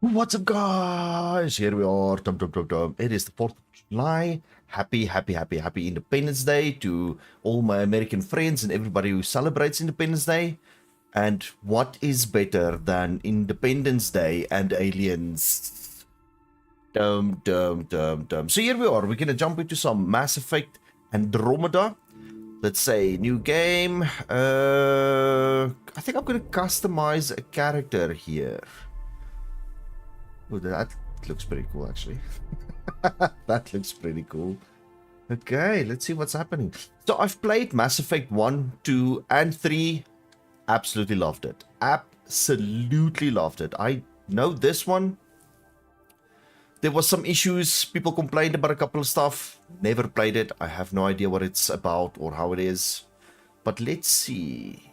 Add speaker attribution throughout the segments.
Speaker 1: What's up, guys? Here we are. It is the 4th of July. Happy Independence Day to all my American friends and everybody who celebrates Independence Day. And what is better than Independence Day and aliens? So here we are. We're gonna jump into some Mass Effect Andromeda. Let's say new game. I think I'm gonna customize a character here. Oh, that looks pretty cool, actually. That looks pretty cool. Okay, let's see what's happening. So I've played Mass Effect 1, 2, and 3. Absolutely loved it. Absolutely loved it. I know this one. There was some issues. People complained about a couple of stuff. Never played it. I have no idea what it's about or how it is. But let's see.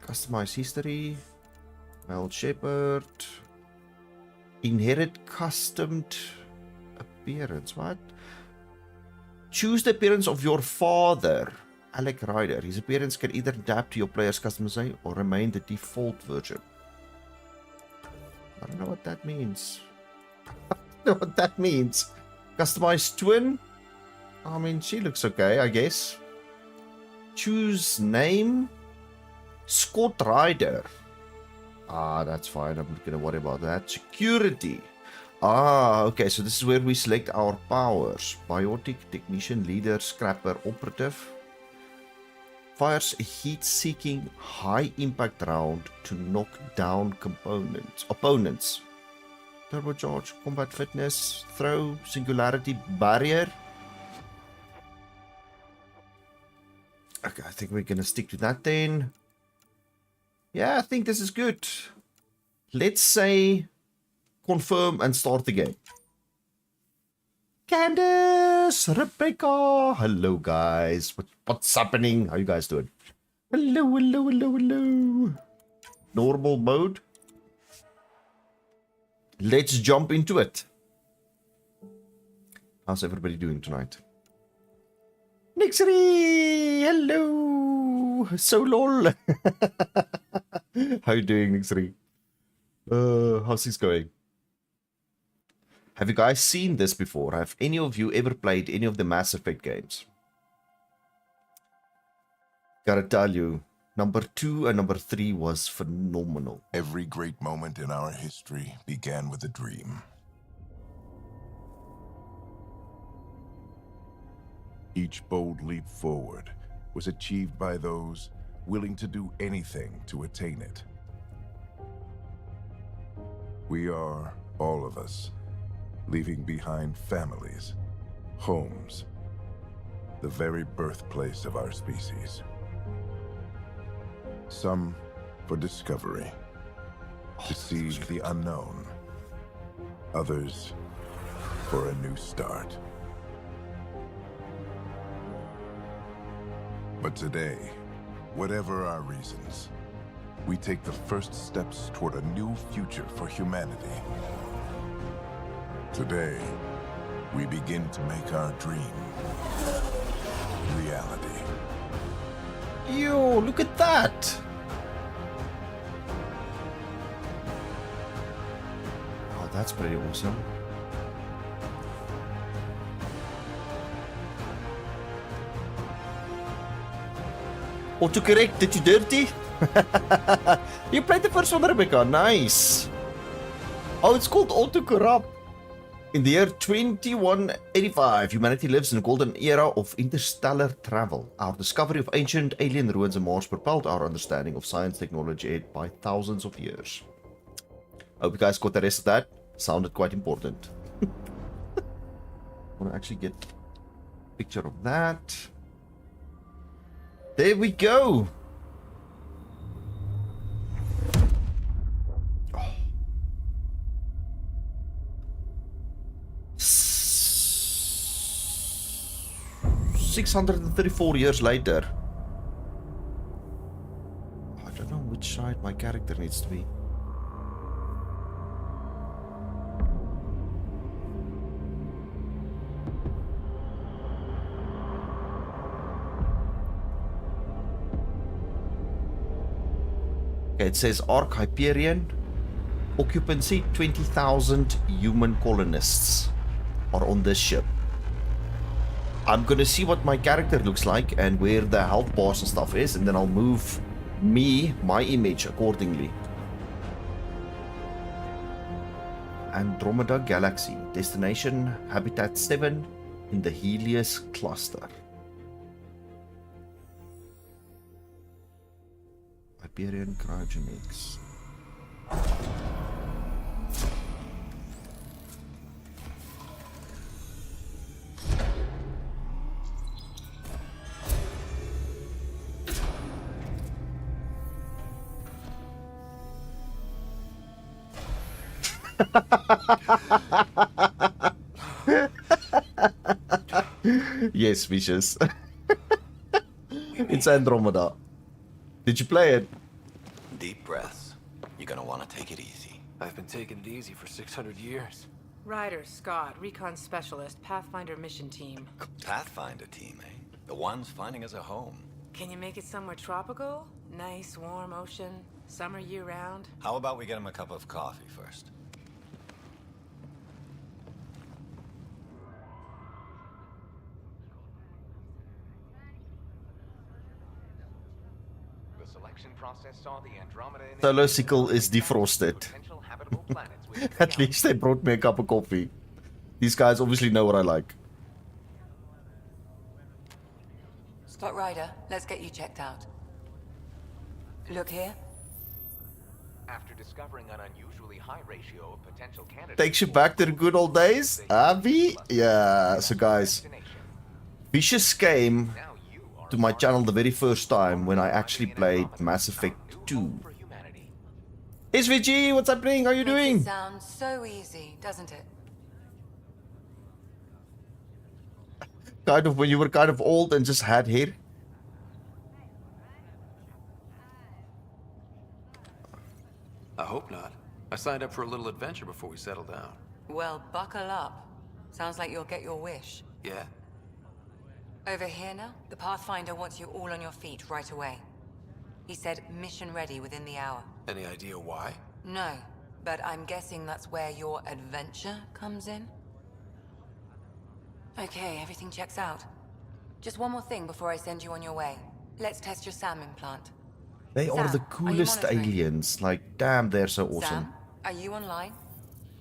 Speaker 1: Customize history. Wild Shepherd. Inherit customed appearance. What? Choose the appearance of your father, Alec Ryder. His appearance can either adapt to your player's customization or remain the default version. I don't know what that means. I don't know what that means. Customize twin? I mean, she looks okay, I guess. Choose name? Scott Ryder. Ah, that's fine. I'm not going to worry about that. Security. Ah, okay. So this is where we select our powers. Biotic, Technician, Leader, Scrapper, Operative. Fires a heat-seeking, high-impact round to knock down opponents. Turbocharge, Combat Fitness, Throw, Singularity, Barrier. Okay, I think we're going to stick to that then. Yeah, I think this is good. Let's say confirm and start the game. Candace, Rebecca, hello guys. What's happening? How you guys doing? Hello. Normal mode. Let's jump into it. How's everybody doing tonight? Nixery, hello. So lol. How you doing, Nixery? How's this going? Have you guys seen this before? Have any of you ever played any of the Mass Effect games? Gotta tell you, number 2 and number 3 was phenomenal.
Speaker 2: Every great moment in our history began with a dream. Each bold leap forward was achieved by those willing to do anything to attain it. We are, all of us, leaving behind families, homes, the very birthplace of our species. Some for discovery, to see the unknown. Others for a new start. But today, whatever our reasons, we take the first steps toward a new future for humanity. Today, we begin to make our dream reality.
Speaker 1: Yo, look at that! Oh, that's pretty awesome. Autocorrect, did you dirty? You played the first one, Rebecca. Nice. Oh, it's called autocorrupt. In the year 2185, humanity lives in a golden era of interstellar travel. Our discovery of ancient alien ruins on Mars propelled our understanding of science technology by thousands of years. Hope you guys got the rest of that. Sounded quite important. I want to actually get a picture of that. There we go. Oh. 634 years later. I don't know which side my character needs to be. Okay, it says Ark Hyperion. Occupancy 20,000 human colonists are on this ship. I'm gonna see what my character looks like and where the health bars and stuff is, and then I'll move my image accordingly. Andromeda Galaxy. Destination Habitat 7 in the Helios cluster. Hyperion Cryogenics. Yes, Vicious. It's Andromeda. Did you play it?
Speaker 3: Deep breaths. You're gonna want to take it easy.
Speaker 4: I've been taking it easy for 600 years.
Speaker 5: Ryder, Scott, Recon Specialist, Pathfinder Mission Team.
Speaker 3: Pathfinder team, eh? The ones finding us a home.
Speaker 5: Can you make it somewhere tropical? Nice, warm ocean, summer year-round?
Speaker 3: How about we get him a cup of coffee first?
Speaker 6: The selection process saw the Andromeda
Speaker 1: Solar Sickle is defrosted.
Speaker 6: potential habitable planets within the
Speaker 1: At least they brought me a cup of coffee. These guys obviously know what I like.
Speaker 7: Scott Ryder, let's get you checked out. Look here.
Speaker 6: After discovering an unusually high ratio of potential candidates,
Speaker 1: Takes you back to the good old days. Avi? Yeah, so guys. Vicious came
Speaker 6: now you are
Speaker 1: to my channel the very first time when I actually played Mass Effect 2.
Speaker 6: for humanity.
Speaker 1: SVG, what's happening? How you
Speaker 7: Makes it
Speaker 1: doing?
Speaker 7: sound so easy, doesn't it?
Speaker 1: Kind of when you were kind of old and just had hair.
Speaker 4: I hope not. I signed up for a little adventure before we settle down.
Speaker 7: Well, buckle up. Sounds like you'll get your wish.
Speaker 4: Yeah?
Speaker 7: Over here now, the Pathfinder wants you all on your feet right away. He said mission ready within the hour.
Speaker 4: Any idea why?
Speaker 7: No, but I'm guessing that's where your adventure comes in? Okay, everything checks out. Just one more thing before I send you on your way. Let's test your SAM implant.
Speaker 1: They are
Speaker 7: Sam,
Speaker 1: the
Speaker 7: are you
Speaker 1: coolest
Speaker 7: monitoring?
Speaker 1: aliens. Like, damn, they're so awesome.
Speaker 7: Sam, are you online?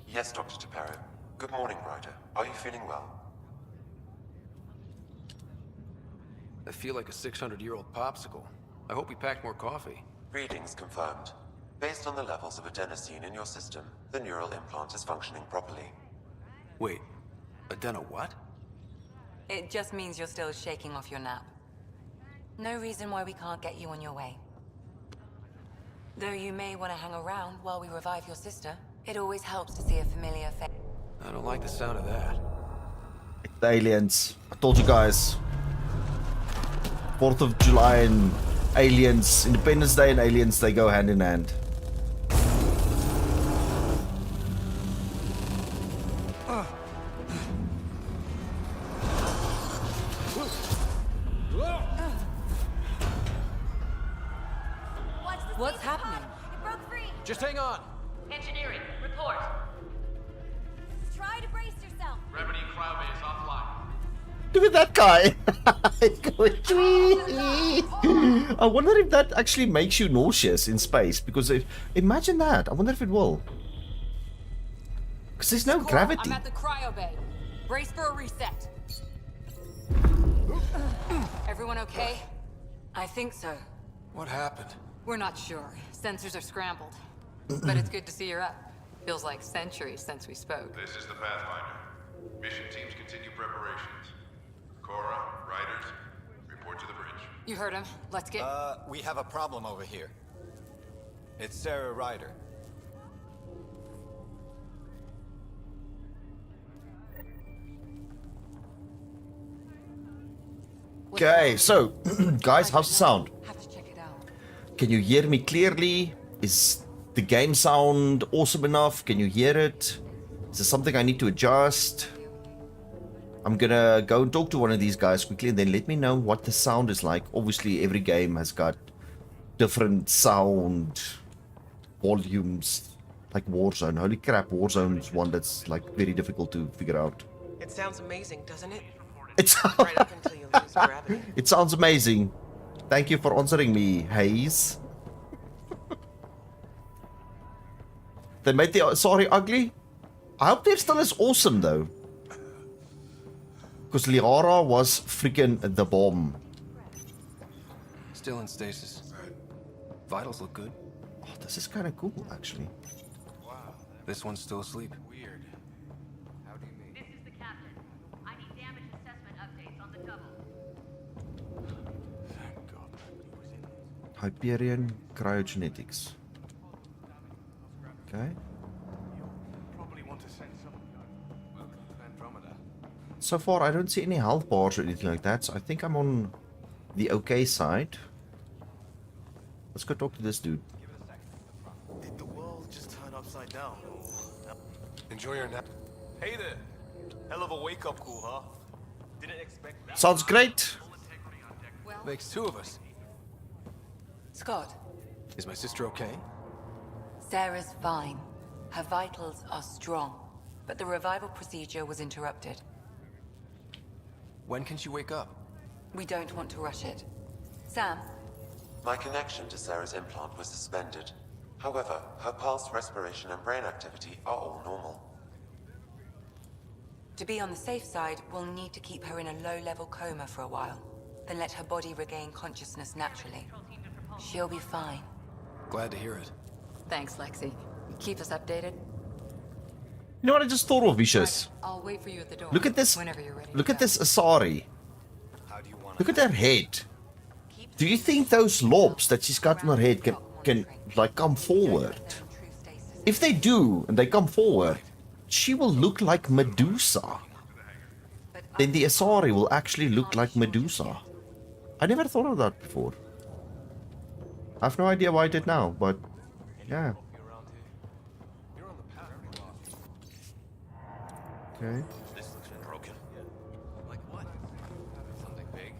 Speaker 8: Yes, Dr. Tapero. Good morning, Ryder. Are you feeling well?
Speaker 4: I feel like a 600-year-old popsicle. I hope we packed more coffee.
Speaker 8: Readings confirmed. Based on the levels of adenosine in your system, the neural implant is functioning properly.
Speaker 4: Wait, Adena what?
Speaker 7: It just means you're still shaking off your nap. No reason why we can't get you on your way. Though you may want to hang around while we revive your sister, it always helps to see a familiar face.
Speaker 4: I don't like the sound of that.
Speaker 1: The aliens. I told you guys. 4th of July and aliens, Independence Day and aliens, they go hand in hand.
Speaker 7: What's happening?
Speaker 9: It broke free.
Speaker 4: Just hang on!
Speaker 9: Engineering, report. Try to brace yourself.
Speaker 6: Remedy Cryobay is offline.
Speaker 1: Look at that guy. He's going I wonder if that actually makes you nauseous in space. Because imagine that. I wonder if it will. Because there's no gravity.
Speaker 10: I'm at the cryo bay. Brace for a reset. Everyone okay?
Speaker 7: I think so.
Speaker 4: What happened?
Speaker 10: We're not sure. Sensors are scrambled. But it's good to see you're up. Feels like centuries since we spoke.
Speaker 11: This is the Pathfinder. Mission teams continue preparations. Cora, Riders, report to the bridge.
Speaker 10: You heard him. Let's get...
Speaker 3: We have a problem over here. It's Sarah Ryder.
Speaker 1: Okay, so, guys, how's the sound?
Speaker 7: Have to check it out.
Speaker 1: Can you hear me clearly? Is the game sound awesome enough? Can you hear it? Is there something I need to adjust? I'm gonna go and talk to one of these guys quickly and then let me know what the sound is like. Obviously, every game has got different sound volumes like Warzone. Holy crap, Warzone's one that's like very difficult to figure out.
Speaker 12: It sounds amazing, doesn't it?
Speaker 1: It's
Speaker 12: Right up until you lose gravity.
Speaker 1: It sounds amazing. Thank you for answering me, Hayes. They made the Asari ugly? I hope they're still as awesome though. Because Liara was freaking the bomb.
Speaker 4: Still in stasis. Vitals look good.
Speaker 1: Oh, this is kind of cool actually.
Speaker 4: This one's still asleep.
Speaker 6: Weird. How do you mean?
Speaker 9: This is the captain. I need damage assessment updates on the double.
Speaker 6: Thank God.
Speaker 1: Hyperion cryogenetics. Okay.
Speaker 6: Probably want to send some. Welcome to Andromeda.
Speaker 1: So far, I don't see any health bars or anything like that, so I think I'm on the okay side. Let's go talk to this dude.
Speaker 6: Did the world just turn upside down?
Speaker 3: Enjoy your nap.
Speaker 6: Hey there. Hell of a wake-up call, huh? Didn't expect that.
Speaker 1: Sounds great.
Speaker 4: Makes two of us.
Speaker 7: Scott,
Speaker 4: Is my sister okay?
Speaker 7: Sarah's fine. Her vitals are strong, but the revival procedure was interrupted.
Speaker 4: When can she wake up?
Speaker 7: We don't want to rush it. Sam,
Speaker 8: My connection to Sarah's implant was suspended. However, her pulse, respiration, and brain activity are all normal.
Speaker 7: to be on the safe side, we'll need to keep her in a low-level coma for a while, then let her body regain consciousness naturally. She'll be fine.
Speaker 4: Glad to hear it.
Speaker 10: Thanks, Lexi. Keep us updated.
Speaker 1: You know what I just thought of, Vicious?
Speaker 10: I'll wait for you at the door.
Speaker 1: Look at this.
Speaker 10: Whenever you're ready.
Speaker 1: Look at this Asari. Look at her head. Do you think those lobes that she's got in her head can like come forward? If they do and they come forward, she will look like Medusa. Then the Asari will actually look like Medusa. I never thought of that before. I have no idea why I did now, but yeah. Okay.
Speaker 6: This looks broken. Like what? Something big.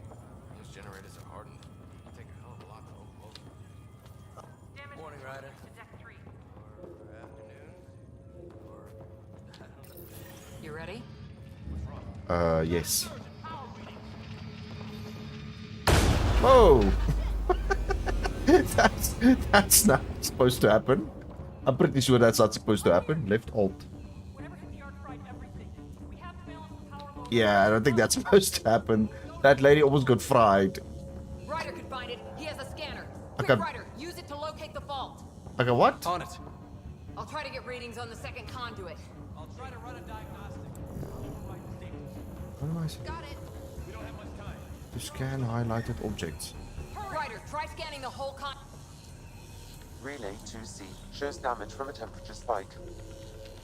Speaker 6: Those generators are hardened. It'll take a hell of a lot to overload them. Morning, Ryder.
Speaker 9: Deck 3.
Speaker 10: You ready?
Speaker 1: Yes. Whoa! that's not supposed to happen. I'm pretty sure that's not supposed to happen. Left alt. Yeah, I don't think that's supposed to happen. That lady almost got fried.
Speaker 10: Ryder could find it. He has a scanner.
Speaker 1: Okay.
Speaker 10: Quick, Ryder, use it to locate the vault.
Speaker 1: Okay, what?
Speaker 4: On it.
Speaker 10: I'll try to get readings on the second conduit. I'll try to run a diagnostic.
Speaker 1: What am I
Speaker 10: Got it.
Speaker 6: We don't have much time.
Speaker 1: to scan highlighted objects?
Speaker 10: Ryder, try scanning the whole con.
Speaker 8: Relay 2C shows damage from a temperature spike.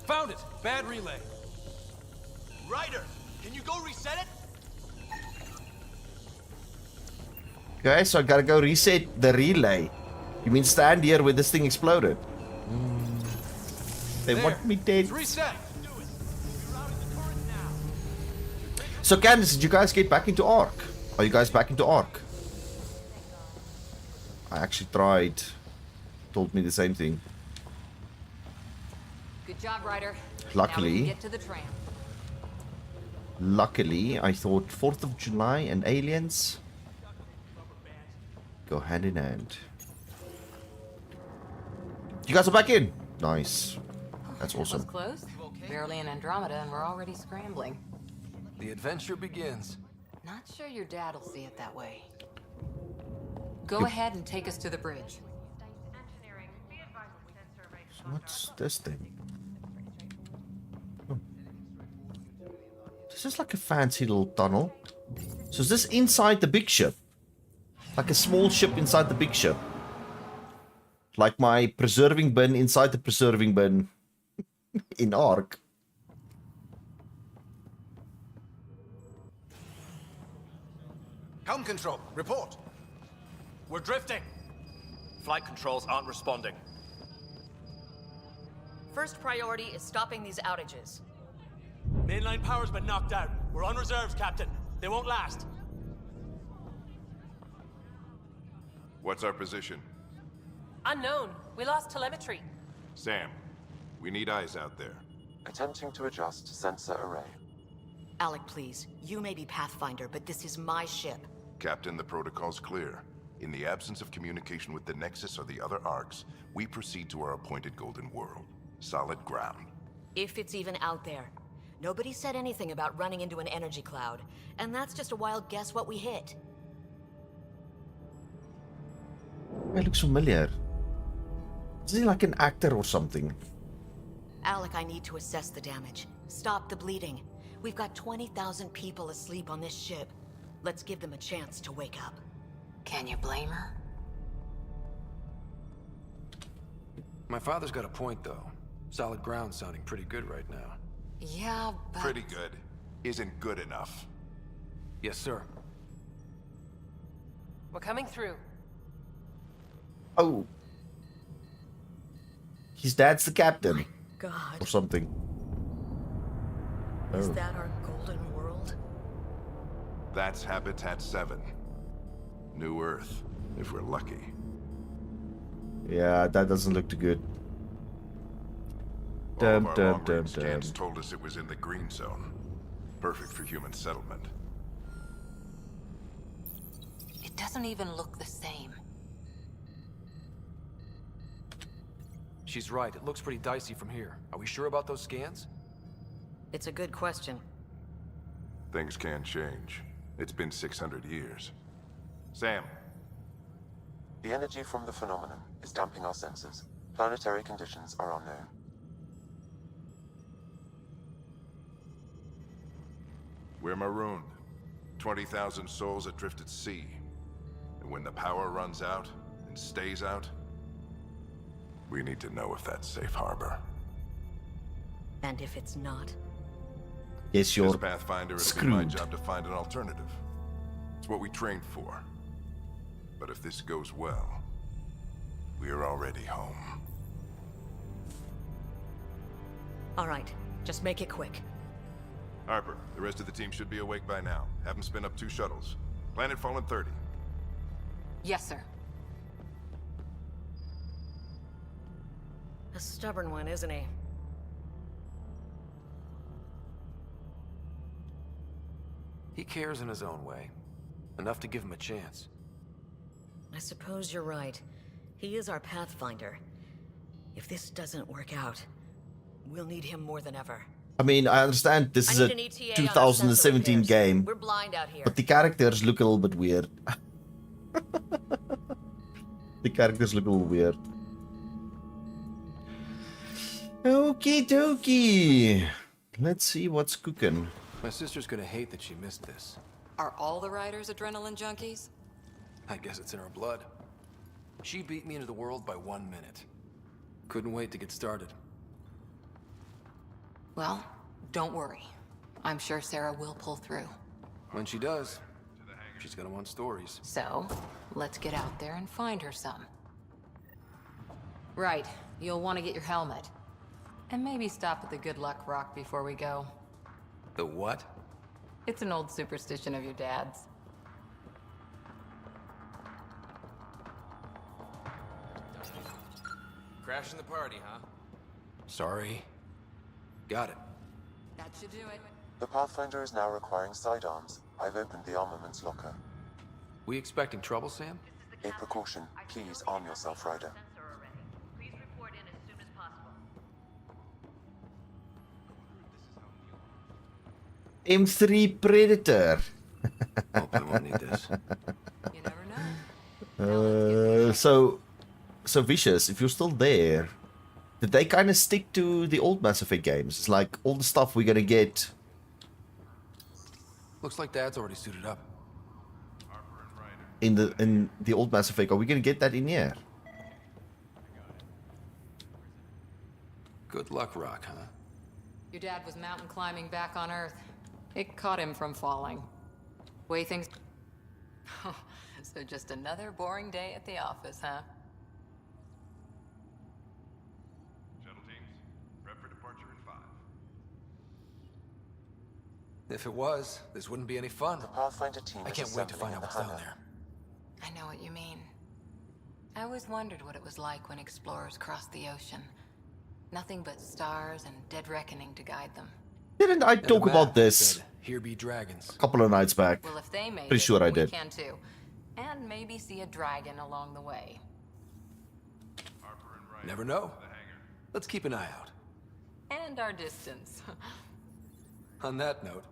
Speaker 6: Found it. Bad relay. Ryder, can you go reset it?
Speaker 1: Okay, so I gotta go reset the relay. You mean stand here where this thing exploded? They want me dead.
Speaker 6: It's reset.
Speaker 1: So Candice, did you guys get back into Ark? Are you guys back into Ark? I actually tried. Told me the same thing.
Speaker 10: Good job, Ryder.
Speaker 1: Luckily-
Speaker 10: Now we can get to the tram.
Speaker 1: Luckily, I thought 4th of July and aliens go hand in hand. You guys are back in. Nice. That's
Speaker 10: That was
Speaker 1: awesome.
Speaker 10: close. Barely in Andromeda, and we're already scrambling.
Speaker 4: The adventure begins.
Speaker 10: Not sure your dad will see it that way. Go ahead and take us to the bridge.
Speaker 9: Engineering. Be advised to send survey to
Speaker 1: So what's this thing? Oh. This is like a fancy little tunnel. So is this inside the big ship? Like a small ship inside the big ship? Like my preserving bin inside the preserving bin in Ark.
Speaker 6: Helm control, report. We're drifting. Flight controls aren't responding.
Speaker 9: First priority is stopping these outages.
Speaker 6: Mainline power's been knocked out. We're on reserves, Captain. They won't last.
Speaker 11: What's our position?
Speaker 12: Unknown. We lost telemetry.
Speaker 11: Sam, we need eyes out there.
Speaker 8: Attempting to adjust sensor array.
Speaker 13: Alec, please. You may be Pathfinder, but this is my ship.
Speaker 11: Captain, the protocol's clear. In the absence of communication with the Nexus or the other arcs, we proceed to our appointed Golden World. Solid ground.
Speaker 13: If it's even out there. Nobody said anything about running into an energy cloud, and that's just a wild guess what we hit.
Speaker 1: It looks familiar. Is he like an actor or something?
Speaker 13: Alec, I need to assess the damage. Stop the bleeding. We've got 20,000 people asleep on this ship. Let's give them a chance to wake up.
Speaker 7: Can you blame her?
Speaker 4: My father's got a point, though. Solid ground sounding pretty good right now.
Speaker 7: Yeah, but...
Speaker 11: Pretty good. Isn't good enough.
Speaker 4: Yes, sir.
Speaker 12: We're coming through.
Speaker 1: Oh. His dad's the captain.
Speaker 13: God.
Speaker 1: Or something.
Speaker 13: Is
Speaker 1: Oh.
Speaker 13: that our golden world?
Speaker 11: That's Habitat 7. New Earth, if we're lucky.
Speaker 1: Yeah, that doesn't look too good.
Speaker 11: All of our
Speaker 1: Dum,
Speaker 11: long-range
Speaker 1: dum,
Speaker 11: scans
Speaker 1: dum.
Speaker 11: told us it was in the green zone. Perfect for human settlement.
Speaker 7: It doesn't even look the same.
Speaker 4: She's right. It looks pretty dicey from here. Are we sure about those scans?
Speaker 13: It's a good question.
Speaker 11: Things can change. It's been 600 years. Sam,
Speaker 8: The energy from the phenomenon is damping our senses. Planetary conditions are unknown.
Speaker 11: we're marooned. 20,000 souls adrift at sea. And when the power runs out and stays out, we need to know if that's safe harbor.
Speaker 13: And if it's not?
Speaker 1: Yes,
Speaker 11: As
Speaker 1: you're
Speaker 11: Pathfinder, it'll be my
Speaker 1: screwed.
Speaker 11: job to find an alternative. It's what we trained for. But if this goes well, we're already home.
Speaker 13: All right, just make it quick.
Speaker 11: Harper, the rest of the team should be awake by now. Have them spin up 2 shuttles. Planet Fallen 30.
Speaker 10: Yes, sir.
Speaker 13: A stubborn one, isn't he?
Speaker 4: He cares in his own way. Enough to give him a chance.
Speaker 13: I suppose you're right. He is our Pathfinder. If this doesn't work out, we'll need him more than ever.
Speaker 1: I mean, I understand this is
Speaker 13: I
Speaker 1: a
Speaker 13: need an ETA on our sensor
Speaker 1: 2017
Speaker 13: repairs.
Speaker 1: game,
Speaker 13: We're blind out here.
Speaker 1: but the characters look a little bit weird. The characters look a little weird. Okie dokie. Let's see what's cooking.
Speaker 4: My sister's gonna hate that she missed this.
Speaker 10: Are all the riders adrenaline junkies?
Speaker 4: I guess it's in her blood. She beat me into the world by 1 minute. Couldn't wait to get started.
Speaker 10: Well, don't worry. I'm sure Sarah will pull through.
Speaker 4: When she does, she's gonna want stories.
Speaker 10: So, let's get out there and find her some. Right, you'll want to get your helmet. And maybe stop at the Good Luck Rock before we go.
Speaker 4: The what?
Speaker 10: It's an old superstition of your dad's.
Speaker 6: Crashing the party, huh?
Speaker 4: Sorry. Got it.
Speaker 10: That should do it.
Speaker 8: The Pathfinder is now requiring sidearms. I've opened the armaments locker.
Speaker 4: We expecting trouble, Sam?
Speaker 8: A precaution. Please arm yourself, Ryder.
Speaker 9: Please report in as soon as possible.
Speaker 1: M3 Predator.
Speaker 4: Hope I won't need this.
Speaker 10: You never know.
Speaker 1: So Vicious, if you're still there, did they kind of stick to the old Mass Effect games? It's like all the stuff we're gonna get.
Speaker 4: Looks like Dad's already suited up.
Speaker 1: In the old Mass Effect, are we gonna get that in here?
Speaker 4: Good luck, Rock, huh?
Speaker 10: Your dad was mountain climbing back on Earth. It caught him from falling. Way things... Oh, so just another boring day at the office, huh?
Speaker 11: Shuttle teams, prep for departure in 5.
Speaker 4: If it was, this wouldn't be any fun.
Speaker 8: The Pathfinder team
Speaker 4: I
Speaker 8: is
Speaker 4: can't wait to
Speaker 8: assembling
Speaker 4: find
Speaker 8: in
Speaker 4: out
Speaker 8: the
Speaker 4: what's down
Speaker 8: hangar.
Speaker 4: there.
Speaker 7: I know what you mean.
Speaker 10: I always wondered what it was like when explorers crossed the ocean. Nothing but stars and dead reckoning to guide them.
Speaker 1: Didn't I talk about this
Speaker 4: Here be dragons.
Speaker 1: a couple of nights back?
Speaker 10: Well, if they made
Speaker 1: Pretty
Speaker 10: it,
Speaker 1: sure I
Speaker 10: we
Speaker 1: did.
Speaker 10: can too. And maybe see a dragon along the way.
Speaker 4: Never know. Let's keep an eye out.
Speaker 10: And our distance.
Speaker 4: On that note,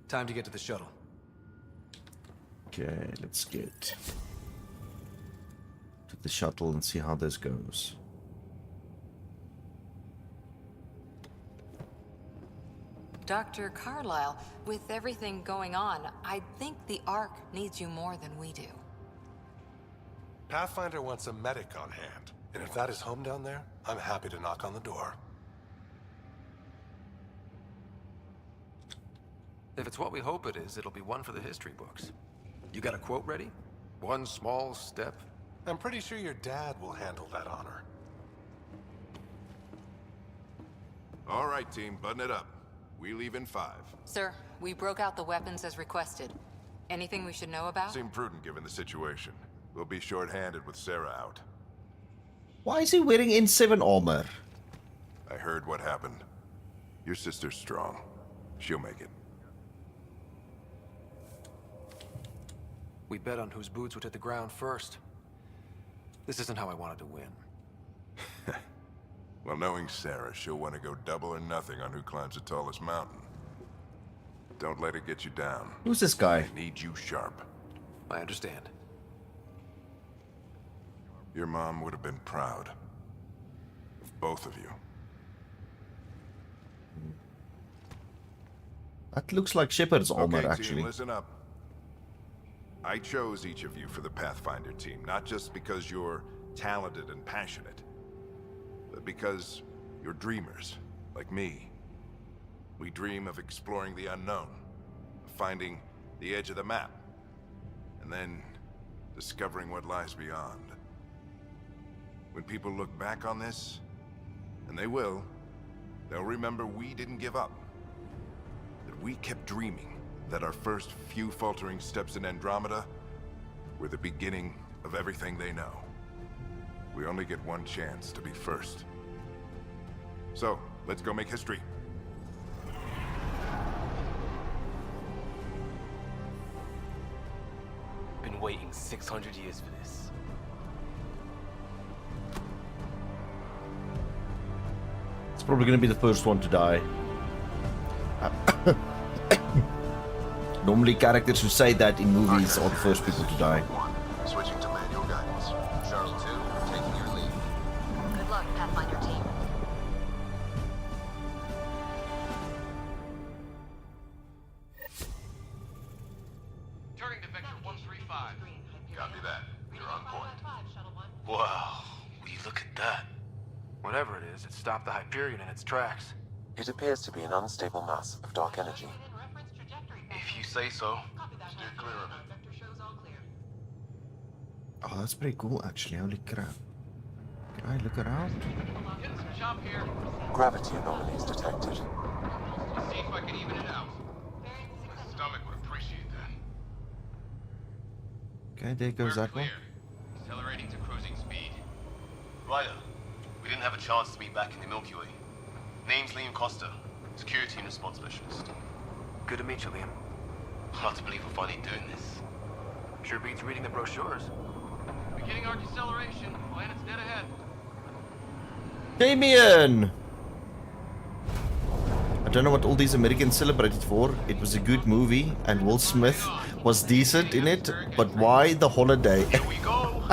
Speaker 4: time to get to the shuttle.
Speaker 1: Okay, let's get to the shuttle and see how this goes.
Speaker 10: Dr. Carlyle, with everything going on, I think the Ark needs you more than we do.
Speaker 14: Pathfinder wants a medic on hand, and if that is home down there, I'm happy to knock on the door.
Speaker 4: If it's what we hope it is, it'll be one for the history books. You got a quote ready? One small step?
Speaker 14: I'm pretty sure your dad will handle that honor.
Speaker 11: All right, team, button it up. We leave in 5.
Speaker 10: Sir, we broke out the weapons as requested. Anything we should know about?
Speaker 11: Seemed prudent given the situation. We'll be short-handed with Sarah out.
Speaker 1: Why is he wearing N7 armor?
Speaker 11: I heard what happened. Your sister's strong. She'll make it.
Speaker 4: We bet on whose boots would hit the ground first. This isn't how I wanted to win.
Speaker 11: Well, knowing Sarah, she'll want to go double or nothing on who climbs the tallest mountain. Don't let it get you down.
Speaker 1: Who's this guy?
Speaker 11: I need you sharp.
Speaker 4: I understand.
Speaker 11: Your mom would have been proud of both of you.
Speaker 1: That looks like Shepard's armor,
Speaker 11: Okay,
Speaker 1: actually.
Speaker 11: team, listen up. I chose each of you for the Pathfinder team, not just because you're talented and passionate, but because you're dreamers, like me. We dream of exploring the unknown, of finding the edge of the map, and then discovering what lies beyond. When people look back on this, and they will, they'll remember we didn't give up. That we kept dreaming, that our first few faltering steps in Andromeda were the beginning of everything they know. We only get one chance to be first. So, let's go make history.
Speaker 6: Been waiting 600 years for this.
Speaker 1: It's probably going to be the first one to die. Normally characters who say that in movies are the first people to die.
Speaker 11: Switching to manual guidance.
Speaker 6: Charles 2, taking your lead.
Speaker 13: Good luck, Pathfinder team.
Speaker 6: Turning to Vector 135.
Speaker 11: Copy that. You're on point.
Speaker 6: Wow, will you look at that?
Speaker 4: Whatever it is, it stopped the Hyperion in its tracks.
Speaker 8: It appears to be an unstable mass of dark energy.
Speaker 6: If you say so.
Speaker 11: Steer clear of it.
Speaker 1: Oh, that's pretty cool, actually. Holy crap. Can I look around?
Speaker 6: Getting some chop here.
Speaker 8: Gravity anomalies detected.
Speaker 6: Let's see if I can even it out. My stomach would appreciate that.
Speaker 1: Okay, there goes that one.
Speaker 6: Accelerating to cruising speed. Ryder, we didn't have a chance to meet back in the Milky Way. Name's Liam Costa, security and response specialist.
Speaker 4: Good to meet you, Liam.
Speaker 6: Hard to believe we're finally doing this.
Speaker 4: Sure beats reading the brochures.
Speaker 6: Beginning our deceleration. Planet's dead ahead.
Speaker 1: Damien! I don't know what all these Americans celebrated for. It was a good movie, and Will Smith was decent in it, but why the holiday?
Speaker 6: Here we go.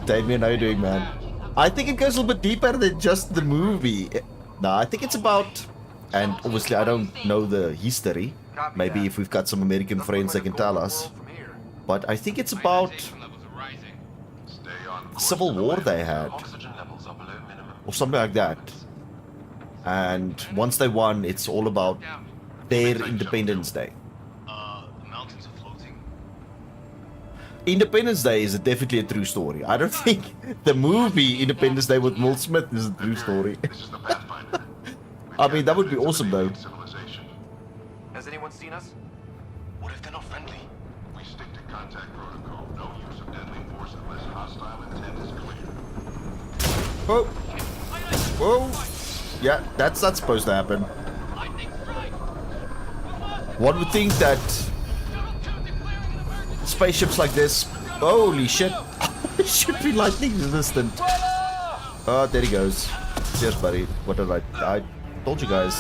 Speaker 1: Damien, how you doing, man? I think it goes a little bit deeper than just the movie. No, I think it's about... And obviously I don't know the history. Maybe if we've got some American friends they can tell us. But I think it's about the Civil War they had. Or something like that. And once they won, it's all about their Independence Day.
Speaker 6: The mountains are floating.
Speaker 1: Independence Day is definitely a true story. I don't think the movie Independence Day with Will Smith is a true story. I mean, that would be awesome though.
Speaker 4: Has anyone seen us?
Speaker 6: What if they're not friendly?
Speaker 11: We stick to contact protocol. No use of deadly
Speaker 1: Whoa. Whoa. Yeah, that's not supposed to happen. One would think that spaceships like this, holy shit, should be lightning resistant. Oh, there he goes. Cheers, buddy. What did I told you guys.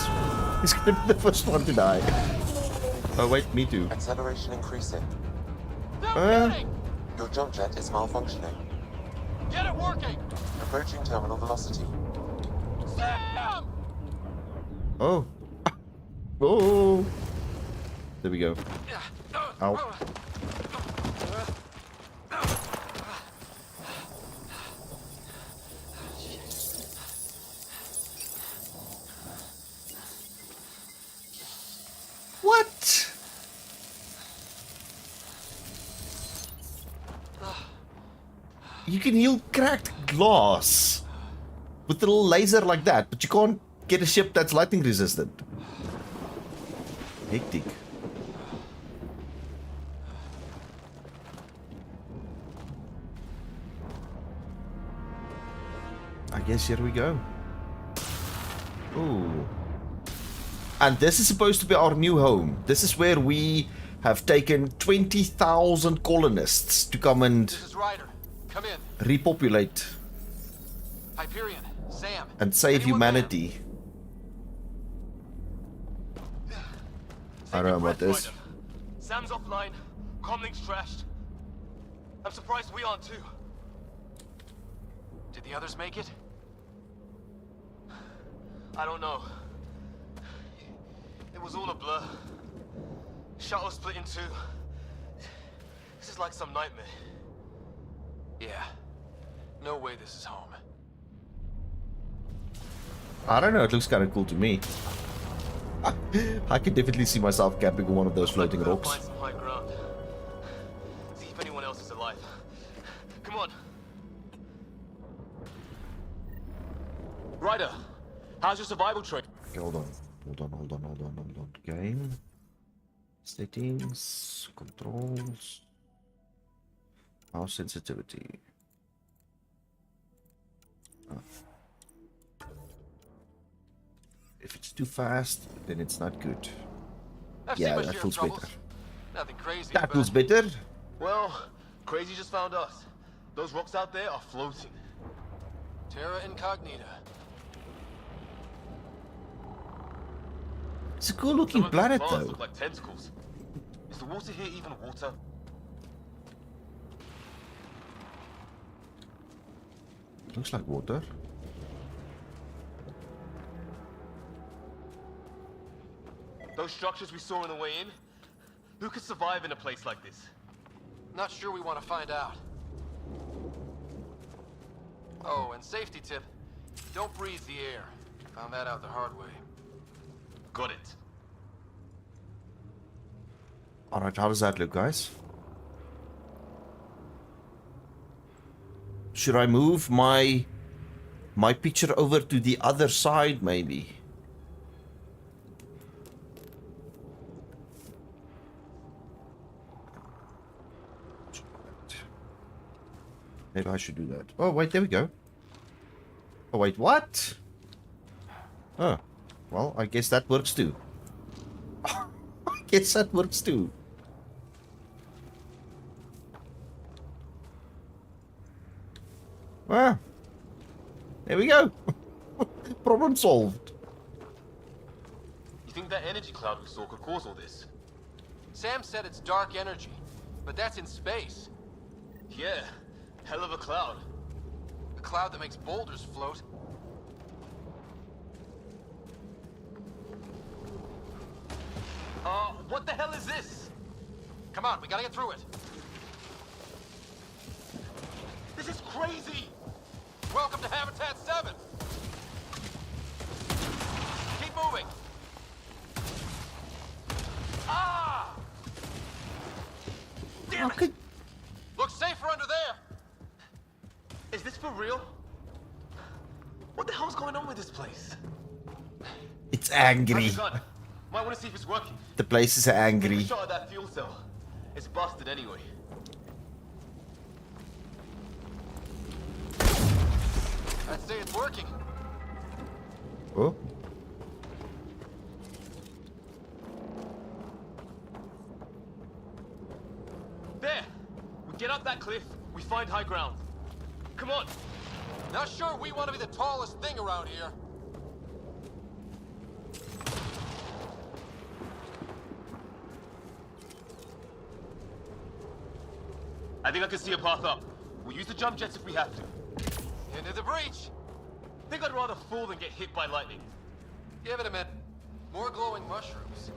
Speaker 1: He's gonna be the first one to die. Oh wait, me too.
Speaker 8: Acceleration increasing. Your jump jet is malfunctioning.
Speaker 6: Get it working!
Speaker 8: Approaching terminal velocity.
Speaker 6: Sam!
Speaker 1: Oh. Oh. There we go. Ow. What? You can heal cracked glass with a little laser like that, but you can't get a ship that's lightning resistant. Hectic. I guess here we go. Ooh. And this is supposed to be our new home. This is where we have taken 20,000 colonists to come and
Speaker 6: This is Ryder. Come in.
Speaker 1: repopulate
Speaker 6: Hyperion, Sam.
Speaker 1: and save
Speaker 6: Anyone
Speaker 1: humanity. I don't know about this.
Speaker 6: Ryder. Sam's offline. Comlink's trashed. I'm surprised we aren't too. Did the others make it? I don't know. It was all a blur. Shuttle split in two. This is like some nightmare. Yeah. No way this is home.
Speaker 1: I don't know, it looks kind of cool to me. I can definitely see myself camping on one of those floating
Speaker 6: We'll
Speaker 1: rocks.
Speaker 6: find some high ground. See if anyone else is alive. Come on. Ryder, how's your survival training?
Speaker 1: Okay, hold on. Game. Settings. Controls. Mouse sensitivity. Ah. If it's too fast, then it's not good.
Speaker 6: I've seen
Speaker 1: Yeah,
Speaker 6: my
Speaker 1: that
Speaker 6: share of
Speaker 1: feels
Speaker 6: troubles.
Speaker 1: better.
Speaker 6: Nothing crazy.
Speaker 1: That
Speaker 6: but-
Speaker 1: feels better.
Speaker 6: Well, crazy just found us. Those rocks out there are floating. Terra Incognita.
Speaker 1: It's a cool looking
Speaker 6: Some of these
Speaker 1: planet
Speaker 6: bars
Speaker 1: though.
Speaker 6: look like tentacles. Is the water here even water?
Speaker 1: Looks like water.
Speaker 6: Those structures we saw on the way in? Who could survive in a place like this?
Speaker 4: Not sure we want to find out. Oh, and safety tip. Don't breathe the air. Found that out the hard way.
Speaker 6: Got it.
Speaker 1: Alright, how does that look, guys? Should I move my picture over to the other side, maybe? Maybe I should do that. Oh, wait, there we go. Oh, wait, what? Oh, well, I guess that works too. I guess that works too. Ah, there we go. Problem solved.
Speaker 6: You think that energy cloud we saw could cause all this?
Speaker 4: Sam said it's dark energy, but that's in space.
Speaker 6: Yeah, hell of a cloud.
Speaker 4: A cloud that makes boulders float.
Speaker 6: What the hell is this?
Speaker 4: Come on, we gotta get through it.
Speaker 6: This is crazy!
Speaker 4: Welcome to Habitat 7. Keep moving.
Speaker 6: Ah! Damn
Speaker 1: How could...
Speaker 4: Looks safer under there.
Speaker 6: Is this for real? What the hell's going on with this place?
Speaker 1: It's angry.
Speaker 6: How's the gun? Might want to see if it's working.
Speaker 1: The place is
Speaker 6: Take a
Speaker 1: angry.
Speaker 6: shot at that fuel cell. It's busted anyway.
Speaker 4: I'd say
Speaker 6: it's working.
Speaker 1: Oh.
Speaker 6: There! We get up that cliff, we find high ground. Come on! Not sure we want to be the tallest thing around here. I think I can see a path up. We'll use the jump jets if we have to. Into the breach! Think I'd rather fall than get hit by lightning. Give it a minute. More glowing mushrooms.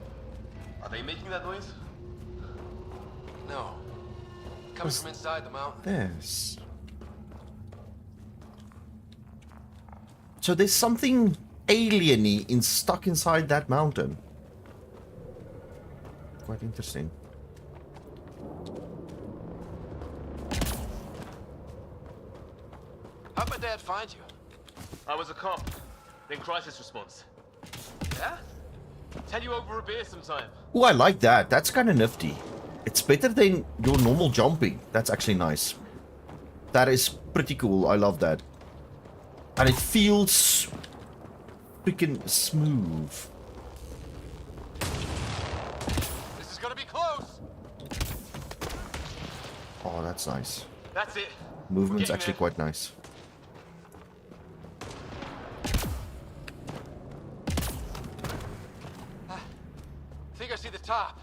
Speaker 6: Are they making that noise? No. Coming from inside the mountain.
Speaker 1: This. So there's something alien-y stuck inside that mountain. Quite interesting.
Speaker 6: How'd my dad find you? I was a cop, then crisis response. Yeah? Tell you over a beer sometime.
Speaker 1: Oh, I like that. That's kind of nifty. It's better than your normal jumping. That's actually nice. That is pretty cool. I love that. And it feels freaking smooth.
Speaker 6: This is gonna be close.
Speaker 1: Oh, that's nice.
Speaker 6: That's it.
Speaker 1: Movement's actually quite nice.
Speaker 6: Think I see the top.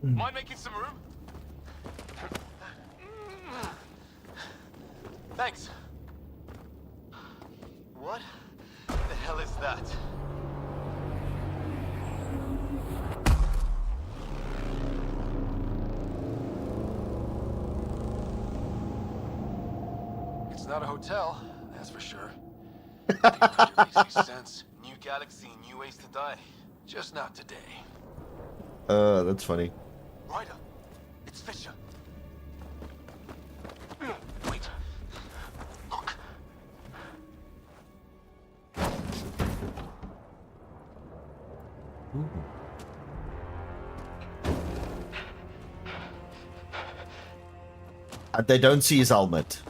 Speaker 6: Mind making some room? Thanks. What the hell is that? It's not a hotel, that's for sure. Makes any sense. New galaxy, new ways to die. Just not today.
Speaker 1: That's funny.
Speaker 6: Ryder, it's Fisher. Wait. Look.
Speaker 1: Ooh. They don't see his helmet.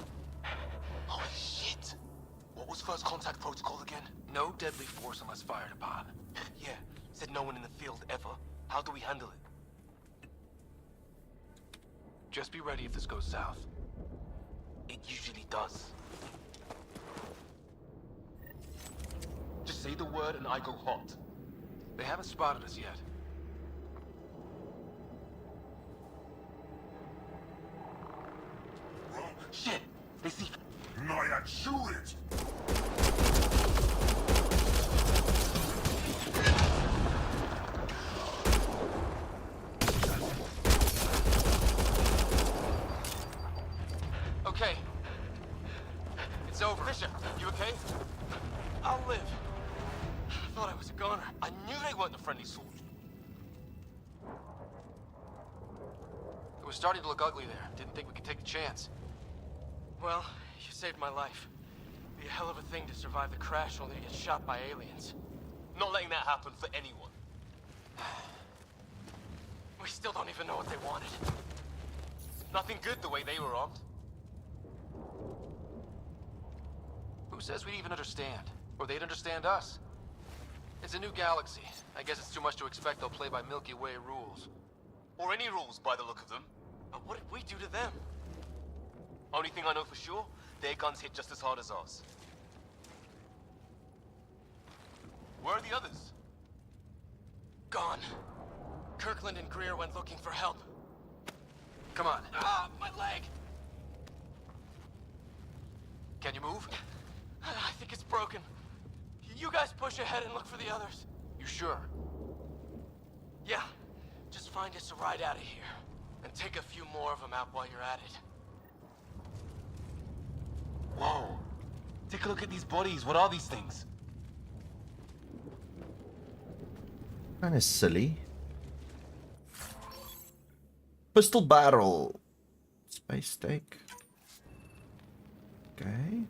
Speaker 6: Holy shit. What was first contact protocol again? No deadly force unless fired upon. Yeah, said no one in the field ever. How do we handle it? Just be ready if this goes south. It usually does. Just say the word and I go hot. They haven't spotted us yet. Shit! They see...
Speaker 11: Naya, shoot it!
Speaker 6: Okay. It's over. Fisher, you okay? I'll live. I thought I was a goner. I knew they weren't a friendly soldier. It was starting to look ugly there. Didn't think we could take a chance. Well, you saved my life. Be a hell of a thing to survive the crash only to get shot by aliens. Not letting that happen for anyone. We still don't even know what they wanted. Nothing good the way they were armed. Who says we'd even understand? Or they'd understand us? It's a new galaxy. I guess it's too much to expect they'll play by Milky Way rules. Or any rules by the look of them. But what did we do to them? Only thing I know for sure, their guns hit just as hard as ours. Where are the others? Gone. Kirkland and Greer went looking for help. Come on. Ah, my leg! Can you move? I think it's broken. You guys push ahead and look for the others. You sure? Yeah. Just find us a ride out of here. And take a few more of them out while you're at it. Whoa. Take a look at these bodies. What are these things?
Speaker 1: Kind of silly. Pistol barrel. Space stake. Okay.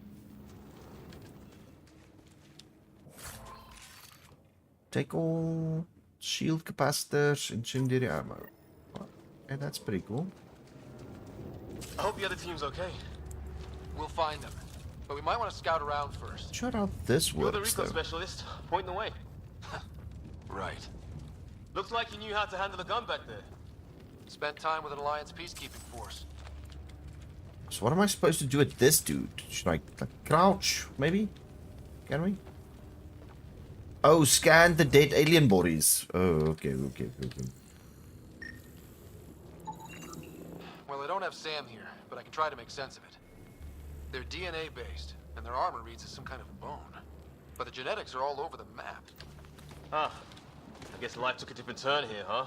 Speaker 1: Take all shield capacitors, incendiary ammo. Okay, that's pretty cool.
Speaker 6: I hope the other team's okay.
Speaker 4: We'll find them. But we might want to scout around first.
Speaker 1: Sure how this
Speaker 6: You're the
Speaker 1: works,
Speaker 6: recon
Speaker 1: though.
Speaker 6: specialist. Point the way.
Speaker 4: Right.
Speaker 6: Looks like you knew how to handle a gun back there.
Speaker 4: Spent time with an Alliance peacekeeping force.
Speaker 1: So what am I supposed to do with this dude? Should I like, crouch, maybe? Can we? Oh, scan the dead alien bodies. Oh, okay.
Speaker 4: Well, I don't have Sam here, but I can try to make sense of it. They're DNA based, and their armor reads as some kind of bone. But the genetics are all over the map.
Speaker 6: Ah, I guess life took a different turn here, huh?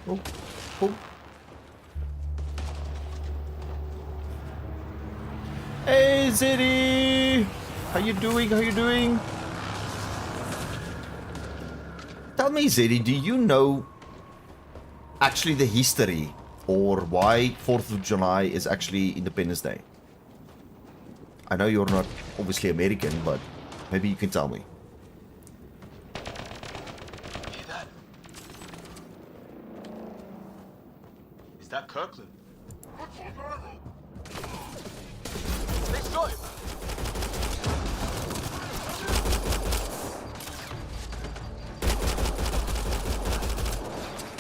Speaker 1: Oh, oh. Hey, Zeddy! How you doing? Tell me, Zeddy, do you know actually the history or why 4th of July is actually Independence Day? I know you're not obviously American, but maybe you can tell me.
Speaker 6: Hear that? Is that Kirkland? They shot him!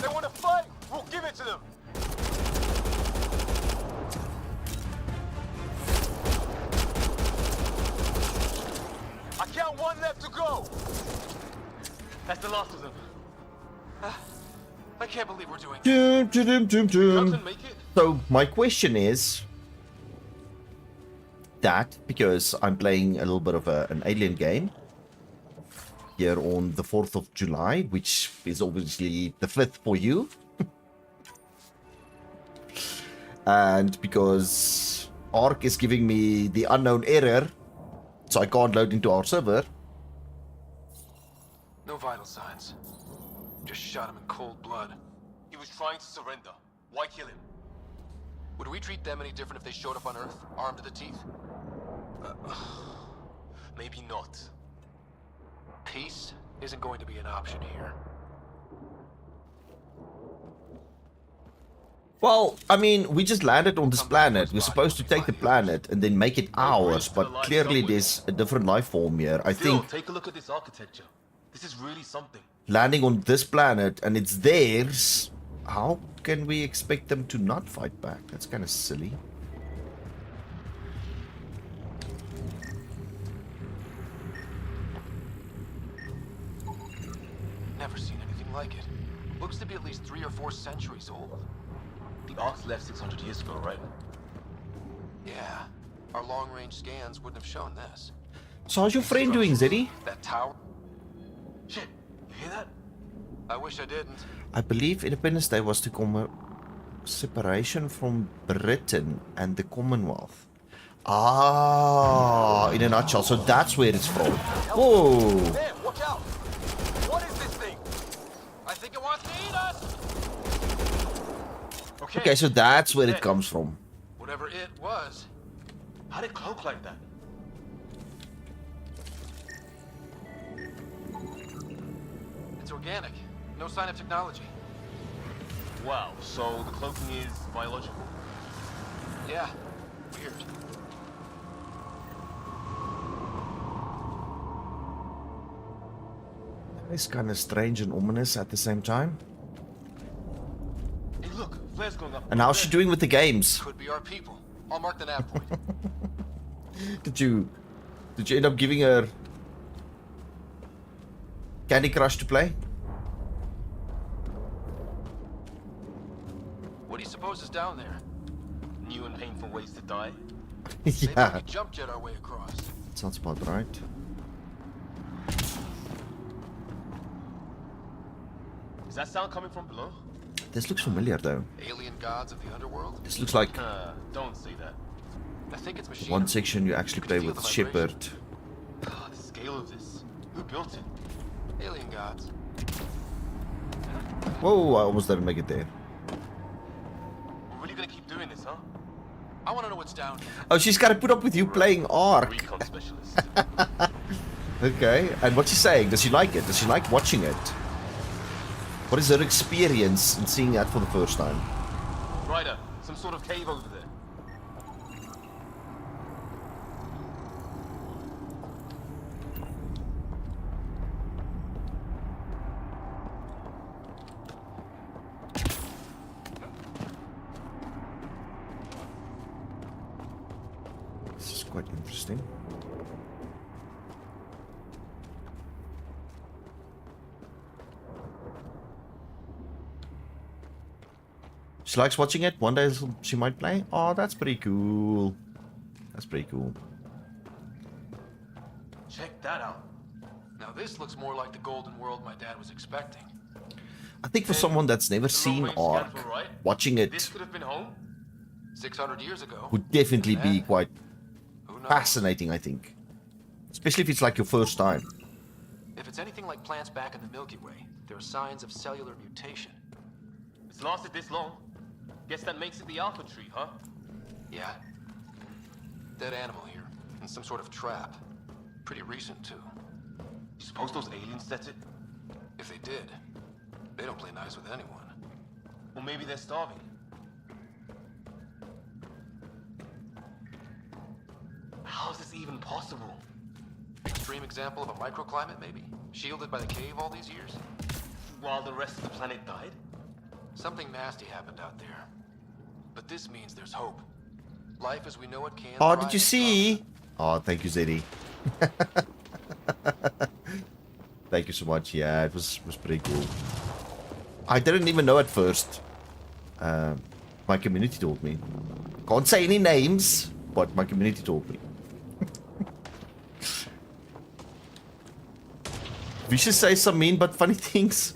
Speaker 6: They want to fight! We'll give it to them! I count one left to go! That's the last of them.
Speaker 4: I can't believe we're doing
Speaker 6: Kirkland make it?
Speaker 1: So my question is that because I'm playing a little bit of an alien game here on the 4th of July, which is obviously the 5th for you. And because Ark is giving me the unknown error, so I can't load into our server.
Speaker 4: No vital signs. Just shot him in cold blood.
Speaker 6: He was trying to surrender. Why kill him?
Speaker 4: Would we treat them any different if they showed up on Earth, armed to the teeth?
Speaker 6: Maybe not.
Speaker 4: Peace isn't going to be an option here.
Speaker 1: Well, I mean, we just landed on this planet. We're supposed to take the planet and then make it ours, but clearly there's a different life form here. I think
Speaker 6: take a look at this architecture. This is really something.
Speaker 1: landing on this planet and it's theirs, how can we expect them to not fight back? That's kind of silly.
Speaker 4: Never seen anything like it. Looks to be at least 3 or 4 centuries old.
Speaker 6: The Ark's left 600 years ago, right?
Speaker 4: Yeah. Our long-range scans wouldn't have shown this.
Speaker 1: So how's your friend doing, Zeddy?
Speaker 4: That tower?
Speaker 6: Shit, you hear that?
Speaker 4: I wish I didn't.
Speaker 1: I believe Independence Day was to separation from Britain and the Commonwealth. Ah, in a nutshell. So that's where it's from. Whoa.
Speaker 6: Damn, watch out! What is this thing?
Speaker 4: I think it wants to eat us!
Speaker 1: Okay, so that's where it comes from.
Speaker 4: Whatever it was.
Speaker 6: How did it cloak like that?
Speaker 4: It's organic. No sign of technology.
Speaker 6: Wow, so the cloaking is biological.
Speaker 4: Yeah. Weird.
Speaker 1: It's kind of strange and ominous at the same time.
Speaker 6: Hey, look, flares going up.
Speaker 1: And how's she doing with the games?
Speaker 4: Could be our people. I'll mark the nav point.
Speaker 1: Did you end up giving her Candy Crush to play?
Speaker 4: What do you suppose is down there?
Speaker 6: New and painful ways to die.
Speaker 4: Maybe we
Speaker 1: Yeah,
Speaker 4: could jump jet our way across.
Speaker 1: sounds about right.
Speaker 6: Is that sound coming from below?
Speaker 1: This looks familiar though.
Speaker 4: Alien gods of the underworld?
Speaker 1: This looks like
Speaker 6: Don't say that.
Speaker 4: I think it's machine.
Speaker 1: one section you actually play with Shepard.
Speaker 6: Ah, the scale of this. Who built it?
Speaker 4: Alien gods.
Speaker 1: Whoa, I almost didn't make it there.
Speaker 6: We're really gonna keep doing this, huh?
Speaker 4: I want to know what's down here.
Speaker 1: Oh, she's got to put up with you playing Ark.
Speaker 6: Recon specialist.
Speaker 1: Okay, and what's she saying? Does she like it? Does she like watching it? What is her experience in seeing that for the first time?
Speaker 6: Ryder, some sort of cave over there.
Speaker 1: This is quite interesting. She likes watching it. One day she might play. Oh, that's pretty cool. That's pretty cool.
Speaker 6: Check that out.
Speaker 4: Now this looks more like the golden world my dad was expecting.
Speaker 1: I think for someone that's never seen Ark, watching
Speaker 6: This
Speaker 1: it
Speaker 6: could have been home.
Speaker 4: 600 years ago.
Speaker 1: would definitely be quite fascinating, I think. Especially if it's like your first time.
Speaker 4: If it's anything like plants back in the Milky Way, there are signs of cellular mutation.
Speaker 6: It's lasted this long. Guess that makes it the Alpha Tree, huh?
Speaker 4: Yeah. Dead animal here, in some sort of trap. Pretty recent, too.
Speaker 6: You suppose those aliens set it?
Speaker 4: If they did, they don't play nice with anyone.
Speaker 6: Or maybe they're starving. How is this even possible?
Speaker 4: Extreme example of a microclimate, maybe? Shielded by the cave all these years?
Speaker 6: While the rest of the planet died?
Speaker 4: Something nasty happened out there. But this means there's hope. Life as we know it can.
Speaker 1: Oh, did you see? Oh, thank you, Zeddy. Thank you so much. Yeah, it was pretty cool. I didn't even know at first. My community told me. Can't say any names, but my community told me. We should say some mean but funny things.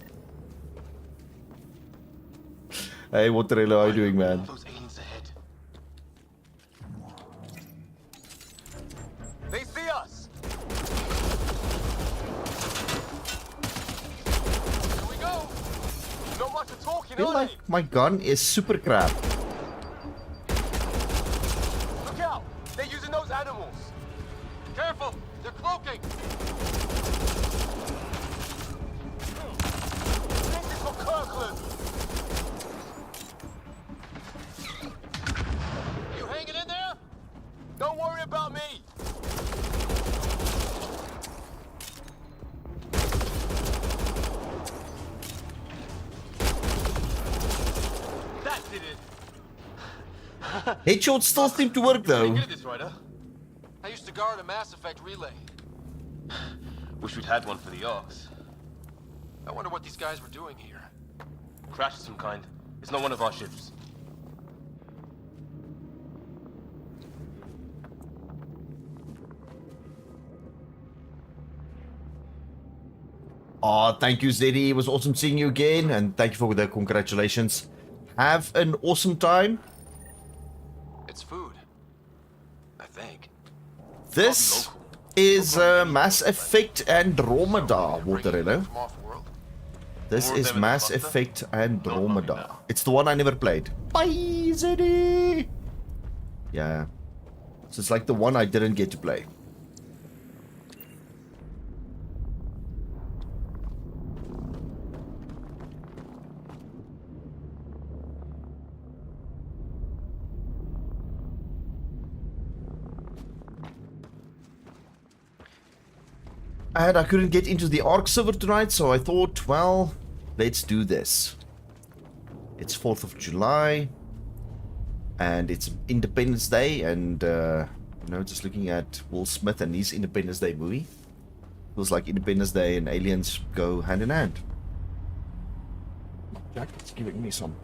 Speaker 1: Hey, Waterello, how you doing, man?
Speaker 6: Those aliens ahead. They see us! Here we go! Not much of talking,
Speaker 1: I feel
Speaker 6: are
Speaker 1: like my gun is super crap.
Speaker 6: Look out! They're using those animals!
Speaker 4: Careful! They're cloaking!
Speaker 6: This is for Kirkland!
Speaker 4: You hanging in there?
Speaker 6: Don't worry about me! That did it!
Speaker 1: Headshots still seem to work though.
Speaker 6: Good at this, Ryder.
Speaker 4: I used to guard a Mass Effect relay.
Speaker 6: Wish we'd had one for the Arks.
Speaker 4: I wonder what these guys were doing here.
Speaker 6: Crash of some kind. It's not one of our ships.
Speaker 1: Oh, thank you, Zeddy. It was awesome seeing you again, and thank you for the congratulations. Have an awesome time.
Speaker 4: It's food. I think.
Speaker 1: This is Mass Effect Andromeda, Waterello. This is Mass Effect Andromeda. It's the one I never played. Bye, Zeddy! Yeah. So it's like the one I didn't get to play. And I couldn't get into the Ark server tonight, so I thought, well, let's do this. It's 4th of July, and it's Independence Day, and, you know, just looking at Will Smith and his Independence Day movie, feels like Independence Day and aliens go hand in hand. Jacket's giving me some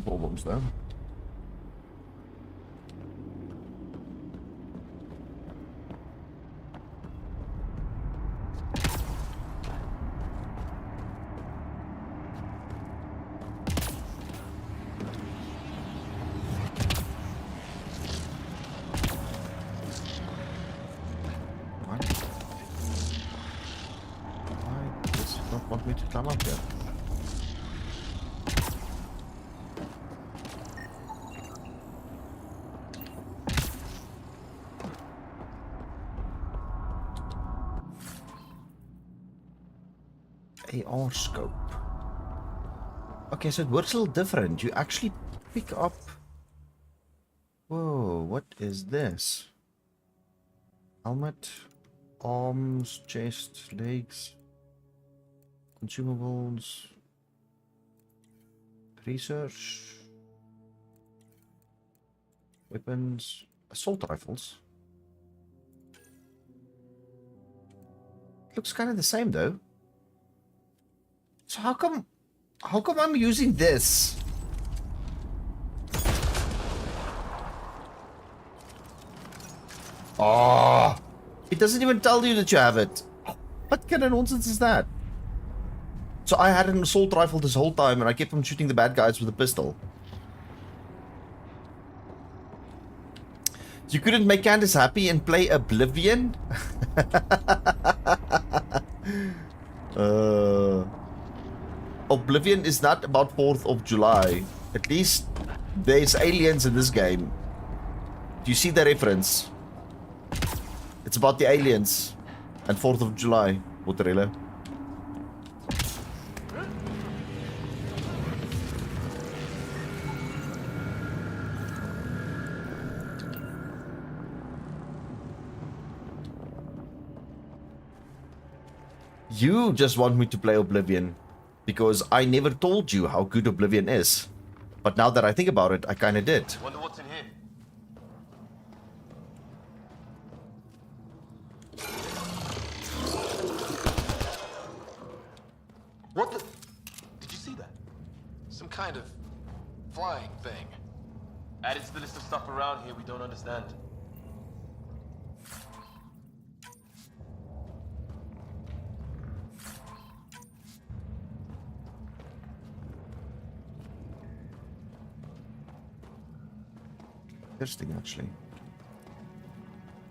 Speaker 1: problems though. Want me to climb up here? AR scope. Okay, so it works a little different. You actually pick up... Whoa, what is this? Helmet, arms, chest, legs, consumables, research, weapons, assault rifles. Looks kind of the same though. So how come I'm using this? Oh, it doesn't even tell you that you have it. What kind of nonsense is that? So I had an assault rifle this whole time and I kept on shooting the bad guys with a pistol. You couldn't make Candace happy and play Oblivion? Oblivion is not about 4th of July. At least there's aliens in this game. Do you see the reference? It's about the aliens and 4th of July, Motorella. You just want me to play Oblivion because I never told you how good Oblivion is. But now that I think about it, I kind of did.
Speaker 6: Wonder what's in here. What the? Did you see that?
Speaker 4: Some kind of flying thing.
Speaker 6: Added to the list of stuff around here we don't understand.
Speaker 1: Interesting, actually.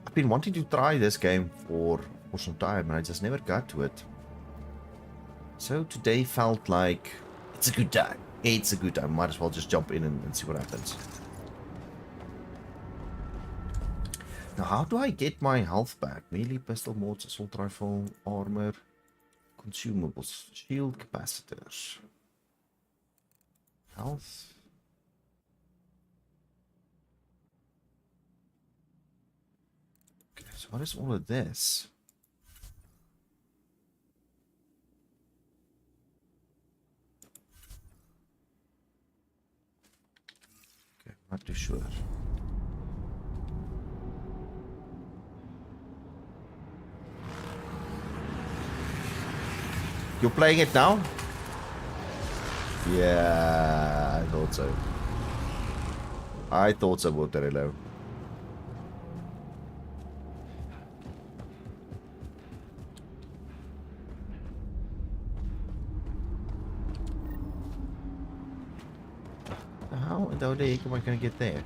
Speaker 1: I've been wanting to try this game for some time and I just never got to it. So today felt like it's a good time. It's a good time. Might as well just jump in and see what happens. Now, how do I get my health back? Melee, pistol, mods, assault rifle, armor, consumables, shield capacitors, health. So what is all of this? Okay, not too sure. You're playing it now? Yeah, I thought so. I thought so, Motorella. How the heck am I going to get there?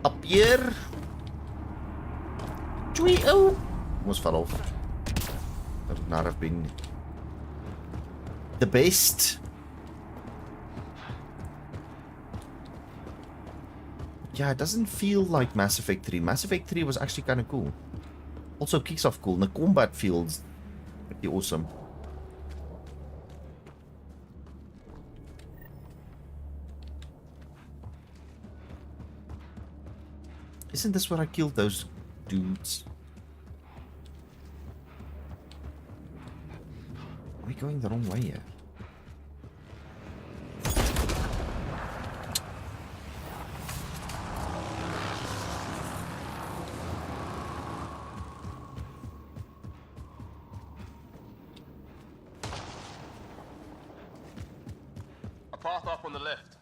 Speaker 1: Up here? Tweet! Oh! Almost fell off. That would not have been the best. Yeah, it doesn't feel like Mass Effect 3. Mass Effect 3 was actually kind of cool. Also, kicks off cool. And the combat feels pretty awesome. Isn't this where I killed those dudes? Are we going the wrong way here?
Speaker 6: A path up on the left.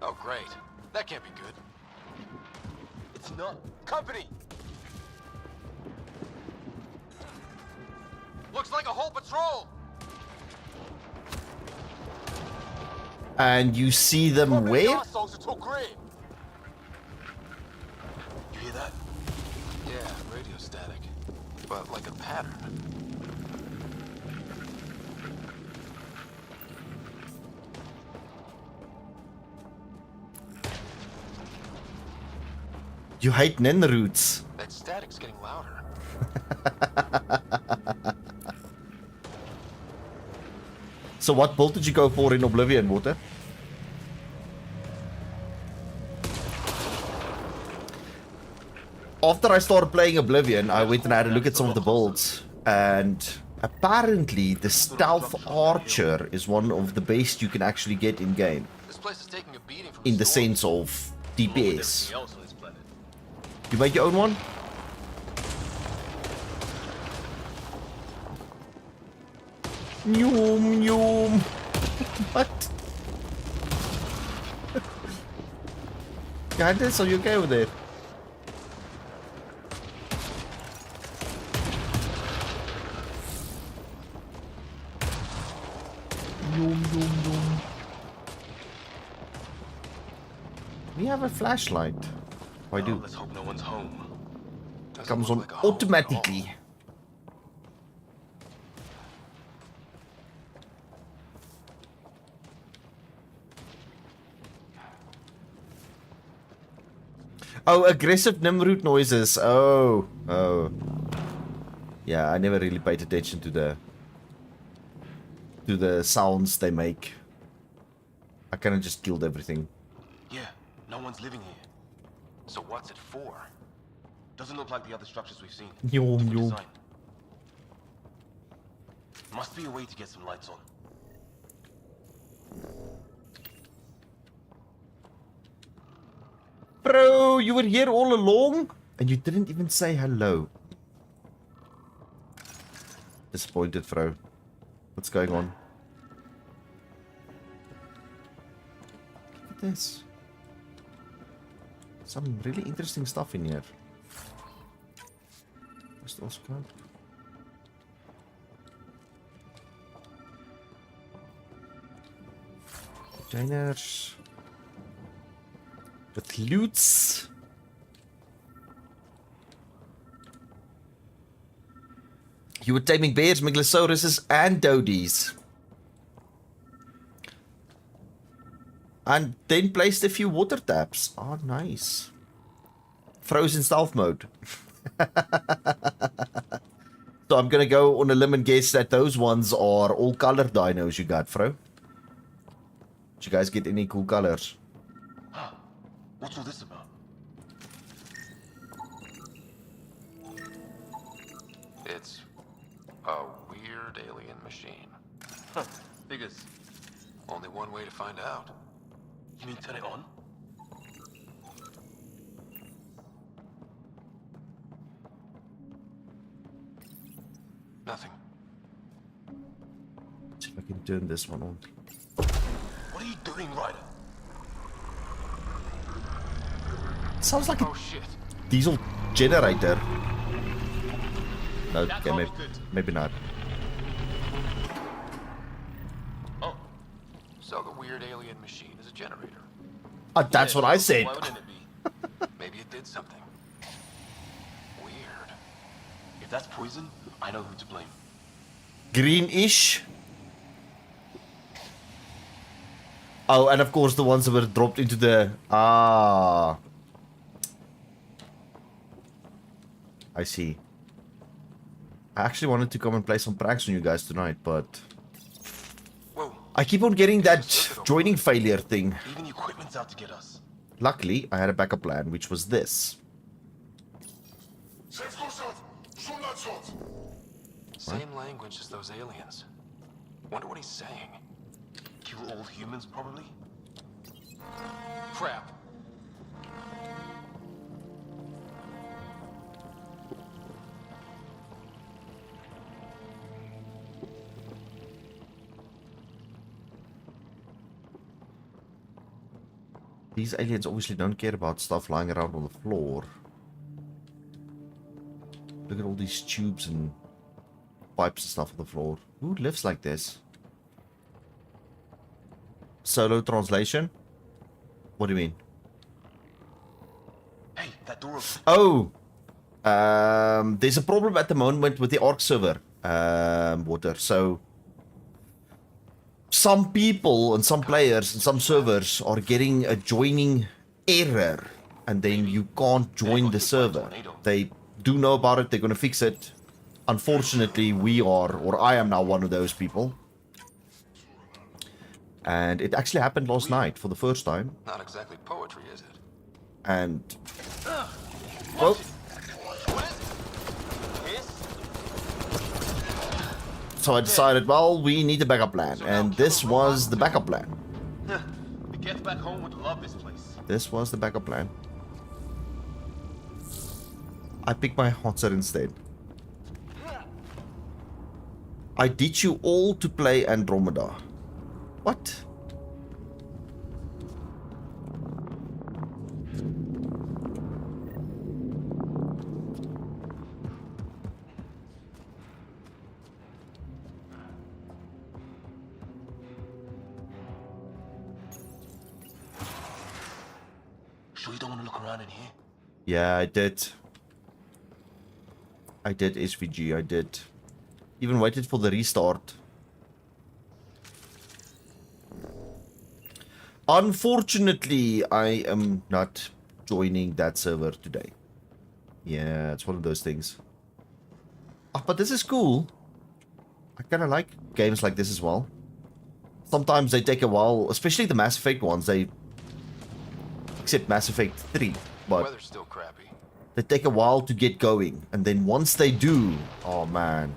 Speaker 4: Oh, great. That can't be good.
Speaker 6: It's not. Company!
Speaker 4: Looks like a whole patrol!
Speaker 1: And you see them where?
Speaker 6: You
Speaker 4: hear that? Yeah, radio static. But like a pattern.
Speaker 1: You hate Nenroots.
Speaker 4: That static's getting louder.
Speaker 1: So what build did you go for in Oblivion, Water? After I started playing Oblivion, I went and had a look at some of the builds, and apparently the Stealth Archer is one of the best you can actually get in game.
Speaker 4: This place is taking a beating from
Speaker 1: In the
Speaker 4: storm.
Speaker 1: sense of DPS.
Speaker 6: Else on this planet.
Speaker 1: You make your own one? Noom, noom. What? Candace, are you okay with it? Noom, noom, noom. We have a flashlight. Oh, I do.
Speaker 6: Let's hope no one's home.
Speaker 1: Comes on automatically. Oh, aggressive Nimrod noises. Oh. Yeah, I never really paid attention to the sounds they make. I kind of just killed everything.
Speaker 6: Yeah, no one's living here.
Speaker 4: So what's it for?
Speaker 6: Doesn't look like the other structures we've seen.
Speaker 1: Yum,
Speaker 6: Different
Speaker 1: yum.
Speaker 6: design. Must be a way to get some lights on.
Speaker 1: Bro, you were here all along? And you didn't even say hello. Disappointed, bro. What's going on? Look at this. Some really interesting stuff in here. Where's the also card? Containers. With loots. You were taming bears, Megalosauruses, and Dodies. And then placed a few water taps. Oh, nice. Frozen stealth mode. So I'm gonna go on a limb and guess that those ones are all color dinos you got, Fro. Did you guys get any cool colors?
Speaker 6: What's all this about?
Speaker 4: It's a weird alien machine.
Speaker 6: Figures.
Speaker 4: Only one way to find out.
Speaker 6: You mean turn it on?
Speaker 4: Nothing.
Speaker 1: Let's see if I can turn this one on.
Speaker 6: What are you doing, Ryder?
Speaker 1: Sounds like a
Speaker 4: Oh shit.
Speaker 1: diesel generator. No,
Speaker 6: That's
Speaker 1: okay,
Speaker 6: almost
Speaker 1: maybe not.
Speaker 6: Oh,
Speaker 4: So the weird alien machine is a generator.
Speaker 1: That's what I said.
Speaker 6: why wouldn't it be?
Speaker 4: Maybe it did something. Weird.
Speaker 6: If that's poison, I know who to blame.
Speaker 1: Greenish. Oh, and of course the ones that were dropped into the... Ah. I see. I actually wanted to come and play some pranks on you guys tonight, but...
Speaker 4: Whoa.
Speaker 1: I keep on getting that joining failure thing.
Speaker 6: Even the equipment's out to get us.
Speaker 1: Luckily, I had a backup plan, which was this.
Speaker 4: Same language as those aliens. Wonder what he's saying.
Speaker 6: Kill all humans, probably?
Speaker 4: Crap.
Speaker 1: These aliens obviously don't care about stuff lying around on the floor. Look at all these tubes and pipes and stuff on the floor. Who lives like this? Solo translation? What do you mean?
Speaker 6: Hey, that door opens.
Speaker 1: Oh! There's a problem at the moment with the Ark server, Water. So, some people and some players and some servers are getting a joining error. and then you can't join the server. They do know about it, they're going to fix it. Unfortunately, we are, or I am now one of those people. And it actually happened last night for the first time.
Speaker 4: Not exactly poetry, is it?
Speaker 1: And... well... So I decided, well, we need a backup plan. And this was the backup plan.
Speaker 6: The Geth back home would love this place.
Speaker 1: This was the backup plan. I picked my Hotzer instead. I ditch you all to play Andromeda. What?
Speaker 6: Sure you don't want to look around in here?
Speaker 1: Yeah, I did. I did SVG, I did. Even waited for the restart. Unfortunately, I am not joining that server today. Yeah, it's one of those things. Oh, but this is cool. I kind of like games like this as well. Sometimes they take a while, especially the Mass Effect ones. Except Mass Effect 3, but
Speaker 4: Weather's still crappy.
Speaker 1: they take a while to get going. And then once they do, oh man.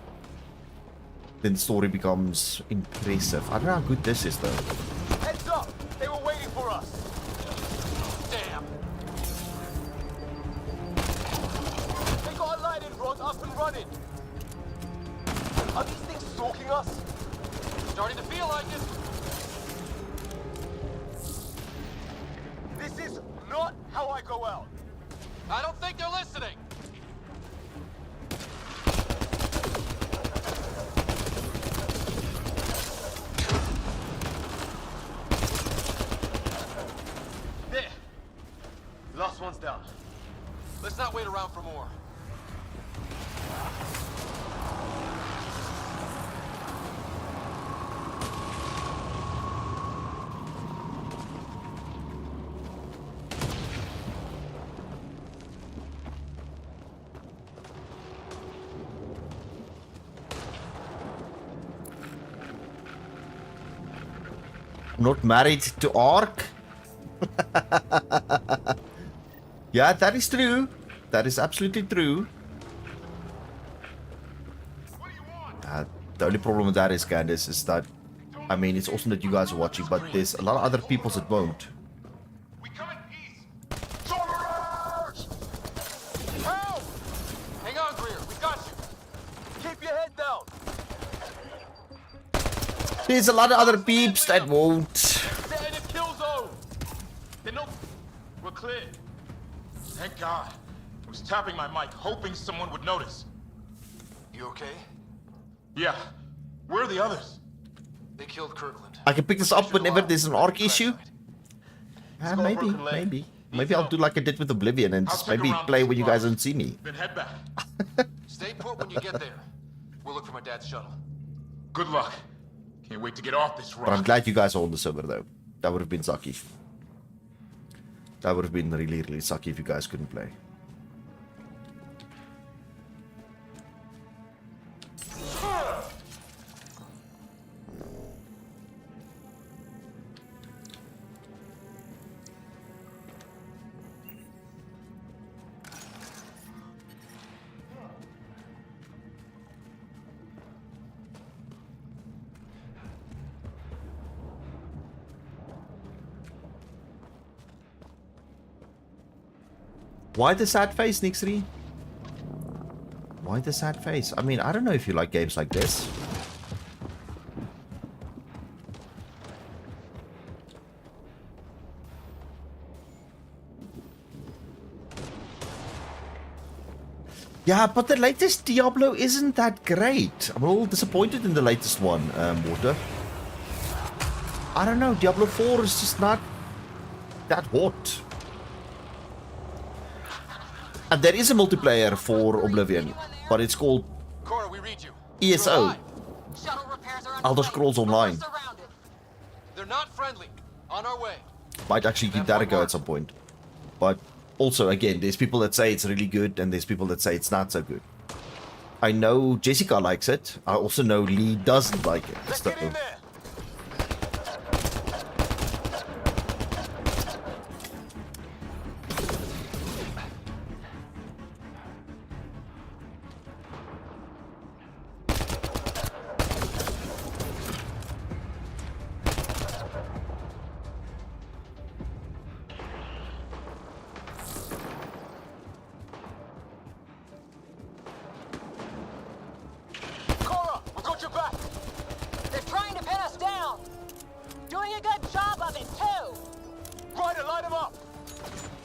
Speaker 1: Then the story becomes impressive. I don't know how good this is though.
Speaker 6: Heads up! They were waiting for us!
Speaker 4: Damn!
Speaker 6: They got a lightning rod up and running! Are these things stalking us?
Speaker 4: Starting to feel like it.
Speaker 6: This is not how I go out!
Speaker 4: I don't think they're listening.
Speaker 6: There! Last one's down.
Speaker 4: Let's not wait around for more.
Speaker 1: Not married to Ark? Yeah, that is true. That is absolutely true. The only problem with that is, Candice, is that, I mean, it's awesome that you guys are watching, but there's a lot of other people that won't.
Speaker 4: Help! Hang on, Greer. We got you.
Speaker 6: Keep your head down!
Speaker 1: There's a lot of other peeps that won't.
Speaker 6: They're in a kill zone! They're no... We're clear.
Speaker 15: Thank God. I was tapping my mic, hoping someone would notice.
Speaker 4: You okay?
Speaker 15: Yeah. Where are the others?
Speaker 4: They killed Kirkland.
Speaker 1: I can pick this up whenever there's an Ark issue. Maybe I'll do like I did with Oblivion and just maybe play when you guys don't see me.
Speaker 15: Then head back.
Speaker 4: Stay put when you get there. We'll look for my dad's shuttle.
Speaker 15: Good luck. Can't wait to get off this rock.
Speaker 1: But I'm glad you guys are on the server though. That would have been sucky. That would have been really, really sucky if you guys couldn't play. Why the sad face, Nixry? Why the sad face? I mean, I don't know if you like games like this. Yeah, but the latest Diablo isn't that great. I'm a little disappointed in the latest one, Water. I don't know, Diablo 4 is just not that hot. And there is a multiplayer for Oblivion, but it's called
Speaker 4: Cora, we read you.
Speaker 1: ESO. Elder Scrolls Online.
Speaker 4: They're not friendly. On our way.
Speaker 1: Might actually give that a go at some point. But also, again, there's people that say it's really good, and there's people that say it's not so good. I know Jessica likes it. I also know Lee doesn't like it.
Speaker 6: Let's get in there.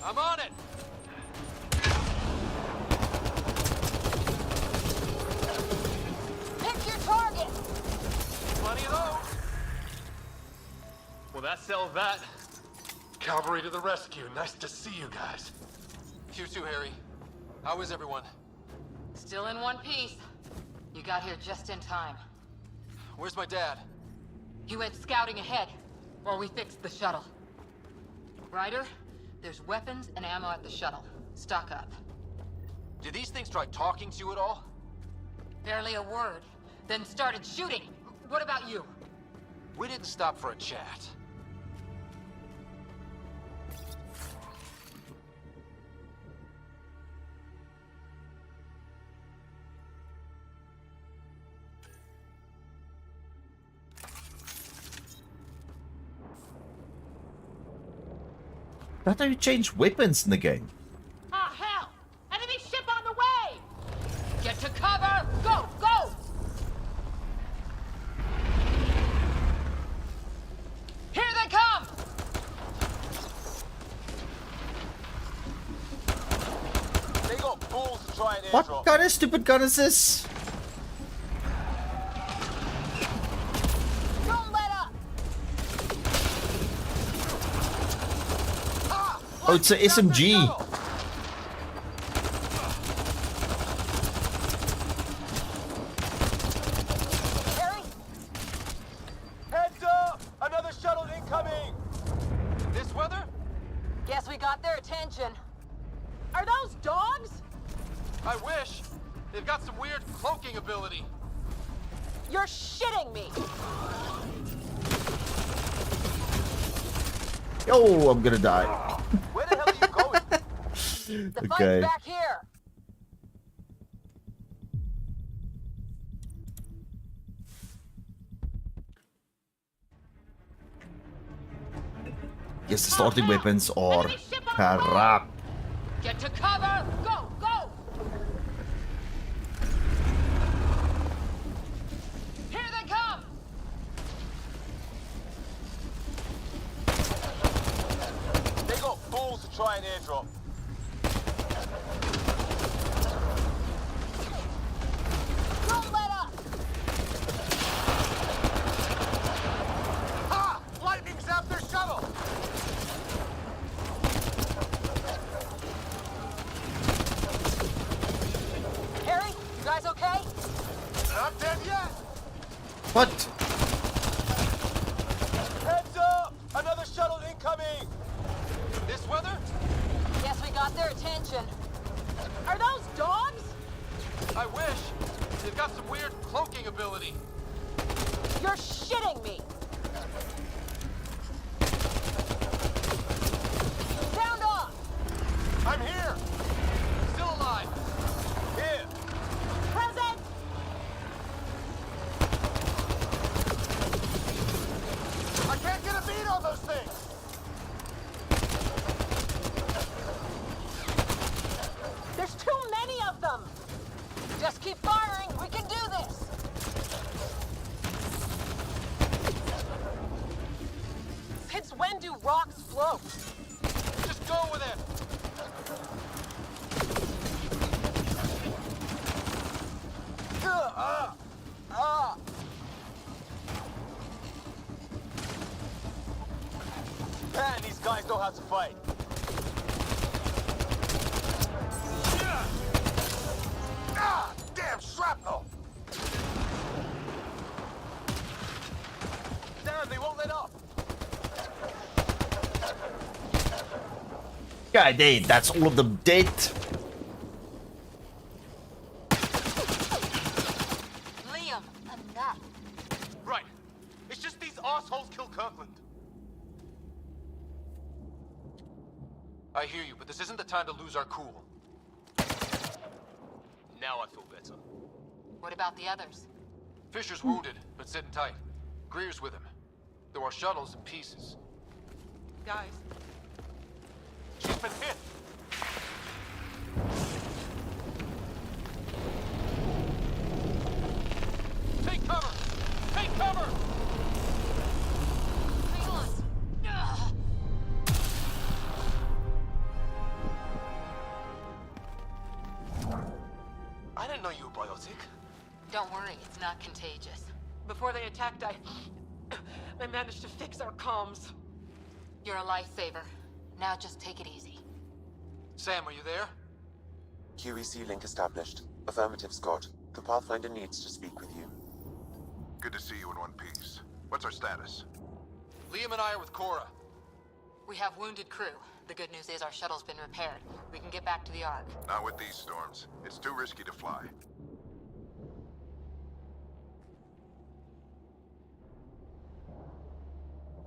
Speaker 4: I'm on it!
Speaker 12: Pick your target!
Speaker 4: Plenty of those!
Speaker 6: Well, that settles that.
Speaker 14: Cavalry to the rescue. Nice to see you guys.
Speaker 4: You too, Harry. How is everyone?
Speaker 10: Still in one piece. You got here just in time.
Speaker 4: Where's my dad?
Speaker 10: He went scouting ahead while we fixed the shuttle. Ryder, there's weapons and ammo at the shuttle. Stock up.
Speaker 4: Did these things try talking to you at all?
Speaker 10: Barely a word. Then started shooting. What about you?
Speaker 4: We didn't stop for a chat.
Speaker 1: That's how you change weapons in the game.
Speaker 12: Ah, hell! Enemy ship on the way!
Speaker 10: Get to cover! Go! Go! Here they come!
Speaker 6: They got fools to try and
Speaker 1: What
Speaker 6: airdrop.
Speaker 1: kind of stupid gun is this?
Speaker 12: Don't let up!
Speaker 1: Oh, it's a SMG.
Speaker 12: Harry?
Speaker 6: Heads up! Another shuttle incoming!
Speaker 4: This weather?
Speaker 12: Guess we got their attention. Are those dogs?
Speaker 4: I wish. They've got some weird cloaking ability.
Speaker 12: You're shitting me!
Speaker 1: Oh, I'm gonna die.
Speaker 6: Where the hell are you going?
Speaker 12: The
Speaker 1: Okay.
Speaker 12: fight's back here!
Speaker 1: Yes, the starting weapons are crap.
Speaker 10: Get to cover! Go! Go! Here they come!
Speaker 6: They got fools to try and airdrop.
Speaker 12: Don't let up!
Speaker 6: Ha! Lightning zapped their shuttle!
Speaker 12: Harry, you guys okay?
Speaker 6: Not dead yet!
Speaker 1: What?
Speaker 6: Heads up! Another shuttle incoming!
Speaker 4: This weather?
Speaker 12: Guess we got their attention. Are those dogs?
Speaker 4: I wish. They've got some weird cloaking ability.
Speaker 12: You're shitting me! Sound off!
Speaker 6: I'm here!
Speaker 4: Still alive.
Speaker 6: Here!
Speaker 12: Present!
Speaker 6: I can't get a beat on those things!
Speaker 12: There's too many of them! Just keep firing, we can do this! Since when do rocks float?
Speaker 4: Just go with it.
Speaker 6: Man, these guys know how to fight. Ah! Damn shrapnel! Damn, they won't let up.
Speaker 1: guy dead. That's all of them dead.
Speaker 10: Liam, enough.
Speaker 6: Right. It's just these assholes killed Kirkland.
Speaker 4: I hear you, but this isn't the time to lose our cool.
Speaker 6: Now I feel better.
Speaker 10: What about the others?
Speaker 4: Fisher's wounded, but sitting tight. Greer's with him. There are shuttles in pieces.
Speaker 6: Guys. She's been hit.
Speaker 4: Take cover! Take cover!
Speaker 10: Hang on. Ugh.
Speaker 6: I didn't know you were biotic.
Speaker 10: Don't worry, it's not contagious.
Speaker 12: Before they attacked, I managed to fix our comms.
Speaker 10: You're a lifesaver. Now just take it easy.
Speaker 4: Sam, are you there?
Speaker 8: QEC link established. Affirmative, Scott. The Pathfinder needs to speak with you.
Speaker 11: Good to see you in one piece. What's our status?
Speaker 4: Liam and I are with Cora.
Speaker 10: We have wounded crew. The good news is our shuttle's been repaired. We can get back to the Ark.
Speaker 11: Not with these storms. It's too risky to fly.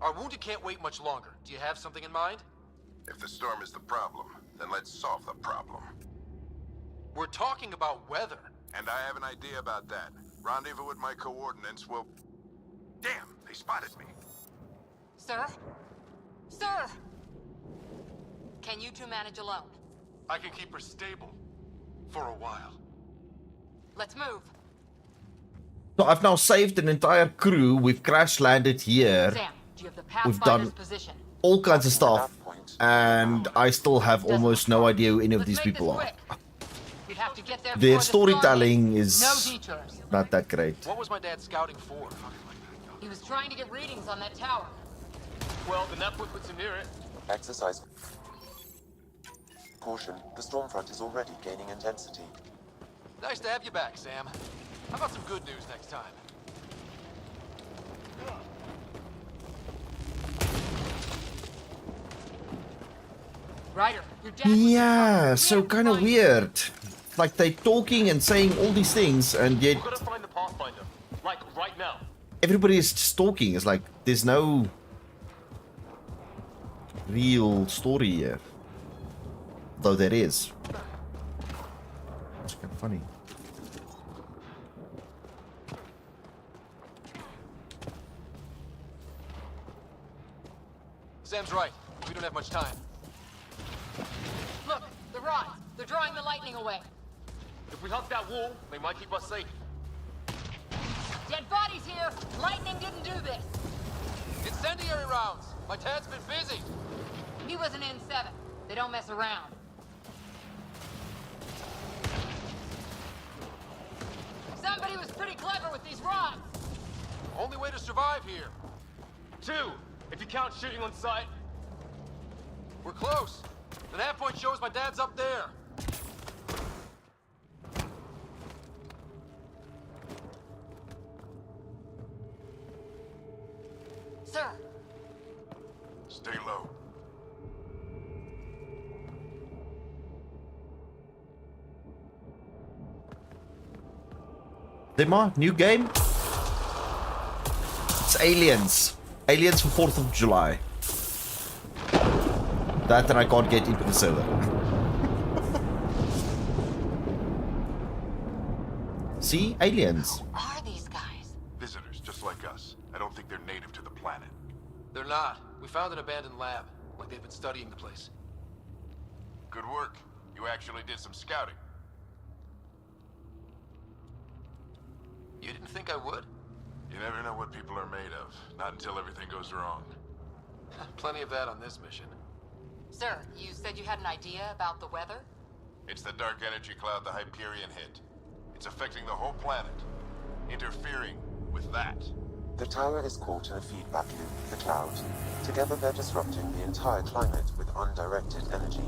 Speaker 4: Our wounded can't wait much longer. Do you have something in mind?
Speaker 11: If the storm is the problem, then let's solve the problem.
Speaker 4: We're talking about weather.
Speaker 11: And I have an idea about that. Rendezvous with my coordinates will... Damn, they spotted me.
Speaker 10: Sir? Sir! Can you two manage alone?
Speaker 4: I can keep her stable. For a while.
Speaker 10: Let's move.
Speaker 1: So I've now saved an entire crew. We've crash landed here.
Speaker 10: Sam, do you have the
Speaker 1: We've
Speaker 10: Pathfinder's
Speaker 1: done
Speaker 10: position?
Speaker 1: all kinds of stuff. And I still have almost no idea who any of these people are.
Speaker 10: You'd have to get there
Speaker 1: Their
Speaker 10: before the storm
Speaker 1: storytelling
Speaker 10: hits.
Speaker 1: is
Speaker 10: No detours.
Speaker 1: not that great.
Speaker 4: What was my dad scouting for?
Speaker 10: He was trying to get readings on that tower.
Speaker 6: Well, the Napwood puts him near it.
Speaker 8: Exercise. Caution, the storm front is already gaining intensity.
Speaker 4: Nice to have you back, Sam. How about some good news next time?
Speaker 10: Ryder, your dad
Speaker 1: Yeah, so kind of weird. Like they talking and saying all these things, and yet
Speaker 6: We've got to find the Pathfinder. Like, right now.
Speaker 1: everybody is just talking. It's like there's no real story here. Though there is. It's kind of funny.
Speaker 4: Sam's right. We don't have much time.
Speaker 10: Look, the rods. They're drawing the lightning away.
Speaker 6: If we hug that wall, they might keep us safe.
Speaker 10: Dead bodies here. Lightning didn't do this.
Speaker 4: Incendiary rounds. My dad's been busy.
Speaker 10: He was an N7. They don't mess around. Somebody was pretty clever with these rods.
Speaker 4: Only way to survive here.
Speaker 6: 2, if you count shooting on sight.
Speaker 4: We're close. The nav point shows my dad's up there.
Speaker 10: Sir.
Speaker 11: Stay low.
Speaker 1: Demo, new game. It's Aliens. Aliens for 4th of July. That and I can't get into the server. See? Aliens.
Speaker 10: Who are these guys?
Speaker 11: Visitors, just like us. I don't think they're native to the planet.
Speaker 4: They're not. We found an abandoned lab. Like they've been studying the place.
Speaker 11: Good work. You actually did some scouting.
Speaker 4: You didn't think I would?
Speaker 11: You never know what people are made of. Not until everything goes wrong.
Speaker 4: Plenty of that on this mission.
Speaker 10: Sir, you said you had an idea about the weather?
Speaker 11: It's the dark energy cloud the Hyperion hit. It's affecting the whole planet. Interfering with that.
Speaker 8: The tower is caught in a feedback loop with the cloud. Together they're disrupting the entire climate with undirected energy.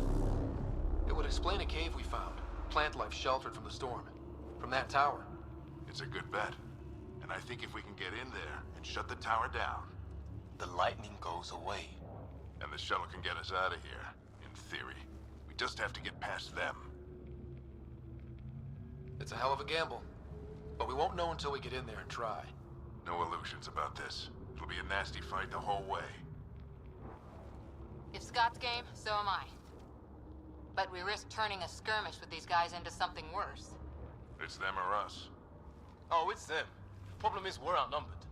Speaker 4: It would explain a cave we found. Plant life sheltered from the storm. From that tower.
Speaker 11: It's a good bet. And I think if we can get in there and shut the tower down,
Speaker 3: the lightning goes away.
Speaker 11: And the shuttle can get us out of here, in theory. We just have to get past them.
Speaker 4: It's a hell of a gamble. But we won't know until we get in there and try.
Speaker 11: No illusions about this. It'll be a nasty fight the whole way.
Speaker 10: If Scott's game, so am I. But we risk turning a skirmish with these guys into something worse.
Speaker 11: It's them or us.
Speaker 6: Oh, it's them. Problem is, we're outnumbered.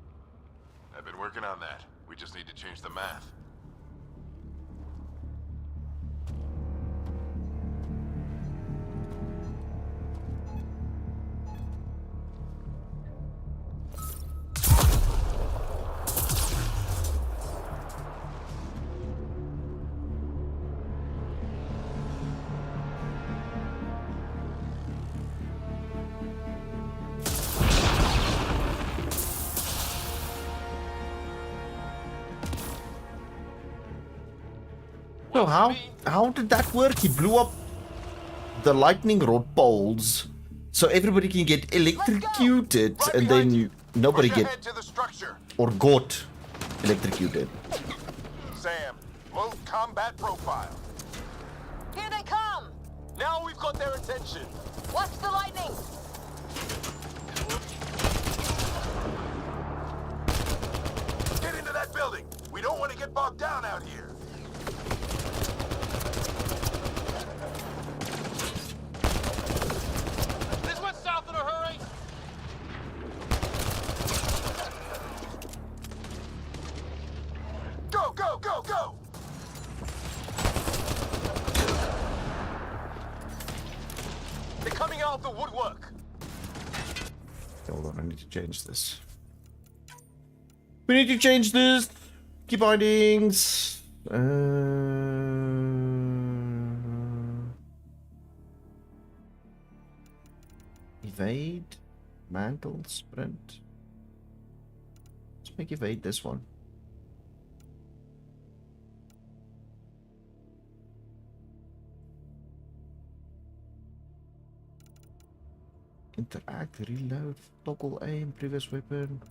Speaker 11: I've been working on that. We just need to change the math.
Speaker 1: So how did that work? He blew up the lightning rod poles so everybody can get electrocuted and then nobody get or got electrocuted.
Speaker 14: Sam, low combat profile.
Speaker 12: Here they come!
Speaker 6: Now we've got their attention.
Speaker 12: Watch the lightning!
Speaker 14: Get into that building. We don't want to get bogged down out here.
Speaker 6: This went south in a hurry.
Speaker 14: Go, go, go, go!
Speaker 6: They're coming out of the woodwork.
Speaker 1: Hold on, I need to change this. We need to change this. Key bindings. Evade. Mantle. Sprint. Let's make evade this one. Interact, reload, toggle aim, previous weapon.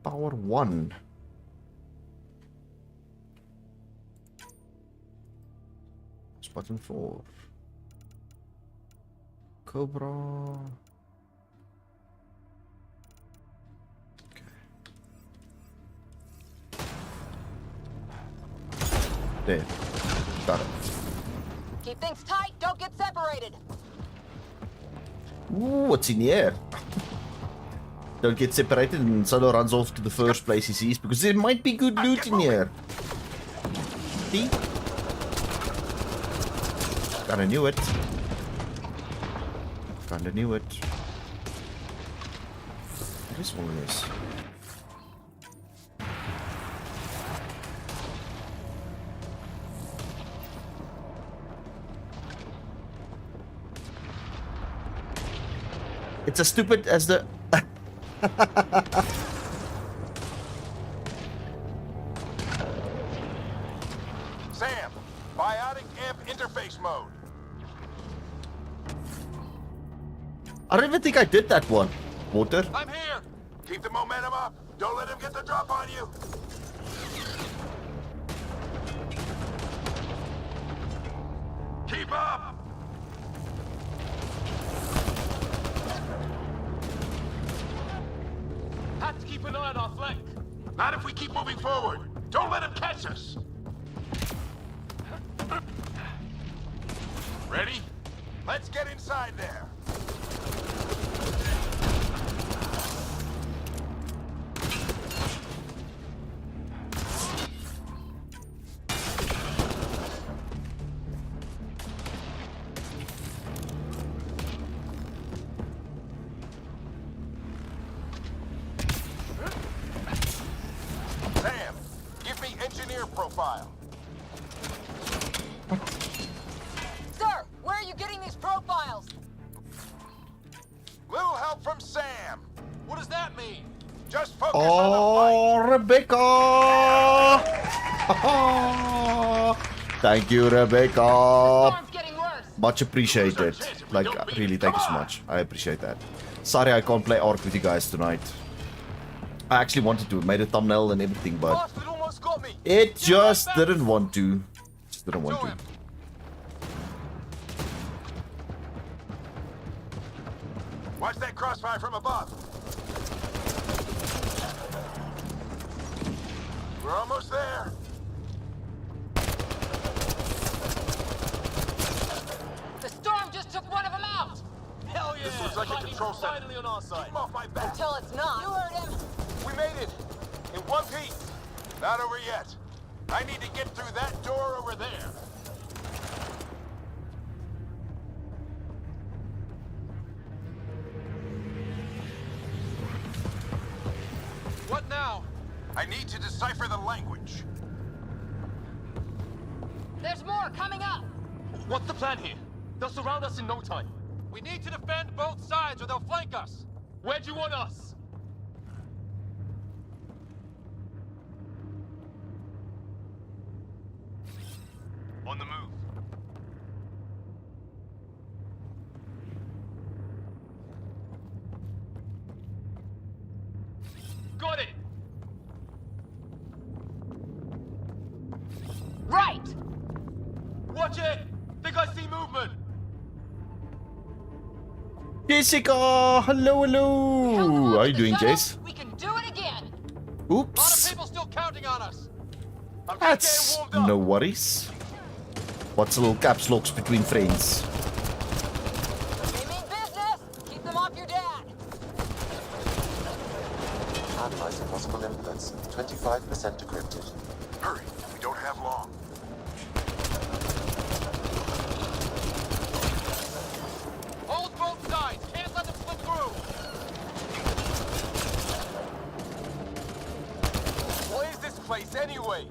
Speaker 1: Power 1. What's button 4? Cobra. Okay. There. Got it.
Speaker 12: Keep things tight, don't get separated!
Speaker 1: Ooh, what's in the air? Don't get separated and Solo runs off to the first place he sees because there might be good loot in here. See? Kinda knew it. Kinda knew it. What is all this? It's as stupid as the...
Speaker 14: Sam, biotic amp interface mode.
Speaker 1: I don't even think I did that one. Water.
Speaker 14: I'm here. Keep the momentum up. Don't let him get the drop on you. Keep up.
Speaker 6: Have to keep an eye on our flank.
Speaker 14: Not if we keep moving forward. Don't let him catch us.
Speaker 6: Ready?
Speaker 14: Let's get inside there. Sam, give me engineer profile.
Speaker 12: Sir, where are you getting these profiles?
Speaker 14: Little help from Sam.
Speaker 6: What does that mean?
Speaker 14: Just focus on the fight.
Speaker 1: Oh, Rebecca! Thank you, Rebecca. Much appreciated. Like, really, thank you so much. I appreciate that. Sorry I can't play Ark with you guys tonight. I actually wanted to. Made a thumbnail and everything, but... It just didn't want to. Just didn't want to.
Speaker 11: Watch that crossfire from above. We're almost there.
Speaker 12: The storm just took one of them out!
Speaker 15: Hell yeah!
Speaker 11: This looks like a
Speaker 15: Lightning's
Speaker 11: control center.
Speaker 15: finally on our side.
Speaker 11: Keep 'em off my back.
Speaker 12: Until it's not. You heard him!
Speaker 15: We made it! In one piece!
Speaker 11: Not over yet. I need to get through that door over there.
Speaker 4: What now?
Speaker 11: I need to decipher the language.
Speaker 12: There's more coming up!
Speaker 6: What's the plan here? They'll surround us in no time.
Speaker 4: We need to defend both sides or they'll flank us.
Speaker 6: Where do you want us? On the move. Got it!
Speaker 12: Right!
Speaker 6: Watch it! Think I see movement!
Speaker 1: Jessica! Hello, hello! How you doing, Jess?
Speaker 12: We can do it again!
Speaker 4: A lot of
Speaker 1: Oops.
Speaker 4: people still counting on us.
Speaker 6: I'm just
Speaker 1: That's
Speaker 6: getting warmed up.
Speaker 1: no worries. What's a little caps locks between friends?
Speaker 12: They mean business! Keep them off your dad!
Speaker 8: Analyzing possible inputs. 25% decrypted.
Speaker 11: Hurry, we don't have long.
Speaker 4: Hold both sides. Can't let them slip through.
Speaker 6: What is this place anyway?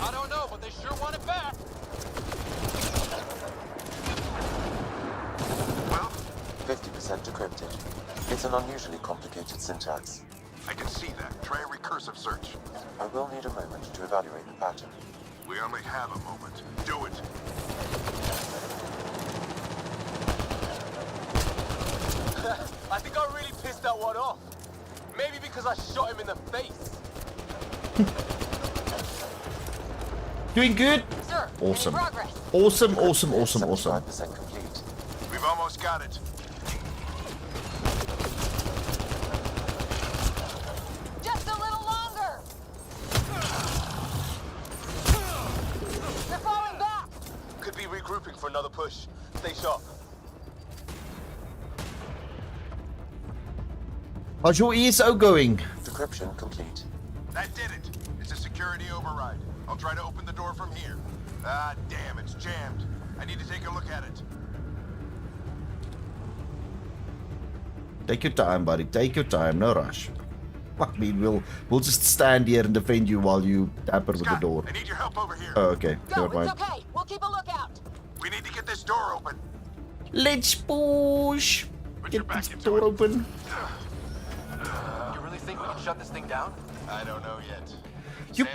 Speaker 4: I don't know, but they sure want it back.
Speaker 11: Well,
Speaker 8: 50% decrypted. It's an unusually complicated syntax.
Speaker 11: I can see that. Try a recursive search.
Speaker 8: I will need a moment to evaluate the pattern.
Speaker 11: We only have a moment. Do it.
Speaker 6: I think I really pissed that one off. Maybe because I shot him in the face.
Speaker 1: Doing good?
Speaker 12: Sir,
Speaker 1: Awesome.
Speaker 12: any progress?
Speaker 1: Awesome, awesome, awesome, awesome.
Speaker 8: 75% complete.
Speaker 11: We've almost got it.
Speaker 12: Just a little longer! They're falling back!
Speaker 6: Could be regrouping for another push. Stay sharp.
Speaker 1: How's your ESO going?
Speaker 8: Decryption complete.
Speaker 11: That did it. It's a security override. I'll try to open the door from here. Ah, damn, it's jammed. I need to take a look at it.
Speaker 1: Take your time, buddy. Take your time. No rush. Fuck me. We'll just stand here and defend you while you tamper with the door.
Speaker 11: I need your help over here.
Speaker 1: Oh, okay.
Speaker 12: Go,
Speaker 1: Never mind.
Speaker 12: it's okay. We'll keep a lookout.
Speaker 11: We need to get this door open.
Speaker 1: Let's push. Get this door open.
Speaker 4: You really think we can shut this thing down?
Speaker 11: I don't know yet.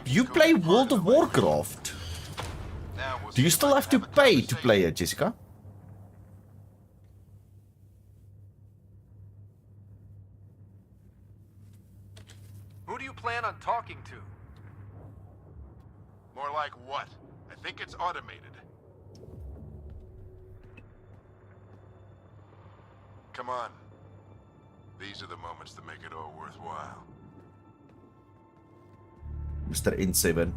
Speaker 1: You play World of Warcraft. Do you still have to pay to play it, Jessica?
Speaker 4: Who do you plan on talking to?
Speaker 11: More like what? I think it's automated. Come on. These are the moments that make it all worthwhile.
Speaker 1: Mr. N7.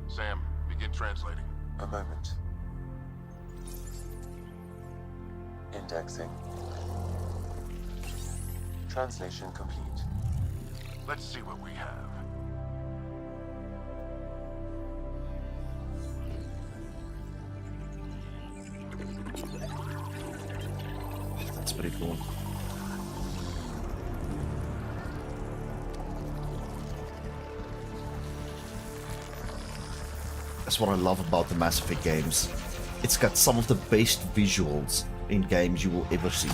Speaker 11: Sam, begin translating.
Speaker 8: A moment. Indexing. Translation complete.
Speaker 11: Let's see what we have.
Speaker 1: That's pretty cool. That's what I love about the Mass Effect games. It's got some of the best visuals in games you will ever see.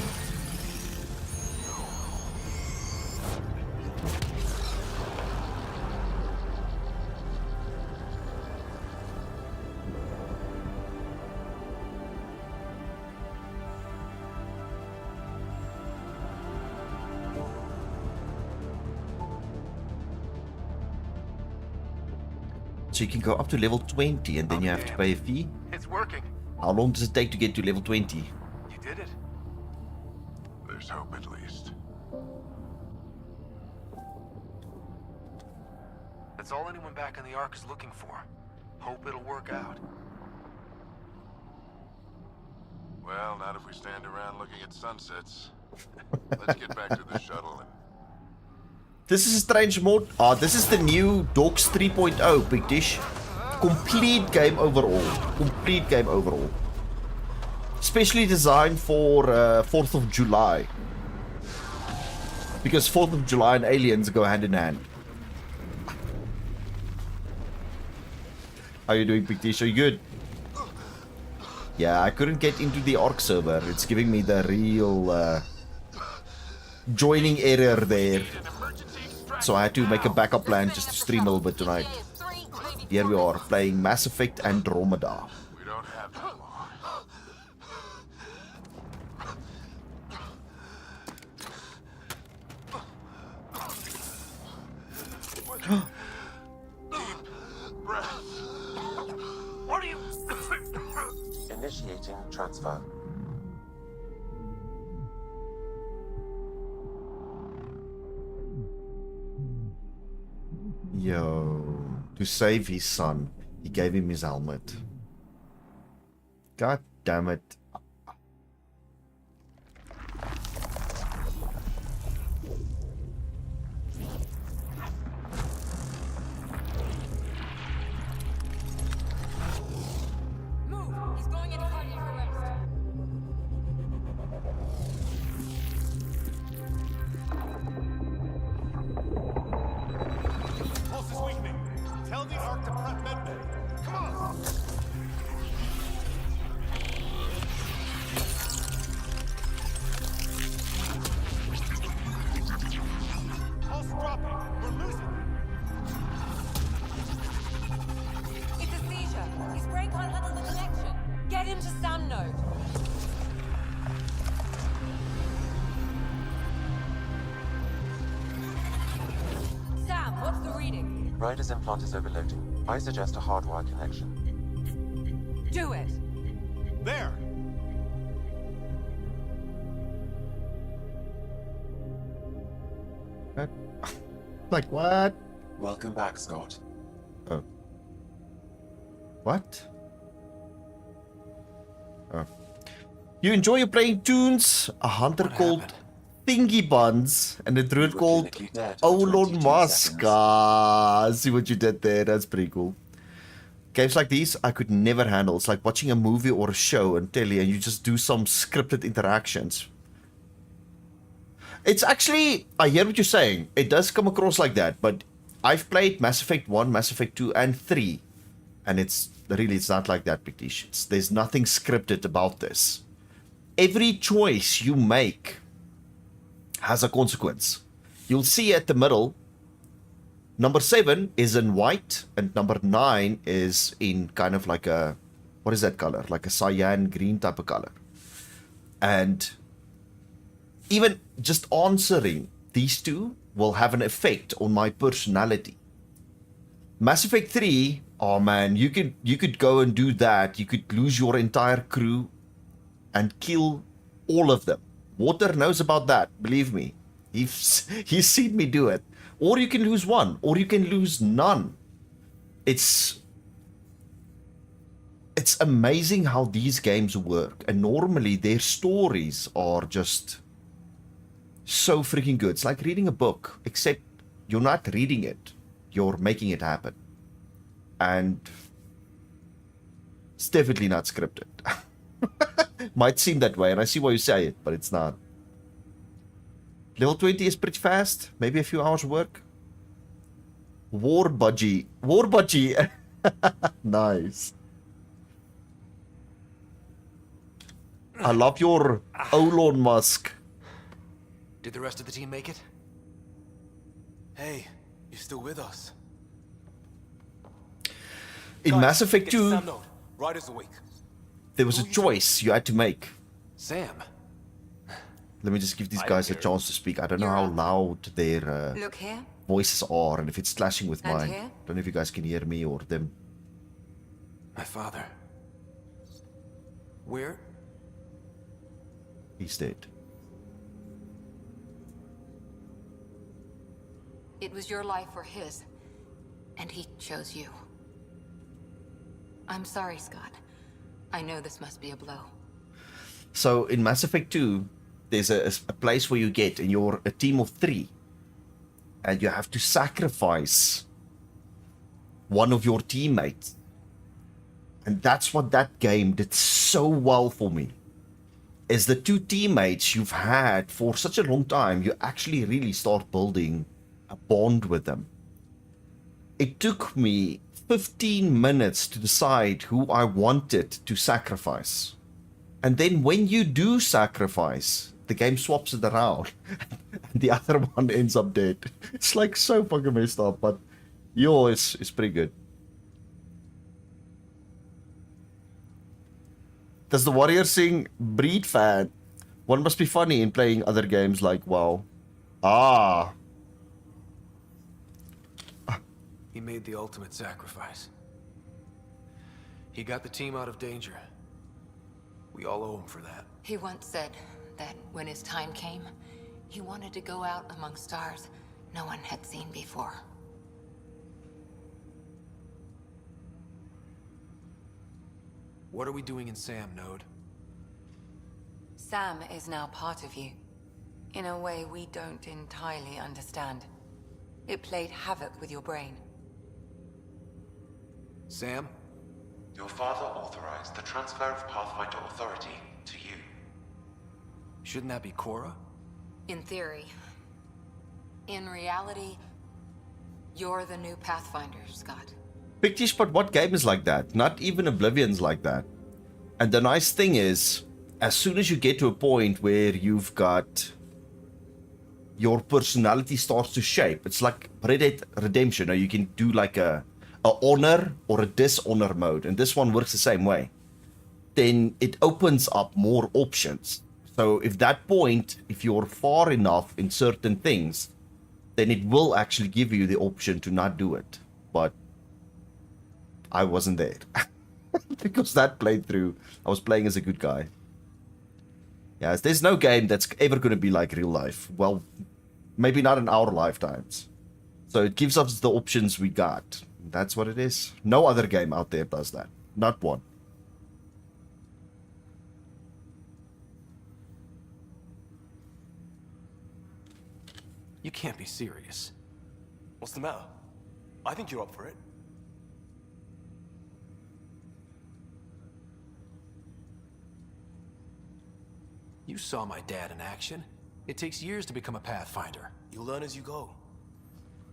Speaker 1: So you can go up to level 20 and then you have to pay a fee.
Speaker 4: It's working.
Speaker 1: How long does it take to get to level 20?
Speaker 14: You did it.
Speaker 11: There's hope at least.
Speaker 4: That's all anyone back in the Ark is looking for. Hope it'll work out.
Speaker 11: Well, not if we stand around looking at sunsets. Let's get back to the shuttle and...
Speaker 1: This is a strange mod. This is the new Dogs 3.0, Big Dish. Complete game overall. Complete game overall. Specially designed for 4th of July. Because 4th of July and Aliens go hand in hand. How are you doing, Big Dish? Are you good? Yeah, I couldn't get into the Ark server. It's giving me the real joining error there. So I had to make a backup plan just to stream a little bit tonight. Here we are, playing Mass Effect Andromeda.
Speaker 11: We don't have that long.
Speaker 8: What are you... Initiating transfer.
Speaker 1: Yo, to save his son, he gave him his helmet. God damn it.
Speaker 8: Ryder's implant is overloading. I suggest a hardwire connection.
Speaker 7: Do it!
Speaker 14: There!
Speaker 1: Like what?
Speaker 8: Welcome back, Scott.
Speaker 1: Oh. What? Oh. You enjoy your playing tunes? A hunter called Thingy Buns and a druid called Elon Musk. Ah, see what you did there. That's pretty cool. Games like these I could never handle. It's like watching a movie or a show and telly and you just do some scripted interactions. It's actually, I hear what you're saying. It does come across like that, but I've played Mass Effect 1, Mass Effect 2, and 3. And it's not like that, Big Dish. There's nothing scripted about this. Every choice you make has a consequence. You'll see at the middle, number 7 is in white, and number 9 is in kind of like a, what is that color? Like a cyan green type of color. And even just answering these two will have an effect on my personality. Mass Effect 3, oh man, you could go and do that. You could lose your entire crew and kill all of them. Water knows about that, believe me. He's seen me do it. Or you can lose one, or you can lose none. It's amazing how these games work. And normally their stories are just so freaking good. It's like reading a book, except you're not reading it. You're making it happen. And it's definitely not scripted. Might seem that way, and I see why you say it, but it's not. Level 20 is pretty fast. Maybe a few hours work. War Budgie. War Budgie. Nice. I love your Elon Musk.
Speaker 4: Did the rest of the team make it? Hey, you're still with us.
Speaker 1: In Mass Effect 2,
Speaker 4: Ryder's awake.
Speaker 1: there was a choice you had to make.
Speaker 4: Sam.
Speaker 1: Let me just give these guys a chance to speak. I don't know how loud their
Speaker 7: Look here.
Speaker 1: voices are and if it's clashing with
Speaker 7: And
Speaker 1: mine.
Speaker 7: here?
Speaker 1: Don't know if you guys can hear me or them.
Speaker 4: My father. Where?
Speaker 1: He's dead.
Speaker 10: It was your life or his, and he chose you. I'm sorry, Scott. I know this must be a blow.
Speaker 1: So in Mass Effect 2, there's a place where you get, and you're a team of 3, and you have to sacrifice one of your teammates. And that's what that game did so well for me. Is the 2 teammates you've had for such a long time, you actually really start building a bond with them. It took me 15 minutes to decide who I wanted to sacrifice. And then when you do sacrifice, the game swaps it around. And the other one ends up dead. It's like so fucking messed up, but it's pretty good. Does the warrior sing Breed fan? One must be funny in playing other games like WoW. Ah.
Speaker 4: He made the ultimate sacrifice. He got the team out of danger. We all owe him for that.
Speaker 10: He once said that when his time came, he wanted to go out among stars no one had seen before.
Speaker 4: What are we doing in Sam, Node?
Speaker 7: Sam is now part of you, in a way we don't entirely understand. It played havoc with your brain.
Speaker 4: Sam?
Speaker 8: Your father authorized the transfer of Pathfinder authority to you.
Speaker 4: Shouldn't that be Cora?
Speaker 10: In theory. In reality, you're the new Pathfinder, Scott.
Speaker 1: Pictish, but what game is like that? Not even Oblivion's like that. And the nice thing is, as soon as you get to a point where you've got your personality starts to shape, it's like Red Dead Redemption, or you can do like a honor or a dishonor mode, and this one works the same way. Then it opens up more options. So if that point, if you're far enough in certain things, then it will actually give you the option to not do it. But I wasn't there. Because that playthrough, I was playing as a good guy. Yes, there's no game that's ever going to be like real life. Well, maybe not in our lifetimes. So it gives us the options we got. That's what it is. No other game out there does that. Not one.
Speaker 4: You can't be serious.
Speaker 14: What's the matter? I think you're up for it.
Speaker 4: You saw my dad in action. It takes years to become a Pathfinder.
Speaker 14: You'll learn as you go.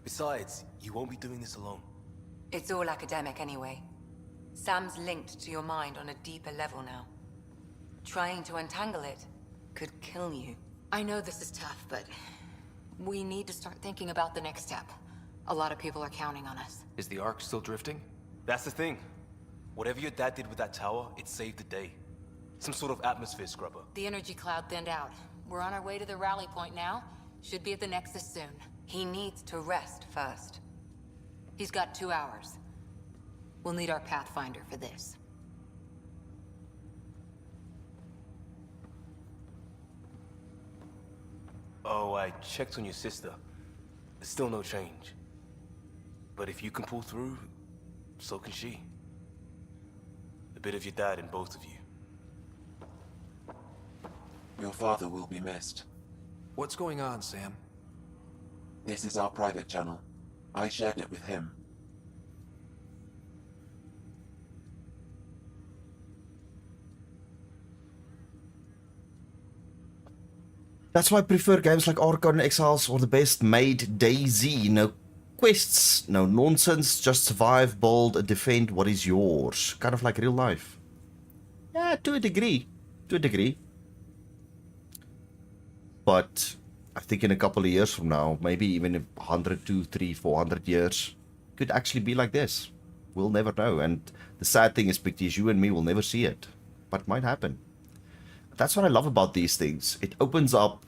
Speaker 14: Besides, you won't be doing this alone.
Speaker 7: It's all academic anyway. Sam's linked to your mind on a deeper level now. Trying to untangle it could kill you.
Speaker 10: I know this is tough, but we need to start thinking about the next step. A lot of people are counting on us.
Speaker 4: Is the Ark still drifting?
Speaker 14: That's the thing. Whatever your dad did with that tower, it saved the day. Some sort of atmosphere scrubber.
Speaker 10: The energy cloud thinned out. We're on our way to the rally point now. Should be at the Nexus soon.
Speaker 7: He needs to rest first.
Speaker 10: He's got 2 hours. We'll need our Pathfinder for this.
Speaker 14: Oh, I checked on your sister. There's still no change. But if you can pull through, so can she. A bit of your dad in both of you.
Speaker 8: Your father will be missed.
Speaker 4: What's going on, Sam?
Speaker 8: This is our private channel. I shared it with him.
Speaker 1: That's why I prefer games like Archon Exiles or the best made DayZ. No quests, no nonsense, just survive, build, and defend what is yours. Kind of like real life. Yeah, to a degree. To a degree. But I think in a couple of years from now, maybe even 100, 200, 300, 400 years, could actually be like this. We'll never know. And the sad thing is, Pictish, you and me will never see it. But it might happen. That's what I love about these things. It opens up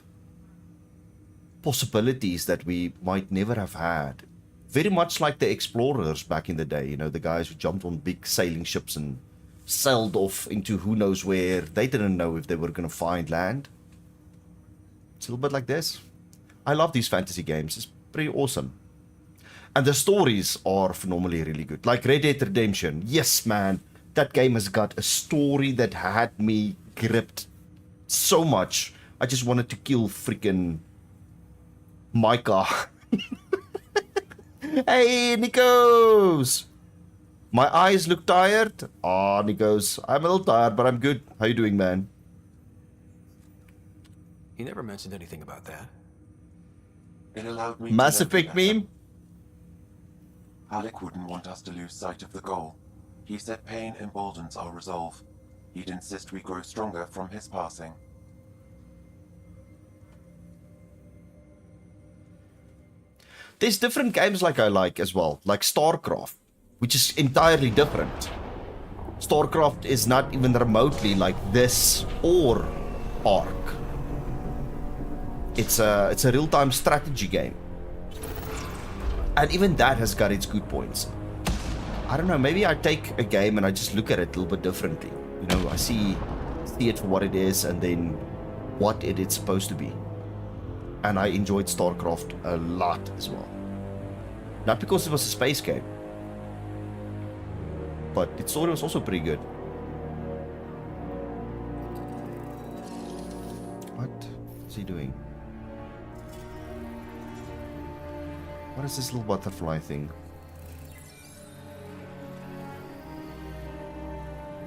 Speaker 1: possibilities that we might never have had. Very much like the explorers back in the day, you know, the guys who jumped on big sailing ships and sailed off into who knows where. They didn't know if they were going to find land. It's a little bit like this. I love these fantasy games. It's pretty awesome. And the stories are phenomenally really good. Like Red Dead Redemption. Yes, man. That game has got a story that had me gripped so much. I just wanted to kill freaking Micah. Hey, Nikos! My eyes look tired. Ah, Nikos. I'm a little tired, but I'm good. How you doing, man?
Speaker 3: He never mentioned anything about that.
Speaker 8: It allowed me
Speaker 1: Mass
Speaker 8: to know
Speaker 1: Effect
Speaker 8: better.
Speaker 1: meme?
Speaker 8: Alec wouldn't want us to lose sight of the goal. He said pain emboldens our resolve. He'd insist we grow stronger from his passing.
Speaker 1: There's different games like I like as well, like StarCraft, which is entirely different. StarCraft is not even remotely like this or Ark. It's a real-time strategy game. And even that has got its good points. I don't know, maybe I take a game and I just look at it a little bit differently. You know, I see it for what it is and then what it is supposed to be. And I enjoyed StarCraft a lot as well. Not because it was a space game, but its story was also pretty good. What is he doing? What is this little butterfly thing?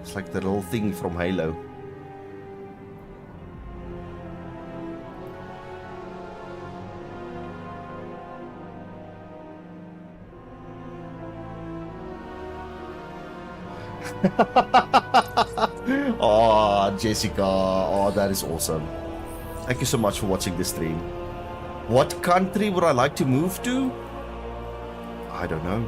Speaker 1: It's like the little thing from Halo. Oh, Jessica. Oh, that is awesome. Thank you so much for watching this stream. What country would I like to move to? I don't know.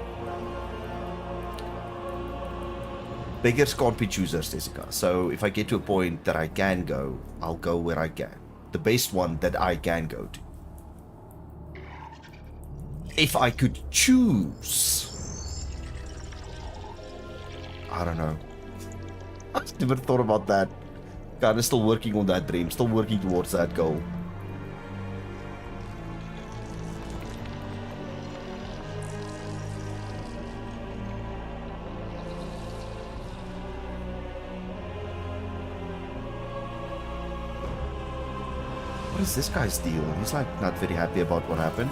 Speaker 1: Beggars can't be choosers, Jessica. So if I get to a point that I can go, I'll go where I can. The best one that I can go to. If I could choose. I don't know. I never thought about that. God, I'm still working on that dream. Still working towards that goal. What is this guy's deal? He's like not very happy about what happened.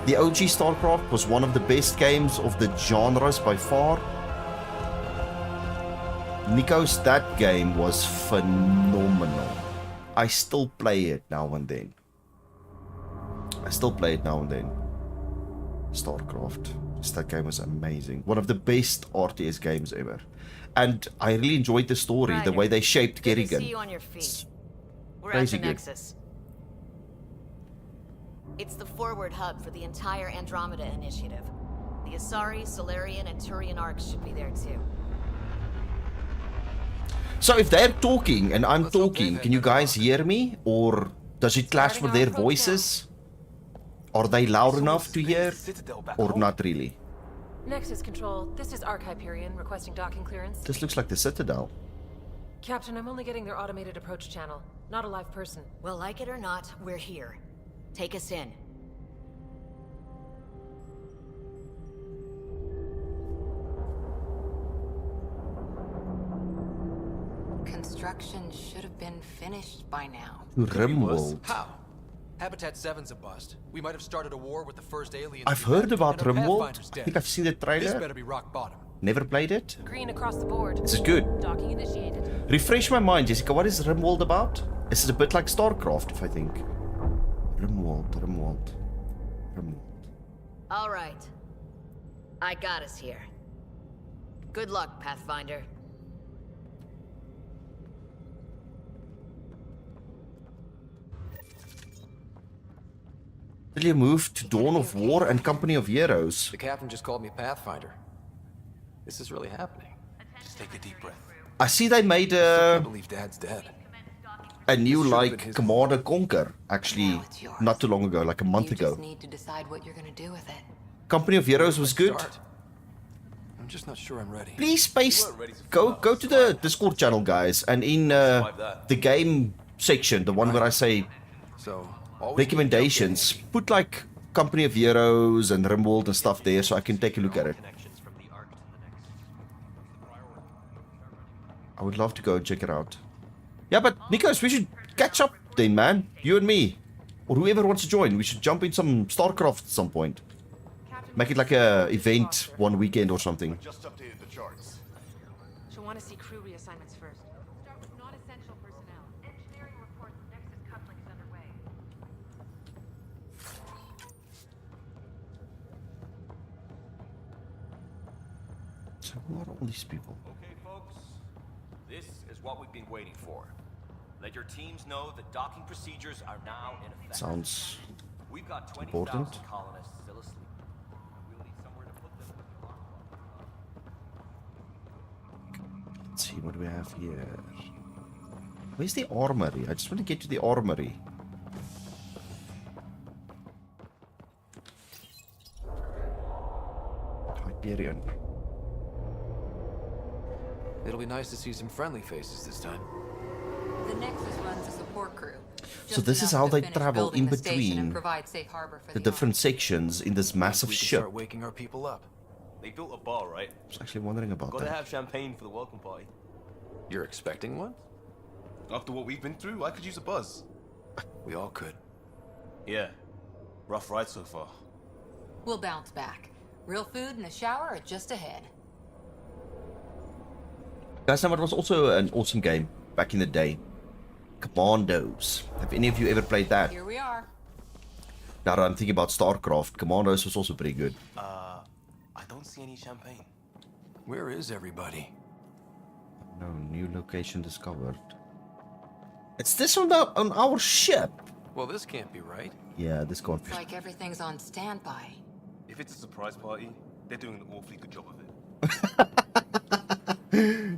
Speaker 1: The OG StarCraft was one of the best games of the genres by far. Nikos, that game was phenomenal. I still play it now and then. StarCraft. That game was amazing. One of the best RTS games ever. And I really enjoyed the story, the way they shaped
Speaker 13: Good to
Speaker 1: Kerrigan.
Speaker 13: see you on your feet. We're at
Speaker 1: Crazy
Speaker 13: the
Speaker 1: good.
Speaker 13: Nexus. It's the forward hub for the entire Andromeda Initiative. The Asari, Solarian, and Turian arcs should be there too.
Speaker 1: So if they're talking and I'm talking, can you guys hear me? Or does it clash with their voices? Are they loud enough to hear? Or not really?
Speaker 16: Nexus Control, this is Arc Hyperion requesting docking clearance.
Speaker 1: This looks like the Citadel.
Speaker 16: Captain, I'm only getting their automated approach channel, not a live person.
Speaker 13: Well, like it or not, we're here. Take us in.
Speaker 7: Construction should have been finished by now.
Speaker 1: Rimworld.
Speaker 4: How? Habitat 7's a bust. We might have started a war with the first aliens.
Speaker 1: I've heard about
Speaker 4: and our
Speaker 1: Rimworld.
Speaker 4: Pathfinder's
Speaker 1: I
Speaker 4: dead.
Speaker 1: think I've seen the
Speaker 4: This
Speaker 1: trailer.
Speaker 4: better be rock bottom.
Speaker 1: Never played it.
Speaker 16: Green across the board.
Speaker 1: This is good.
Speaker 16: Docking initiated.
Speaker 1: Refresh my mind, Jessica. What is Rimworld about? Is it a bit like StarCraft, if I think? Rimworld.
Speaker 13: All right. I got us here. Good luck, Pathfinder.
Speaker 1: Will you move to Dawn of War and Company of Heroes?
Speaker 4: The captain just called me Pathfinder. This is really happening. Just take a deep breath.
Speaker 1: I see they made
Speaker 4: I believe Dad's dead.
Speaker 1: a new
Speaker 4: Should've
Speaker 1: like
Speaker 4: been his
Speaker 1: Commander Conquer actually not too long ago, like a month
Speaker 7: You
Speaker 1: ago.
Speaker 7: just need to decide what you're gonna do with it.
Speaker 1: Company of Heroes was good.
Speaker 4: I'm just not sure I'm ready.
Speaker 1: Please go to the Discord channel, guys, and in the game section, the one where I say recommendations, put like Company of Heroes and Rimworld and stuff there so I can take a look at it. I would love to go and check it out. Yeah, but Nikos, we should catch up then, man. You and me. Or whoever wants to join. We should jump in some StarCraft at some point. Make it like a event one weekend or something.
Speaker 9: Just updated the charts.
Speaker 5: She'll want to see crew reassignments first.
Speaker 9: Start with non-essential personnel. Engineering reports Nexus coupling is underway.
Speaker 1: So who are all these people?
Speaker 17: Okay, folks. This is what we've been waiting for. Let your teams know that docking procedures are now in effect.
Speaker 1: Sounds
Speaker 17: We've got 20,000
Speaker 1: important.
Speaker 17: colonists still asleep. We'll need somewhere to put them when the alarm clock.
Speaker 1: Let's see what we have here. Where's the armory? I just want to get to the armory. Hyperion.
Speaker 4: It'll be nice to see some friendly faces this time.
Speaker 10: The Nexus runs a support crew.
Speaker 1: So this is how they travel in between
Speaker 10: Provide safe harbor for
Speaker 1: the different sections in this massive
Speaker 14: We can
Speaker 1: ship.
Speaker 14: start waking our people up.
Speaker 17: They built a bar, right?
Speaker 1: I was actually wondering about
Speaker 17: Gotta
Speaker 1: that.
Speaker 17: have champagne for the welcome party.
Speaker 14: You're expecting one?
Speaker 17: After what we've been through, I could use a buzz.
Speaker 14: We all could.
Speaker 17: Yeah. Rough ride so far.
Speaker 10: We'll bounce back. Real food and a shower are just ahead.
Speaker 1: Guys, now it was also an awesome game back in the day. Commandos. Have any of you ever played that?
Speaker 10: Here we are.
Speaker 1: Now that I'm thinking about StarCraft, Commandos was also pretty good.
Speaker 14: I don't see any champagne.
Speaker 4: Where is everybody?
Speaker 1: No, new location discovered. It's this on our ship.
Speaker 4: Well, this can't be right.
Speaker 1: Yeah, this can't
Speaker 10: It's like everything's on standby.
Speaker 17: If it's a surprise party, they're doing an awfully good job of it.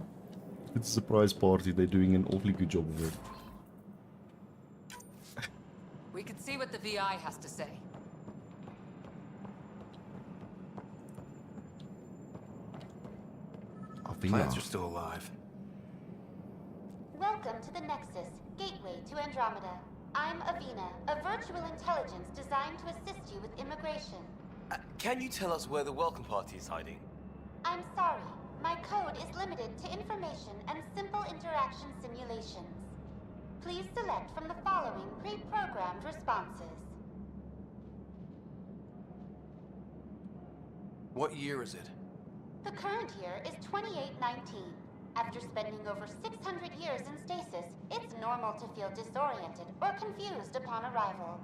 Speaker 1: It's a surprise party. They're doing an awfully good job of it.
Speaker 10: We could see what the VI has to say.
Speaker 4: Plants are still alive.
Speaker 9: Welcome to the Nexus, gateway to Andromeda. I'm Avina, a virtual intelligence designed to assist you with immigration.
Speaker 14: Can you tell us where the welcome party is hiding?
Speaker 9: I'm sorry. My code is limited to information and simple interaction simulations. Please select from the following pre-programmed responses.
Speaker 4: What year is it?
Speaker 9: The current year is 2819. After spending over 600 years in stasis, it's normal to feel disoriented or confused upon arrival.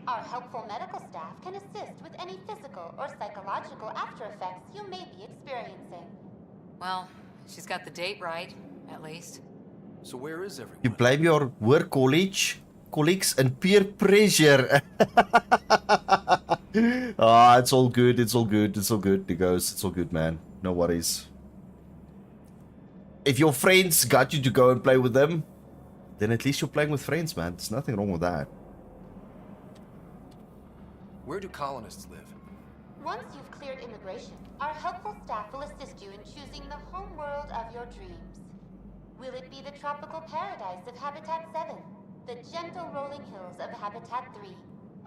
Speaker 9: Our helpful medical staff can assist with any physical or psychological after effects you may be experiencing.
Speaker 10: Well, she's got the date right, at least.
Speaker 4: So where is everyone?
Speaker 1: You blame your work colleagues and peer pressure. Ah, it's all good. It's all good. It's all good, Nikos. It's all good, man. No worries. If your friends got you to go and play with them, then at least you're playing with friends, man. There's nothing wrong with that.
Speaker 4: Where do colonists live?
Speaker 9: Once you've cleared immigration, our helpful staff will assist you in choosing the home world of your dreams. Will it be the tropical paradise of Habitat 7, the gentle rolling hills of Habitat 3,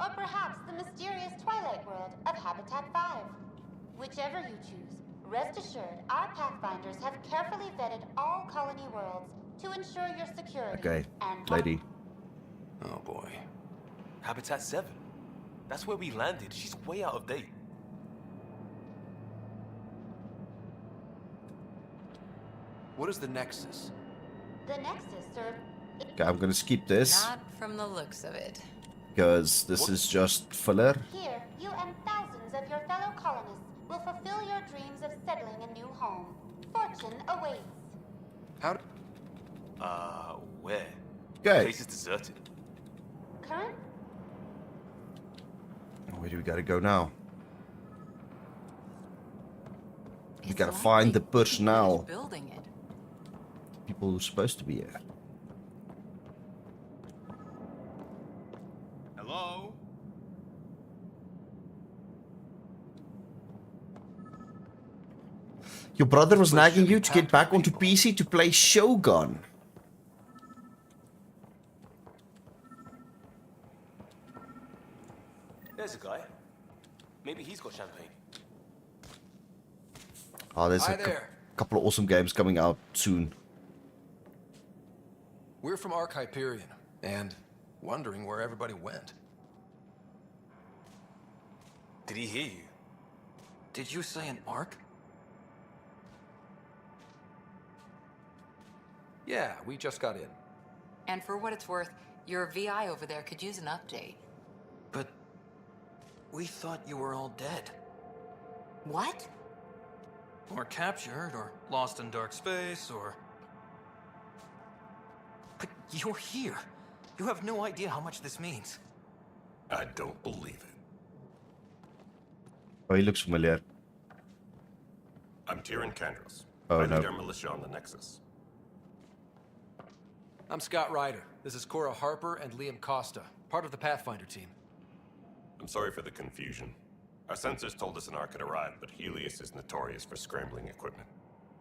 Speaker 9: or perhaps the mysterious twilight world of Habitat 5? Whichever you choose, rest assured our Pathfinders have carefully vetted all colony worlds to ensure your security.
Speaker 1: Okay,
Speaker 9: and
Speaker 1: lady.
Speaker 14: Oh boy. Habitat 7. That's where we landed. She's way out of date.
Speaker 4: What is the Nexus?
Speaker 9: The Nexus serves.
Speaker 1: Okay, I'm gonna skip this
Speaker 10: Not from the looks of it.
Speaker 1: because this is just filler.
Speaker 9: Here, you and thousands of your fellow colonists will fulfill your dreams of settling a new home. Fortune awaits.
Speaker 4: How?
Speaker 14: Where?
Speaker 1: Okay.
Speaker 14: The place is deserted.
Speaker 9: Current?
Speaker 1: Where do we gotta go now? We
Speaker 10: It's
Speaker 1: gotta
Speaker 10: like
Speaker 1: find
Speaker 10: they
Speaker 1: the personnel.
Speaker 10: building it.
Speaker 1: People who's supposed to be here.
Speaker 17: Hello?
Speaker 1: Your brother was nagging you to get back onto PC to play Shogun.
Speaker 14: There's a guy. Maybe he's got champagne.
Speaker 1: Oh, there's
Speaker 4: Hi
Speaker 1: a
Speaker 4: there.
Speaker 1: couple of awesome games coming out soon.
Speaker 4: We're from Ark Hyperion, and wondering where everybody went.
Speaker 14: Did he hear you?
Speaker 3: Did you say an Ark?
Speaker 4: Yeah, we just got in.
Speaker 10: And for what it's worth, your VI over there could use an update.
Speaker 3: But we thought you were all dead.
Speaker 10: What?
Speaker 3: Or captured, or lost in dark space, or... But you're here. You have no idea how much this means.
Speaker 11: I don't believe it.
Speaker 1: Oh, he looks familiar.
Speaker 11: I'm Tyrion Kandros.
Speaker 1: Oh,
Speaker 11: I lead
Speaker 1: no.
Speaker 11: our militia on the Nexus.
Speaker 4: I'm Scott Ryder. This is Cora Harper and Liam Costa, part of the Pathfinder team.
Speaker 11: I'm sorry for the confusion. Our sensors told us an Ark had arrived, but Helios is notorious for scrambling equipment.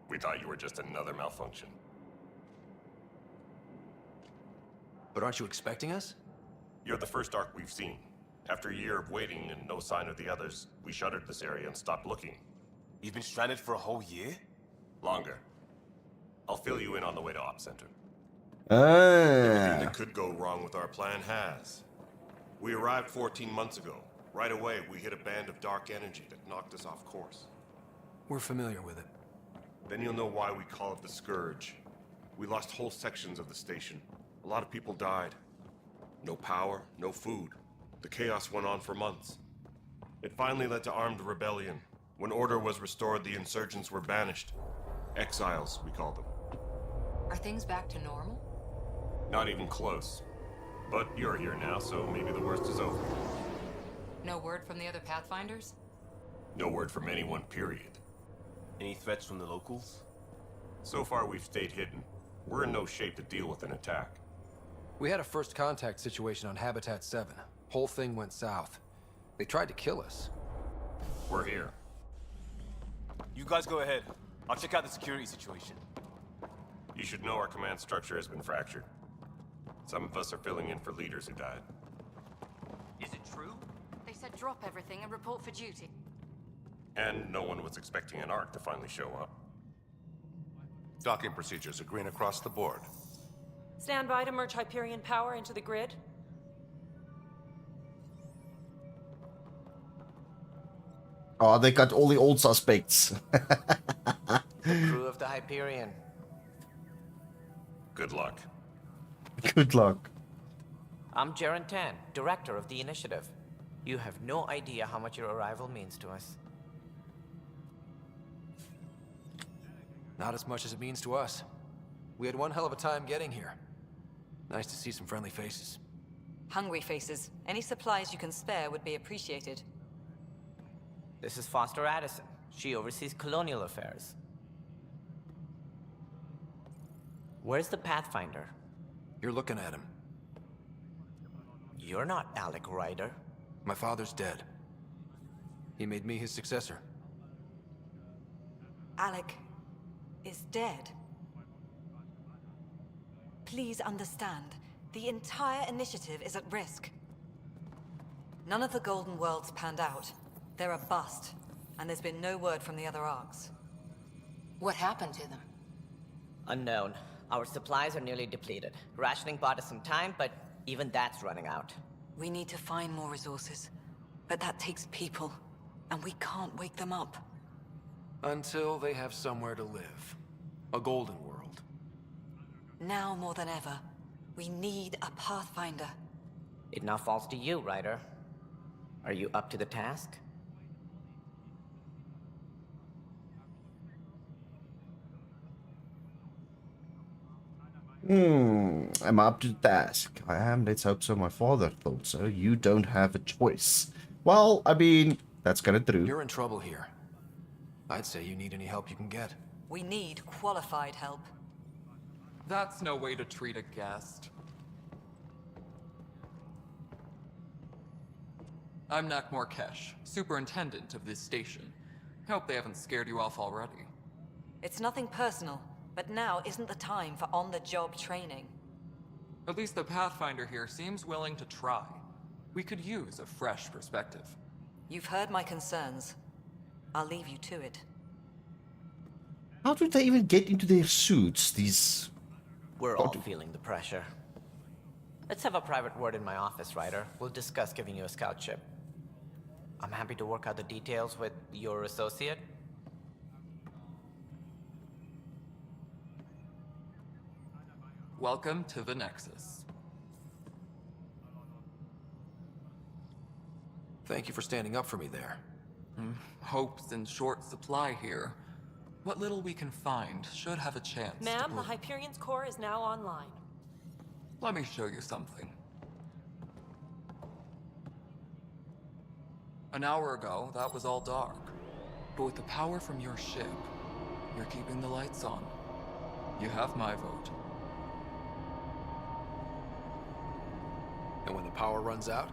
Speaker 11: We thought you were just another malfunction.
Speaker 4: But aren't you expecting us?
Speaker 11: You're the first Ark we've seen. After a year of waiting and no sign of the others, we shuttered this area and stopped looking.
Speaker 14: You've been stranded for a whole year?
Speaker 11: Longer. I'll fill you in on the way to Op Center. Everything
Speaker 1: Ah.
Speaker 11: that could go wrong with our plan has. We arrived 14 months ago. Right away, we hit a band of dark energy that knocked us off course.
Speaker 4: We're familiar with it.
Speaker 11: Then you'll know why we call it the Scourge. We lost whole sections of the station. A lot of people died. No power, no food. The chaos went on for months. It finally led to armed rebellion. When order was restored, the insurgents were banished. Exiles, we call them.
Speaker 10: Are things back to normal?
Speaker 11: Not even close. But you're here now, so maybe the worst is over.
Speaker 10: No word from the other Pathfinders?
Speaker 11: No word from anyone, period.
Speaker 14: Any threats from the locals?
Speaker 11: So far, we've stayed hidden. We're in no shape to deal with an attack.
Speaker 4: We had a first contact situation on Habitat 7. Whole thing went south. They tried to kill us.
Speaker 11: We're here.
Speaker 14: You guys go ahead. I'll check out the security situation.
Speaker 11: You should know our command structure has been fractured. Some of us are filling in for leaders who died.
Speaker 17: Is it true?
Speaker 18: They said drop everything and report for duty.
Speaker 11: And no one was expecting an Ark to finally show up.
Speaker 2: Docking procedures are green across the board.
Speaker 16: Stand by to merge Hyperion power into the grid.
Speaker 1: Oh, they got all the old suspects.
Speaker 19: Crew of the Hyperion.
Speaker 11: Good luck.
Speaker 1: Good luck.
Speaker 19: I'm Jaren Tan, director of the initiative. You have no idea how much your arrival means to us.
Speaker 4: Not as much as it means to us. We had one hell of a time getting here. Nice to see some friendly faces.
Speaker 7: Hungry faces. Any supplies you can spare would be appreciated.
Speaker 19: This is Foster Addison. She oversees colonial affairs. Where's the Pathfinder?
Speaker 4: You're looking at him.
Speaker 19: You're not Alec Ryder.
Speaker 4: My father's dead. He made me his successor.
Speaker 7: Alec is dead. Please understand, the entire initiative is at risk. None of the Golden Worlds panned out. They're a bust, and there's been no word from the other Arks.
Speaker 10: What happened to them?
Speaker 19: Unknown. Our supplies are nearly depleted. Rationing bought us some time, but even that's running out.
Speaker 7: We need to find more resources, but that takes people, and we can't wake them up.
Speaker 4: Until they have somewhere to live. A golden world.
Speaker 7: Now more than ever, we need a Pathfinder.
Speaker 19: It now falls to you, Ryder. Are you up to the task?
Speaker 1: Am I up to the task? I am. Let's hope so. My father thought so. You don't have a choice. Well, I mean, that's kind of true.
Speaker 4: You're in trouble here. I'd say you need any help you can get.
Speaker 7: We need qualified help.
Speaker 20: That's no way to treat a guest. I'm Nak Morkesh, superintendent of this station. Hope they haven't scared you off already.
Speaker 7: It's nothing personal, but now isn't the time for on-the-job training.
Speaker 20: At least the Pathfinder here seems willing to try. We could use a fresh perspective.
Speaker 7: You've heard my concerns. I'll leave you to it.
Speaker 1: How did they even get into their suits, these...
Speaker 19: We're all feeling the pressure. Let's have a private word in my office, Ryder. We'll discuss giving you a scout ship. I'm happy to work out the details with your associate.
Speaker 20: Welcome to the Nexus.
Speaker 4: Thank you for standing up for me there.
Speaker 20: Hope's in short supply here. What little we can find should have a chance.
Speaker 16: Ma'am, the Hyperion's core is now online.
Speaker 20: Let me show you something. An hour ago, that was all dark. But with the power from your ship, you're keeping the lights on. You have my vote.
Speaker 4: And when the power runs out?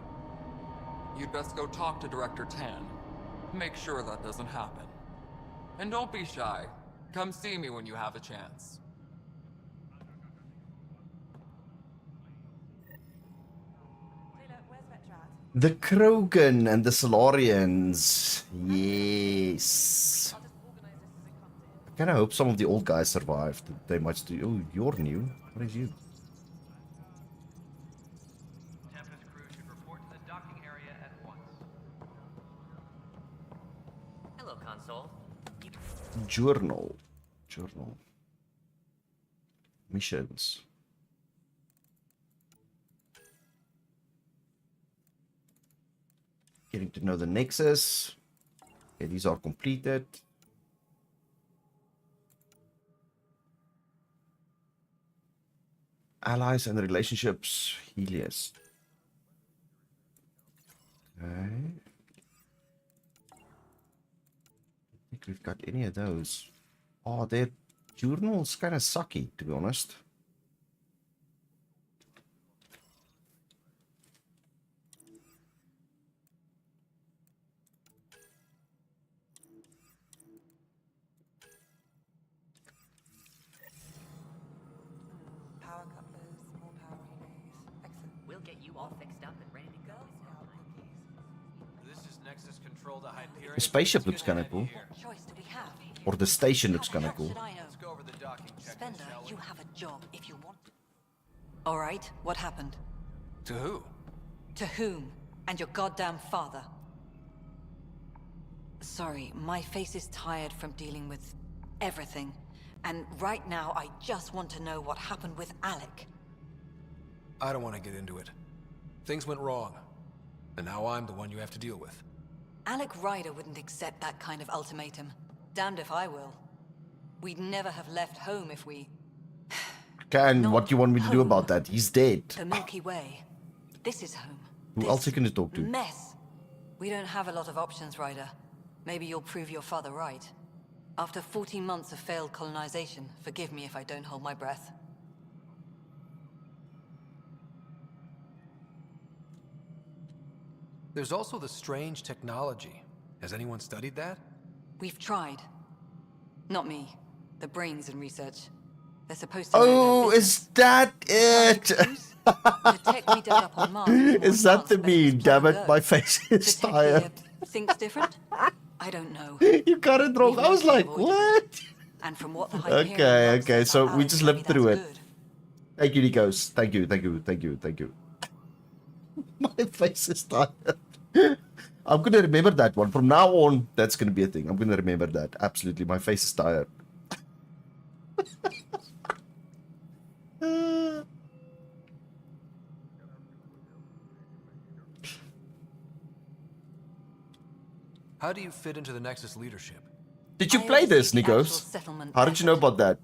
Speaker 20: You'd best go talk to Director Tan. Make sure that doesn't happen. And don't be shy. Come see me when you have a chance.
Speaker 1: The Krogan and the Solarians. Yes. I kind of hope some of the old guys survived. They might still... Oh, you're new. What is you?
Speaker 21: Tempest crew should report to the docking area at once.
Speaker 19: Hello, console.
Speaker 1: Journal. Missions. Getting to know the Nexus. Okay, these are completed. Allies and relationships. Helios. Okay. I don't think we've got any of those. Oh, their journal's kind of sucky, to be honest.
Speaker 19: We'll get you all fixed up and ready to go.
Speaker 17: This is Nexus Control to Hyperion.
Speaker 1: The spaceship looks kind of cool.
Speaker 7: What choice do we have?
Speaker 1: Or the station looks kind of cool.
Speaker 7: Should I know?
Speaker 17: Let's go over the docking checklist,
Speaker 7: Spender,
Speaker 17: shall we?
Speaker 7: you have a job if you want. All right, what happened?
Speaker 4: To who?
Speaker 7: To whom? And your goddamn father. Sorry, my face is tired from dealing with everything. And right now, I just want to know what happened with Alec.
Speaker 4: I don't want to get into it. Things went wrong. And now I'm the one you have to deal with.
Speaker 7: Alec Ryder wouldn't accept that kind of ultimatum. Damned if I will. We'd never have left home if we...
Speaker 1: Okay, and what do you want me to do about that? He's dead.
Speaker 7: The Milky Way. This is home.
Speaker 1: Who else are you going to talk to?
Speaker 7: Mess. We don't have a lot of options, Ryder. Maybe you'll prove your father right. After 14 months of failed colonization, forgive me if I don't hold my breath.
Speaker 4: There's also the strange technology. Has anyone studied that?
Speaker 7: We've tried. Not me. The brains in research. They're supposed to...
Speaker 1: Oh, is that it?
Speaker 7: The tech we dug up on Mars
Speaker 1: Is that the meme? Damn it, my face is tired.
Speaker 7: thinks different? I don't know.
Speaker 1: You got it wrong. I was like, what?
Speaker 7: And from what the
Speaker 1: Okay, so we just lived through it. Thank you, Nikos. Thank you. My face is tired. I'm gonna remember that one. From now on, that's gonna be a thing. I'm gonna remember that. Absolutely. My face is tired.
Speaker 4: How do you fit into the Nexus leadership?
Speaker 1: Did you play this, Nikos? How did you know about that?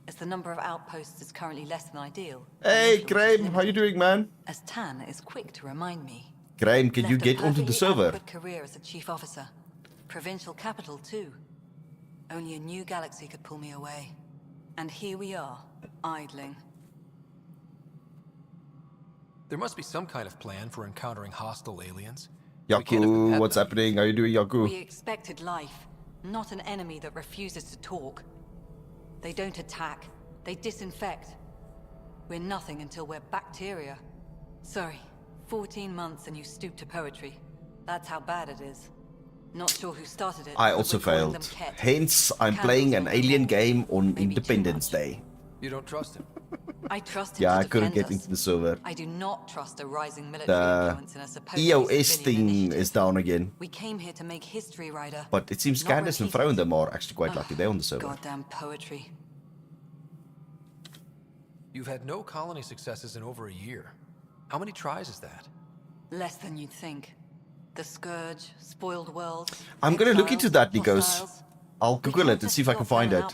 Speaker 7: As the number of outposts is currently less than ideal.
Speaker 1: Hey, Graham, how you doing, man?
Speaker 7: As Tan is quick to remind me.
Speaker 1: Graham, can you get onto the server?
Speaker 7: Left a perfectly adequate career as a chief officer. Provincial capital, too. Only a new galaxy could pull me away. And here we are, idling.
Speaker 4: There must be some kind of plan for encountering hostile aliens.
Speaker 1: Yaku, what's happening? How you doing, Yaku?
Speaker 7: We expected life, not an enemy that refuses to talk. They don't attack. They disinfect. We're nothing until we're bacteria. Sorry, 14 months and you stoop to poetry. That's how bad it is. Not sure who started it.
Speaker 1: I
Speaker 7: but
Speaker 1: also
Speaker 7: we're calling
Speaker 1: failed.
Speaker 7: them Ket.
Speaker 1: Hence, I'm playing an alien game on Independence Day.
Speaker 4: You don't trust him?
Speaker 7: I trust him
Speaker 1: Yeah,
Speaker 7: to
Speaker 1: I couldn't
Speaker 7: defend
Speaker 1: get
Speaker 7: us.
Speaker 1: into the server.
Speaker 7: I do not trust a rising military
Speaker 1: The
Speaker 7: influence in a supposedly
Speaker 1: EOS
Speaker 7: civilian
Speaker 1: thing
Speaker 7: initiative.
Speaker 1: is down again.
Speaker 7: We came here to make history, Ryder.
Speaker 1: But it seems
Speaker 7: Not
Speaker 1: Candace and
Speaker 7: repeat it.
Speaker 1: Frau and them are actually quite lucky. They're on the server.
Speaker 7: Goddamn poetry.
Speaker 4: You've had no colony successes in over a year. How many tries is that?
Speaker 7: Less than you'd think. The Scourge, Spoiled Worlds.
Speaker 1: I'm gonna look into that, Nikos.
Speaker 7: Hostiles.
Speaker 1: I'll Google it and see if I can find it.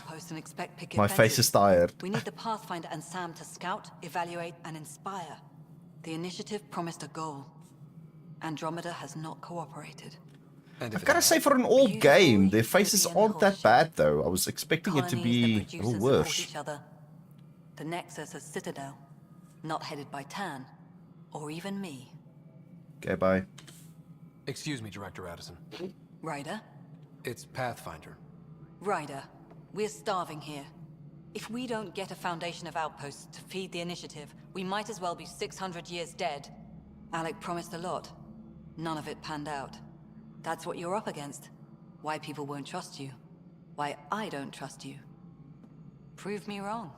Speaker 1: My face is tired.
Speaker 7: We need the Pathfinder and Sam to scout, evaluate, and inspire. The initiative promised a goal. Andromeda has not cooperated.
Speaker 1: I've gotta say, for an old game, their faces aren't that bad, though. I was expecting it to be a little worse.
Speaker 7: Each other. The Nexus is Citadel, not headed by Tan, or even me.
Speaker 1: Okay, bye.
Speaker 4: Excuse me, Director Addison.
Speaker 7: Ryder?
Speaker 4: It's Pathfinder.
Speaker 7: Ryder, we're starving here. If we don't get a foundation of outposts to feed the initiative, we might as well be 600 years dead. Alec promised a lot. None of it panned out. That's what you're up against. Why people won't trust you. Why I don't trust you. Prove me wrong.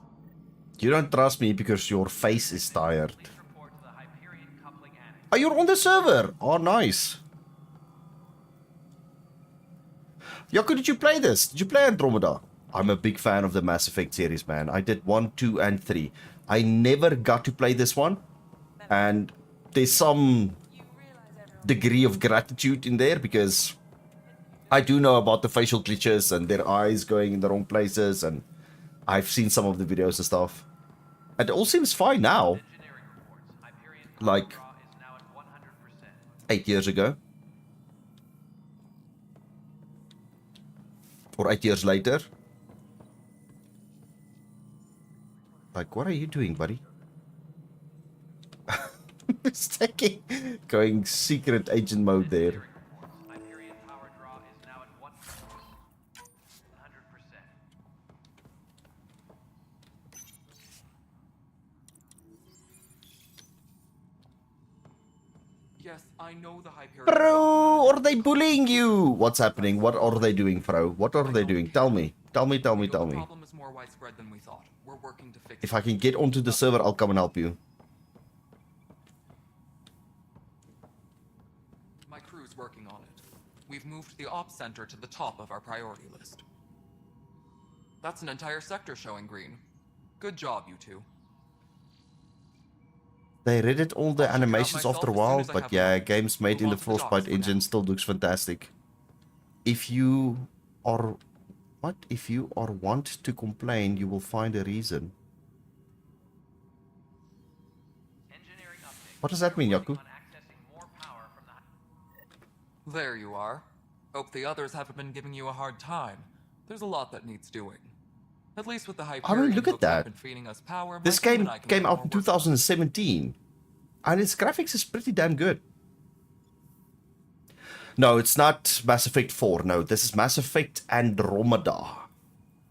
Speaker 1: You don't trust me because your face is tired. Oh, you're on the server! Oh, nice. Yaku, did you play this? Did you play Andromeda? I'm a big fan of the Mass Effect series, man. I did 1, 2, and 3. I never got to play this one. And there's some degree of gratitude in there because I do know about the facial glitches and their eyes going in the wrong places, and I've seen some of the videos and stuff. And it all seems fine now. Like 8 years ago. Or 8 years later. Like, what are you doing, buddy? It's taking... Going secret agent mode there.
Speaker 20: Yes, I know the Hyperion.
Speaker 1: Bro, are they bullying you? What's happening? What are they doing, bro? What are they doing? Tell me. Tell me.
Speaker 20: The problem is more widespread than we thought. We're working to fix
Speaker 1: If I can get onto the server, I'll come and help you.
Speaker 20: My crew's working on it. We've moved the ops center to the top of our priority list. That's an entire sector showing green. Good job, you two.
Speaker 1: They redid all the animations after a while, but yeah, games made in the Frostbite engine still looks fantastic. If you are... What? If you are want to complain, you will find a reason. What does that mean, Yaku?
Speaker 20: There you are. Hope the others haven't been giving you a hard time. There's a lot that needs doing. At least with the Hyperion.
Speaker 1: I mean, look at that.
Speaker 20: Us power,
Speaker 1: This game came out in 2017, and its graphics is pretty damn good. No, it's not Mass Effect 4. No, this is Mass Effect Andromeda.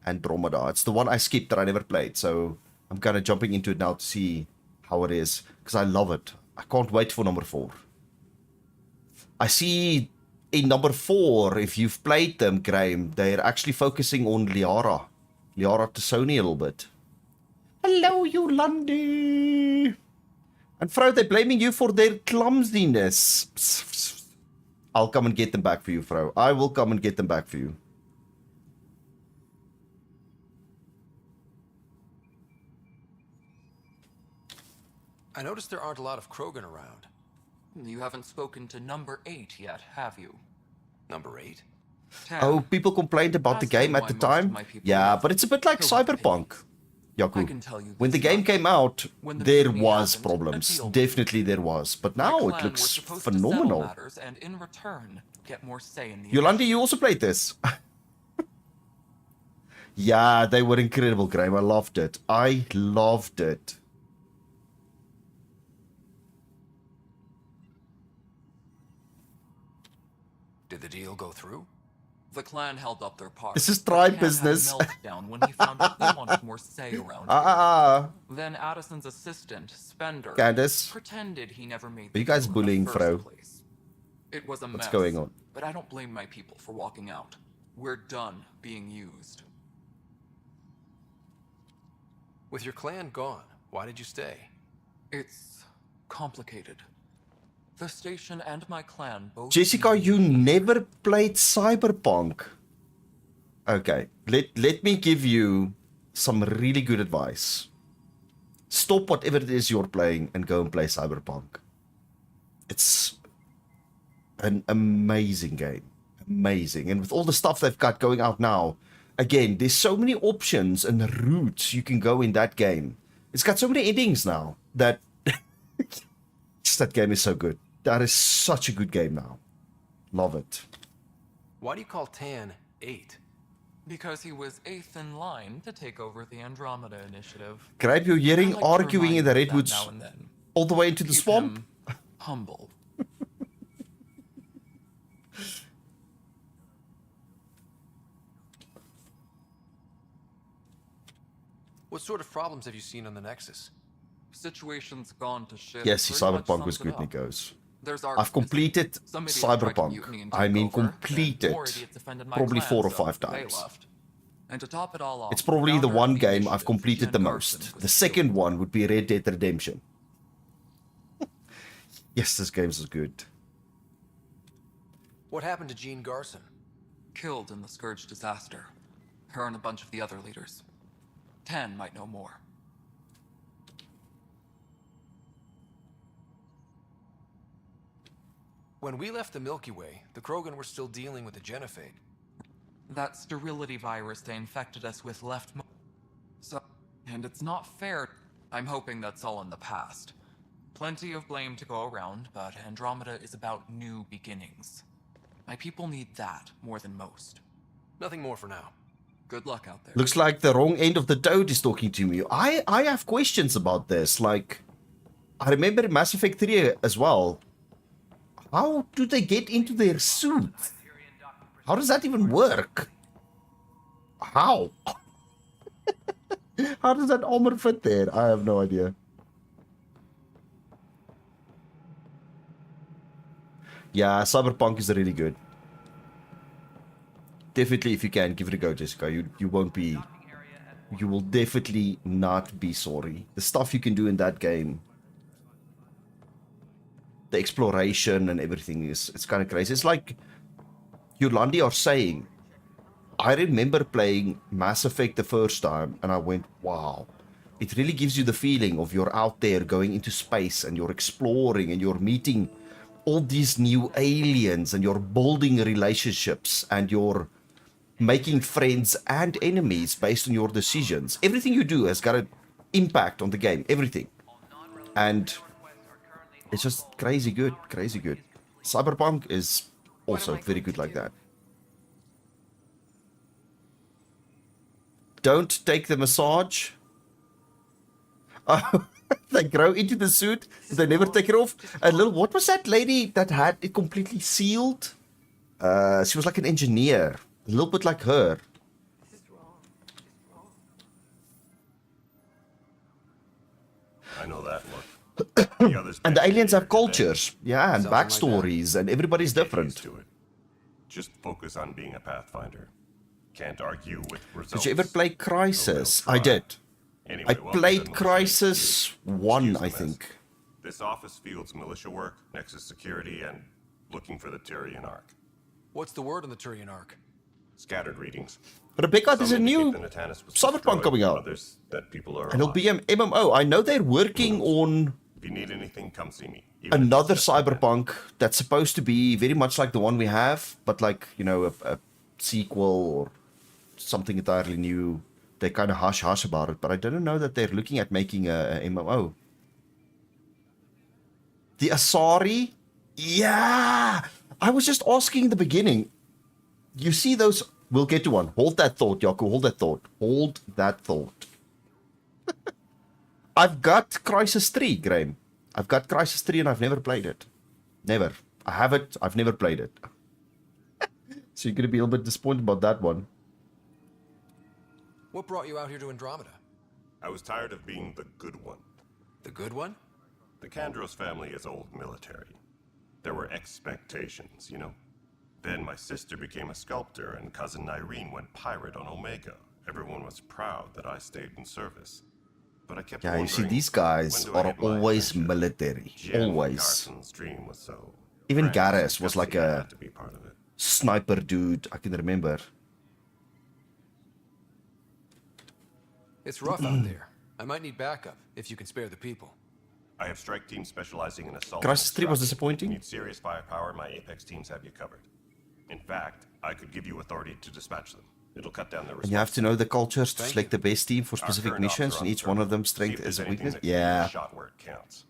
Speaker 1: Andromeda. It's the one I skipped that I never played, so I'm kind of jumping into it now to see how it is, because I love it. I can't wait for number 4. I see in number 4, if you've played them, Graham, they're actually focusing on Liara. Liara T'Soni a little bit. Hello, Yolandi! And Frau, they're blaming you for their clumsiness. Psst, psst. I'll come and get them back for you, Frau. I will come and get them back for you.
Speaker 4: I noticed there aren't a lot of Krogan around.
Speaker 20: You haven't spoken to number 8 yet, have you?
Speaker 4: Number 8?
Speaker 1: Oh, people complained about the game at the time? Yeah, but it's a bit like Cyberpunk. Yaku. When the game came out, there was problems. Definitely there was. But now it looks phenomenal.
Speaker 20: And in return, get more say in the
Speaker 1: Yolandi, you also played this? Yeah, they were incredible, Graham. I loved it. I loved it.
Speaker 4: Did the deal go through?
Speaker 20: The clan held up their part.
Speaker 1: This is
Speaker 20: but
Speaker 1: tribe
Speaker 20: Ken had a
Speaker 1: business.
Speaker 20: meltdown when he found out they wanted more say around here. Then Addison's assistant, Spender,
Speaker 1: Candace?
Speaker 20: pretended he never made
Speaker 1: Are you
Speaker 20: the
Speaker 1: guys
Speaker 20: deal in the
Speaker 1: bullying
Speaker 20: first
Speaker 1: Fro?
Speaker 20: place. It was a
Speaker 1: What's
Speaker 20: mess,
Speaker 1: going on?
Speaker 20: but I don't blame my people for walking out. We're done being used.
Speaker 4: With your clan gone, why did you stay?
Speaker 20: It's complicated. The station and my clan both...
Speaker 1: Jessica, you never played Cyberpunk. Okay, let me give you some really good advice. Stop whatever it is you're playing and go and play Cyberpunk. It's an amazing game. Amazing. And with all the stuff they've got going out now, again, there's so many options and routes you can go in that game. It's got so many endings now that that game is so good. That is such a good game now. Love it.
Speaker 4: Why do you call Tan 8?
Speaker 20: Because he was 8th in line to take over the Andromeda Initiative.
Speaker 1: Grape, you're hearing
Speaker 20: I like to
Speaker 1: arguing in
Speaker 20: remind
Speaker 1: the
Speaker 20: him of that
Speaker 1: redwoods
Speaker 20: now and then.
Speaker 1: all the way into the
Speaker 20: Keep
Speaker 1: swamp.
Speaker 20: him humble.
Speaker 4: What sort of problems have you seen on the Nexus?
Speaker 20: Situation's gone to shit.
Speaker 1: Yes,
Speaker 20: pretty much
Speaker 1: Cyberpunk was
Speaker 20: sums it
Speaker 1: good,
Speaker 20: up.
Speaker 1: Nikos.
Speaker 20: There's
Speaker 1: I've completed
Speaker 20: Some idiot tried to
Speaker 1: Cyberpunk.
Speaker 20: mutiny and
Speaker 1: I
Speaker 20: take
Speaker 1: mean,
Speaker 20: over, and
Speaker 1: completed
Speaker 20: more idiots offended my
Speaker 1: probably
Speaker 20: clan,
Speaker 1: 4 or
Speaker 20: so
Speaker 1: 5
Speaker 20: they
Speaker 1: times.
Speaker 20: left. And to top it all off,
Speaker 1: It's probably the
Speaker 20: founder
Speaker 1: one
Speaker 20: of the
Speaker 1: game I've
Speaker 20: initiative,
Speaker 1: completed
Speaker 20: Jen
Speaker 1: the
Speaker 20: Garson,
Speaker 1: most.
Speaker 20: was
Speaker 1: The second one would be Red Dead Redemption. Yes, this game is good.
Speaker 4: What happened to Jean Garson?
Speaker 20: Killed in the Scourge disaster. Her and a bunch of the other leaders. Tan might know more.
Speaker 4: When we left the Milky Way, the Krogan were still dealing with the Genophage.
Speaker 20: That sterility virus they infected us with left so, and it's not fair. I'm hoping that's all in the past. Plenty of blame to go around, but Andromeda is about new beginnings. My people need that more than most.
Speaker 4: Nothing more for now.
Speaker 20: Good luck out there.
Speaker 1: Looks like the wrong end of the toad is talking to me. I have questions about this. Like, I remember in Mass Effect 3 as well. How do they get into their suit? How does that even work? How? How does that armor fit there? I have no idea. Yeah, Cyberpunk is really good. Definitely, if you can, give it a go, Jessica. You won't be... You will definitely not be sorry. The stuff you can do in that game, the exploration and everything it's kind of crazy. It's like Yolandi are saying, I remember playing Mass Effect the first time and I went, wow. It really gives you the feeling of you're out there going into space and you're exploring and you're meeting all these new aliens and you're building relationships and you're making friends and enemies based on your decisions. Everything you do has got an impact on the game. Everything. And it's just crazy good. Crazy good. Cyberpunk is also very good like that. Don't take the massage. Oh, they grow into the suit. They never take it off. A little. What was that lady that had it completely sealed? She was like an engineer. A little bit like her.
Speaker 15: I know that look. The others
Speaker 1: And the aliens have cultures. Yeah, and
Speaker 15: Something like
Speaker 1: backstories, and everybody's different.
Speaker 15: Just focus on being a Pathfinder. Can't argue with results.
Speaker 1: Did you ever play Crisis? I did.
Speaker 15: Anyway,
Speaker 1: I
Speaker 15: welcome to
Speaker 1: played
Speaker 15: Militia
Speaker 1: Crisis 1, I think.
Speaker 15: This office fields militia work, Nexus security, and looking for the Tyrian Ark.
Speaker 4: What's the word on the Turian Arc?
Speaker 15: Scattered readings.
Speaker 1: Rebecca, there's a
Speaker 15: Some
Speaker 1: new
Speaker 15: indicate the Natanus was
Speaker 1: Cyberpunk
Speaker 15: destroyed,
Speaker 1: coming out.
Speaker 15: Others that people are
Speaker 1: And it'll
Speaker 15: alive.
Speaker 1: be an MMO. I know they're working on
Speaker 15: If you need anything, come see me. Even
Speaker 1: another Cyberpunk that's supposed to be very much like the one we have, but like, you know, a sequel or something entirely new. They kind of hush-hush about it, but I didn't know that they're looking at making a MMO. The Asari? Yeah! I was just asking in the beginning. You see those... We'll get to one. Hold that thought, Yaku. Hold that thought. Hold that thought. I've got Crisis 3, Graham. I've got Crisis 3 and I've never played it. Never. I have it. I've never played it. So you're going to be a little bit disappointed about that one.
Speaker 4: What brought you out here to Andromeda?
Speaker 15: I was tired of being the good one.
Speaker 4: The good one?
Speaker 15: The Kandros family is old military. There were expectations, you know? Then my sister became a sculptor and cousin Irene went pirate on Omega. Everyone was proud that I stayed in service. But I kept
Speaker 1: Yeah, you see,
Speaker 15: wondering,
Speaker 1: these guys
Speaker 15: when do I
Speaker 1: are
Speaker 15: hit my
Speaker 1: always
Speaker 15: adventure?
Speaker 1: military.
Speaker 15: Jen
Speaker 1: Always.
Speaker 15: Carson's dream was so
Speaker 1: Even
Speaker 15: grand,
Speaker 1: Garrus was like
Speaker 15: Custody
Speaker 1: a
Speaker 15: had to be part of it.
Speaker 1: sniper dude. I can remember.
Speaker 4: It's rough out there. I might need backup, if you can spare the people.
Speaker 15: I have strike teams specializing in assault.
Speaker 1: Crisis 3 was
Speaker 15: If you
Speaker 1: disappointing.
Speaker 15: need serious firepower, my Apex teams have you covered. In fact, I could give you authority to dispatch them. It'll cut down their
Speaker 1: And you have to know the cultures to
Speaker 15: Thank
Speaker 1: select the best team for
Speaker 15: Our
Speaker 1: specific
Speaker 15: current
Speaker 1: missions,
Speaker 15: officer
Speaker 1: and
Speaker 15: on
Speaker 1: each one of them
Speaker 15: See
Speaker 1: strength
Speaker 15: if
Speaker 1: is
Speaker 15: there's
Speaker 1: a
Speaker 15: anything
Speaker 1: weakness.
Speaker 15: that can be
Speaker 1: Yeah.
Speaker 15: shot where it counts.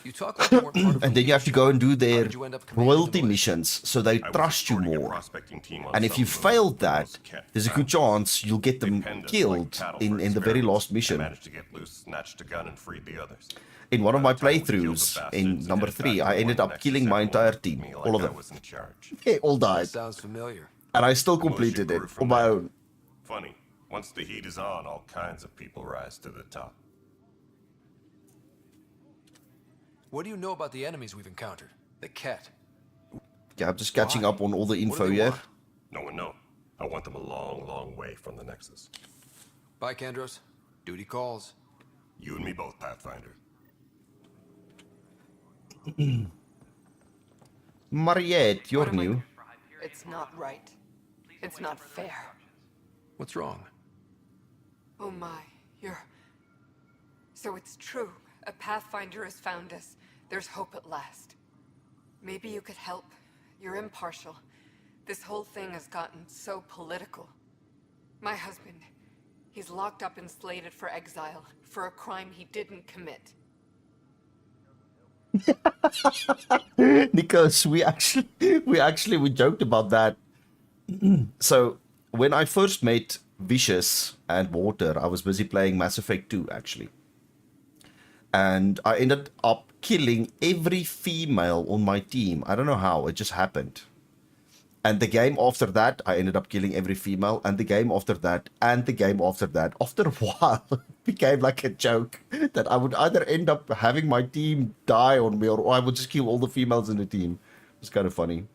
Speaker 4: You talk like you weren't part of
Speaker 1: And then you have to go and do their
Speaker 4: did you end up commanding
Speaker 1: royalty missions, so they
Speaker 15: I was
Speaker 1: trust you
Speaker 15: escorting a
Speaker 1: more.
Speaker 15: prospecting team on
Speaker 1: And if you
Speaker 15: some
Speaker 1: failed
Speaker 15: moon
Speaker 1: that,
Speaker 15: those kept
Speaker 1: there's a good chance you'll get them
Speaker 15: penned us
Speaker 1: killed
Speaker 15: like cattle for
Speaker 1: in the very last
Speaker 15: experiments. I
Speaker 1: mission.
Speaker 15: managed to get loose, snatched a gun, and freed the others.
Speaker 1: In one of my
Speaker 15: By the time we killed the
Speaker 1: playthroughs,
Speaker 15: bastards
Speaker 1: in
Speaker 15: and
Speaker 1: number
Speaker 15: headed
Speaker 1: 3,
Speaker 15: back
Speaker 1: I
Speaker 15: to
Speaker 1: ended
Speaker 15: one
Speaker 1: up
Speaker 15: next
Speaker 1: killing my
Speaker 15: second
Speaker 1: entire
Speaker 15: won't
Speaker 1: team.
Speaker 15: me like
Speaker 1: All of
Speaker 15: I
Speaker 1: them.
Speaker 15: was in charge.
Speaker 1: They all died.
Speaker 4: Sounds familiar.
Speaker 1: And I still
Speaker 15: The militia
Speaker 1: completed it
Speaker 15: grew from
Speaker 1: on my
Speaker 15: there.
Speaker 1: own.
Speaker 15: Funny, once the heat is on, all kinds of people rise to the top.
Speaker 4: What do you know about the enemies we've encountered? The Ket.
Speaker 1: Yeah, I'm just catching up on all the info
Speaker 4: they
Speaker 1: here.
Speaker 4: want?
Speaker 15: No one knows. I want them a long, long way from the Nexus.
Speaker 4: Bye, Kandros. Duty calls.
Speaker 15: You and me both, Pathfinder.
Speaker 1: Mariette, you're new.
Speaker 12: It's not right. It's not fair.
Speaker 4: What's wrong?
Speaker 18: Oh my, you're... So it's true. A Pathfinder has found us. There's hope at last. Maybe you could help. You're impartial. This whole thing has gotten so political. My husband, he's locked up and slated for exile for a crime he didn't commit.
Speaker 1: Nikos, we joked about that. So when I first met Vicious and Water, I was busy playing Mass Effect 2 actually. And I ended up killing every female on my team. I don't know how, it just happened. And the game after that, I ended up killing every female. And the game after that, and the game after that. After a while, it became like a joke that I would either end up having my team die on me, or I would just kill all the females in the team. It was kind of funny.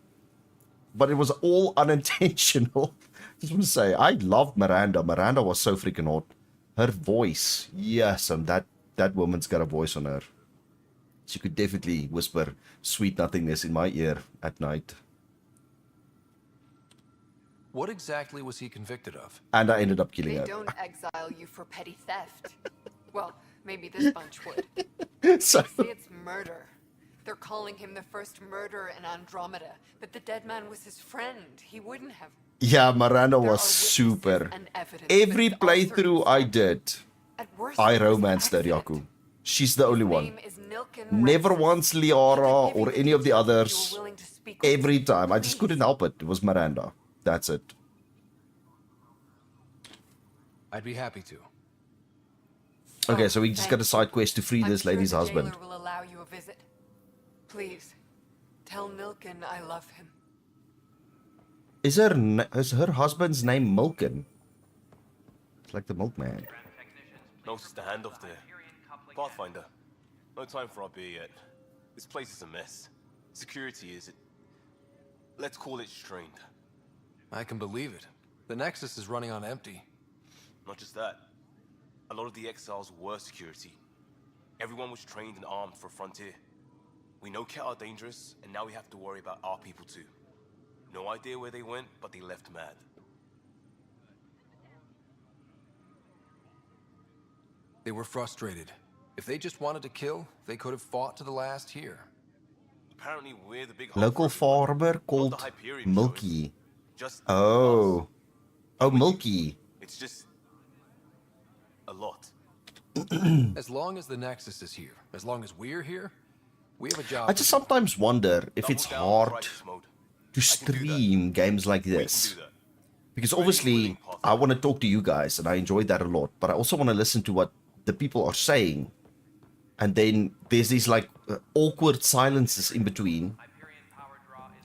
Speaker 1: But it was all unintentional. Just want to say, I loved Miranda. Miranda was so freaking hot. Her voice, yes, and that woman's got a voice on her. She could definitely whisper sweet nothingness in my ear at night.
Speaker 4: What exactly was he convicted of?
Speaker 1: And I ended up killing
Speaker 18: They
Speaker 1: her.
Speaker 18: don't exile you for petty theft. Well, maybe this bunch would.
Speaker 1: So-
Speaker 18: They say it's murder. They're calling him the first murderer in Andromeda, but the dead man was his friend. He wouldn't have.
Speaker 1: Yeah, Miranda was super.
Speaker 18: and evidence
Speaker 1: Every
Speaker 18: that all
Speaker 1: playthrough I did,
Speaker 18: At worst,
Speaker 1: I
Speaker 18: it was
Speaker 1: romanced her, Yaku. She's the only one.
Speaker 18: name is Nilken
Speaker 1: Never
Speaker 18: Rexus.
Speaker 1: once Liara or any of the others.
Speaker 18: willing to speak
Speaker 1: Every time. I just couldn't help it. It was Miranda. That's it.
Speaker 4: I'd be happy to.
Speaker 1: Okay, so we just got a side quest to free this lady's
Speaker 18: the
Speaker 1: husband.
Speaker 18: jailer will allow you a visit. Please, tell Nilken I love him.
Speaker 1: Is her husband's name Milken? It's like the milkman.
Speaker 14: Notice the handoff there. Pathfinder. No time for our beer yet. This place is a mess. Security is... Let's call it strained.
Speaker 4: I can believe it. The Nexus is running on empty.
Speaker 14: Not just that. A lot of the exiles were security. Everyone was trained and armed for Frontier. We know Ket are dangerous, and now we have to worry about our people too. No idea where they went, but they left mad.
Speaker 4: They were frustrated. If they just wanted to kill, they could have fought to the last here.
Speaker 14: Apparently we're the big
Speaker 1: Local farmer called
Speaker 14: Hyperion
Speaker 1: Milky.
Speaker 14: Just
Speaker 1: Oh. Oh, Milky.
Speaker 14: It's just... a lot.
Speaker 4: As long as the Nexus is here, as long as we're here, we have a job.
Speaker 1: I just sometimes wonder if it's hard to stream games like this. Because obviously, I want to talk to you guys, and I enjoy that a lot, but I also want to listen to what the people are saying. And then there's these like awkward silences in between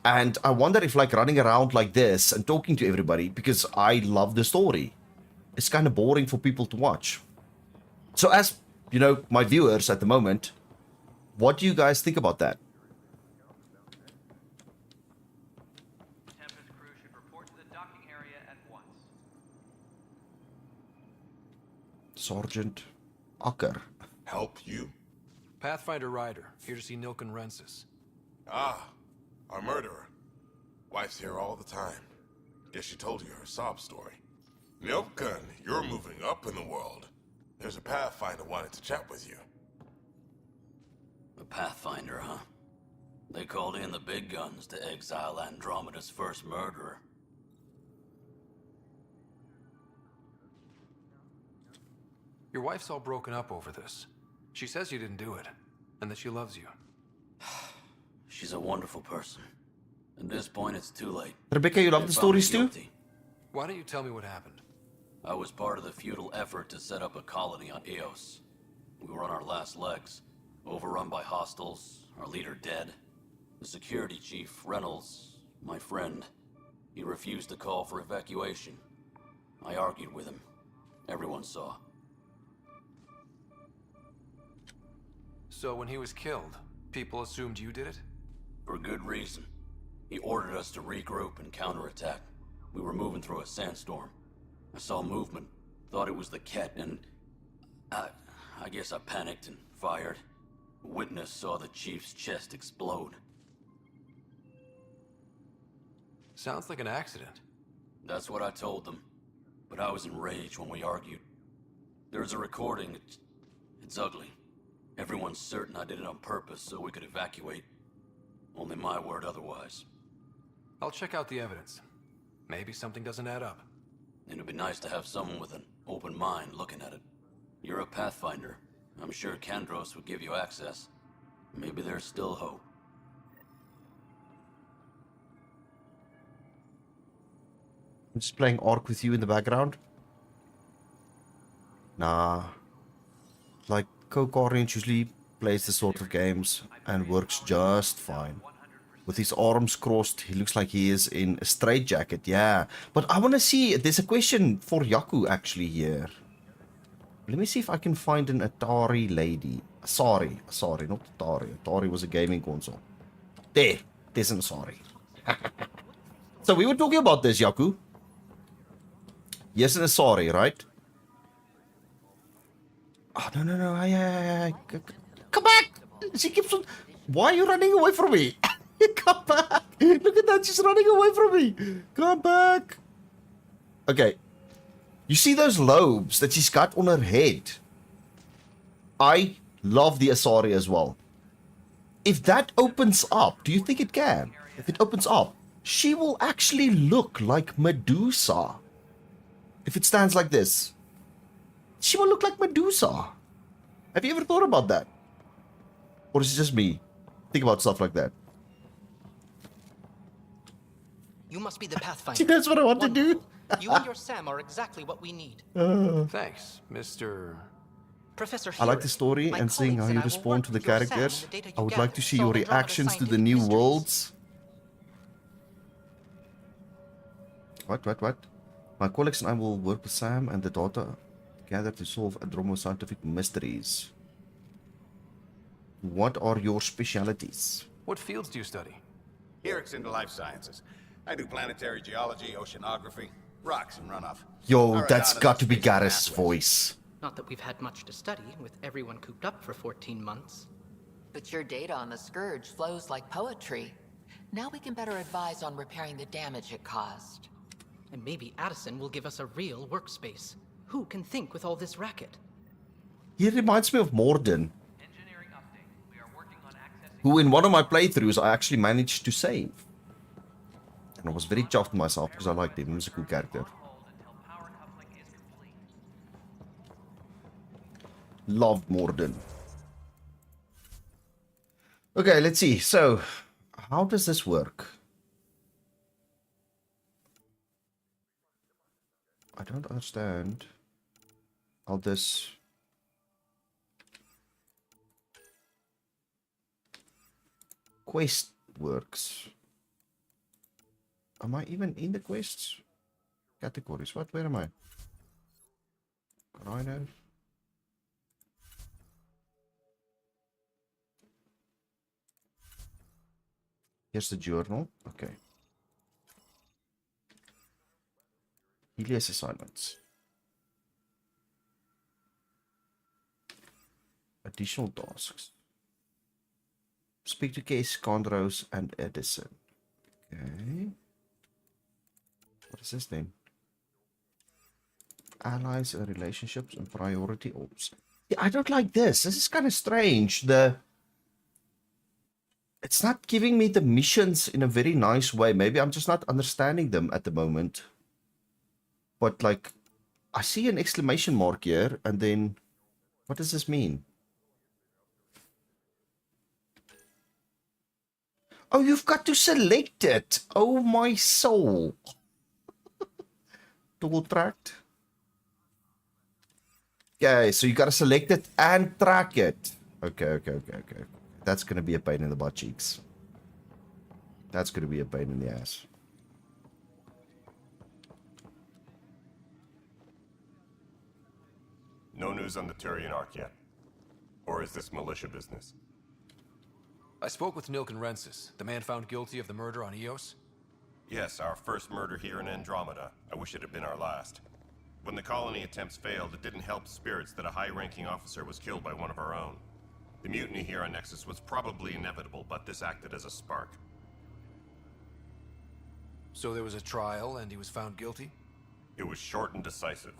Speaker 1: And I wonder if like running around like this and talking to everybody, because I love the story, it's kind of boring for people to watch. So as, you know, my viewers at the moment, what do you guys think about that?
Speaker 21: Tempest crew should report to the docking area at once.
Speaker 1: Sergeant Akker.
Speaker 6: Help you?
Speaker 4: Pathfinder Ryder, here to see Nilken Rensis.
Speaker 6: Ah, our murderer. Wife's here all the time. Guess she told you her sob story. Nilken, you're moving up in the world. There's a Pathfinder wanted to chat with you.
Speaker 22: A Pathfinder, huh? They called in the big guns to exile Andromeda's first murderer.
Speaker 4: Your wife's all broken up over this. She says you didn't do it, and that she loves you.
Speaker 22: She's a wonderful person. At this point, it's too late.
Speaker 1: Rebecca, you love
Speaker 22: They
Speaker 1: the
Speaker 22: found me
Speaker 1: stories too?
Speaker 22: guilty.
Speaker 4: Why don't you tell me what happened?
Speaker 22: I was part of the futile effort to set up a colony on Eos. We were on our last legs, overrun by hostiles, our leader dead. The security chief, Reynolds, my friend, he refused to call for evacuation. I argued with him. Everyone saw.
Speaker 4: So when he was killed, people assumed you did it?
Speaker 22: For good reason. He ordered us to regroup and counterattack. We were moving through a sandstorm. I saw movement, thought it was the Ket, and I guess I panicked and fired. A witness saw the chief's chest explode.
Speaker 4: Sounds like an accident.
Speaker 22: That's what I told them. But I was enraged when we argued. There's a recording. It's ugly. Everyone's certain I did it on purpose so we could evacuate. Only my word otherwise.
Speaker 4: I'll check out the evidence. Maybe something doesn't add up.
Speaker 22: It'd be nice to have someone with an open mind looking at it. You're a Pathfinder. I'm sure Kandros would give you access. Maybe there's still hope.
Speaker 1: I'm just playing Ark with you in the background. Nah. Like, Co-Orange usually plays this sort of games and works just fine. With his arms crossed, he looks like he is in a straitjacket, yeah. But I want to see, there's a question for Yaku actually here. Let me see if I can find an Atari lady. Sorry, not Atari. Atari was a gaming console. There's an Atari. So we were talking about this, Yaku. Yes, an Atari, right? Oh, no. Come back! She keeps on... Why are you running away from me? Come back! Look at that, she's running away from me! Come back! Okay. You see those lobes that she's got on her head? I love the Asari as well. If that opens up, do you think it can? If it opens up, she will actually look like Medusa. If it stands like this. She will look like Medusa. Have you ever thought about that? Or is it just me? Think about stuff like that.
Speaker 23: You must be the Pathfinder.
Speaker 1: That's what I want to do.
Speaker 23: You and your Sam are exactly what we need.
Speaker 4: Thanks, Mr.
Speaker 23: Professor
Speaker 1: I like the story and seeing how you respond to the characters. I would like to see your reactions to the new worlds. What? My colleagues and I will work with Sam and the daughter together to solve Andromeda scientific mysteries. What are your specialities?
Speaker 4: What fields do you study?
Speaker 24: Here it's in the life sciences. I do planetary geology, oceanography, rocks and runoff.
Speaker 1: Yo, that's got to be Gareth's voice.
Speaker 23: Not that we've had much to study, with everyone cooped up for 14 months.
Speaker 10: But your data on the Scourge flows like poetry. Now we can better advise on repairing the damage it caused.
Speaker 23: And maybe Addison will give us a real workspace. Who can think with all this racket?
Speaker 1: He reminds me of Morden, who in one of my playthroughs I actually managed to save. And I was very chuffed with myself because I liked him. He was a cool character. Loved Morden. Okay, let's see. So, how does this work? I don't understand how this... quest works. Am I even in the quests? Categories. What? Where am I? Rhino. Here's the journal. Okay. Helios assignments. Additional tasks. Speak to Case, Condros, and Edison. Okay. What is this then? Allies and relationships and priority ops. Yeah, I don't like this. This is kind of strange. It's not giving me the missions in a very nice way. Maybe I'm just not understanding them at the moment. But like, I see an exclamation mark here, and then what does this mean? Oh, you've got to select it. Oh my soul. Double tracked. Okay, so you gotta select it and track it. Okay. That's gonna be a pain in the butt cheeks. That's gonna be a pain in the ass.
Speaker 15: No news on the Turian Ark yet? Or is this militia business?
Speaker 4: I spoke with Nilken Rensis, the man found guilty of the murder on Eos.
Speaker 15: Yes, our first murder here in Andromeda. I wish it had been our last. When the colony attempts failed, it didn't help spirits that a high-ranking officer was killed by one of our own. The mutiny here on Nexus was probably inevitable, but this acted as a spark.
Speaker 4: So there was a trial and he was found guilty?
Speaker 15: It was short and decisive.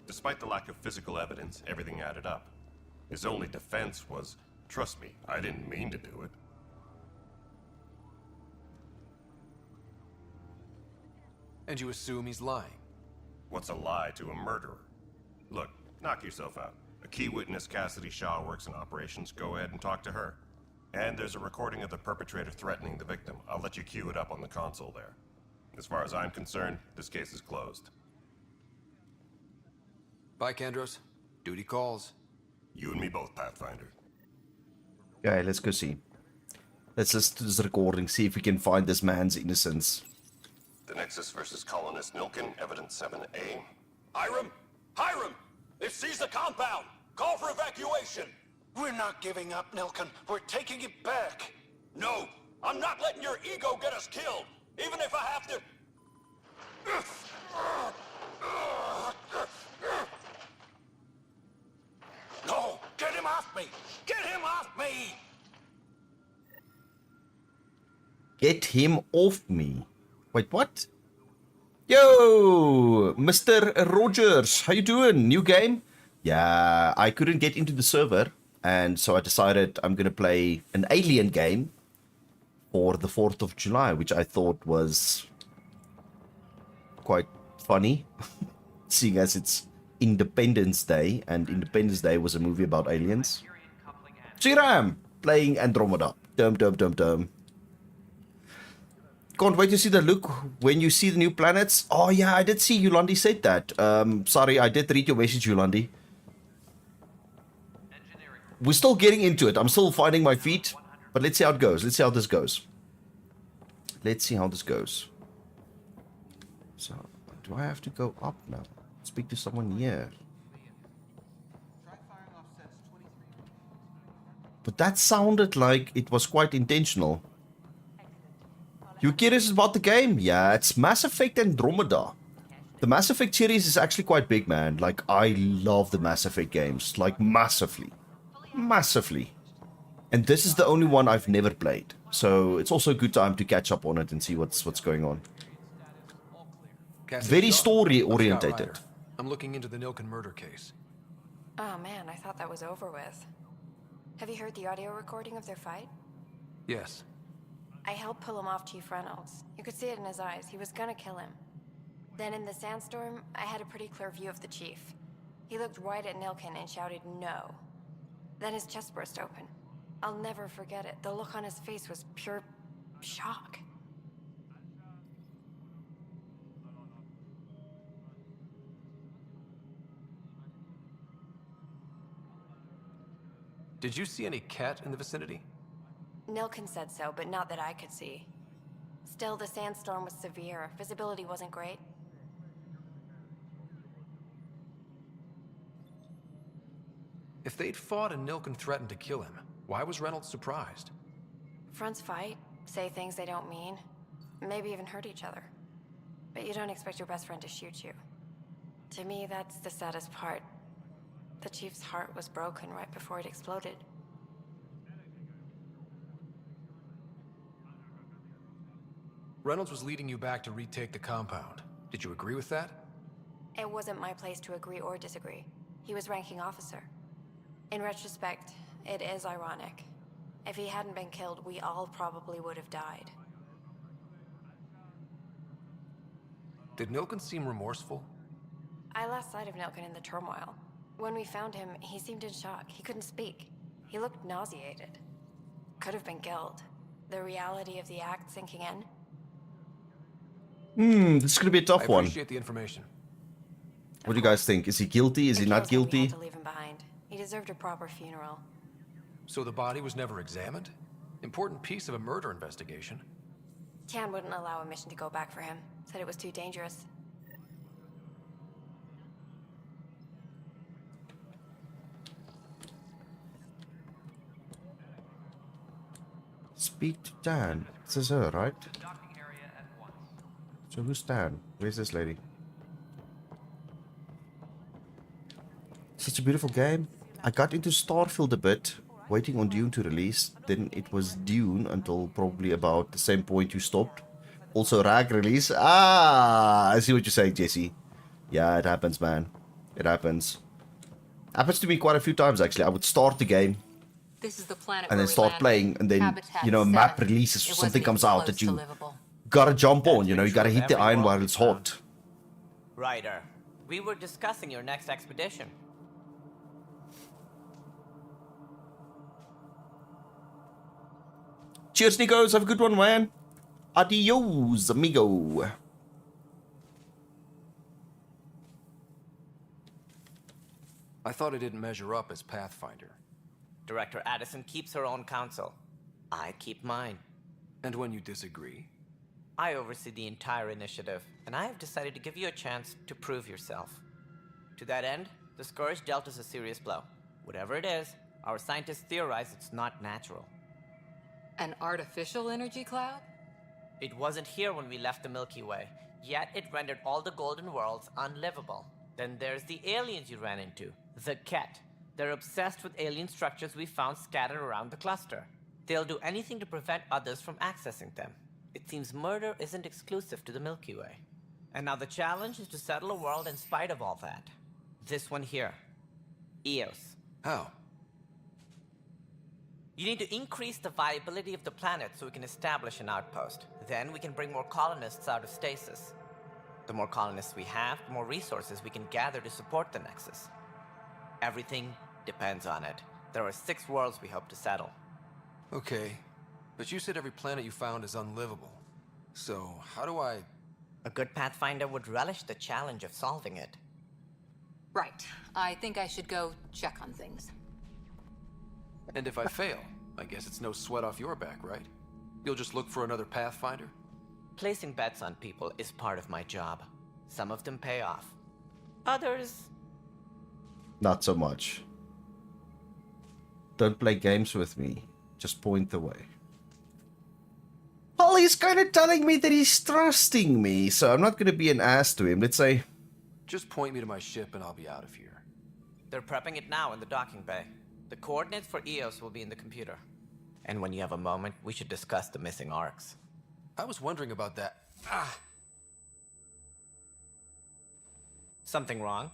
Speaker 15: Despite the lack of physical evidence, everything added up. His only defense was, trust me, I didn't mean to do it.
Speaker 4: And you assume he's lying?
Speaker 15: What's a lie to a murderer? Look, knock yourself out. A key witness, Cassidy Shaw, works in operations. Go ahead and talk to her. And there's a recording of the perpetrator threatening the victim. I'll let you cue it up on the console there. As far as I'm concerned, this case is closed.
Speaker 4: Bye, Kandros. Duty calls.
Speaker 15: You and me both, Pathfinder.
Speaker 1: Okay, let's go see. Let's listen to this recording, see if we can find this man's innocence.
Speaker 15: The Nexus versus Colonist Nilken, Evidence 7A.
Speaker 5: Hiram! Hiram! They've seized the compound! Call for evacuation! We're not giving up, Nilken. We're taking it back. No! I'm not letting your ego get us killed! Even if I have to... No! Get him off me! Get him off me!
Speaker 1: Get him off me. Wait, what? Yo, Mr. Rogers, how you doing? New game? Yeah, I couldn't get into the server, and so I decided I'm gonna play an Alien game for the 4th of July, which I thought was quite funny, seeing as it's Independence Day, and Independence Day was a movie about aliens. So here I am, playing Andromeda. Dum. Can't wait to see the look when you see the new planets. Oh yeah, I did see Yolandi said that. Sorry, I did read your message, Yolandi. We're still getting into it. I'm still finding my feet. But let's see how it goes. Let's see how this goes. So, do I have to go up now? Speak to someone here. But that sounded like it was quite intentional. You curious about the game? Yeah, it's Mass Effect Andromeda. The Mass Effect series is actually quite big, man. Like, I love the Mass Effect games. Like, massively. And this is the only one I've never played. So, it's also a good time to catch up on it and see what's going on. Very story-orientated.
Speaker 4: I'm looking into the Nilken murder case.
Speaker 8: Oh man, I thought that was over with. Have you heard the audio recording of their fight?
Speaker 4: Yes.
Speaker 8: I helped pull him off Chief Reynolds. You could see it in his eyes. He was gonna kill him. Then in the sandstorm, I had a pretty clear view of the Chief. He looked right at Nilken and shouted, "No." Then his chest burst open. I'll never forget it. The look on his face was pure shock.
Speaker 4: Did you see any cat in the vicinity?
Speaker 8: Nilken said so, but not that I could see. Still, the sandstorm was severe. Visibility wasn't great.
Speaker 2: If they'd fought and Nilken threatened to kill him, why was Reynolds surprised?
Speaker 8: Fronts fight, say things they don't mean, maybe even hurt each other. But you don't expect your best friend to shoot you. To me, that's the saddest part. The Chief's heart was broken right before it exploded.
Speaker 2: Reynolds was leading you back to retake the compound. Did you agree with that?
Speaker 8: It wasn't my place to agree or disagree. He was ranking officer. In retrospect, it is ironic. If he hadn't been killed, we all probably would have died.
Speaker 2: Did Nilken seem remorseful?
Speaker 8: I lost sight of Nilken in the turmoil. When we found him, he seemed in shock. He couldn't speak. He looked nauseated. Could have been guilt. The reality of the act sinking in.
Speaker 1: This is gonna be a tough one.
Speaker 2: I appreciate the information.
Speaker 1: What do you guys think? Is he guilty? Is he not
Speaker 8: We
Speaker 1: guilty?
Speaker 8: had to leave him behind. He deserved a proper funeral.
Speaker 2: So the body was never examined? Important piece of a murder investigation.
Speaker 8: Tian wouldn't allow a mission to go back for him. Said it was too dangerous.
Speaker 1: Speak to Dan. This is her, right? So who's Dan? Where's this lady? Such a beautiful game. I got into Starfield a bit, waiting on Dune to release. Then it was Dune until probably about the same point you stopped. Also RAG release. Ah, I see what you're saying, Jesse. Yeah, it happens, man. It happens. Happens to me quite a few times, actually. I would start the game
Speaker 10: This is the planet
Speaker 1: and
Speaker 10: where
Speaker 1: then
Speaker 10: we
Speaker 1: start
Speaker 10: landed.
Speaker 1: playing, and then,
Speaker 10: Habitat
Speaker 1: you know, a
Speaker 10: set.
Speaker 1: map releases,
Speaker 10: It
Speaker 1: something
Speaker 10: wasn't
Speaker 1: comes
Speaker 10: even
Speaker 1: out that
Speaker 10: close
Speaker 1: you
Speaker 10: to livable.
Speaker 1: gotta jump on, you know, you
Speaker 19: true
Speaker 1: gotta
Speaker 19: of
Speaker 1: hit the
Speaker 19: every
Speaker 1: iron
Speaker 19: world
Speaker 1: while it's
Speaker 19: we found.
Speaker 1: hot.
Speaker 19: Ryder, we were discussing your next expedition.
Speaker 1: Cheers, Nikos. Have a good one, man. Adios, amigo.
Speaker 2: I thought it didn't measure up as Pathfinder.
Speaker 19: Director Addison keeps her own counsel. I keep mine.
Speaker 2: And when you disagree?
Speaker 19: I oversee the entire initiative, and I have decided to give you a chance to prove yourself. To that end, the Scourge dealt us a serious blow. Whatever it is, our scientists theorize it's not natural.
Speaker 10: An artificial energy cloud?
Speaker 19: It wasn't here when we left the Milky Way, yet it rendered all the Golden Worlds unlivable. Then there's the aliens you ran into, the Ket. They're obsessed with alien structures we found scattered around the cluster. They'll do anything to prevent others from accessing them. It seems murder isn't exclusive to the Milky Way. And now the challenge is to settle a world in spite of all that. This one here. Eos.
Speaker 2: How?
Speaker 19: You need to increase the viability of the planet so we can establish an outpost. Then we can bring more colonists out of stasis. The more colonists we have, the more resources we can gather to support the Nexus. Everything depends on it. There are 6 worlds we hope to settle.
Speaker 2: Okay, but you said every planet you found is unlivable. So, how do I...
Speaker 19: A good Pathfinder would relish the challenge of solving it.
Speaker 10: Right. I think I should go check on things.
Speaker 2: And if I fail, I guess it's no sweat off your back, right? You'll just look for another Pathfinder?
Speaker 19: Placing bets on people is part of my job. Some of them pay off. Others...
Speaker 1: Not so much. Don't play games with me. Just point the way. Well, he's kind of telling me that he's trusting me, so I'm not going to be an ass to him. Let's say...
Speaker 2: Just point me to my ship and I'll be out of here.
Speaker 19: They're prepping it now in the docking bay. The coordinates for Eos will be in the computer. And when you have a moment, we should discuss the missing arcs.
Speaker 2: I was wondering about that.
Speaker 19: Something wrong?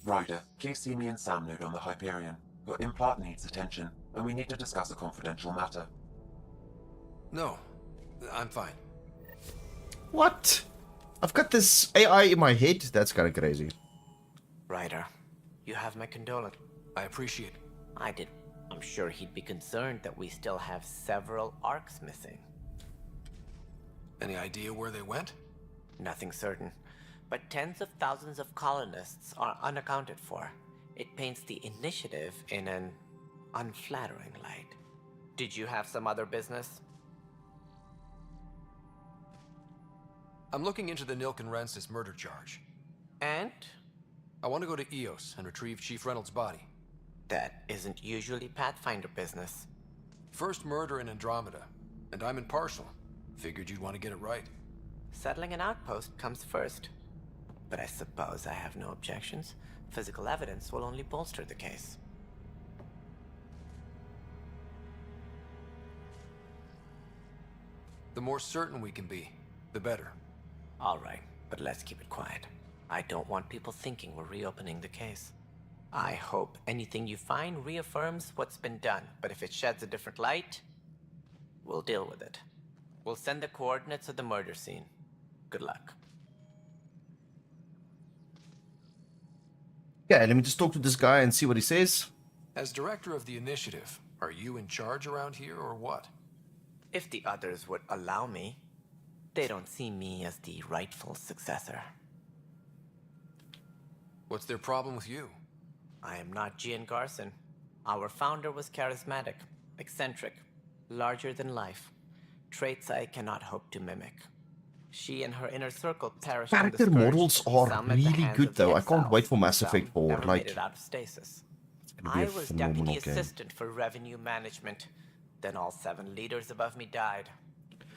Speaker 3: Ryder, please see me and Sam Node on the Hyperion. Your implant needs attention, and we need to discuss a confidential matter.
Speaker 2: No, I'm fine.
Speaker 1: What? I've got this AI in my head? That's kind of crazy.
Speaker 19: Ryder, you have my condolence.
Speaker 2: I appreciate it.
Speaker 19: I did. I'm sure he'd be concerned that we still have several arcs missing.
Speaker 2: Any idea where they went?
Speaker 19: Nothing certain, but tens of thousands of colonists are unaccounted for. It paints the initiative in an unflattering light. Did you have some other business?
Speaker 2: I'm looking into the Nilken Rensis murder charge.
Speaker 19: And?
Speaker 2: I want to go to EOS and retrieve Chief Reynolds' body.
Speaker 19: That isn't usually Pathfinder business.
Speaker 2: First murder in Andromeda, and I'm impartial. Figured you'd want to get it right.
Speaker 19: Settling an outpost comes first. But I suppose I have no objections. Physical evidence will only bolster the case.
Speaker 2: The more certain we can be, the better.
Speaker 19: All right, but let's keep it quiet. I don't want people thinking we're reopening the case. I hope anything you find reaffirms what's been done, but if it sheds a different light, we'll deal with it. We'll send the coordinates of the murder scene. Good luck.
Speaker 1: Yeah, let me just talk to this guy and see what he says.
Speaker 2: As director of the initiative, are you in charge around here or what?
Speaker 19: If the others would allow me, they don't see me as the rightful successor.
Speaker 2: What's their problem with you?
Speaker 19: I am not Gian Garson. Our founder was charismatic, eccentric, larger than life. Traits I cannot hope to mimic. She and her inner circle perished.
Speaker 1: Character models are really good though. I can't wait for Mass Effect 4.
Speaker 19: Never
Speaker 1: Like,
Speaker 19: made it out of stasis.
Speaker 1: it's gonna be
Speaker 19: I
Speaker 1: a
Speaker 19: was
Speaker 1: phenomenal
Speaker 19: deputy
Speaker 1: game.
Speaker 19: assistant for revenue management. Then all 7 leaders above me died.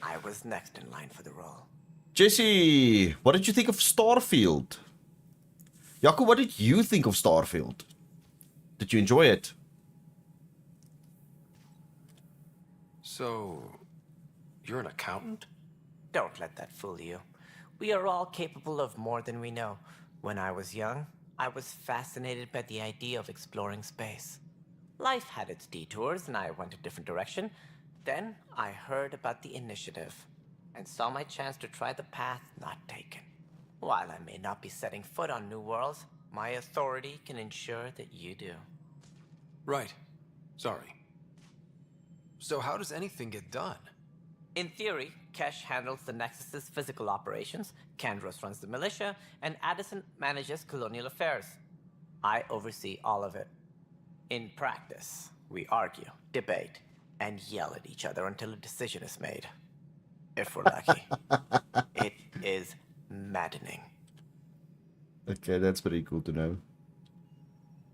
Speaker 19: I was next in line for the role.
Speaker 1: Jesse, what did you think of Starfield? Jaco, what did you think of Starfield? Did you enjoy it?
Speaker 2: So, you're an accountant?
Speaker 19: Don't let that fool you. We are all capable of more than we know. When I was young, I was fascinated by the idea of exploring space. Life had its detours and I went a different direction. Then I heard about the initiative and saw my chance to try the path not taken. While I may not be setting foot on new worlds, my authority can ensure that you do.
Speaker 2: Right. Sorry. So how does anything get done?
Speaker 19: In theory, Kesh handles the Nexus's physical operations, Kandros runs the militia, and Addison manages colonial affairs. I oversee all of it. In practice, we argue, debate, and yell at each other until a decision is made. If we're lucky. It is maddening.
Speaker 1: Okay, that's pretty cool to know.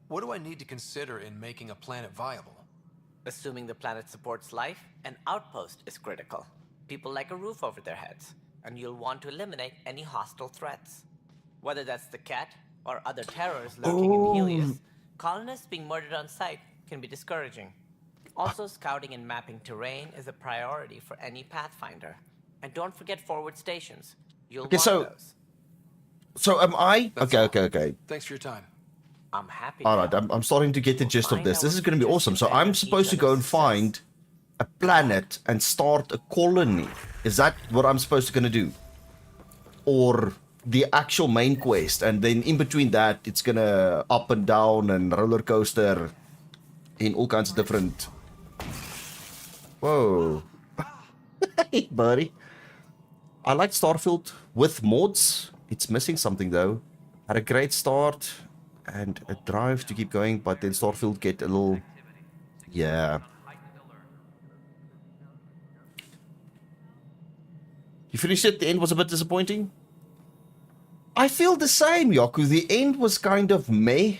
Speaker 2: What do I need to consider in making a planet viable?
Speaker 19: Assuming the planet supports life, an outpost is critical. People like a roof over their heads, and you'll want to eliminate any hostile threats. Whether that's the cat or other terrors lurking in Helios, colonists being murdered on sight can be discouraging. Also, scouting and mapping terrain is a priority for any Pathfinder. And don't forget forward stations. You'll want those.
Speaker 1: So am I? Okay.
Speaker 2: Thanks for your time.
Speaker 19: I'm happy.
Speaker 1: Alright, I'm starting to get the gist of this. This is going to be awesome. So I'm supposed to go and find a planet and start a colony. Is that what I'm supposed to gonna do? Or the actual main quest, and then in between that, it's gonna up and down and roller coaster in all kinds of different... Whoa. Hey, buddy. I like Starfield with mods. It's missing something though. Had a great start and a drive to keep going, but then Starfield get a little... Yeah. You finished it? The end was a bit disappointing? I feel the same, Jaco. The end was kind of meh.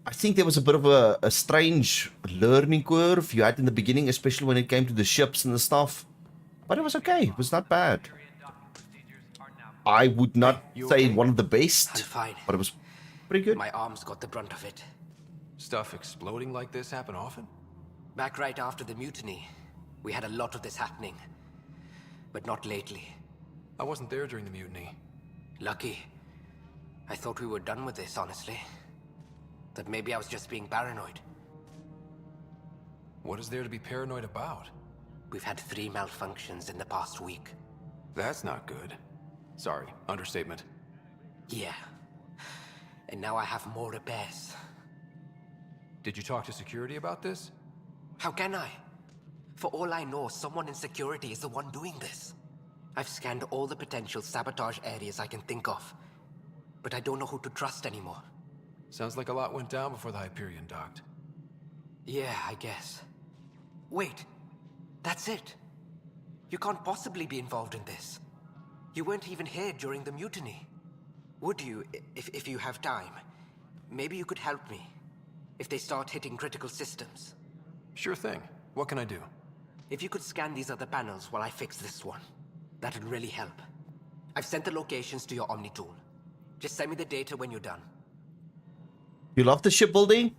Speaker 1: I think there was a bit of a strange learning curve you had in the beginning, especially when it came to the ships and the stuff. But it was okay. It was not bad. I would not say one of the best,
Speaker 9: I'm fine.
Speaker 1: but it was pretty good.
Speaker 9: My arms got the brunt of it.
Speaker 2: Stuff exploding like this happen often?
Speaker 9: Back right after the mutiny, we had a lot of this happening. But not lately.
Speaker 2: I wasn't there during the mutiny.
Speaker 9: Lucky. I thought we were done with this, honestly. That maybe I was just being paranoid.
Speaker 2: What is there to be paranoid about?
Speaker 9: We've had 3 malfunctions in the past week.
Speaker 2: That's not good. Sorry, understatement.
Speaker 9: Yeah. And now I have more repairs.
Speaker 2: Did you talk to security about this?
Speaker 9: How can I? For all I know, someone in security is the one doing this. I've scanned all the potential sabotage areas I can think of. But I don't know who to trust anymore.
Speaker 2: Sounds like a lot went down before the Hyperion docked.
Speaker 9: Yeah, I guess. Wait. That's it. You can't possibly be involved in this. You weren't even here during the mutiny. Would you, if you have time? Maybe you could help me. If they start hitting critical systems.
Speaker 2: Sure thing. What can I do?
Speaker 9: If you could scan these other panels while I fix this one, that'd really help. I've sent the locations to your Omni tool. Just send me the data when you're done.
Speaker 1: You love the shipbuilding?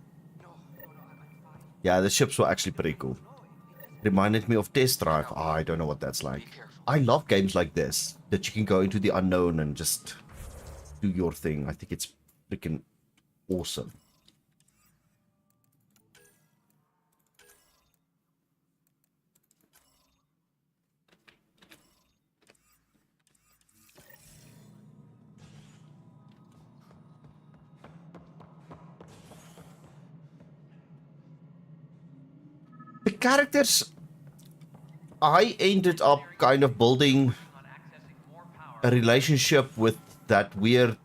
Speaker 1: Yeah, the ships were actually pretty cool. Reminded me of Test Drive. Oh, I don't know what that's like. I love games like this, that you can go into the unknown and just do your thing. I think it's freaking awesome. The characters, I ended up kind of building a relationship with that weird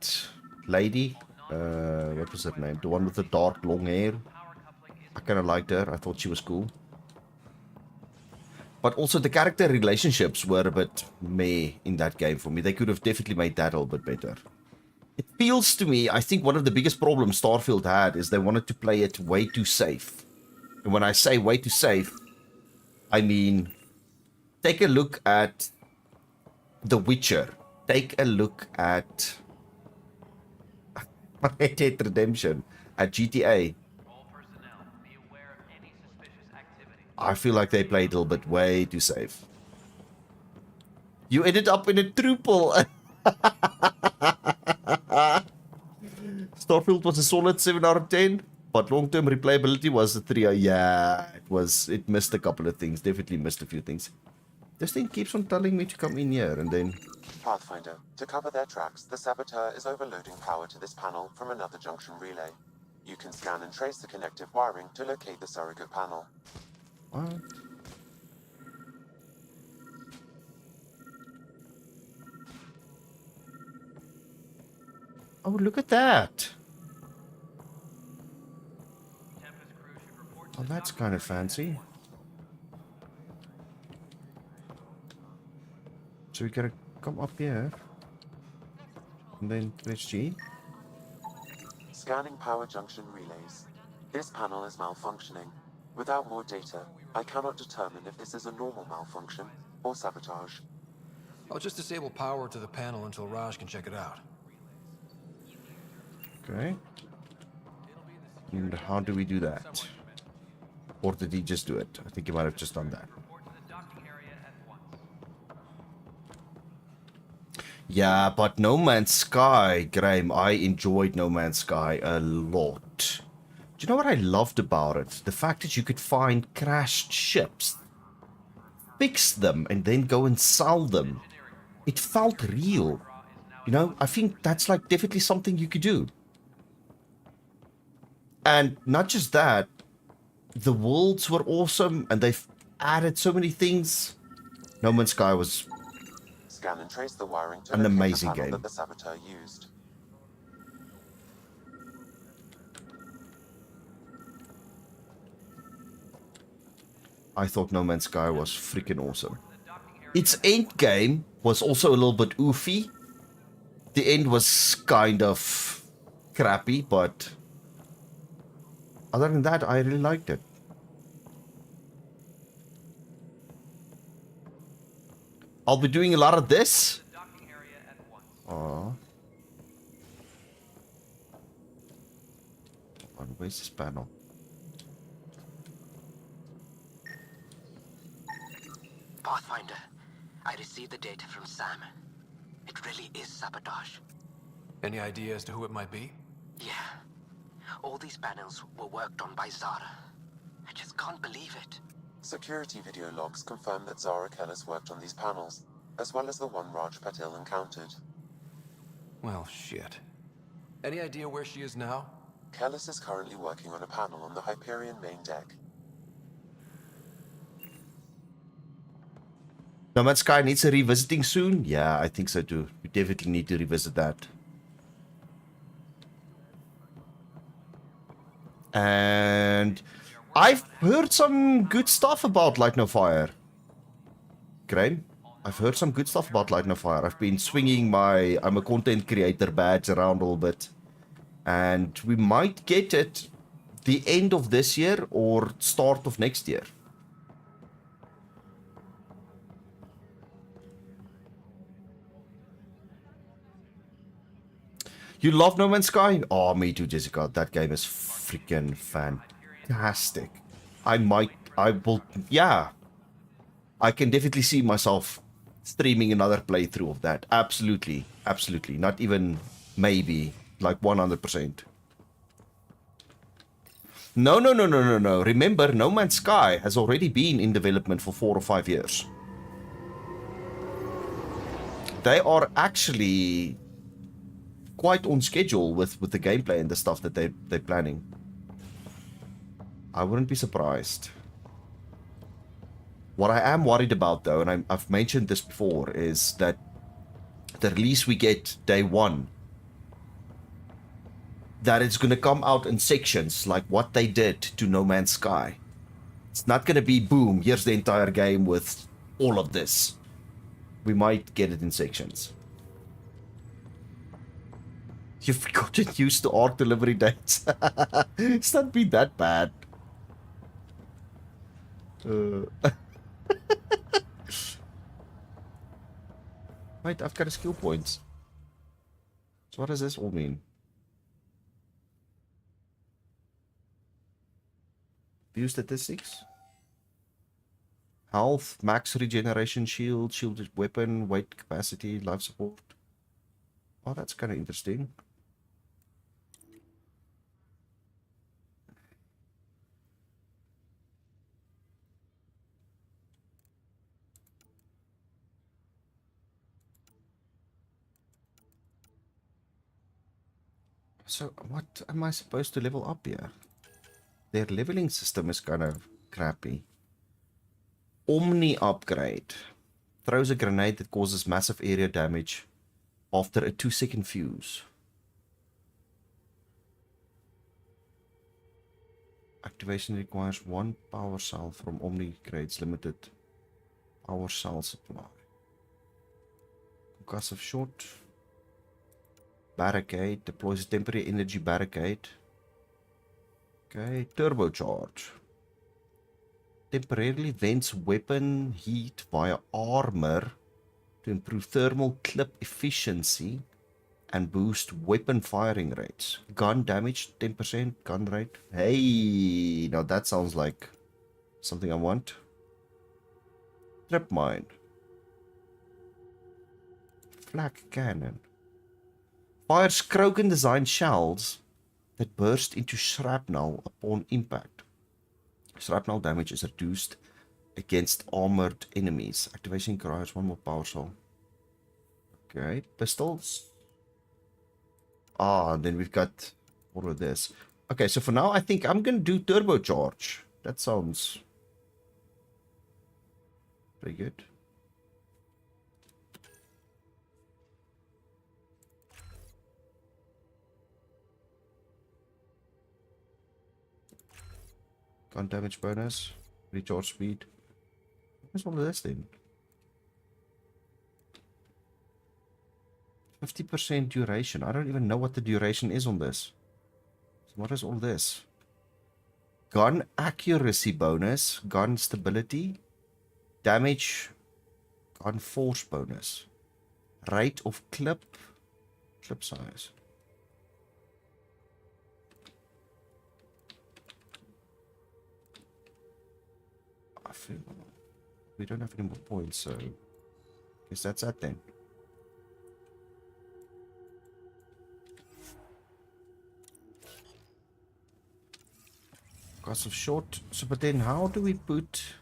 Speaker 1: lady. What was her name? The one with the dark long hair. I kind of liked her. I thought she was cool. But also the character relationships were a bit meh in that game for me. They could have definitely made that a little bit better. It feels to me, I think one of the biggest problems Starfield had is they wanted to play it way too safe. And when I say way too safe, I mean, take a look at The Witcher. Take a look at Red Dead Redemption, at GTA. I feel like they played a little bit way too safe. You ended up in a truple. Starfield was a solid 7 out of 10. But long-term replayability was a 3. Yeah, it missed a couple of things. Definitely missed a few things. This thing keeps on telling me to come in here and then...
Speaker 3: Pathfinder, to cover their tracks, the Saboteur is overloading power to this panel from another junction relay. You can scan and trace the connective wiring to locate the surrogate panel.
Speaker 1: What? Oh, look at that. Oh, that's kind of fancy. So we gotta come up here. And then press G.
Speaker 3: Scanning power junction relays. This panel is malfunctioning. Without more data, I cannot determine if this is a normal malfunction or sabotage.
Speaker 2: I'll just disable power to the panel until Raj can check it out.
Speaker 1: Okay. And how do we do that? Or did he just do it? I think he might have just done that. Yeah, but No Man's Sky, Graham, I enjoyed No Man's Sky a lot. Do you know what I loved about it? The fact that you could find crashed ships, fix them, and then go and sell them. It felt real. You know, I think that's like definitely something you could do. And not just that, the worlds were awesome, and they've added so many things. No Man's Sky was
Speaker 3: Scan and trace the wiring to
Speaker 1: an
Speaker 3: locate
Speaker 1: amazing
Speaker 3: the panel
Speaker 1: game.
Speaker 3: that the Saboteur used.
Speaker 1: I thought No Man's Sky was freaking awesome. Its end game was also a little bit oofy. The end was kind of crappy, but other than that, I really liked it. I'll be doing a lot of this. Aww. Where's this panel?
Speaker 9: Pathfinder, I received the data from Sam. It really is sabotage.
Speaker 2: Any idea as to who it might be?
Speaker 9: Yeah. All these panels were worked on by Zara. I just can't believe it.
Speaker 3: Security video logs confirm that Zara Kellis worked on these panels, as well as the one Raj Patil encountered.
Speaker 2: Well, shit. Any idea where she is now?
Speaker 3: Kellis is currently working on a panel on the Hyperion main deck.
Speaker 1: No Man's Sky needs a revisiting soon? Yeah, I think so too. We definitely need to revisit that. And I've heard some good stuff about Light No Fire. Crane? I've heard some good stuff about Light No Fire. I've been swinging my I'm a content creator badge around a little bit. And we might get it the end of this year or start of next year. You love No Man's Sky? Oh, me too, Jessica. That game is freaking fantastic. I will, yeah. I can definitely see myself streaming another playthrough of that. Absolutely. Absolutely. Not even maybe. Like 100%. No. Remember, No Man's Sky has already been in development for 4 or 5 years. They are actually quite on schedule with the gameplay and the stuff that they're planning. I wouldn't be surprised. What I am worried about, though, and I've mentioned this before, is that the release we get day one, that it's going to come out in sections like what they did to No Man's Sky. It's not going to be, boom, here's the entire game with all of this. We might get it in sections. You've gotten used to ARC delivery dates. It's not been that bad. Wait, I've got a skill points. So what does this all mean? View statistics. Health, max regeneration, shield, shielded weapon, weight capacity, life support. Oh, that's kind of interesting. So, what am I supposed to level up here? Their leveling system is kind of crappy. Omni upgrade. Throws a grenade that causes massive area damage after a 2-second fuse. Activation requires 1 power cell from Omni Grades Limited power cell supply. Concussive shot. Barricade. Deploys a temporary energy barricade. Okay. Turbocharge. Temporarily vents weapon heat via armor to improve thermal clip efficiency and boost weapon firing rates. Gun damage 10%, gun rate. Hey, now that sounds like something I want. Trip mine. Flak cannon. Fires Krogan designed shells that burst into shrapnel upon impact. Shrapnel damage is reduced against armored enemies. Activation requires 1 more power cell. Okay, pistols. Ah, then we've got all of this. Okay, so for now, I think I'm going to do turbocharge. That sounds pretty good. Gun damage bonus. Recharge speed. What's all of this then? 50% duration. I don't even know what the duration is on this. So what is all this? Gun accuracy bonus. Gun stability. Damage. Gun force bonus. Rate of clip. Clip size. I feel we don't have any more points, so I guess that's that then. Cost of short. So, but then how do we put...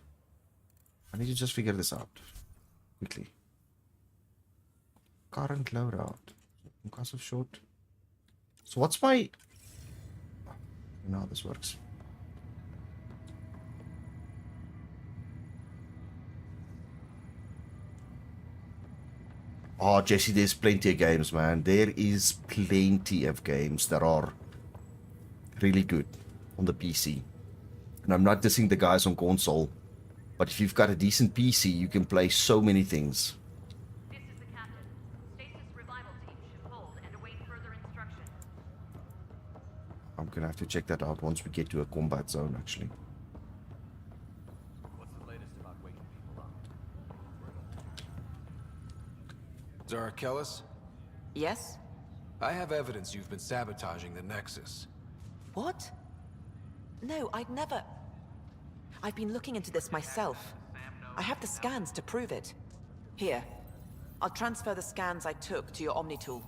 Speaker 1: I need to just figure this out quickly. Current loadout. Cost of short. So what's my... I don't know how this works. Oh, Jesse, there's plenty of games, man. There is plenty of games that are really good on the PC. And I'm not dissing the guys on console. But if you've got a decent PC, you can play so many things.
Speaker 11: This is the captain. Stasis revival team should hold and await further instructions.
Speaker 1: I'm gonna have to check that out once we get to a combat zone, actually.
Speaker 14: What's the latest about waking people up?
Speaker 2: Zara Kellis?
Speaker 13: Yes?
Speaker 2: I have evidence you've been sabotaging the Nexus.
Speaker 13: What? No, I'd never... I've been looking into this myself. I have the scans to prove it. Here. I'll transfer the scans I took to your Omni tool.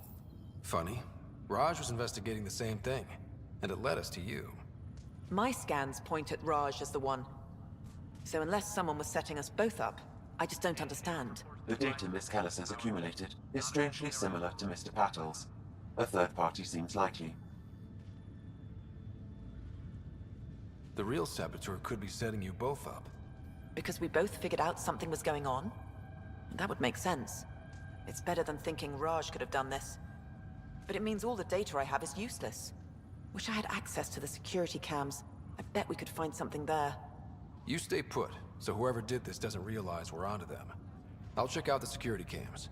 Speaker 2: Funny. Raj was investigating the same thing, and it led us to you.
Speaker 13: My scans point at Raj as the one. So unless someone was setting us both up, I just don't understand.
Speaker 3: The data Miss Kellis has accumulated is strangely similar to Mr. Pattel's. A third party seems likely.
Speaker 2: The real saboteur could be setting you both up.
Speaker 13: Because we both figured out something was going on? That would make sense. It's better than thinking Raj could have done this. But it means all the data I have is useless. Wish I had access to the security cams. I bet we could find something there.
Speaker 2: You stay put, so whoever did this doesn't realize we're onto them. I'll check out the security cams.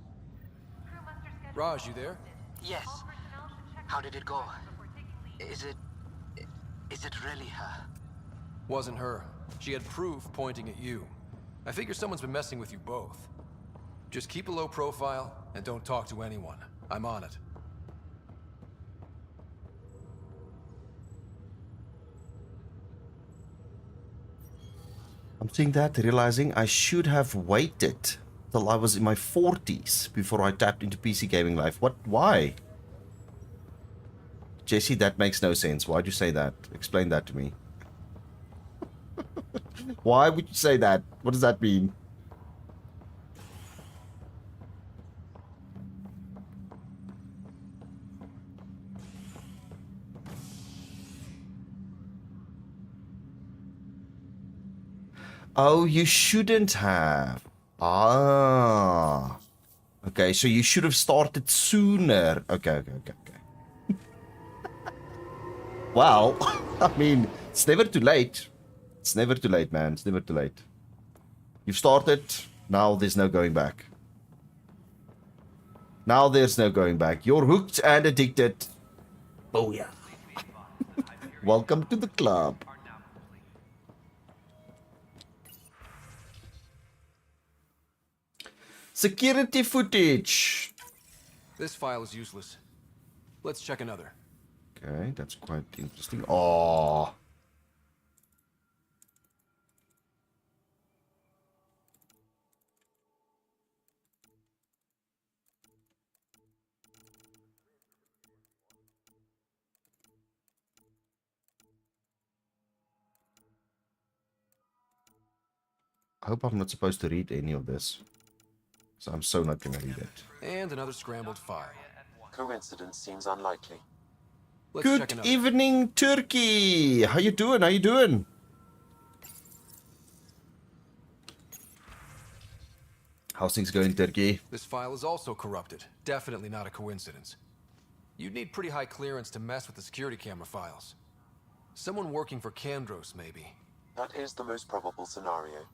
Speaker 2: Raj, you there?
Speaker 9: Yes. How did it go? Is it really her?
Speaker 2: Wasn't her. She had proof pointing at you. I figure someone's been messing with you both. Just keep a low profile and don't talk to anyone. I'm on it.
Speaker 1: I'm seeing that, realizing I should have waited till I was in my 40s before I tapped into PC gaming life. What? Why? Jesse, that makes no sense. Why'd you say that? Explain that to me. Why would you say that? What does that mean? Oh, you shouldn't have. Ah. Okay, so you should have started sooner. Okay. Well, I mean, it's never too late. It's never too late, man. It's never too late. You've started. Now there's no going back. Now there's no going back. You're hooked and addicted. Oh, yeah. Welcome to the club. Security footage.
Speaker 2: This file is useless. Let's check another.
Speaker 1: Okay, that's quite interesting. Oh. I hope I'm not supposed to read any of this. So I'm so not gonna read it.
Speaker 2: And another scrambled file.
Speaker 3: Coincidence seems unlikely.
Speaker 2: Let's check
Speaker 1: Good
Speaker 2: another.
Speaker 1: evening, Turkey. How you doing? How you doing? How's things going, Turkey?
Speaker 2: This file is also corrupted. Definitely not a coincidence. You'd need pretty high clearance to mess with the security camera files. Someone working for Kandros, maybe.
Speaker 3: That is the most probable scenario.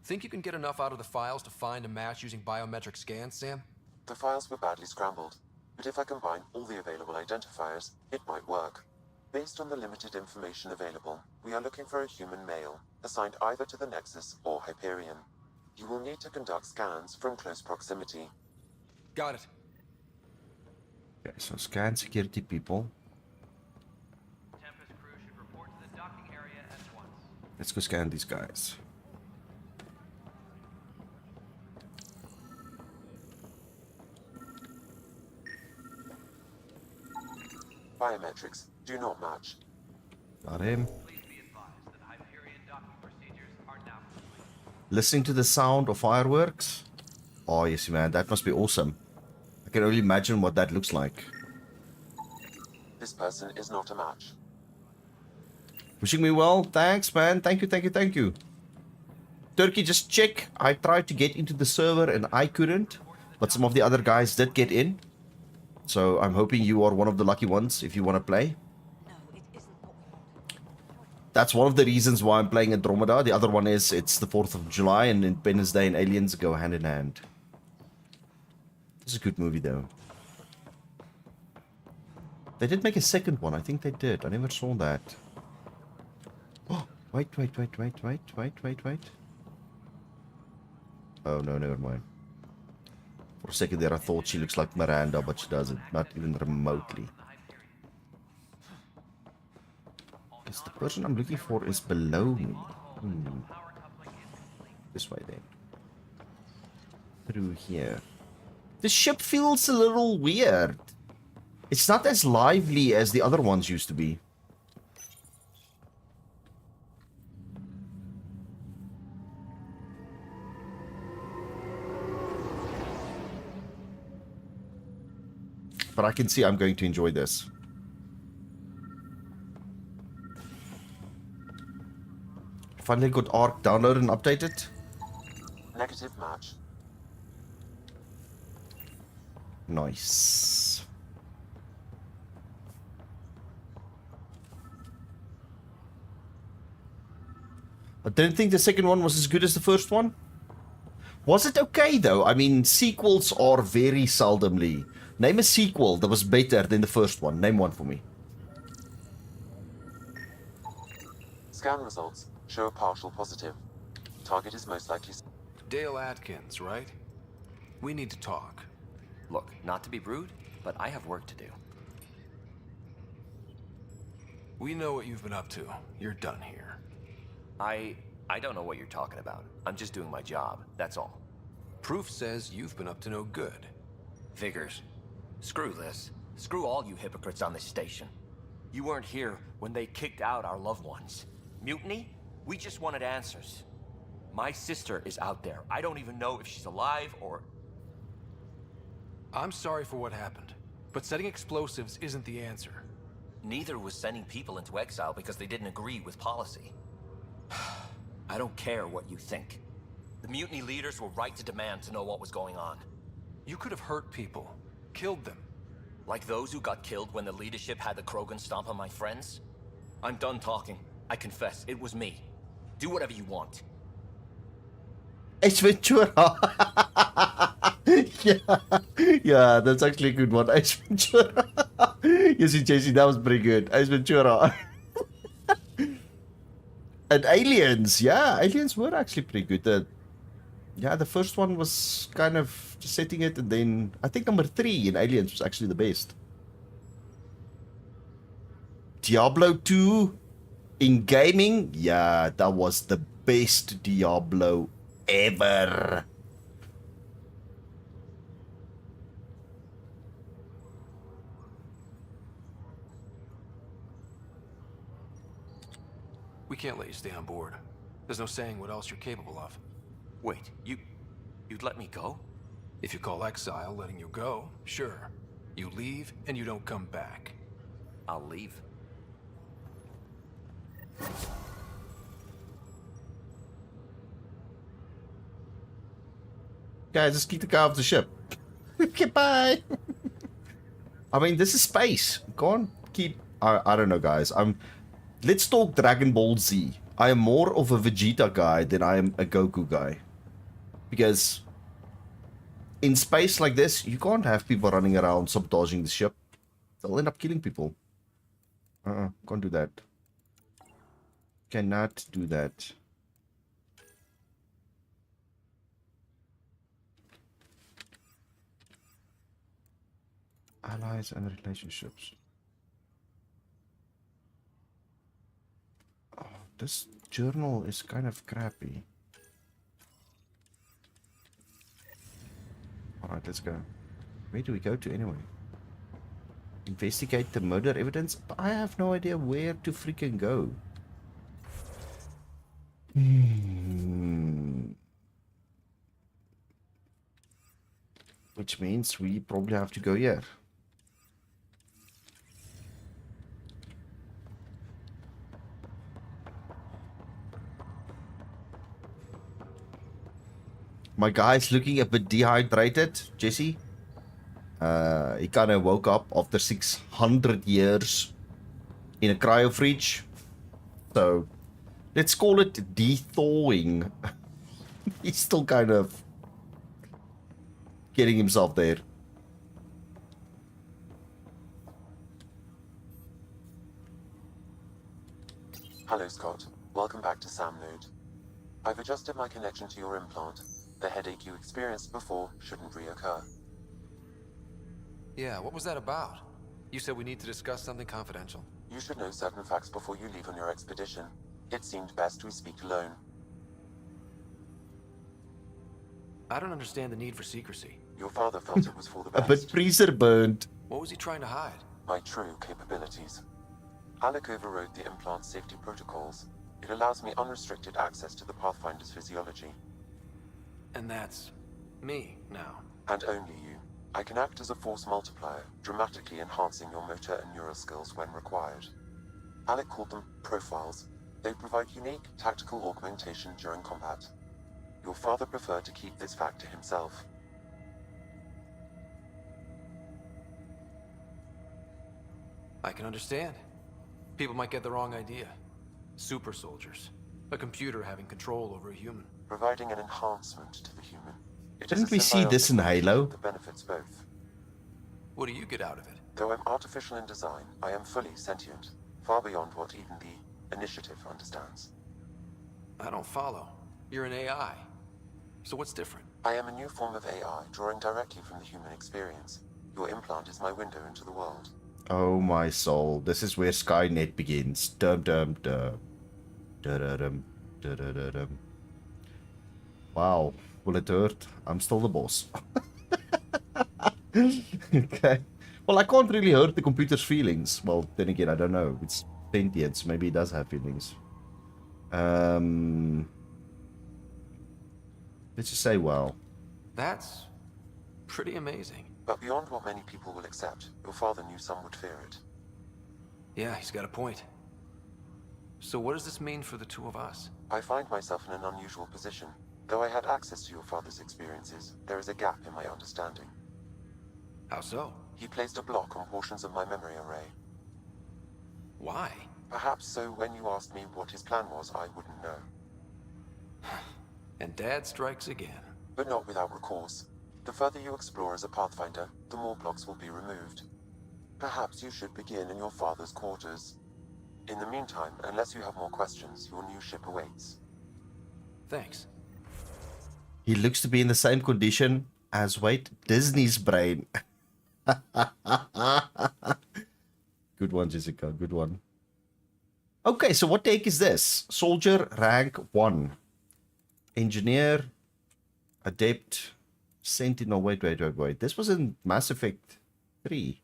Speaker 2: Think you can get enough out of the files to find a match using biometric scans, Sam?
Speaker 3: The files were badly scrambled, but if I combine all the available identifiers, it might work. Based on the limited information available, we are looking for a human male, assigned either to the Nexus or Hyperion. You will need to conduct scans from close proximity.
Speaker 2: Got it.
Speaker 1: Okay, so scan security people.
Speaker 21: Tempest crew should report to the docking area at once.
Speaker 1: Let's go scan these guys.
Speaker 3: Biometrics do not match.
Speaker 1: Got him.
Speaker 21: Please be advised that Hyperion docking procedures are now complete.
Speaker 1: Listening to the sound of fireworks. Oh, yes, man. That must be awesome. I can only imagine what that looks like.
Speaker 3: This person is not a match.
Speaker 1: Wishing me well. Thanks, man. Thank you. Turkey, just check. I tried to get into the server and I couldn't. But some of the other guys did get in. So I'm hoping you are one of the lucky ones if you want to play. That's one of the reasons why I'm playing Andromeda. The other one is it's the 4th of July and Independence Day and Aliens go hand in hand. It's a good movie though. They did make a second one. I think they did. I never saw that. Oh, wait. Oh no, never mind. For a second there I thought she looks like Miranda, but she doesn't. Not even remotely. Because the person I'm looking for is below me. This way then. Through here. The ship feels a little weird. It's not as lively as the other ones used to be. But I can see I'm going to enjoy this. Finally got Ark downloaded and updated.
Speaker 3: Negative match.
Speaker 1: Nice. I didn't think the second one was as good as the first one. Was it okay though? I mean, sequels are very seldomly. Name a sequel that was better than the first one. Name one for me.
Speaker 3: Scan results show a partial positive. Target is most likely...
Speaker 2: Dale Atkins, right? We need to talk.
Speaker 7: Look, not to be rude, but I have work to do.
Speaker 2: We know what you've been up to. You're done here.
Speaker 7: I don't know what you're talking about. I'm just doing my job, that's all.
Speaker 2: Proof says you've been up to no good.
Speaker 7: Figures. Screw this. Screw all you hypocrites on this station. You weren't here when they kicked out our loved ones. Mutiny? We just wanted answers. My sister is out there. I don't even know if she's alive or...
Speaker 2: I'm sorry for what happened, but setting explosives isn't the answer.
Speaker 7: Neither was sending people into exile because they didn't agree with policy. I don't care what you think. The mutiny leaders were right to demand to know what was going on.
Speaker 2: You could have hurt people, killed them.
Speaker 7: Like those who got killed when the leadership had the Krogan stomp on my friends? I'm done talking. I confess, it was me. Do whatever you want.
Speaker 1: Ace Ventura. yeah, that's actually a good one. Ace Ventura. You see, JC, that was pretty good. Ace Ventura. And Aliens, yeah, Aliens were actually pretty good. Yeah, the first one was kind of just setting it, and then I think number 3 in Aliens was actually the best. Diablo 2 in gaming, yeah, that was the best Diablo ever.
Speaker 2: We can't let you stay on board. There's no saying what else you're capable of.
Speaker 7: Wait, you'd let me go?
Speaker 2: If you call exile letting you go, sure. You leave and you don't come back.
Speaker 7: I'll leave.
Speaker 1: Guys, just keep the guy off the ship. Goodbye. I mean, this is space. Go on, keep... I don't know, guys. Let's talk Dragon Ball Z. I am more of a Vegeta guy than I am a Goku guy. Because in space like this, you can't have people running around sabotaging the ship. They'll end up killing people. Can't do that. Cannot do that. Allies and relationships. Oh, this journal is kind of crappy. Alright, let's go. Where do we go to anyway? Investigate the murder evidence? But I have no idea where to freaking go. Which means we probably have to go here. My guy's looking a bit dehydrated, Jesse. He kind of woke up after 600 years in a cryo fridge. So let's call it de-thawing. He's still kind of getting himself there.
Speaker 3: Hello, Scott. Welcome back to Sam Node. I've adjusted my connection to your implant. The headache you experienced before shouldn't reoccur.
Speaker 2: Yeah, what was that about? You said we need to discuss something confidential.
Speaker 3: You should know certain facts before you leave on your expedition. It seemed best we speak alone.
Speaker 2: I don't understand the need for secrecy.
Speaker 3: Your father felt it was for the
Speaker 1: A
Speaker 3: best.
Speaker 1: bit freezer burned.
Speaker 2: What was he trying to hide?
Speaker 3: My true capabilities. Alec overrode the implant's safety protocols. It allows me unrestricted access to the Pathfinder's physiology.
Speaker 2: And that's me now.
Speaker 3: And only you. I can act as a force multiplier, dramatically enhancing your motor and neural skills when required. Alec called them profiles. They provide unique tactical augmentation during combat. Your father preferred to keep this fact to himself.
Speaker 2: I can understand. People might get the wrong idea. Super soldiers. A computer having control over a human.
Speaker 3: Providing an enhancement to the human. It
Speaker 1: Didn't
Speaker 3: is a
Speaker 1: we see this in
Speaker 3: symbiotic
Speaker 1: Halo?
Speaker 3: that benefits both.
Speaker 2: What do you get out of it?
Speaker 3: Though I'm artificial in design, I am fully sentient, far beyond what even the Initiative understands.
Speaker 2: I don't follow. You're an AI. So what's different?
Speaker 3: I am a new form of AI, drawing directly from the human experience. Your implant is my window into the world.
Speaker 1: Oh my soul. This is where Skynet begins. Dum dum dum. Da-da-dum. Da-da-da-dum. Wow. Will it hurt? I'm still the boss. Okay. Well, I can't really hurt the computer's feelings. Well, then again, I don't know. It's sentient, so maybe it does have feelings. Let's just say, well.
Speaker 2: That's pretty amazing.
Speaker 3: But beyond what many people will accept, your father knew some would fear it.
Speaker 2: Yeah, he's got a point. So what does this mean for the two of us?
Speaker 3: I find myself in an unusual position. Though I had access to your father's experiences, there is a gap in my understanding.
Speaker 2: How so?
Speaker 3: He placed a block on portions of my memory array.
Speaker 2: Why?
Speaker 3: Perhaps so when you asked me what his plan was, I wouldn't know.
Speaker 2: And Dad strikes again.
Speaker 3: But not without recourse. The further you explore as a Pathfinder, the more blocks will be removed. Perhaps you should begin in your father's quarters. In the meantime, unless you have more questions, your new ship awaits.
Speaker 2: Thanks.
Speaker 1: He looks to be in the same condition as, wait, Disney's brain. Good one, Jessica. Good one. Okay, so what take is this? Soldier rank 1. Engineer. Adept. Sentinel. Wait. This was in Mass Effect 3.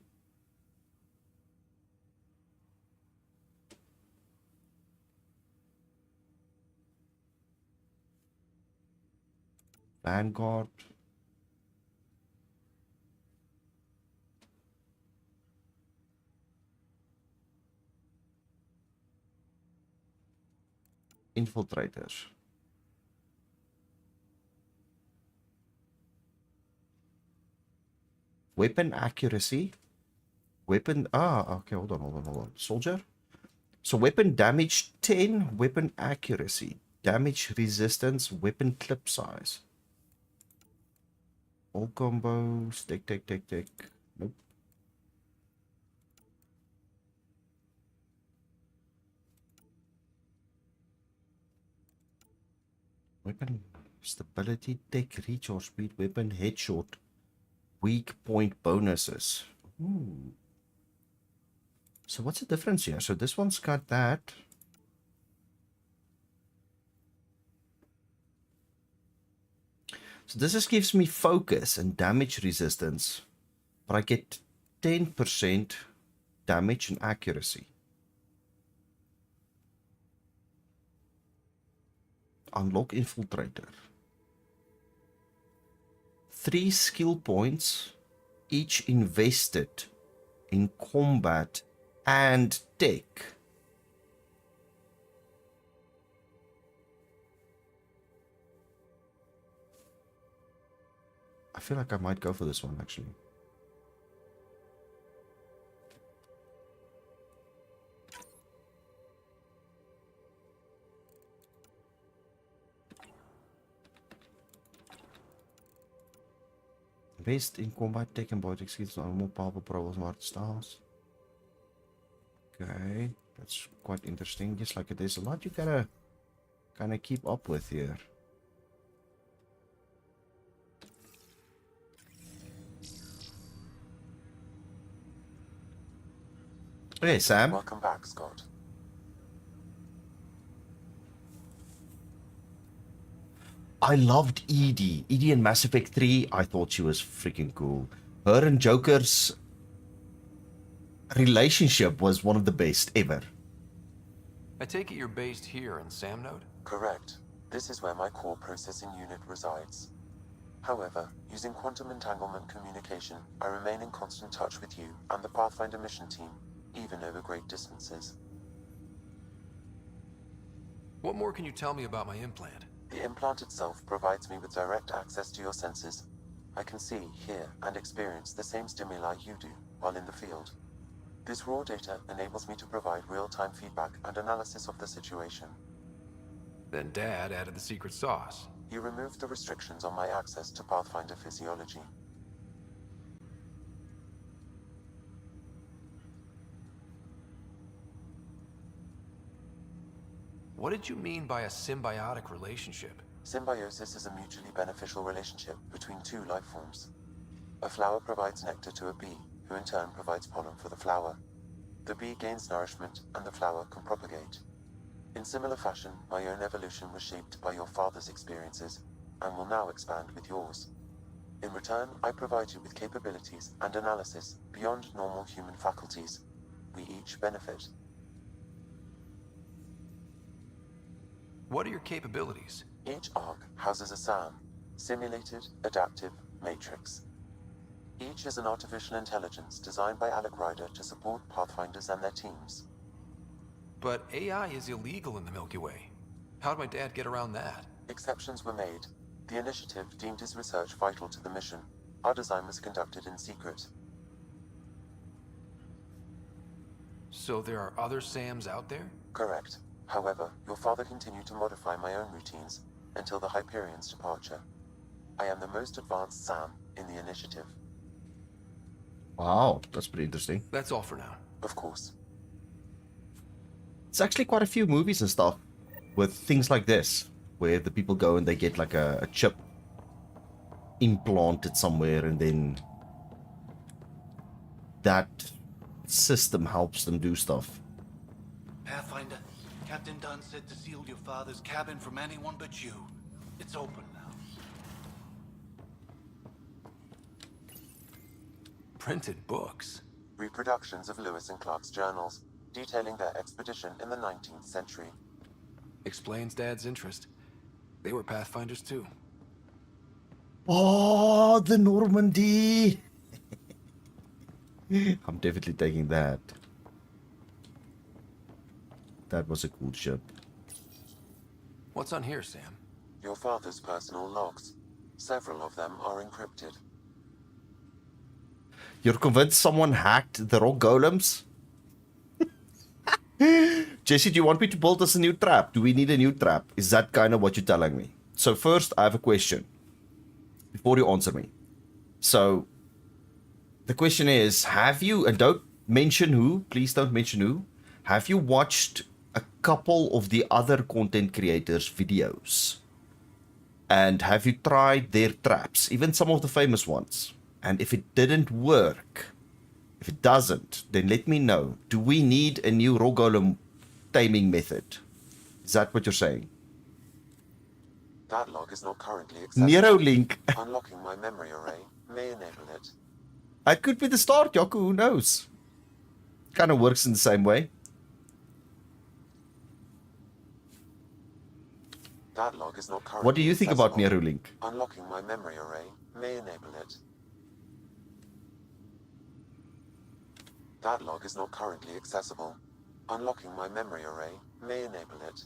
Speaker 1: Vanguard. Infiltrators. Weapon accuracy. Weapon. Okay, hold on. Soldier. So weapon damage 10, weapon accuracy, damage resistance, weapon clip size. All combos. Take. Nope. Weapon stability, tech, recharge speed, weapon headshot, weak point bonuses. Ooh. So what's the difference here? So this one's got that. So this just gives me focus and damage resistance, but I get 10% damage and accuracy. Unlock Infiltrator. 3 skill points, each invested in combat and tech. I feel like I might go for this one actually. Best in combat tech and biotic skills are more powerful probes and art styles. Okay, that's quite interesting. Just like there's a lot you gotta kind of keep up with here. Hey, Sam.
Speaker 3: Welcome back, Scott.
Speaker 1: I loved Edie. Edie in Mass Effect 3, I thought she was freaking cool. Her and Joker's relationship was one of the best ever.
Speaker 2: I take it you're based here in Samnode?
Speaker 3: Correct. This is where my core processing unit resides. However, using quantum entanglement communication, I remain in constant touch with you and the Pathfinder mission team, even over great distances.
Speaker 2: What more can you tell me about my implant?
Speaker 3: The implant itself provides me with direct access to your senses. I can see, hear, and experience the same stimuli you do while in the field. This raw data enables me to provide real-time feedback and analysis of the situation.
Speaker 2: Then Dad added the secret sauce.
Speaker 3: He removed the restrictions on my access to Pathfinder physiology.
Speaker 2: What did you mean by a symbiotic relationship?
Speaker 3: Symbiosis is a mutually beneficial relationship between two life forms. A flower provides nectar to a bee, who in turn provides pollen for the flower. The bee gains nourishment, and the flower can propagate. In similar fashion, my own evolution was shaped by your father's experiences, and will now expand with yours. In return, I provide you with capabilities and analysis beyond normal human faculties. We each benefit.
Speaker 2: What are your capabilities?
Speaker 3: Each ARC houses a SAM, Simulated Adaptive Matrix. Each is an artificial intelligence designed by Alec Ryder to support Pathfinders and their teams.
Speaker 2: But AI is illegal in the Milky Way. How'd my dad get around that?
Speaker 3: Exceptions were made. The initiative deemed his research vital to the mission. Our design was conducted in secret.
Speaker 2: So there are other SAMs out there?
Speaker 3: Correct. However, your father continued to modify my own routines until the Hyperion's departure. I am the most advanced SAM in the initiative.
Speaker 1: Wow, that's pretty interesting.
Speaker 2: That's all for now.
Speaker 3: Of course.
Speaker 1: It's actually quite a few movies and stuff with things like this, where the people go and they get like a chip implanted somewhere, and then that system helps them do stuff.
Speaker 5: Pathfinder, Captain Dunn said to seal your father's cabin from anyone but you. It's open now.
Speaker 2: Printed books?
Speaker 3: Reproductions of Lewis and Clark's journals, detailing their expedition in the 19th century.
Speaker 2: Explains Dad's interest. They were Pathfinders too.
Speaker 1: Oh, the Normandy! I'm definitely taking that. That was a cool ship.
Speaker 2: What's on here, Sam?
Speaker 3: Your father's personal logs. Several of them are encrypted.
Speaker 1: You're convinced someone hacked the rock golems? Jesse, do you want me to build us a new trap? Do we need a new trap? Is that kind of what you're telling me? So first, I have a question. Before you answer me. So, the question is, have you, and don't mention who, please don't mention who, have you watched a couple of the other content creators' videos? And have you tried their traps, even some of the famous ones? And if it didn't work, if it doesn't, then let me know. Do we need a new rock golem taming method? Is that what you're saying?
Speaker 3: That log is not currently accessible.
Speaker 1: Neuralink.
Speaker 3: Unlocking my memory array may enable it.
Speaker 1: It could be the start, Yaku, who knows? Kind of works in the same way.
Speaker 3: That log is not currently
Speaker 1: What do you think about
Speaker 3: accessible.
Speaker 1: Neuralink?
Speaker 3: Unlocking my memory array may enable it. That log is not currently accessible. Unlocking my memory array may enable it.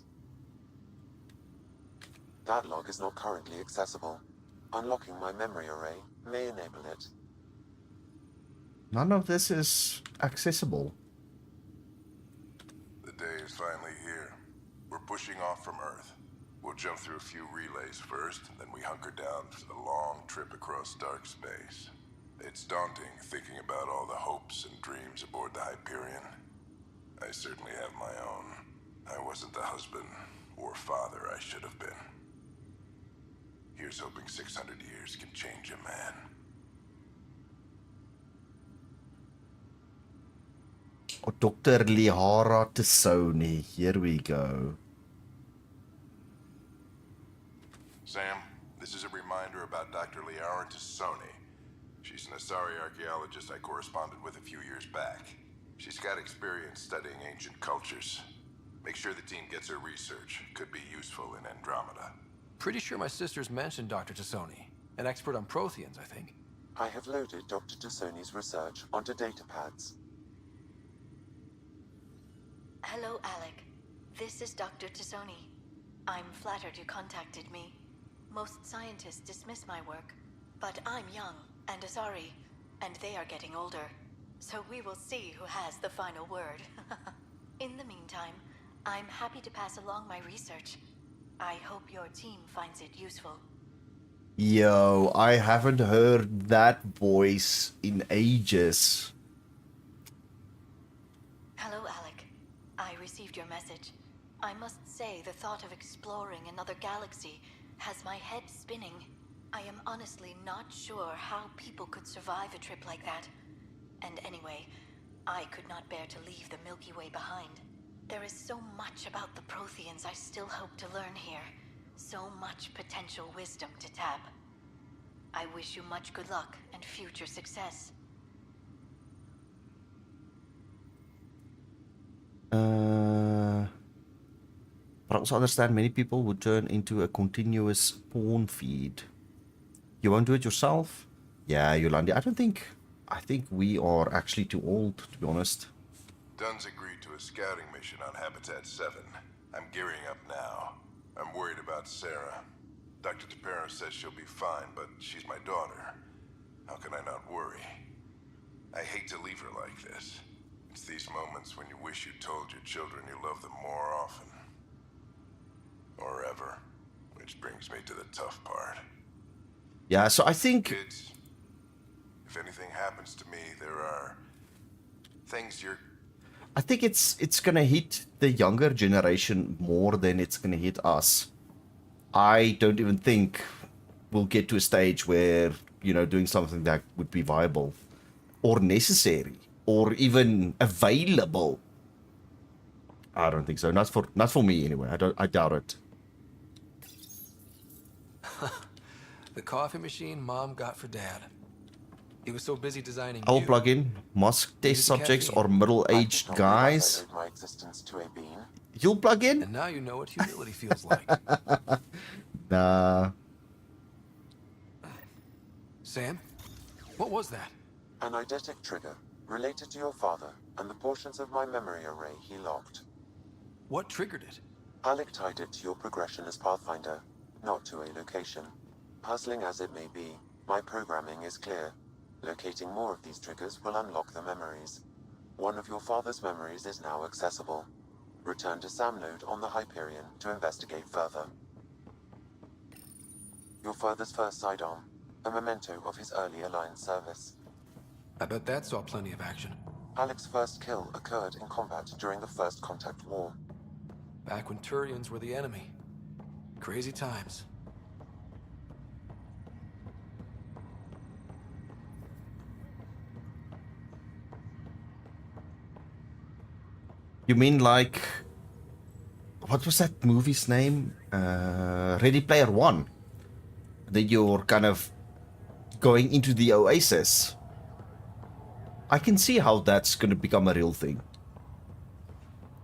Speaker 3: That log is not currently accessible. Unlocking my memory array may enable it.
Speaker 1: None of this is accessible.
Speaker 6: The day is finally here. We're pushing off from Earth. We'll jump through a few relays first, and then we hunker down for the long trip across dark space. It's daunting thinking about all the hopes and dreams aboard the Hyperion. I certainly have my own. I wasn't the husband or father I should have been. Here's hoping 600 years can change a man.
Speaker 1: Oh, Dr. Liara T'Soni. Here we go.
Speaker 6: Sam, this is a reminder about Dr. Liara T'Soni. She's an Asari archaeologist I corresponded with a few years back. She's got experience studying ancient cultures. Make sure the team gets her research. Could be useful in Andromeda.
Speaker 2: Pretty sure my sister's mentioned Dr. T'Soni. An expert on Protheans, I think.
Speaker 3: I have loaded Dr. T'Soni's research onto datapads.
Speaker 12: Hello, Alec. This is Dr. T'Soni. I'm flattered you contacted me. Most scientists dismiss my work, but I'm young and Asari, and they are getting older. So we will see who has the final word. In the meantime, I'm happy to pass along my research. I hope your team finds it useful.
Speaker 1: Yo, I haven't heard that voice in ages.
Speaker 12: Hello, Alec. I received your message. I must say the thought of exploring another galaxy has my head spinning. I am honestly not sure how people could survive a trip like that. And anyway, I could not bear to leave the Milky Way behind. There is so much about the Protheans I still hope to learn here. So much potential wisdom to tap. I wish you much good luck and future success.
Speaker 1: But I also understand many people would turn into a continuous porn feed. You won't do it yourself? Yeah, Yolandi, I think we are actually too old, to be honest.
Speaker 6: Dunn's agreed to a scouting mission on Habitat 7. I'm gearing up now. I'm worried about Sarah. Dr. Tapero says she'll be fine, but she's my daughter. How can I not worry? I hate to leave her like this. It's these moments when you wish you told your children you love them more often. Or ever. Which brings me to the tough part.
Speaker 1: Yeah, so I think...
Speaker 6: Kids, if anything happens to me, there are things you're...
Speaker 1: I think it's gonna hit the younger generation more than it's gonna hit us. I don't even think we'll get to a stage where, you know, doing something that would be viable or necessary or even available. I don't think so. Not for me anyway. I doubt it.
Speaker 2: The coffee machine Mom got for Dad. He was so busy designing
Speaker 1: I'll
Speaker 2: you.
Speaker 1: plug in. Mosque test subjects are middle-aged guys.
Speaker 3: My existence to a being.
Speaker 1: You'll plug in?
Speaker 2: And now you know what humility feels like.
Speaker 1: Nah.
Speaker 2: Sam? What was that?
Speaker 3: An eidetic trigger, related to your father, and the portions of my memory array he locked.
Speaker 2: What triggered it?
Speaker 3: Alec tied it to your progression as Pathfinder, not to a location. Puzzling as it may be, my programming is clear. Locating more of these triggers will unlock the memories. One of your father's memories is now accessible. Return to Sam Node on the Hyperion to investigate further. Your father's first sidearm, a memento of his early Alliance service.
Speaker 2: I bet that saw plenty of action.
Speaker 3: Alec's first kill occurred in combat during the First Contact War.
Speaker 2: Back when Turians were the enemy. Crazy times.
Speaker 1: You mean like... What was that movie's name? Ready Player One. That you're kind of going into the Oasis. I can see how that's going to become a real thing.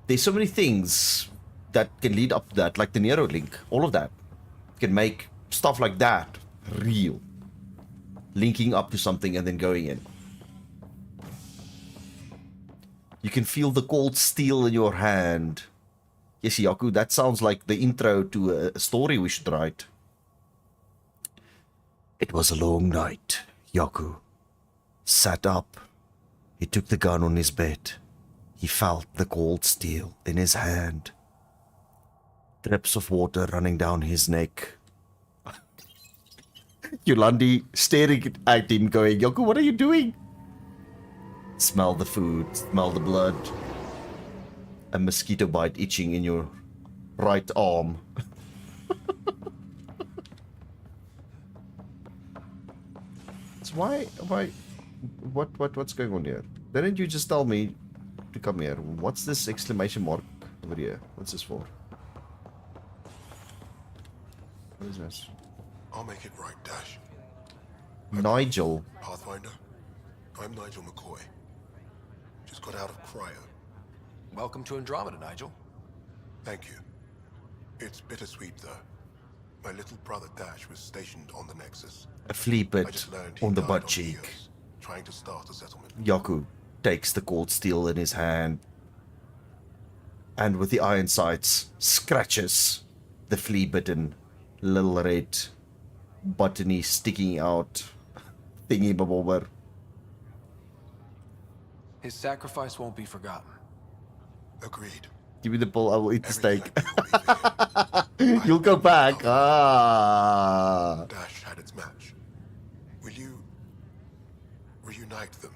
Speaker 1: There's so many things that can lead up to that, like the Neuralink. All of that can make stuff like that real. Linking up to something and then going in. You can feel the cold steel in your hand. Yes, Yaku, that sounds like the intro to a story we should write. It was a long night, Yaku. Sat up. He took the gun on his bed. He felt the cold steel in his hand. Drips of water running down his neck. Yolandi staring at him going, Yoku, what are you doing? Smell the food, smell the blood. A mosquito bite itching in your right arm. So what's going on here? Didn't you just tell me to come here? What's this exclamation mark over here? What's this for? What is this?
Speaker 6: I'll make it right, Dash.
Speaker 1: Nigel.
Speaker 6: Pathfinder, I'm Nigel McCoy. Just got out of cryo.
Speaker 2: Welcome to Andromeda, Nigel.
Speaker 6: Thank you. It's bittersweet, though. My little brother Dash was stationed on the Nexus.
Speaker 1: A flea
Speaker 6: I
Speaker 1: bit
Speaker 6: just learned he
Speaker 1: on the
Speaker 6: died
Speaker 1: butt
Speaker 6: on
Speaker 1: cheek.
Speaker 6: Eos, trying to start a settlement.
Speaker 1: Yaku takes the cold steel in his hand and with the iron sights scratches the flea-bitten little red buttony sticking out thingy bobber.
Speaker 2: His sacrifice won't be forgotten.
Speaker 6: Agreed.
Speaker 1: Give me the bull, I will eat the steak. You'll go back. Ah.
Speaker 6: Dash had its match. Will you reunite them?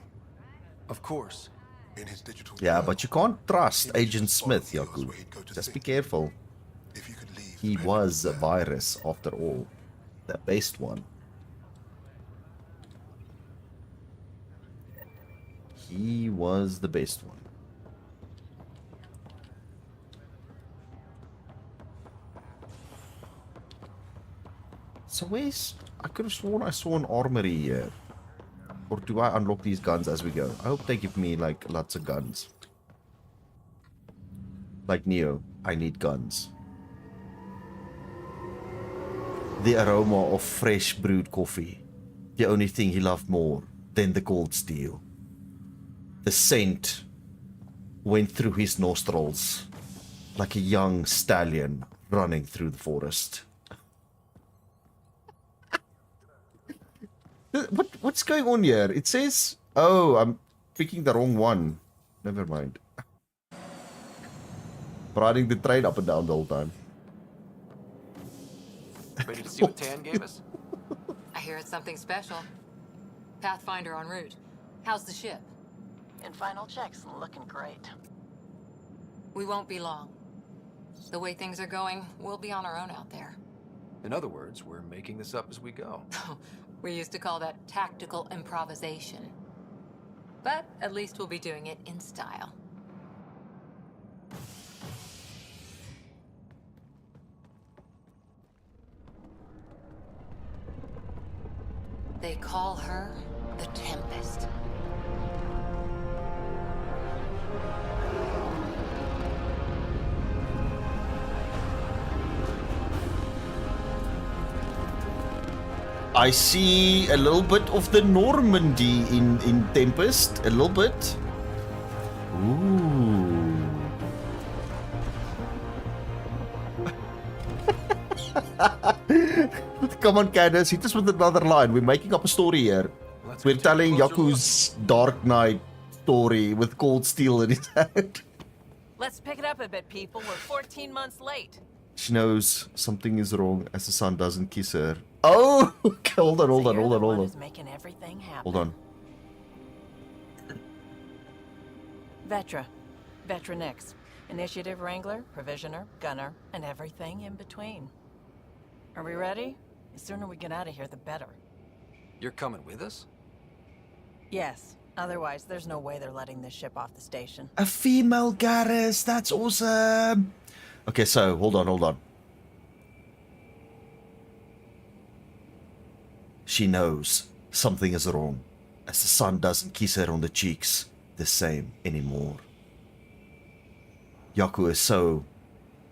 Speaker 2: Of course.
Speaker 6: In his digital
Speaker 1: Yeah, but you can't trust Agent Smith, Yaku. Just be careful. He was a virus, after all. The best one. He was the best one. So where's... I could have sworn I saw an armory here. Or do I unlock these guns as we go? I hope they give me, like, lots of guns. Like Neo, I need guns. The aroma of fresh brewed coffee. The only thing he loved more than the cold steel. The scent went through his nostrils like a young stallion running through the forest. What's going on here? It says... Oh, I'm picking the wrong one. Never mind. Riding the train up and down the whole time.
Speaker 2: Ready to see what Tan gave us?
Speaker 10: I hear it's something special. Pathfinder en route. How's the ship?
Speaker 12: In final checks, looking great.
Speaker 10: We won't be long. The way things are going, we'll be on our own out there.
Speaker 2: In other words, we're making this up as we go.
Speaker 10: We used to call that tactical improvisation. But at least we'll be doing it in style. They call her the Tempest.
Speaker 1: I see a little bit of the Normandy in Tempest. A little bit. Ooh. Come on, Candace, hit us with another line. We're making up a story here. We're telling Yaku's Dark Knight story with cold steel in his hand.
Speaker 16: Let's pick it up a bit, people. We're 14 months late.
Speaker 1: She knows something is wrong as the sun doesn't kiss her. Oh, hold on.
Speaker 16: Making everything happen.
Speaker 1: Hold on.
Speaker 16: Vetra Nix, Initiative Wrangler, Provisioner, Gunner, and everything in between. Are we ready? The sooner we get out of here, the better.
Speaker 2: You're coming with us?
Speaker 16: Yes. Otherwise, there's no way they're letting this ship off the station.
Speaker 1: A female Garrus, that's awesome. Okay, so hold on. She knows something is wrong, as the sun doesn't kiss her on the cheeks the same anymore. Yaku is so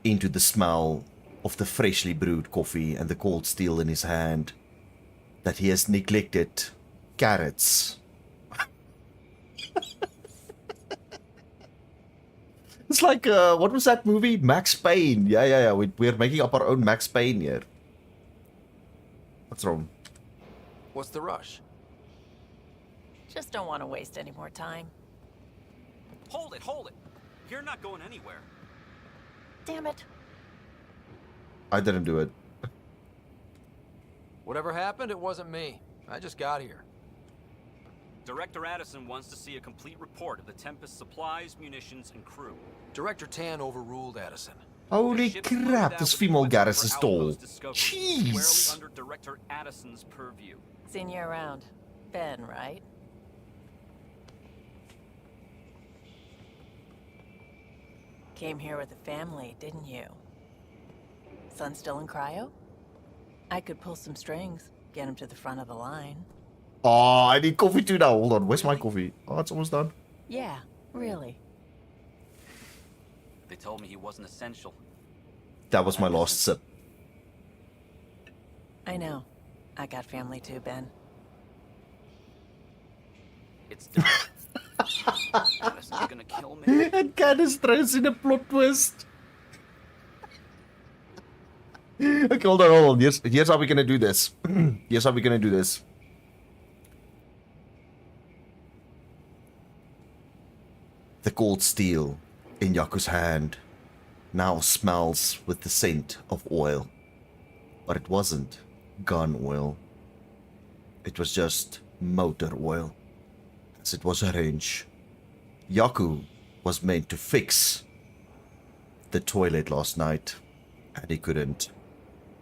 Speaker 1: into the smell of the freshly brewed coffee and the cold steel in his hand that he has neglected carrots. It's like, what was that movie? Max Payne. Yeah. We're making up our own Max Payne here. What's wrong?
Speaker 2: What's the rush?
Speaker 16: Just don't want to waste any more time.
Speaker 17: Hold it! You're not going anywhere.
Speaker 16: Damn it.
Speaker 1: I didn't do it.
Speaker 2: Whatever happened, it wasn't me. I just got here.
Speaker 21: Director Addison wants to see a complete report of the Tempest supplies, munitions, and crew.
Speaker 2: Director Tan overruled Addison.
Speaker 1: Holy crap, this female Garrus is tall.
Speaker 21: Squarely
Speaker 1: Jeez.
Speaker 21: under Director Addison's purview.
Speaker 16: Seen you around. Ben, right? Came here with a family, didn't you? Son still in cryo? I could pull some strings, get him to the front of the line.
Speaker 1: Oh, I need coffee too now. Hold on, where's my coffee? Oh, it's almost done.
Speaker 16: Yeah, really.
Speaker 21: They told me he wasn't essential.
Speaker 1: That was my last sip.
Speaker 16: I know. I got family too, Ben.
Speaker 21: It's done. Addison's gonna kill me.
Speaker 1: And Candace throws in a plot twist. Okay, hold on. Here's how we're gonna do this. Here's how we're gonna do this. The cold steel in Yaku's hand now smells with the scent of oil. But it wasn't gun oil. It was just motor oil. As it was arranged. Yaku was meant to fix the toilet last night, and he couldn't.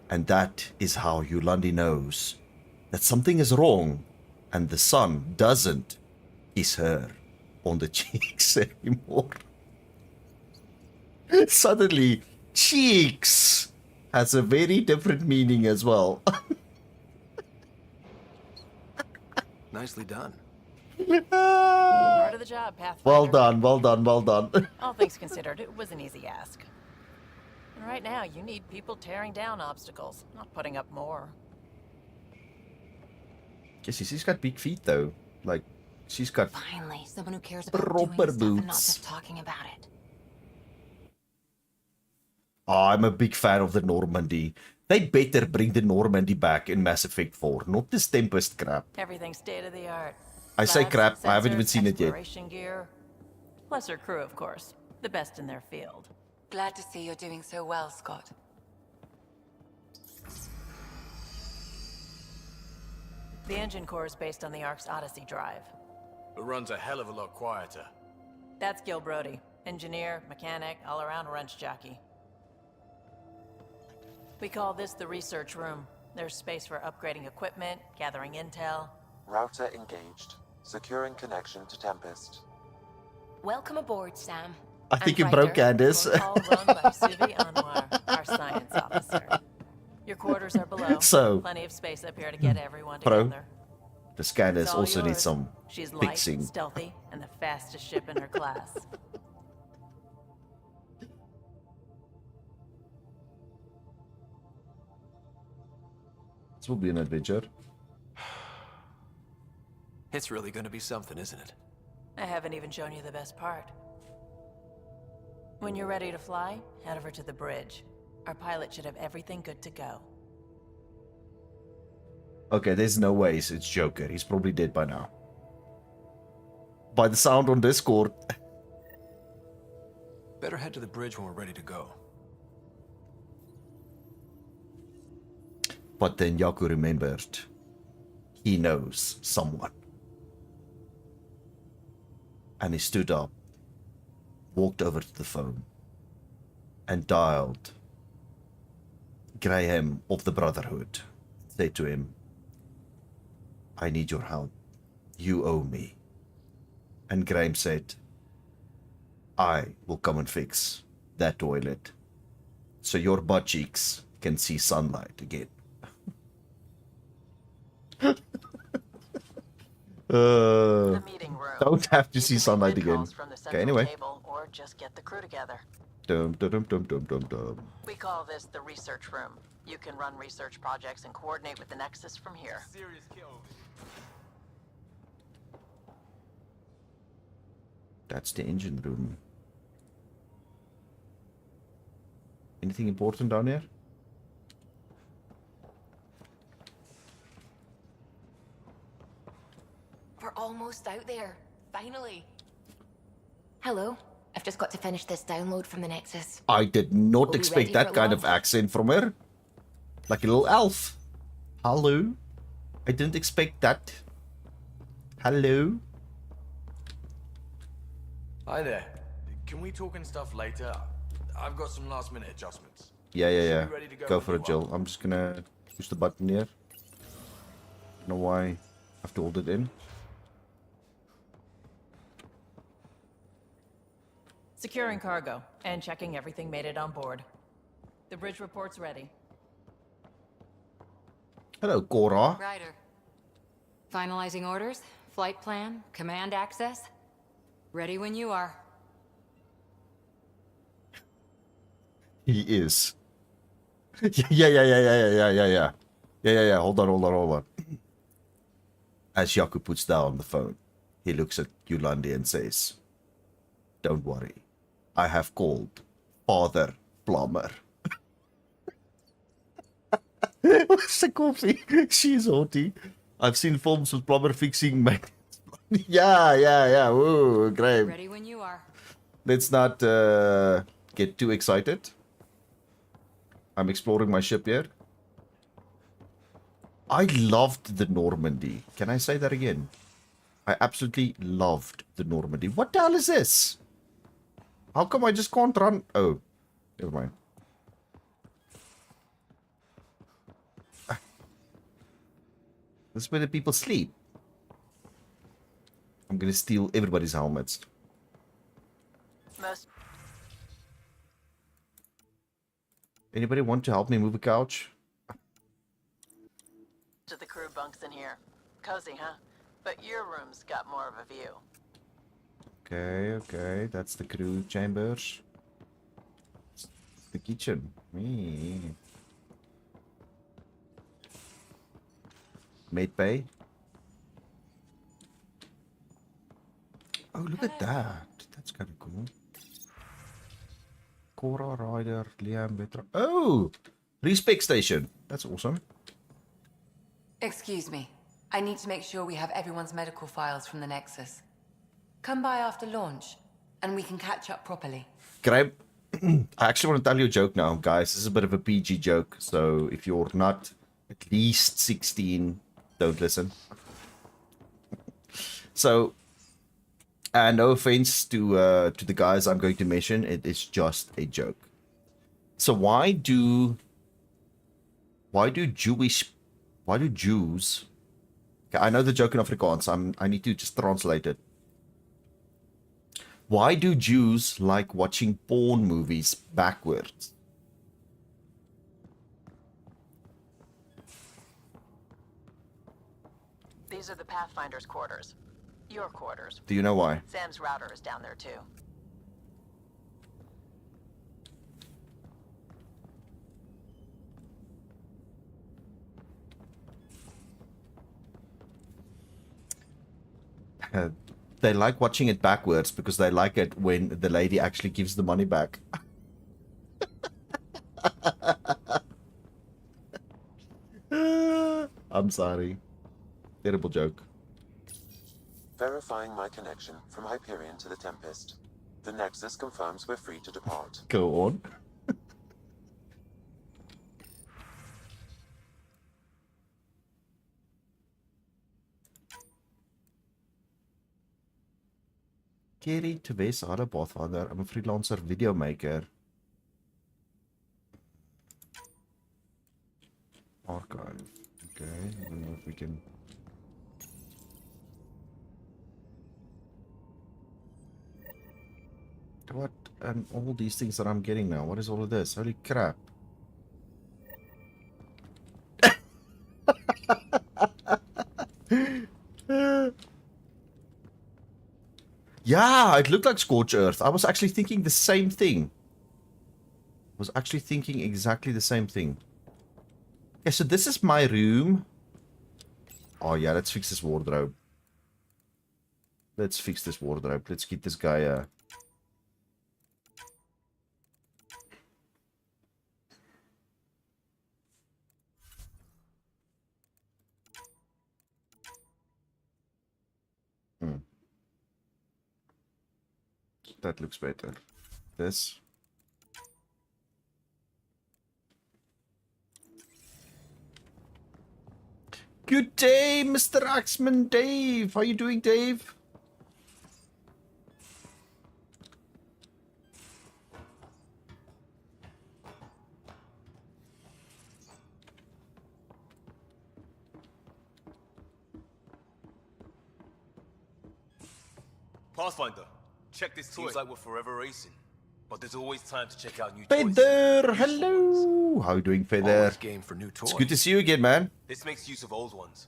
Speaker 1: And that is how Yulandi knows that something is wrong, and the sun doesn't kiss her on the cheeks anymore. Suddenly, cheeks has a very different meaning as well.
Speaker 2: Nicely done.
Speaker 16: Part of the job, Pathfinder.
Speaker 1: Well done, well done, well done.
Speaker 16: All things considered, it was an easy ask. And right now, you need people tearing down obstacles, not putting up more.
Speaker 1: Yes, she's got big feet though. Like, she's got
Speaker 8: Finally, someone who cares about
Speaker 1: proper
Speaker 8: doing stuff and not
Speaker 1: boots.
Speaker 8: just talking about it.
Speaker 1: Oh, I'm a big fan of the Normandy. They better bring the Normandy back in Mass Effect 4, not this Tempest crap.
Speaker 16: Everything's state of the art.
Speaker 1: I say
Speaker 16: Labs,
Speaker 1: crap, I haven't even
Speaker 16: sensors,
Speaker 1: seen it yet.
Speaker 16: exploration gear. Plus her crew, of course. The best in their field.
Speaker 8: Glad to see you're doing so well, Scott.
Speaker 16: The engine core is based on the Ark's Odyssey drive.
Speaker 2: It runs a hell of a lot quieter.
Speaker 16: That's Gil Brody. Engineer, mechanic, all-around wrench jockey. We call this the research room. There's space for upgrading equipment, gathering intel.
Speaker 3: Router engaged. Securing connection to Tempest.
Speaker 8: Welcome aboard, Sam.
Speaker 1: I think you broke Candace.
Speaker 16: Protocol run by Suvi Anwar, our science officer. Your quarters are below.
Speaker 1: So,
Speaker 16: plenty of space up here to get everyone
Speaker 1: Bro,
Speaker 16: together.
Speaker 1: the scanners
Speaker 16: It's all
Speaker 1: also need
Speaker 16: yours.
Speaker 1: some
Speaker 16: She's light,
Speaker 1: fixing.
Speaker 16: stealthy, and the fastest ship in her class.
Speaker 1: This will be an adventure.
Speaker 2: It's really gonna be something, isn't it?
Speaker 16: I haven't even shown you the best part. When you're ready to fly, head over to the bridge. Our pilot should have everything good to go.
Speaker 1: Okay, there's no ways it's Joker. He's probably dead by now. By the sound on Discord.
Speaker 2: Better head to the bridge when we're ready to go.
Speaker 1: But then Yaku remembered. He knows someone. And he stood up, walked over to the phone, and dialed Graham of the Brotherhood. Said to him, I need your help. You owe me. And Graham said, I will come and fix that toilet so your butt cheeks can see sunlight again. Don't have to see sunlight again. Okay, anyway.
Speaker 16: Or just get the crew together.
Speaker 1: Dum dum dum dum dum dum dum.
Speaker 16: We call this the research room. You can run research projects and coordinate with the Nexus from here.
Speaker 1: That's the engine room. Anything important down here?
Speaker 8: We're almost out there. Finally. Hello. I've just got to finish this download from the Nexus.
Speaker 1: I did not
Speaker 8: We'll be
Speaker 1: expect
Speaker 8: ready
Speaker 1: that
Speaker 8: for
Speaker 1: kind of
Speaker 8: launch.
Speaker 1: accent from her. Like a little elf. Hello? I didn't expect that. Hello?
Speaker 17: Hi there. Can we talk and stuff later? I've got some last minute adjustments.
Speaker 1: Yeah, yeah, yeah.
Speaker 17: Should be ready to
Speaker 1: Go
Speaker 17: when
Speaker 1: for
Speaker 17: you
Speaker 1: it, Jill. I'm just gonna push the button here. Don't know why I have to hold it in.
Speaker 16: Securing cargo and checking everything made it on board. The bridge report's ready.
Speaker 1: Hello, Cora.
Speaker 10: Ryder. Finalizing orders, flight plan, command access. Ready when you are.
Speaker 1: He is. Yeah. Hold on. As Yaku puts down the phone, he looks at Yolandi and says, "Don't worry. I have called Father Plumber." What's the coffee? She's haughty. I've seen films with Plumber fixing magnets. Yeah. Whoa, great.
Speaker 10: Ready when you are.
Speaker 1: Let's not get too excited. I'm exploring my ship here. I loved the Normandy. Can I say that again? I absolutely loved the Normandy. What the hell is this? How come I just can't run? Oh, never mind. This is where the people sleep. I'm gonna steal everybody's helmets.
Speaker 16: Most
Speaker 1: Anybody want to help me move a couch?
Speaker 16: of the crew bunks in here. Cozy, huh? But your room's got more of a view.
Speaker 1: Okay. That's the crew chambers. It's the kitchen. Mate bay. Oh, look at that. That's kind of cool. Cora, Ryder, Liam, Vetra. Oh! Respec station. That's awesome.
Speaker 18: Excuse me. I need to make sure we have everyone's medical files from the Nexus. Come by after launch, and we can catch up properly.
Speaker 1: Can I actually want to tell you a joke now, guys. This is a bit of a PG joke, so if you're not at least 16, don't listen. So, no offense to the guys I'm going to mention, it is just a joke. So why do Jews? Okay, I know the joke in Afrikaans. I need to just translate it. Why do Jews like watching porn movies backwards?
Speaker 13: These are the Pathfinder's quarters. Your quarters.
Speaker 1: Do you know why?
Speaker 13: Sam's router is down there too.
Speaker 1: They like watching it backwards because they like it when the lady actually gives the money back. I'm sorry. Terrible joke.
Speaker 3: Verifying my connection from Hyperion to the Tempest. The Nexus confirms we're free to depart.
Speaker 1: Go on. Kerry Tevez, hello Pathfinder. I'm a freelancer video maker. Archive. Okay, I don't know if we can. What and all these things that I'm getting now? What is all of this? Holy crap. Yeah, it looked like Scorch Earth. I was actually thinking the same thing. I was actually thinking exactly the same thing. Okay, so this is my room. Oh yeah, let's fix this wardrobe. Let's fix this wardrobe. Let's get this guy That looks better. This. Good day, Mr. Axman Dave. How you doing, Dave?
Speaker 14: Pathfinder, check this toy. Seems like we're forever racing, but there's always time to check out new toys.
Speaker 1: Feather, hello. How you doing, Feather?
Speaker 2: Always game for new toys.
Speaker 1: It's good to see you again, man.
Speaker 14: This makes use of old ones,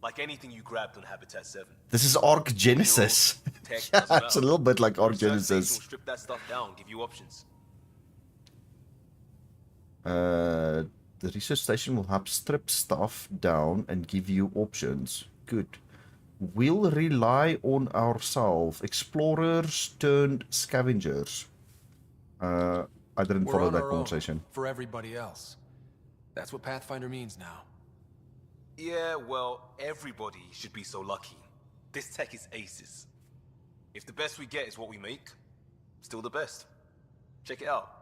Speaker 14: like anything you grabbed on Habitat 7.
Speaker 1: This is Arc Genesis. Yeah, it's a little bit like Arc
Speaker 14: Research station will
Speaker 1: Genesis.
Speaker 14: strip that stuff down, give you options.
Speaker 1: The research station will help strip stuff down and give you options. Good. We'll rely on ourselves. Explorers turned scavengers. I didn't
Speaker 2: We're
Speaker 1: follow
Speaker 2: on
Speaker 1: that
Speaker 2: our own
Speaker 1: conversation.
Speaker 2: for everybody else. That's what Pathfinder means now.
Speaker 14: Yeah, well, everybody should be so lucky. This tech is aces. If the best we get is what we make, still the best. Check it out.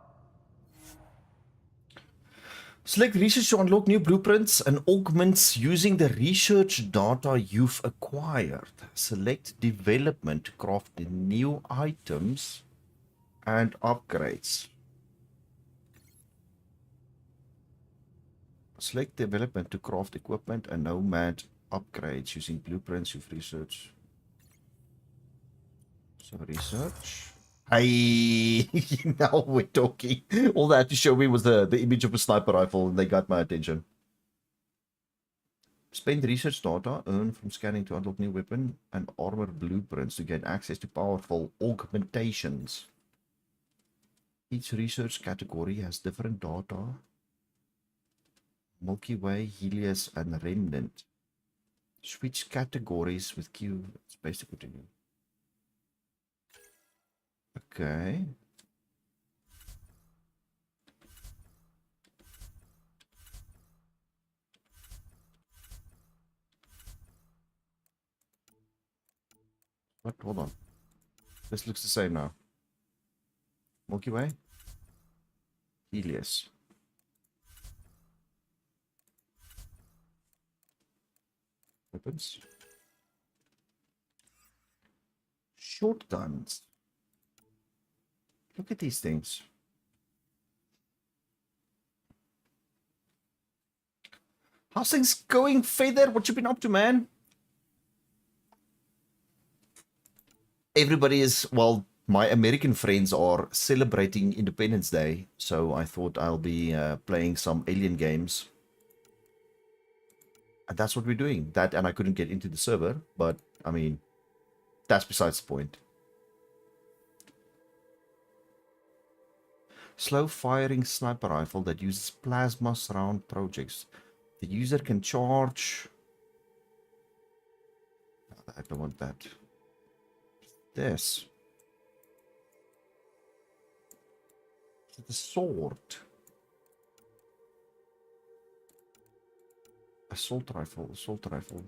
Speaker 1: Select research to unlock new blueprints and augments using the research data you've acquired. Select development to craft the new items and upgrades. Select development to craft equipment and nomad upgrades using blueprints you've researched. So research. Hey, now we're talking. All they had to show me was the image of a sniper rifle and they got my attention. Spend research data earned from scanning to unlock new weapon and armor blueprints to gain access to powerful augmentations. Each research category has different data. Milky Way, Helios, and Remnant. Switch categories with Q. Space to continue. Okay. What? Hold on. This looks the same now. Milky Way. Helios. Weapons. Short guns. Look at these things. How's things going, Feather? What you been up to, man? Everybody is, well, my American friends are celebrating Independence Day, so I thought I'll be playing some Alien games. And that's what we're doing. That, and I couldn't get into the server, but, I mean, that's besides the point. Slow firing sniper rifle that uses plasma surround projects. The user can charge. I don't want that. This. The sword. Assault rifle. Assault rifle.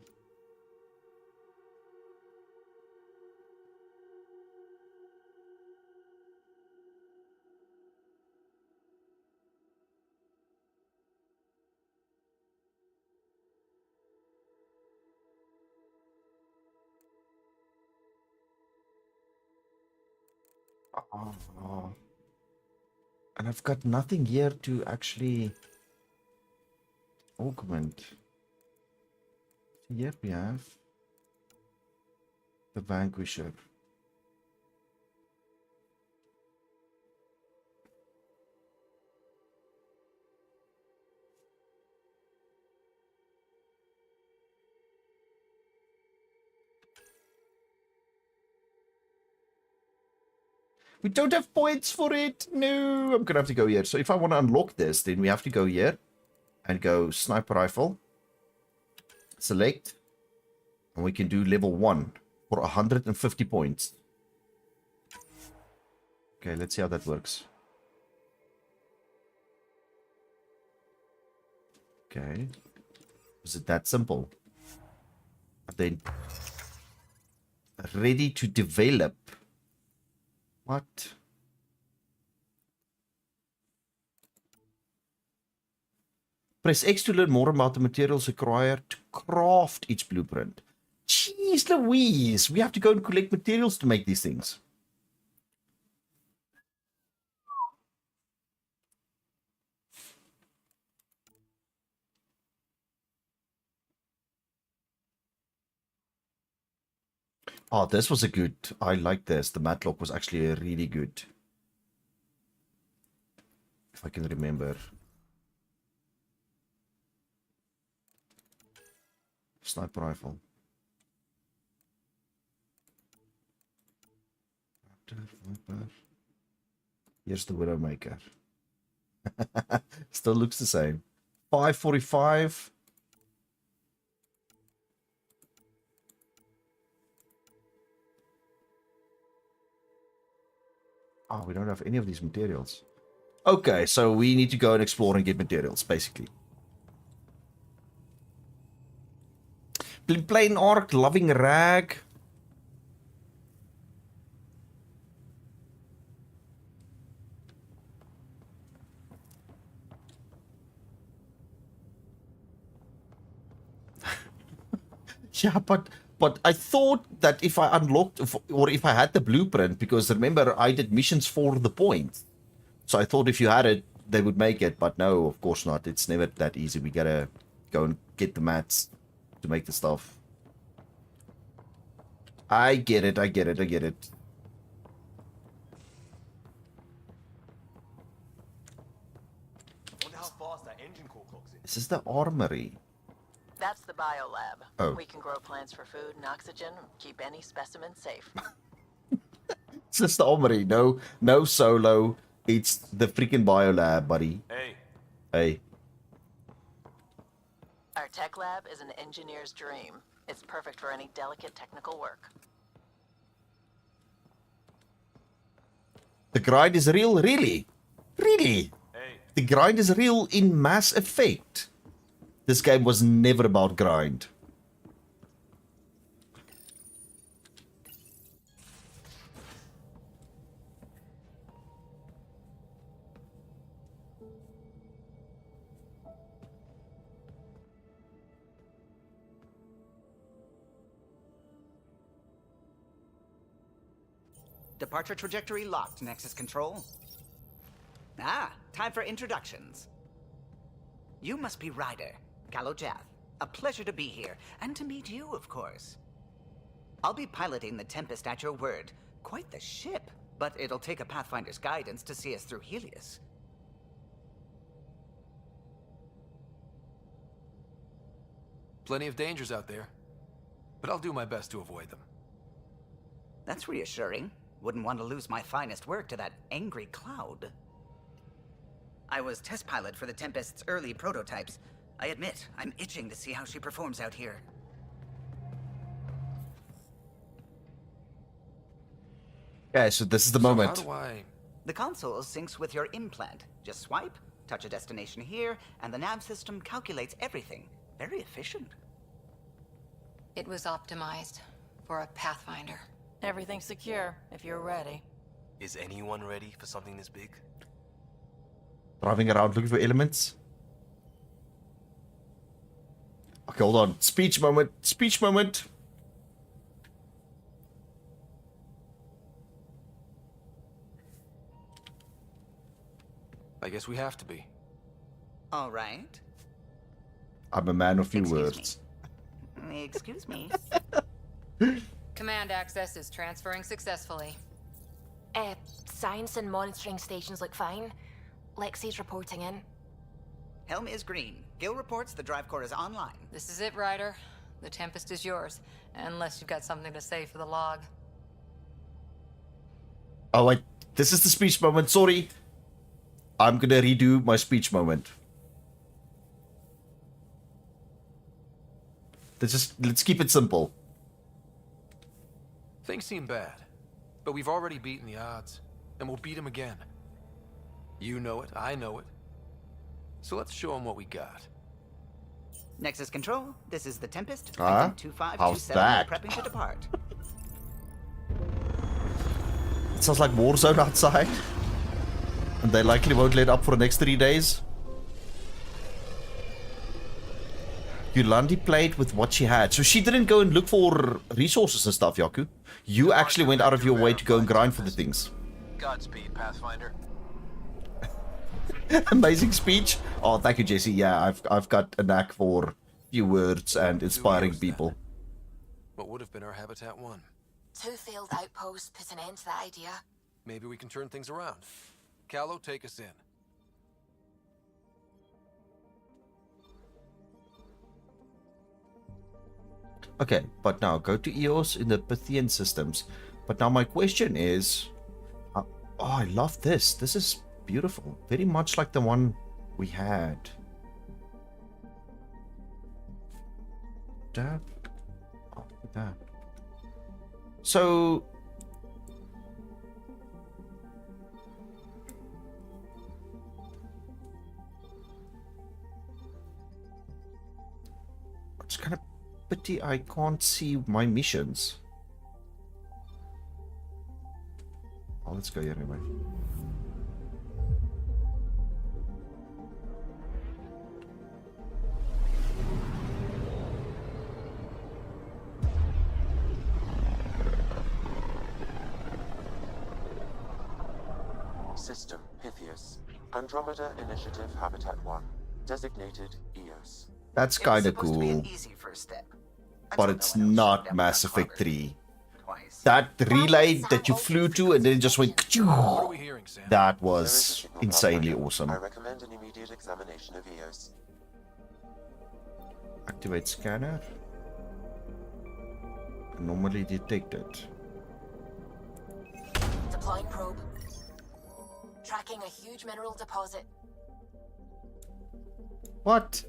Speaker 1: Oh. And I've got nothing here to actually augment. Here we have the Vanquisher. We don't have points for it. No, I'm gonna have to go here. So if I want to unlock this, then we have to go here and go sniper rifle. Select. And we can do level 1 for 150 points. Okay, let's see how that works. Okay. Is it that simple? And then ready to develop. What? Press X to learn more about the materials required to craft each blueprint. Jeez Louise, we have to go and collect materials to make these things. Oh, this was a good. I like this. The Matlock was actually a really good. If I can remember. Sniper rifle. Here's the Widowmaker. Still looks the same. 545. Oh, we don't have any of these materials. Okay, so we need to go and explore and get materials, basically. Plain Arc, Loving Rag. Yeah, but I thought that if I unlocked, or if I had the blueprint, because remember, I did missions for the point. So I thought if you had it, they would make it. But no, of course not. It's never that easy. We gotta go and get the mats to make the stuff. I get it. I get it. I get it.
Speaker 14: Wonder how fast that engine core clocks in.
Speaker 1: This is the armory.
Speaker 13: That's the biolab.
Speaker 1: Oh.
Speaker 13: We can grow plants for food and oxygen, keep any specimen safe.
Speaker 1: It's just the armory. No solo. It's the freaking biolab, buddy.
Speaker 14: Hey.
Speaker 1: Hey.
Speaker 13: Our tech lab is an engineer's dream. It's perfect for any delicate technical work.
Speaker 1: The grind is real, really? Really?
Speaker 14: Hey.
Speaker 1: The grind is real in Mass Effect. This game was never about grind.
Speaker 20: Departure trajectory locked, Nexus Control. Ah, time for introductions. You must be Ryder, Kalojath. A pleasure to be here, and to meet you, of course. I'll be piloting the Tempest at your word. Quite the ship, but it'll take a Pathfinder's guidance to see us through Helios.
Speaker 2: Plenty of dangers out there, but I'll do my best to avoid them.
Speaker 20: That's reassuring. Wouldn't want to lose my finest work to that angry cloud. I was test pilot for the Tempest's early prototypes. I admit, I'm itching to see how she performs out here.
Speaker 1: Okay, so this is the moment.
Speaker 2: How do I...
Speaker 20: The console syncs with your implant. Just swipe, touch a destination here, and the nav system calculates everything. Very efficient.
Speaker 10: It was optimized for a Pathfinder.
Speaker 16: Everything's secure, if you're ready.
Speaker 14: Is anyone ready for something this big?
Speaker 1: Driving around looking for elements. Okay, hold on. Speech moment. Speech moment.
Speaker 2: I guess we have to be.
Speaker 20: All right.
Speaker 1: I'm a man of few
Speaker 20: Excuse
Speaker 1: words.
Speaker 20: Excuse me.
Speaker 10: Command access is transferring successfully.
Speaker 8: Science and monitoring stations look fine. Lexi's reporting in.
Speaker 20: Helm is green. Gil reports the drive core is online.
Speaker 10: This is it, Ryder. The Tempest is yours, unless you've got something to say for the log.
Speaker 1: Oh, wait. This is the speech moment. Sorry. I'm gonna redo my speech moment. Let's keep it simple.
Speaker 2: Things seem bad, but we've already beaten the odds, and we'll beat them again. You know it, I know it. So let's show them what we got.
Speaker 20: Nexus Control, this is the Tempest.
Speaker 1: Huh?
Speaker 20: 2527
Speaker 1: How's that?
Speaker 20: prepping to depart.
Speaker 1: It sounds like Warzone outside. And they likely won't let up for the next 3 days. Yolandi played with what she had. So she didn't go and look for resources and stuff, Yaku. You actually went out of your way to go and grind for the things.
Speaker 4: Godspeed, Pathfinder.
Speaker 1: Amazing speech. Oh, thank you, Jesse. Yeah, I've got a knack for few words and inspiring people.
Speaker 2: What would have been our Habitat 1?
Speaker 12: 2 failed outposts put an end to that idea.
Speaker 2: Maybe we can turn things around. Callow, take us in.
Speaker 1: Okay, but now go to EOS in the Pythian systems. But now my question is... oh, I love this. This is beautiful. Very much like the one we had. That. Oh, look at that. So... it's kind of pity I can't see my missions. Oh, let's go here anyway.
Speaker 3: System Pythias. Andromeda Initiative Habitat 1. Designated EOS.
Speaker 1: That's kind of cool. But it's not Mass Effect 3. That relay that you flew to and then it just went... that was insanely awesome.
Speaker 3: I recommend an immediate examination of EOS.
Speaker 1: Activate scanner. Anomaly detected.
Speaker 12: Deploying probe. Tracking a huge mineral deposit.
Speaker 1: What?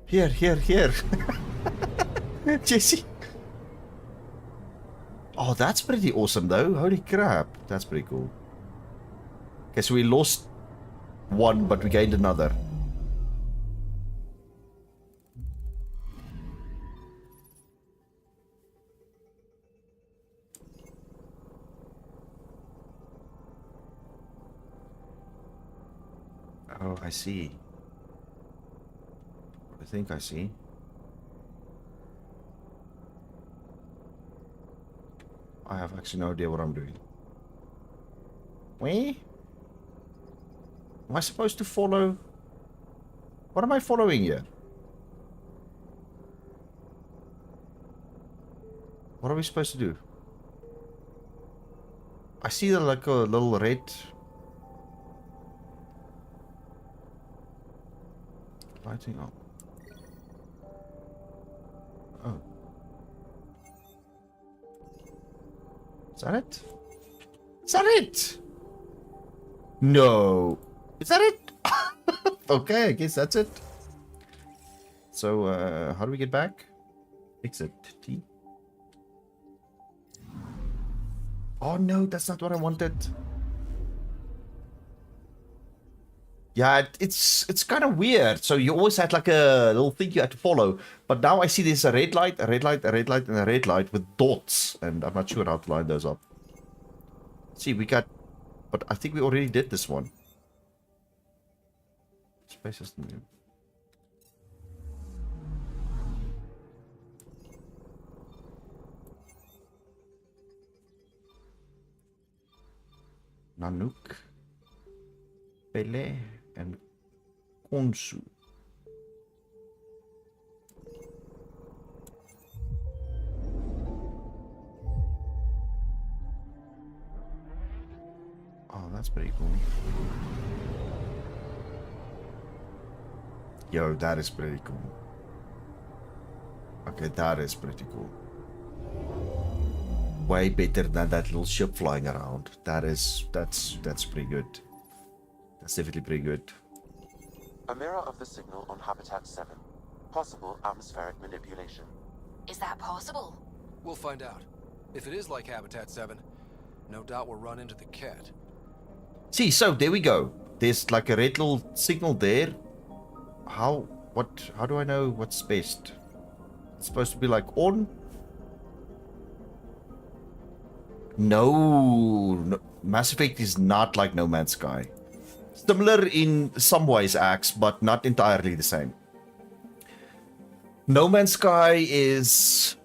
Speaker 1: Here. Jesse. Oh, that's pretty awesome though. Holy crap. That's pretty cool. Okay, so we lost one, but we gained another. Oh, I see. I think I see. I have actually no idea what I'm doing. Wait? Am I supposed to follow? What am I following here? What are we supposed to do? I see like a little red lighting up. Oh. Is that it? Is that it? No. Is that it? Okay, I guess that's it. So, how do we get back? Exit T. Oh no, that's not what I wanted. Yeah, it's kind of weird. So you always had like a little thing you had to follow. But now I see there's a red light, a red light, a red light, and a red light with dots. And I'm not sure how to line those up. See, we got... But I think we already did this one. Space system new. Nanook. Pele. And Khonsu. Oh, that's pretty cool. Yo, that is pretty cool. Okay, that is pretty cool. Way better than that little ship flying around. That's pretty good. That's definitely pretty good.
Speaker 3: A mirror of the signal on Habitat 7. Possible atmospheric manipulation.
Speaker 12: Is that possible?
Speaker 2: We'll find out. If it is like Habitat 7, no doubt we'll run into the cat.
Speaker 1: See, so there we go. There's like a red little signal there. How do I know what's best? It's supposed to be like on. No, Mass Effect is not like No Man's Sky. Similar in some ways, Axe, but not entirely the same. No Man's Sky is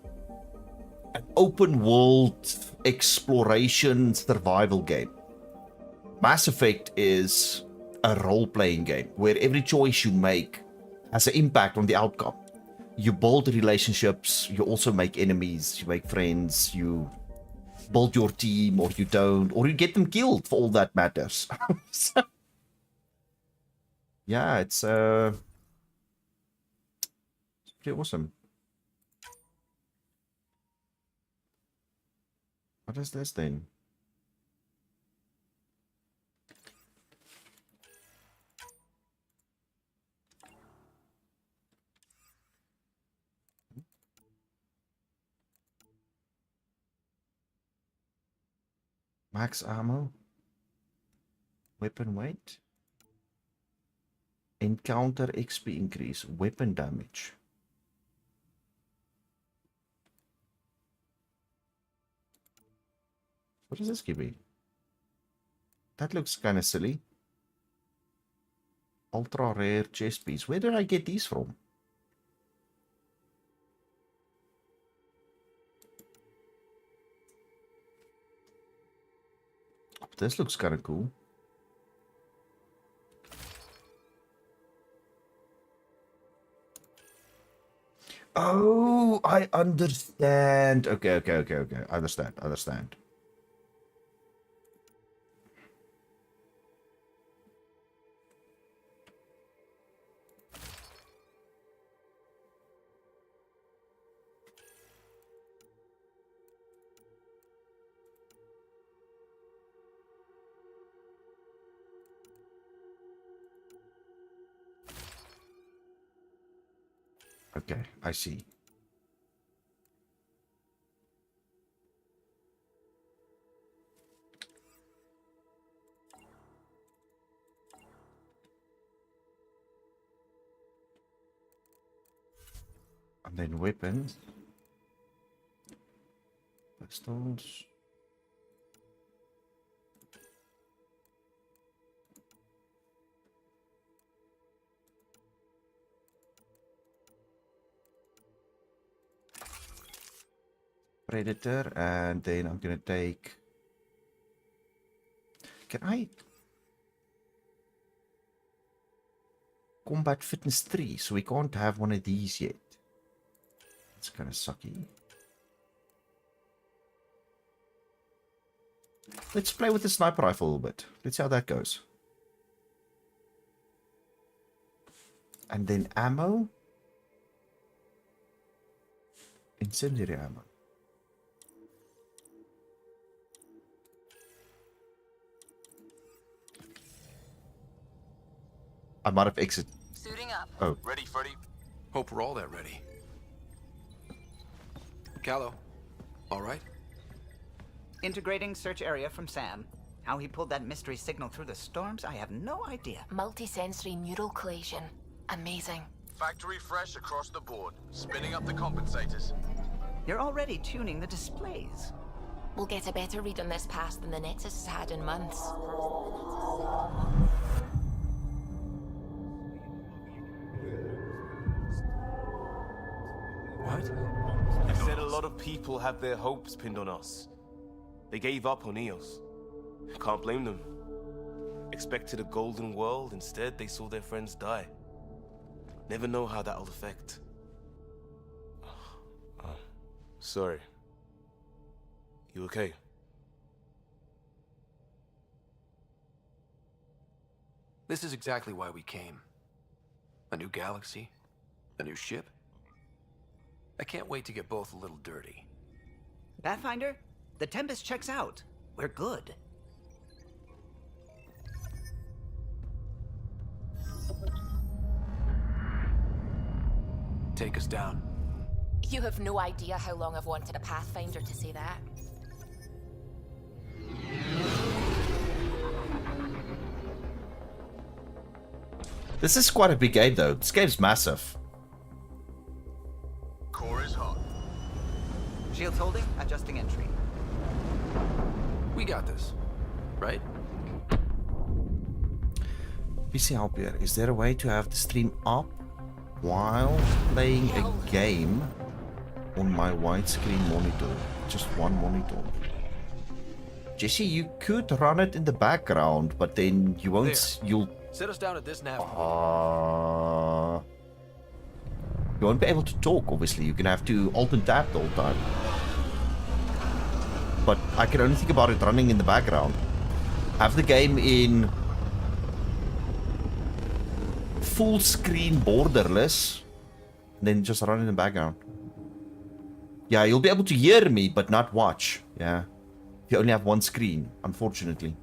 Speaker 1: an open world exploration survival game. Mass Effect is a role-playing game where every choice you make has an impact on the outcome. You build relationships, you also make enemies, you make friends, you build your team, or you don't, or you get them killed, for all that matters. So, yeah, it's pretty awesome. What is this then? Max ammo, weapon weight, encounter XP increase, weapon damage. What does this give me? That looks kind of silly. Ultra rare chest piece. Where did I get these from? This looks kind of cool. Oh, I understand. Okay. I understand. Okay, I see. And then weapons. Pistols. Predator, and then I'm gonna take. Can I? Combat Fitness 3, so we can't have one of these yet. It's kind of sucky. Let's play with the sniper rifle a little bit. Let's see how that goes. And then ammo. Incendiary ammo. I might have exited.
Speaker 12: Suiting up.
Speaker 1: Oh.
Speaker 2: Ready, Freddy? Hope we're all that ready. Callow, all right?
Speaker 20: Integrating search area from Sam. How he pulled that mystery signal through the storms, I have no idea.
Speaker 12: Multisensory neural collation. Amazing.
Speaker 5: Factory fresh across the board. Spinning up the compensators.
Speaker 20: You're already tuning the displays.
Speaker 12: We'll get a better read on this pass than the Nexus has had in months.
Speaker 14: What? You said a lot of people have their hopes pinned on us. They gave up on Eos. Can't blame them. Expected a golden world, instead they saw their friends die. Never know how that'll affect. Sorry. You okay?
Speaker 2: This is exactly why we came. A new galaxy, a new ship. I can't wait to get both a little dirty.
Speaker 20: Pathfinder, the Tempest checks out. We're good.
Speaker 2: Take us down.
Speaker 12: You have no idea how long I've wanted a Pathfinder to say that.
Speaker 1: This is quite a big game though. This game's massive.
Speaker 5: Core is hot.
Speaker 20: Shields holding, adjusting entry.
Speaker 2: We got this, right?
Speaker 1: PC help here. Is there a way to have the stream up while playing a game on my widescreen monitor? Just one monitor. Jesse, you could run it in the background, but then you won't. You'll.
Speaker 2: Set us down at this nav.
Speaker 1: You won't be able to talk. Obviously, you're gonna have to alt and tab the whole time. But I can only think about it running in the background. Have the game in full screen borderless, and then just run in the background. Yeah, you'll be able to hear me, but not watch. Yeah. If you only have one screen, unfortunately.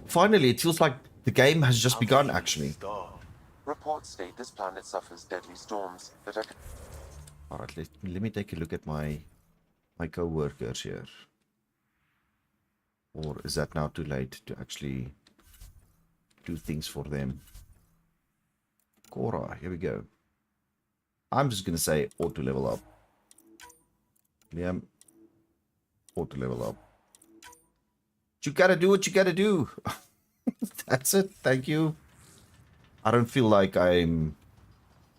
Speaker 1: Finally, it feels like the game has just begun, actually.
Speaker 3: Reports state this planet suffers deadly storms that are...
Speaker 1: Alright, let me take a look at my co-workers here. Or is that now too late to actually do things for them? Cora, here we go. I'm just gonna say auto level up. Liam, auto level up. You gotta do what you gotta do. That's it. Thank you. I don't feel like I'm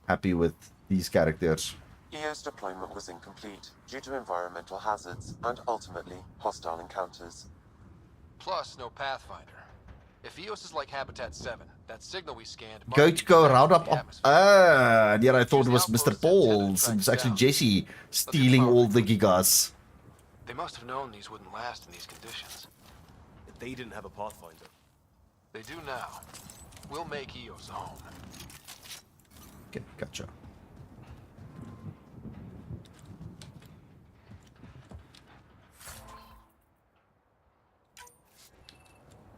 Speaker 1: happy with these characters.
Speaker 3: EO's deployment was incomplete due to environmental hazards and ultimately hostile encounters.
Speaker 2: Plus, no Pathfinder. If EOS is like Habitat 7, that signal we scanned...
Speaker 1: Go round up. And yet I thought it was Mr. Paul's. It was actually Jesse stealing all the gigas.
Speaker 2: They must have known these wouldn't last in these conditions.
Speaker 14: They didn't have a Pathfinder.
Speaker 2: They do now. We'll make EOS a home.
Speaker 1: Okay, gotcha.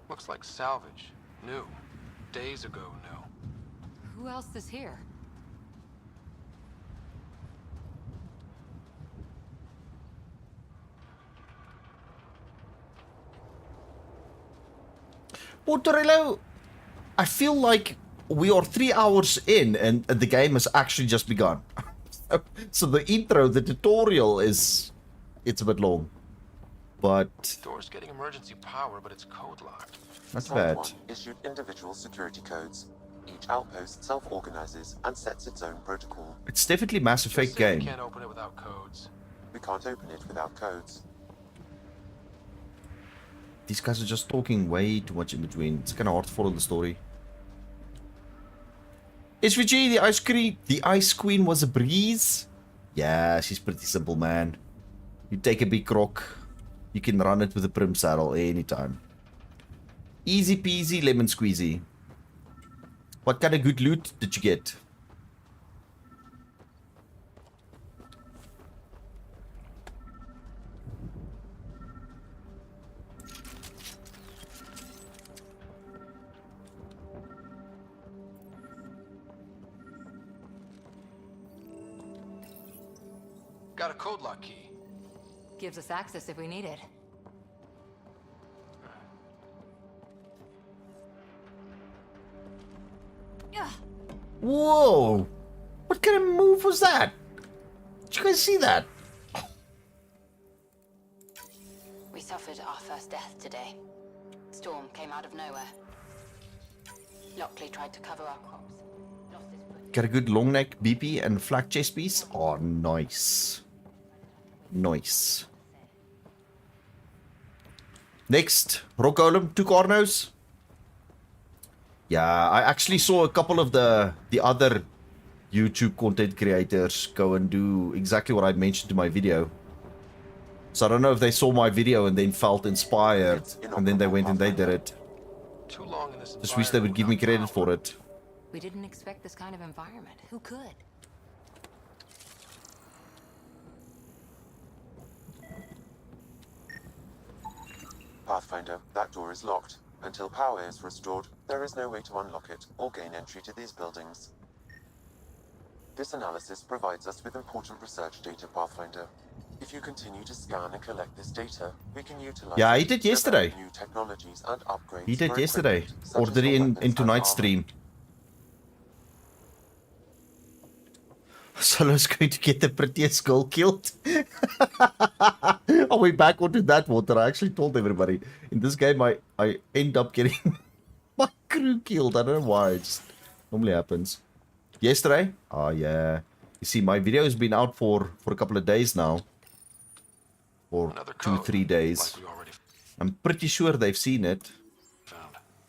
Speaker 2: Looks like salvage. New. Days ago, new.
Speaker 10: Who else is here?
Speaker 1: Portorello, I feel like we are 3 hours in and the game has actually just begun. So the intro, the tutorial it's a bit long. But
Speaker 2: Door's getting emergency power, but it's code locked.
Speaker 1: Not
Speaker 3: Site
Speaker 1: bad.
Speaker 3: 1 issued individual security codes. Each outpost self-organizes and sets its own protocol.
Speaker 1: It's definitely Mass Effect
Speaker 2: Just say we
Speaker 1: game.
Speaker 2: can't open it without codes.
Speaker 3: We can't open it without codes.
Speaker 1: These guys are just talking way too much in between. It's kind of hard to follow the story. SVG, the Ice Queen was a breeze. Yeah, she's pretty simple, man. You take a big rock, you can run it with a prim saddle anytime. Easy peasy, lemon squeezy. What kind of good loot did you get?
Speaker 2: Got a code lock key.
Speaker 10: Gives us access if we need it.
Speaker 1: Whoa! What kind of move was that? Did you guys see that?
Speaker 15: We suffered our first death today. Storm came out of nowhere. Lockley tried to cover our crops.
Speaker 1: Got a good long neck BP and flak chest piece. Oh, nice. Nice. Next, Rock Golem, 2 Carnos. Yeah, I actually saw a couple of the other YouTube content creators go and do exactly what I mentioned in my video. So I don't know if they saw my video and then felt inspired, and then they went and they did it.
Speaker 2: Too long in this
Speaker 1: Just wish they would give me credit for it.
Speaker 10: We didn't expect this kind of environment. Who could?
Speaker 3: Pathfinder, that door is locked. Until power is restored, there is no way to unlock it or gain entry to these buildings. This analysis provides us with important research data, Pathfinder. If you continue to scan and collect this data, we can utilize
Speaker 1: Yeah, he
Speaker 3: it
Speaker 1: did
Speaker 3: to
Speaker 1: yesterday.
Speaker 3: develop new technologies and upgrades.
Speaker 1: He did
Speaker 3: for
Speaker 1: yesterday.
Speaker 3: equipment, such
Speaker 1: Or
Speaker 3: as
Speaker 1: did he
Speaker 3: for
Speaker 1: in
Speaker 3: weapons and
Speaker 1: tonight's
Speaker 3: armor.
Speaker 1: stream? Solo's going to get the prettiest girl killed. Are we back onto that water? I actually told everybody. In this game, I end up getting my crew killed. I don't know why. It just normally happens. Yesterday? Oh, yeah. You see, my video has been out for a couple of days now. For 2-3 days. I'm pretty sure they've seen it.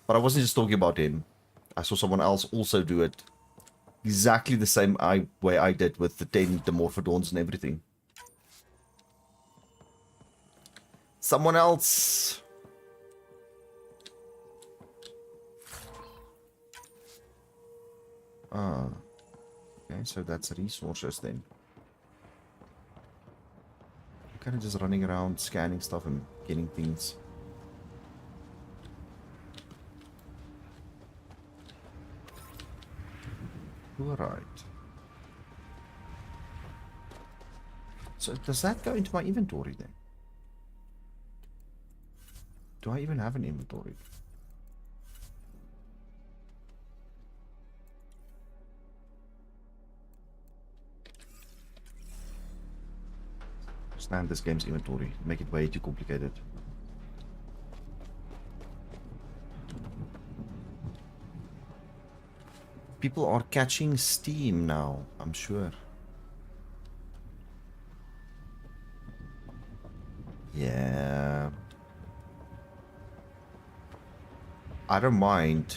Speaker 1: But I wasn't just talking about him. I saw someone else also do it. Exactly the same way I did with the 10 Dimorphodons and everything. Someone else. Ah. Okay, so that's resources then. I'm kind of just running around scanning stuff and getting things. Alright. So does that go into my inventory then? Do I even have an inventory? Understand this game's inventory. Make it way too complicated. People are catching steam now, I'm sure. Yeah. I don't mind.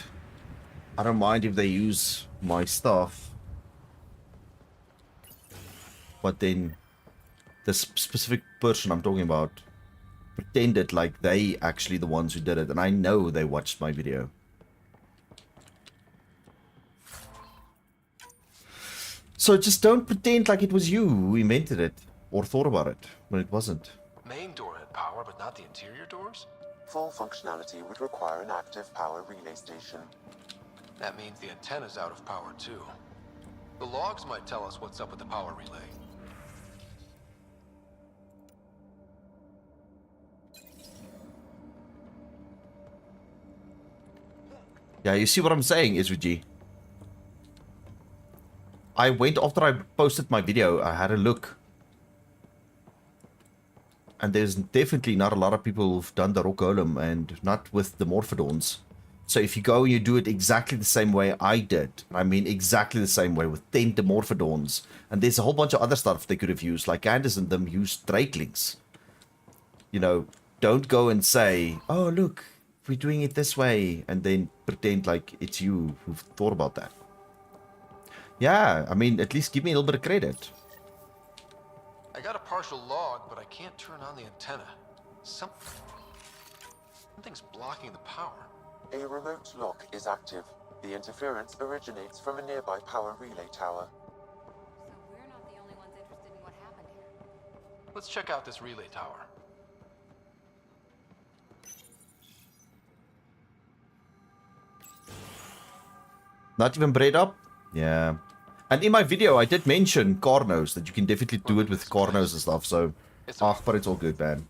Speaker 1: I don't mind if they use my stuff. But then the specific person I'm talking about pretended like they actually the ones who did it, and I know they watched my video. So just don't pretend like it was you who invented it or thought about it when it wasn't.
Speaker 4: Main door had power, but not the interior doors?
Speaker 3: Full functionality would require an active power relay station.
Speaker 4: That means the antenna's out of power too. The logs might tell us what's up with the power relay.
Speaker 1: Yeah, you see what I'm saying, SVG? I went after I posted my video, I had a look. And there's definitely not a lot of people who've done the Rock Golem and not with the Morphodons. So if you go and you do it exactly the same way I did, I mean exactly the same way with 10 Dimorphodons, and there's a whole bunch of other stuff they could have used, like Candace and them used Drakelings. You know, don't go and say, oh look, we're doing it this way, and then pretend like it's you who've thought about that. Yeah, I mean, at least give me a little bit of credit.
Speaker 4: I got a partial log, but I can't turn on the antenna. Something's blocking the power.
Speaker 3: A remote lock is active. The interference originates from a nearby power relay tower.
Speaker 15: So we're not the only ones interested in what happened here.
Speaker 4: Let's check out this relay tower.
Speaker 1: Not even braid up? Yeah. And in my video, I did mention Carnos, that you can definitely do it with Carnos and stuff, so... but it's all good, man.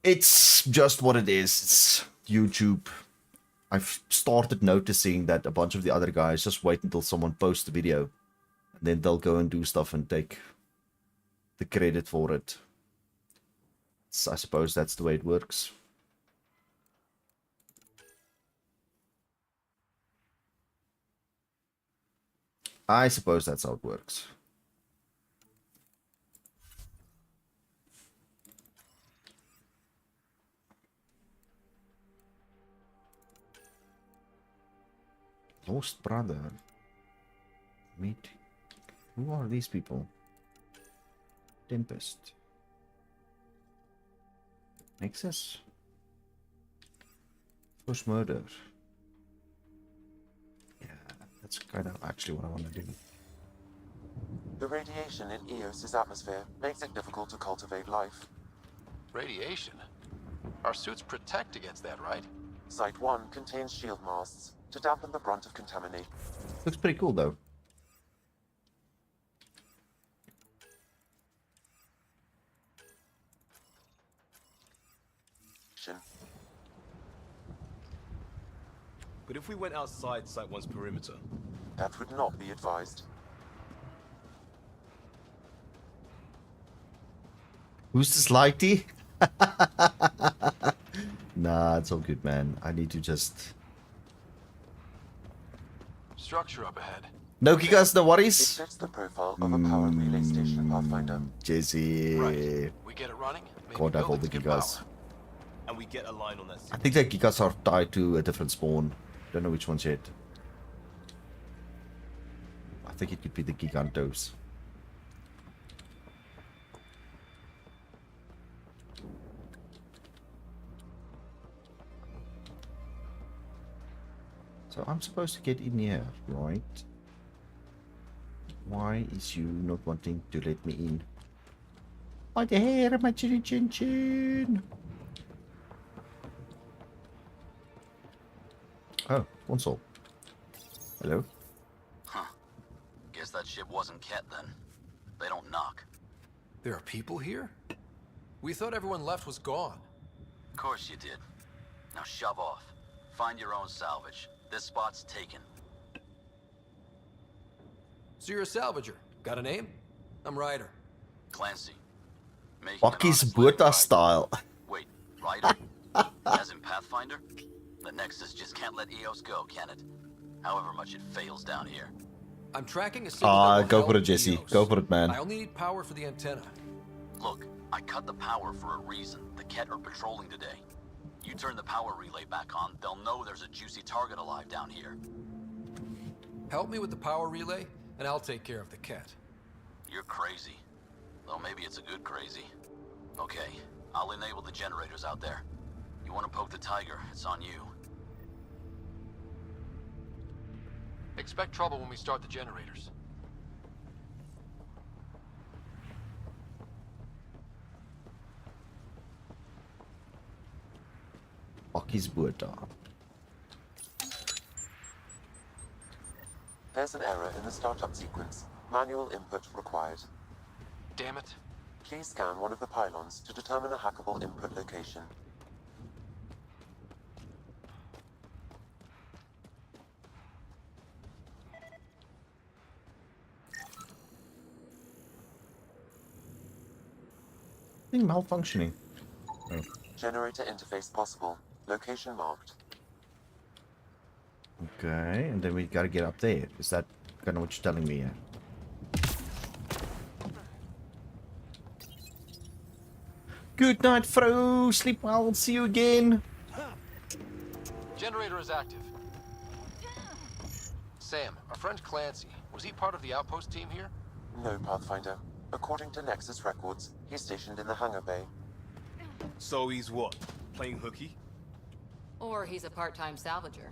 Speaker 1: It's just what it is. It's YouTube. I've started noticing that a bunch of the other guys just wait until someone posts the video. And then they'll go and do stuff and take the credit for it. So I suppose that's the way it works. I suppose that's how it works. Lost brother. Meet. Who are these people? Tempest. Nexus. First murder. That's kind of actually what I want to do.
Speaker 3: The radiation in Eos's atmosphere makes it difficult to cultivate life.
Speaker 4: Radiation? Our suits protect against that, right?
Speaker 3: Site 1 contains shield masts to dampen the brunt of contamination.
Speaker 1: Looks pretty cool though.
Speaker 14: But if we went outside Site 1's perimeter?
Speaker 3: That would not be advised.
Speaker 1: Who's this lighty? Nah, it's all good, man. I need to just...
Speaker 2: Structure up ahead.
Speaker 1: No gigas, no worries.
Speaker 3: It fits the profile of a power relay station, Pathfinder.
Speaker 1: Jesse.
Speaker 2: Right. We get it running. Maybe
Speaker 1: God, I have all the
Speaker 2: buildings get
Speaker 1: gigas.
Speaker 2: power.
Speaker 14: And we get a line on that.
Speaker 1: I think the gigas are tied to a different spawn. Don't know which ones yet. I think it could be the Gigantos. So I'm supposed to get in here, right? Why is you not wanting to let me in? Oh, the hair, my chin chin chin. Oh, console. Hello?
Speaker 19: Huh. Guess that ship wasn't Ket then. They don't knock.
Speaker 2: There are people here? We thought everyone left was gone.
Speaker 19: Of course you did. Now shove off. Find your own salvage. This spot's taken.
Speaker 2: So you're a salvager. Got a name? I'm Ryder.
Speaker 19: Clancy.
Speaker 1: Bucky's Buddha style.
Speaker 19: Wait, Ryder? As in Pathfinder? The Nexus just can't let EOS go, can it? However much it fails down here.
Speaker 2: I'm tracking a signal that will
Speaker 1: Go
Speaker 2: help
Speaker 1: for it, Jesse.
Speaker 2: EOS.
Speaker 1: Go for it, man.
Speaker 2: I only need power for the antenna.
Speaker 19: Look, I cut the power for a reason. The Ket are patrolling today. You turn the power relay back on, they'll know there's a juicy target alive down here.
Speaker 2: Help me with the power relay, and I'll take care of the Ket.
Speaker 19: You're crazy. Though maybe it's a good crazy. Okay, I'll enable the generators out there. You want to poke the tiger, it's on you.
Speaker 2: Expect trouble when we start the generators.
Speaker 1: Bucky's Buddha.
Speaker 3: There's an error in the startup sequence. Manual input required.
Speaker 2: Damn it.
Speaker 3: Please scan one of the pylons to determine a hackable input location.
Speaker 1: Thing malfunctioning. Oh.
Speaker 3: Generator interface possible. Location marked.
Speaker 1: Okay, and then we gotta get up there. Is that kind of what you're telling me here? Good night, Fro. Sleep well. See you again.
Speaker 2: Generator is active. Sam, our friend Clancy, was he part of the outpost team here?
Speaker 3: No, Pathfinder. According to Nexus records, he's stationed in the hangar bay.
Speaker 14: So he's what? Playing hooky?
Speaker 10: Or he's a part-time salvager.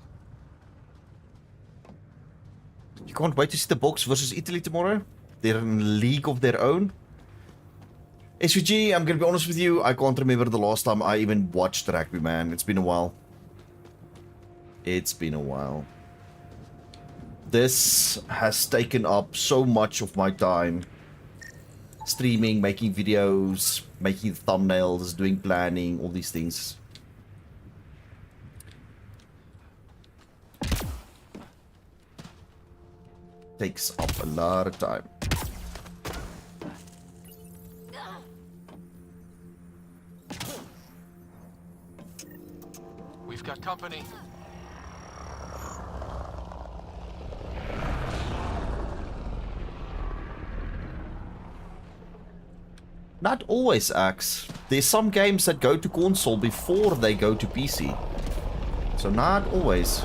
Speaker 1: You can't wait to see the Box versus Italy tomorrow. They're in a league of their own. SVG, I'm gonna be honest with you, I can't remember the last time I even watched rugby, man. It's been a while. It's been a while. This has taken up so much of my time. Streaming, making videos, making thumbnails, doing planning, all these things. Takes up a lot of time.
Speaker 2: We've got company.
Speaker 1: Not always, Axe. There's some games that go to console before they go to PC. So not always.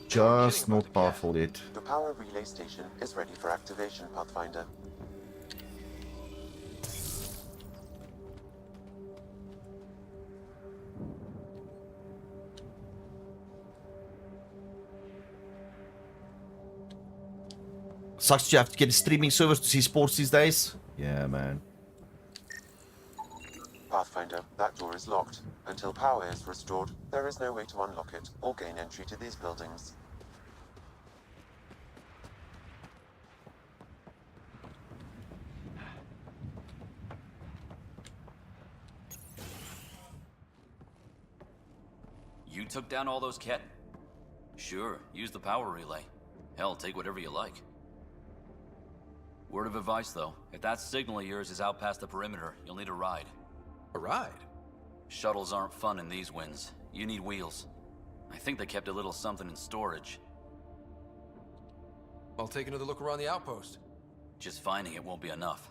Speaker 1: Just not powerful yet.
Speaker 3: The power relay station is ready for activation, Pathfinder.
Speaker 1: Sucks that you have to get a streaming service to see sports these days. Yeah, man.
Speaker 3: Pathfinder, that door is locked. Until power is restored, there is no way to unlock it or gain entry to these buildings.
Speaker 19: You took down all those cat... Sure, use the power relay. Hell, take whatever you like. Word of advice, though. If that signal of yours is out past the perimeter, you'll need a ride.
Speaker 2: A ride?
Speaker 19: Shuttles aren't fun in these winds. You need wheels. I think they kept a little something in storage.
Speaker 2: I'll take another look around the outpost.
Speaker 19: Just finding it won't be enough.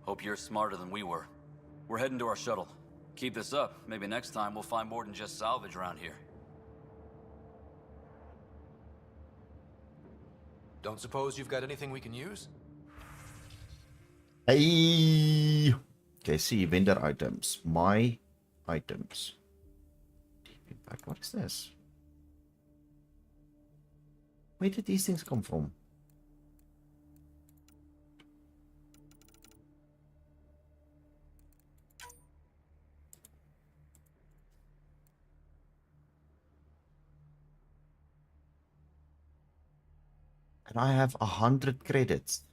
Speaker 19: Hope you're smarter than we were. We're heading to our shuttle. Keep this up. Maybe next time we'll find more than just salvage around here.
Speaker 2: Don't suppose you've got anything we can use?
Speaker 1: Hey. Okay, see, vendor items. My items. What is this? Where did these things come from? And I have 100 credits.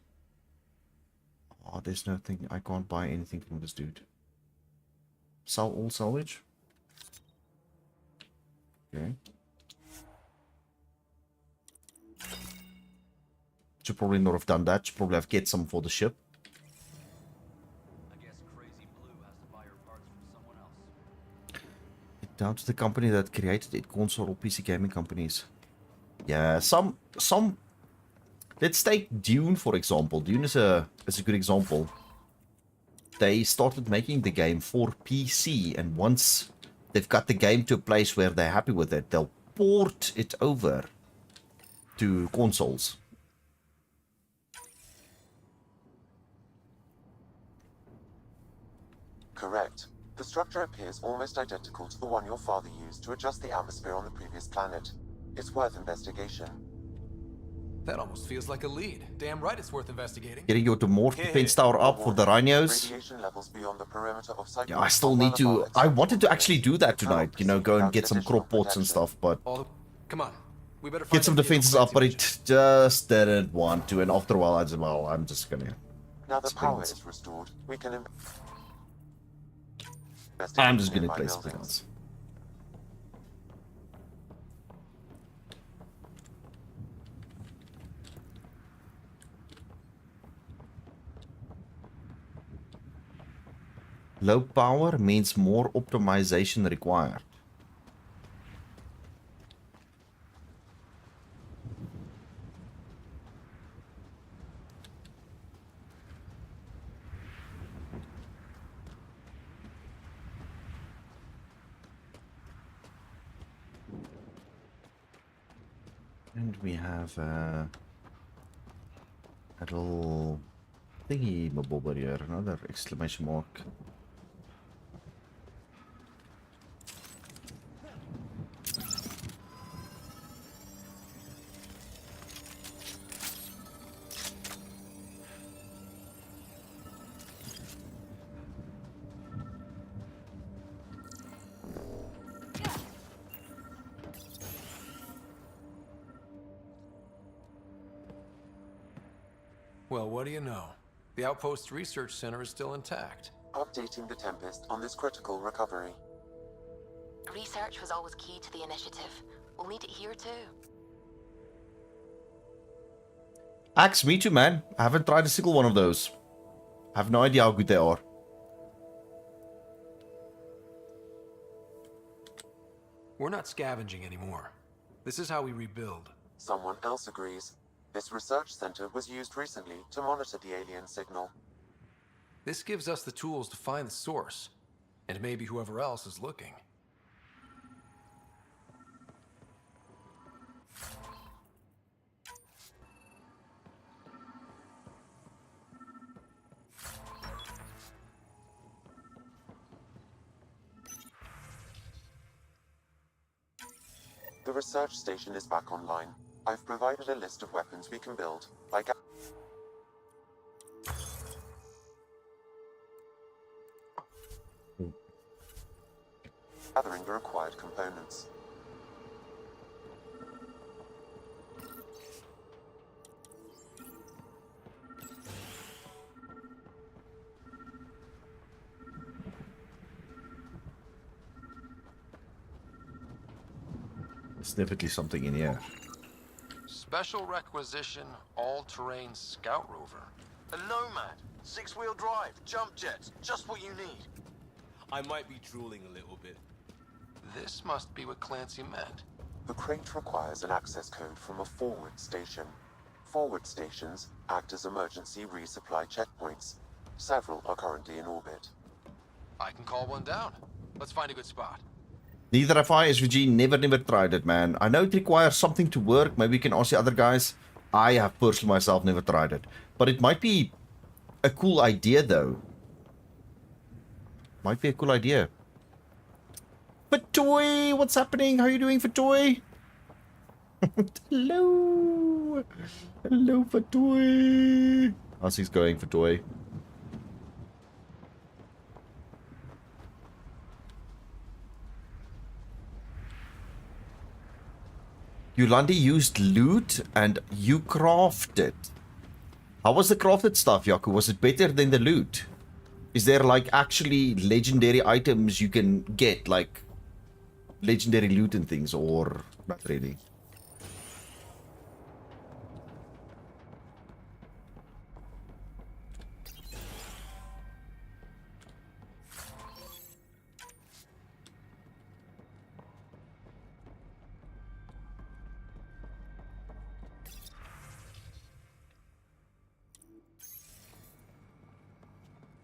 Speaker 1: Oh, there's nothing. I can't buy anything from this dude. Sell all salvage. Okay. Should probably not have done that. Should probably have get some for the ship.
Speaker 19: I guess Crazy Blue has to buy her parts from someone else.
Speaker 1: Down to the company that created it. Console or PC gaming companies. Yeah, some. Let's take Dune for example. Dune is a good example. They started making the game for PC, and once they've got the game to a place where they're happy with it, they'll port it over to consoles.
Speaker 3: Correct. The structure appears almost identical to the one your father used to adjust the atmosphere on the previous planet. It's worth investigation.
Speaker 2: That almost feels like a lead. Damn right it's worth investigating.
Speaker 1: Getting your Morph defense tower up for the rhinos.
Speaker 3: Radiation levels beyond the perimeter of
Speaker 1: Yeah, I still need to. I wanted to actually do that tonight. You know, go and get some crop pots and stuff, but
Speaker 2: Come on. We better
Speaker 1: get some defenses up, but it just didn't want to. And after a while, I said, well, I'm just gonna.
Speaker 3: Now the power is restored, we can
Speaker 1: I'm just gonna play something else. Low power means more optimization required. And we have a little thingy mobile here, another exclamation mark.
Speaker 2: Well, what do you know? The Outpost Research Center is still intact.
Speaker 3: Updating the Tempest on this critical recovery.
Speaker 15: Research was always key to the initiative. We'll need it here too.
Speaker 1: Axe, me too, man. I haven't tried a single one of those. I have no idea how good they are.
Speaker 2: We're not scavenging anymore. This is how we rebuild.
Speaker 3: Someone else agrees. This research center was used recently to monitor the alien signal.
Speaker 2: This gives us the tools to find the source, and maybe whoever else is looking.
Speaker 3: The research station is back online. I've provided a list of weapons we can build, like the required components.
Speaker 1: There's definitely something in here.
Speaker 2: Special requisition, all-terrain scout rover.
Speaker 19: A Nomad, 6-wheel drive, jump jets, just what you need.
Speaker 14: I might be drooling a little bit.
Speaker 2: This must be what Clancy meant.
Speaker 3: The crate requires an access code from a forward station. Forward stations act as emergency resupply checkpoints. Several are currently in orbit.
Speaker 2: I can call one down. Let's find a good spot.
Speaker 1: Neither have I, SVG. Never tried it, man. I know it requires something to work. Maybe you can ask the other guys. I have personally myself never tried it. But it might be a cool idea, though. Might be a cool idea. Fatoy, what's happening? How are you doing, Fatoy? Hello. Hello, Fatoy. How's things going, Fatoy? Yolandi used loot and you crafted. How was the crafted stuff, Yaku? Was it better than the loot? Is there like actually legendary items you can get, like legendary loot and things, or not really?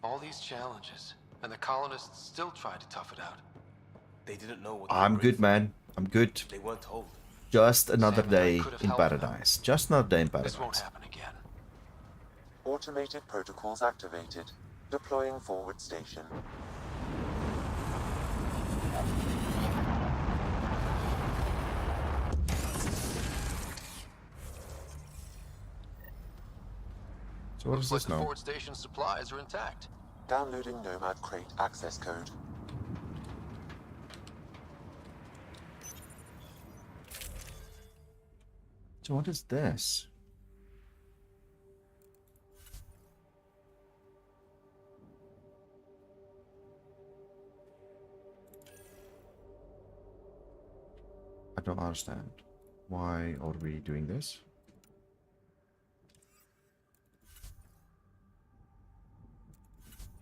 Speaker 2: All these challenges, and the colonists still tried to tough it out.
Speaker 14: They didn't know what
Speaker 1: I'm good, man. I'm good.
Speaker 14: They weren't told.
Speaker 1: Just another day in paradise. Just another day in
Speaker 2: This won't
Speaker 1: paradise.
Speaker 2: happen again.
Speaker 3: Automated protocols activated. Deploying forward station.
Speaker 1: So what is
Speaker 2: Looks like
Speaker 1: this
Speaker 2: the
Speaker 1: now?
Speaker 2: forward station supplies are intact.
Speaker 3: Downloading Nomad Crate access code.
Speaker 1: So what is this? I don't understand. Why are we doing this?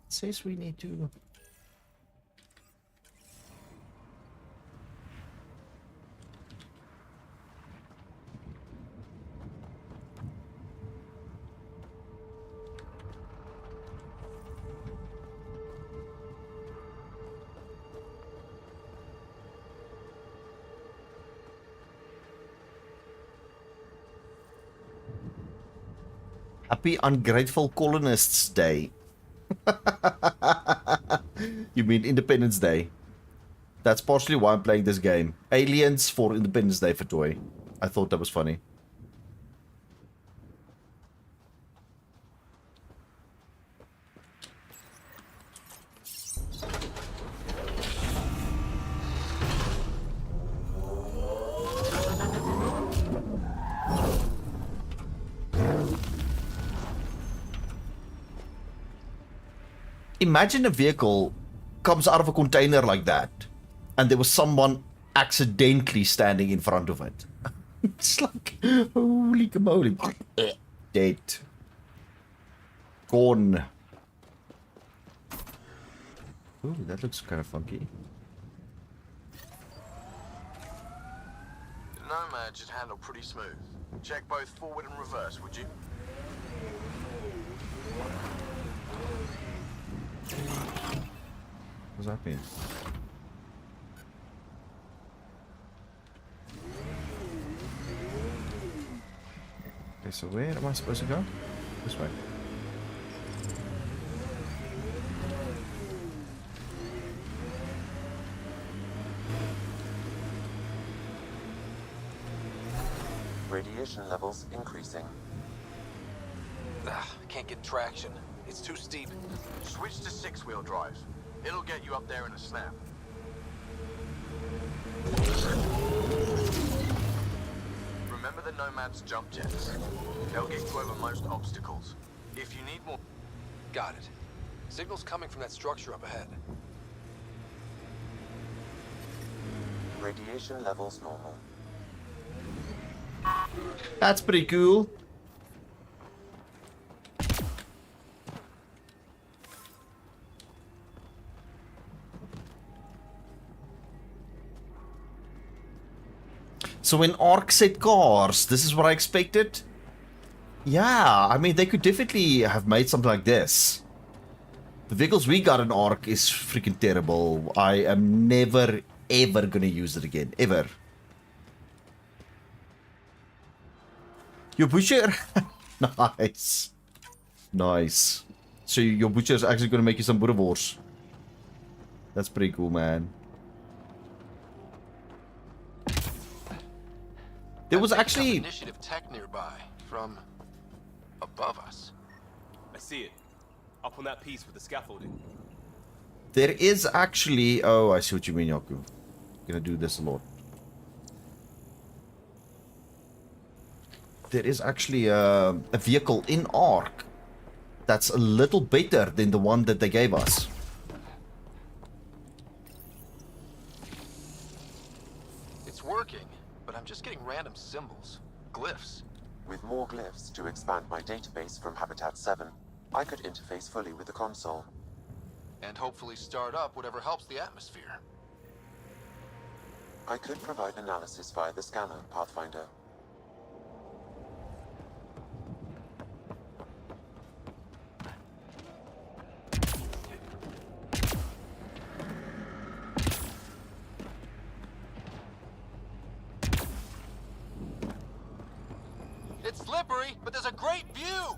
Speaker 1: It says we need to... Happy Ungrateful Colonists Day. You mean Independence Day? That's partially why I'm playing this game. Aliens for Independence Day for Toy. I thought that was funny. Imagine a vehicle comes out of a container like that, and there was someone accidentally standing in front of it. It's like, holy moly. Dead. Gone. Ooh, that looks kind of funky.
Speaker 19: The Nomad should handle pretty smooth. Check both forward and reverse, would you?
Speaker 1: What's that mean? Okay, so where am I supposed to go? This way.
Speaker 3: Radiation levels increasing.
Speaker 2: Ugh, can't get traction. It's too steep.
Speaker 19: Switch to 6-wheel drive. It'll get you up there in a snap.
Speaker 11: the Nomad's jump jets. They'll get you over most obstacles. If you need more...
Speaker 2: Got it. Signal's coming from that structure up ahead.
Speaker 3: Radiation levels normal.
Speaker 1: That's pretty cool. So when Ark said cars, this is what I expected? Yeah, I mean, they could definitely have made something like this. The vehicles we got in Ark is freaking terrible. I am never, ever gonna use it again. Ever. Your butcher? Nice. Nice. So your butcher is actually gonna make you some boerewors. That's pretty cool, man. There was actually
Speaker 2: initiative tech nearby from above us.
Speaker 14: I see it. Up on that piece with the scaffolding.
Speaker 1: There is actually... Oh, I see what you mean, Yaku. Gonna do this a lot. There is actually a vehicle in Ark that's a little better than the one that they gave us.
Speaker 2: It's working, but I'm just getting random symbols. Glyphs.
Speaker 3: With more glyphs to expand my database from Habitat 7, I could interface fully with the console.
Speaker 2: And hopefully start up whatever helps the atmosphere.
Speaker 3: I could provide analysis via the scanner, Pathfinder.
Speaker 2: It's slippery, but there's a great view!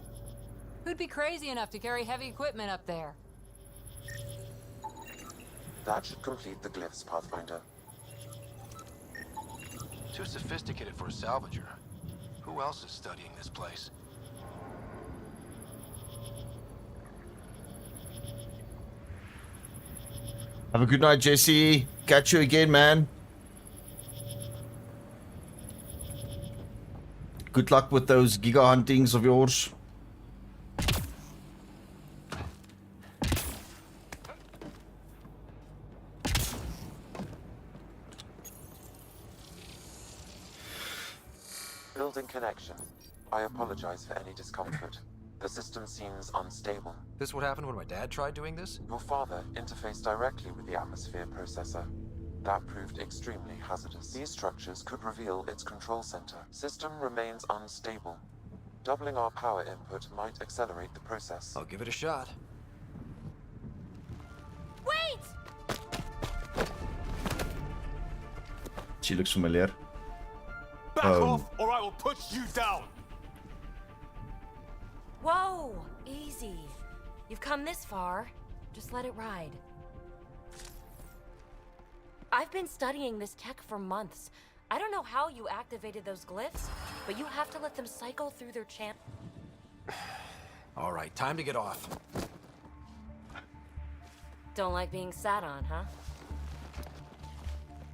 Speaker 10: Who'd be crazy enough to carry heavy equipment up there?
Speaker 3: That should complete the glyphs, Pathfinder.
Speaker 2: Too sophisticated for a salvager. Who else is studying this place?
Speaker 1: Have a good night, Jesse. Catch you again, man. Good luck with those giga huntings of yours.
Speaker 3: Building connection. I apologize for any discomfort. The system seems unstable.
Speaker 2: This what happened when my dad tried doing this?
Speaker 3: Your father interfaced directly with the atmosphere processor. That proved extremely hazardous. These structures could reveal its control center. System remains unstable. Doubling our power input might accelerate the process.
Speaker 2: I'll give it a shot.
Speaker 22: Wait!
Speaker 1: She looks familiar.
Speaker 14: Back off, or I will put you down!
Speaker 22: Whoa! Easy. You've come this far. Just let it ride. I've been studying this tech for months. I don't know how you activated those glyphs, but you have to let them cycle through their channel.
Speaker 2: All right, time to get off.
Speaker 22: Don't like being sat on, huh?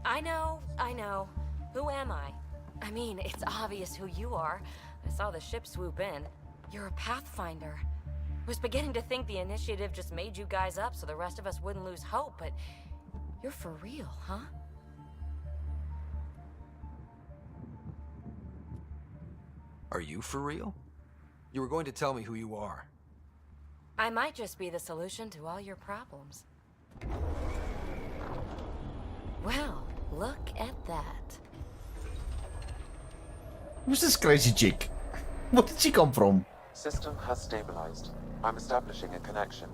Speaker 22: I know. Who am I? I mean, it's obvious who you are. I saw the ship swoop in. You're a Pathfinder. Was beginning to think the initiative just made you guys up so the rest of us wouldn't lose hope, but you're for real, huh?
Speaker 2: Are you for real? You were going to tell me who you are.
Speaker 22: I might just be the solution to all your problems. Well, look at that.
Speaker 1: Who's this crazy chick? Where did she come from?
Speaker 3: System has stabilized. I'm establishing a connection.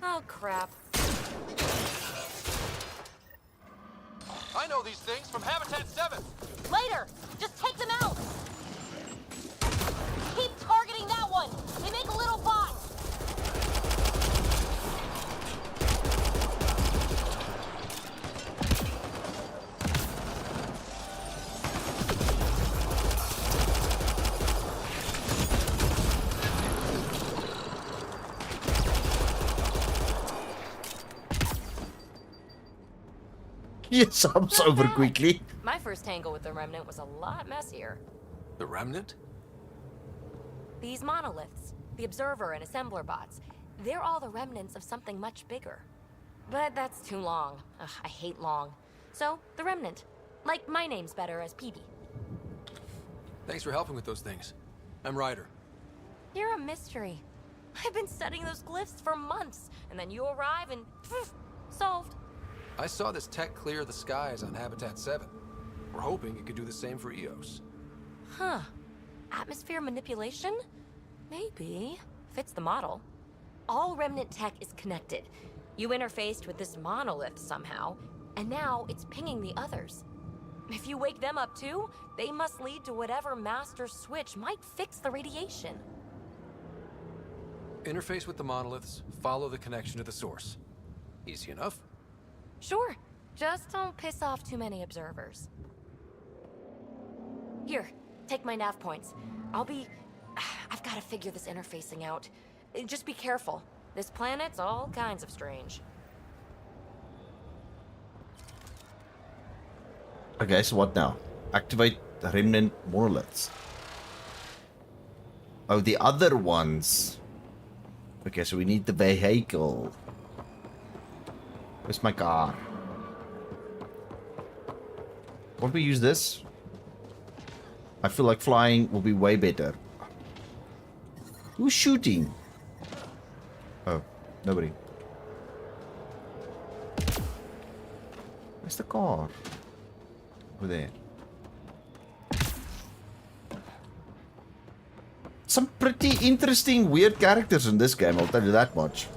Speaker 22: Oh, crap.
Speaker 2: I know these things from Habitat 7!
Speaker 22: Later! Just take them out! Keep targeting that one! They make a little bot!
Speaker 1: Your sub's over quickly.
Speaker 22: My first tangle with the Remnant was a lot messier.
Speaker 2: The Remnant?
Speaker 22: These monoliths, the Observer and Assembler bots, they're all the remnants of something much bigger. But that's too long. Ugh, I hate long. So, the Remnant. Like, my name's better as Peebee.
Speaker 2: Thanks for helping with those things. I'm Ryder.
Speaker 22: You're a mystery. I've been studying those glyphs for months, and then you arrive and poof, solved.
Speaker 2: I saw this tech clear the skies on Habitat 7. We're hoping it could do the same for EOS.
Speaker 22: Huh. Atmosphere manipulation? Maybe. Fits the model. All Remnant tech is connected. You interfaced with this monolith somehow, and now it's pinging the others. If you wake them up too, they must lead to whatever master switch might fix the radiation.
Speaker 2: Interface with the monoliths, follow the connection to the source. Easy enough.
Speaker 22: Sure. Just don't piss off too many observers. Here, take my nav points. I've got to figure this interfacing out. Just be careful. This planet's all kinds of strange.
Speaker 1: Okay, so what now? Activate the Remnant monoliths. Oh, the other ones. Okay, so we need the vehicle. Where's my car? Won't we use this? I feel like flying will be way better. Who's shooting? Oh, nobody. Where's the car? Over there. Some pretty interesting, weird characters in this game, I'll tell you that much.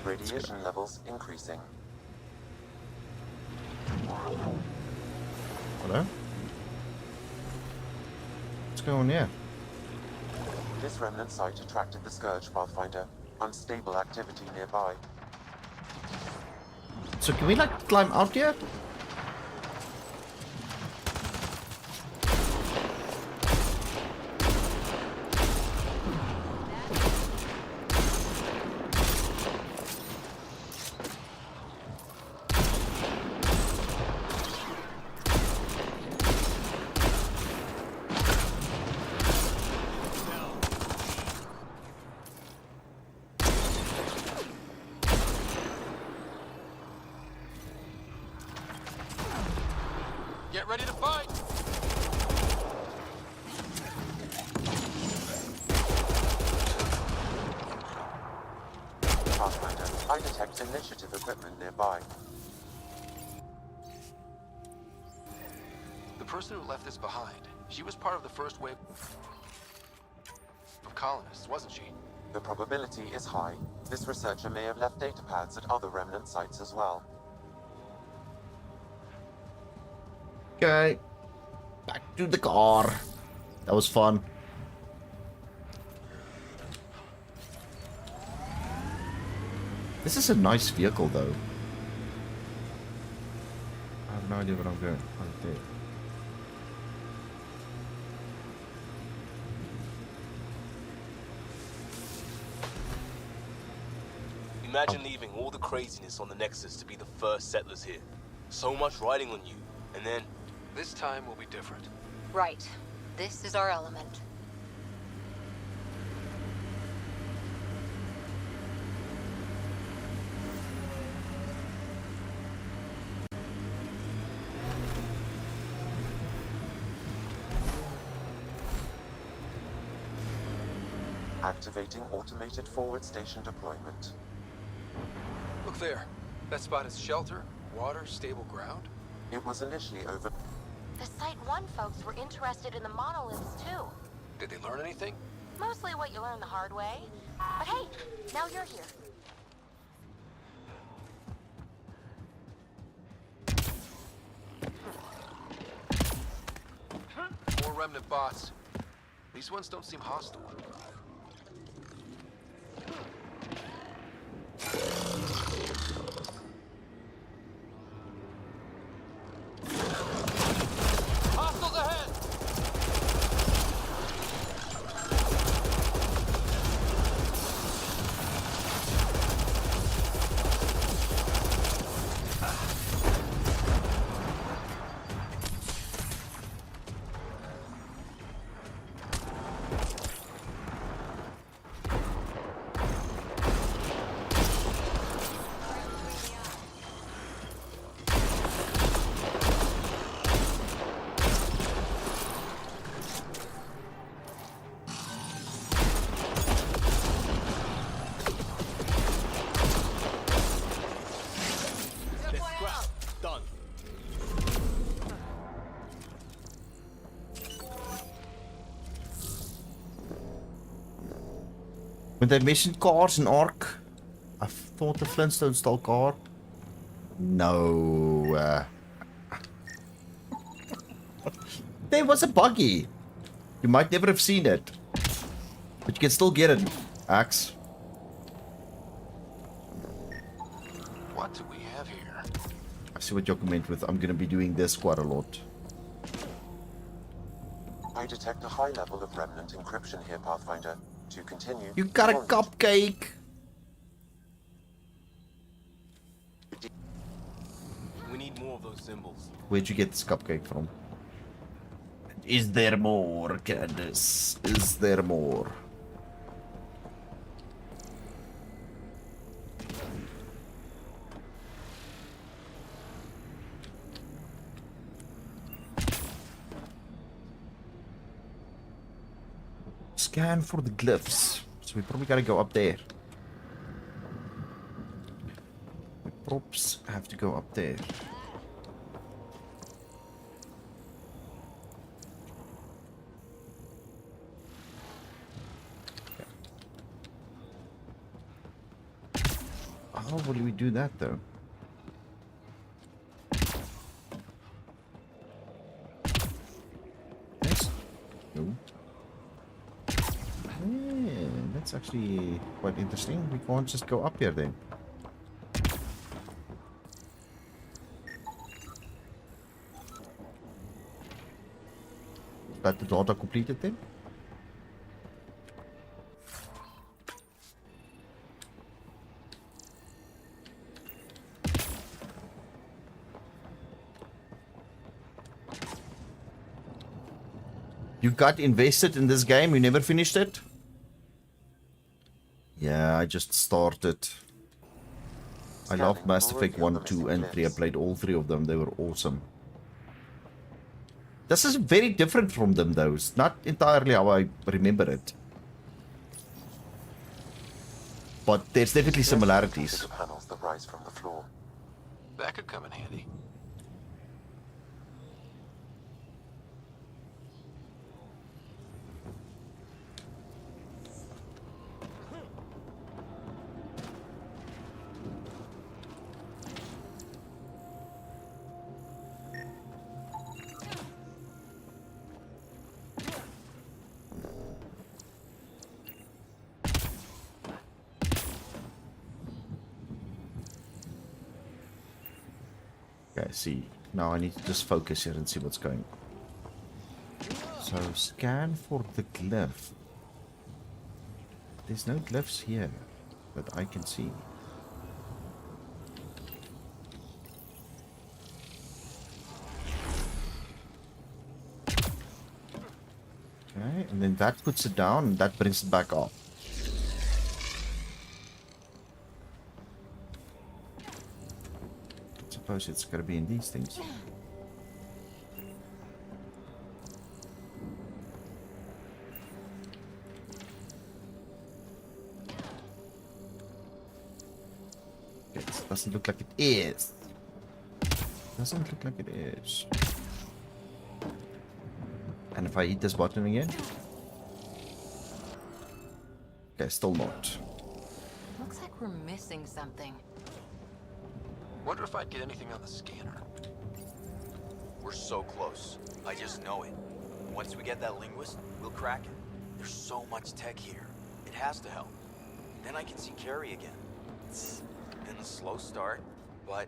Speaker 3: Radiation levels increasing.
Speaker 1: Hello? What's going on here?
Speaker 3: This remnant site attracted the Scourge Pathfinder. Unstable activity nearby.
Speaker 1: So can we like climb out here?
Speaker 4: Get ready to fight!
Speaker 3: Pathfinder, I detect initiative equipment nearby.
Speaker 2: The person who left this behind, she was part of the first wave of colonists, wasn't she?
Speaker 3: The probability is high. This researcher may have left data pads at other remnant sites as well.
Speaker 1: Okay. Back to the car. That was fun. This is a nice vehicle though. I have no idea what I'm going to do.
Speaker 14: Imagine leaving all the craziness on the Nexus to be the first settlers here. So much riding on you, and then...
Speaker 2: This time will be different.
Speaker 15: Right. This is our element.
Speaker 3: Activating automated forward station deployment.
Speaker 2: Look there. That spot is shelter, water, stable ground.
Speaker 3: It was initially over...
Speaker 8: The Site 1 folks were interested in the monoliths, too.
Speaker 2: Did they learn anything?
Speaker 8: Mostly what you learn the hard way. But hey, now you're here.
Speaker 2: More remnant bots. These ones don't seem hostile.
Speaker 1: When they mentioned cars in Ark, I thought the Flintstone style car. No. There was a buggy. You might never have seen it. But you can still get it, Axe.
Speaker 2: What do we have here?
Speaker 1: I see what you're comment with. I'm gonna be doing this quite a lot.
Speaker 3: I detect a high level of remnant encryption here, Pathfinder. To continue...
Speaker 1: You got a cupcake!
Speaker 14: We need more of those symbols.
Speaker 1: Where'd you get this cupcake from? Is there more, Candace? Is there more? Scan for the glyphs. So we probably gotta go up there. The props have to go up there. How will we do that though? Yes. No. Yeah, that's actually quite interesting. We can't just go up here then. Is that the data completed then? You got invested in this game? You never finished it? Yeah, I just started. I love Mass Effect 1, 2, and 3. I played all 3 of them. They were awesome. This is very different from them, though. It's not entirely how I remember it. But there's definitely similarities.
Speaker 3: Panels that rise from the floor.
Speaker 2: That could come in handy.
Speaker 1: Okay, see. Now I need to just focus here and see what's going on. So, scan for the glyph. There's no glyphs here that I can see. Okay, and then that puts it down and that brings it back up. Suppose it's gotta be in these things. It doesn't look like it is. Doesn't look like it is. And if I hit this button again? Okay, still not.
Speaker 10: Looks like we're missing something.
Speaker 2: Wonder if I'd get anything on the scanner.
Speaker 11: We're so close. I just know it. Once we get that linguist, we'll crack it. There's so much tech here. It has to help. Then I can see Carrie again. It's been a slow start, but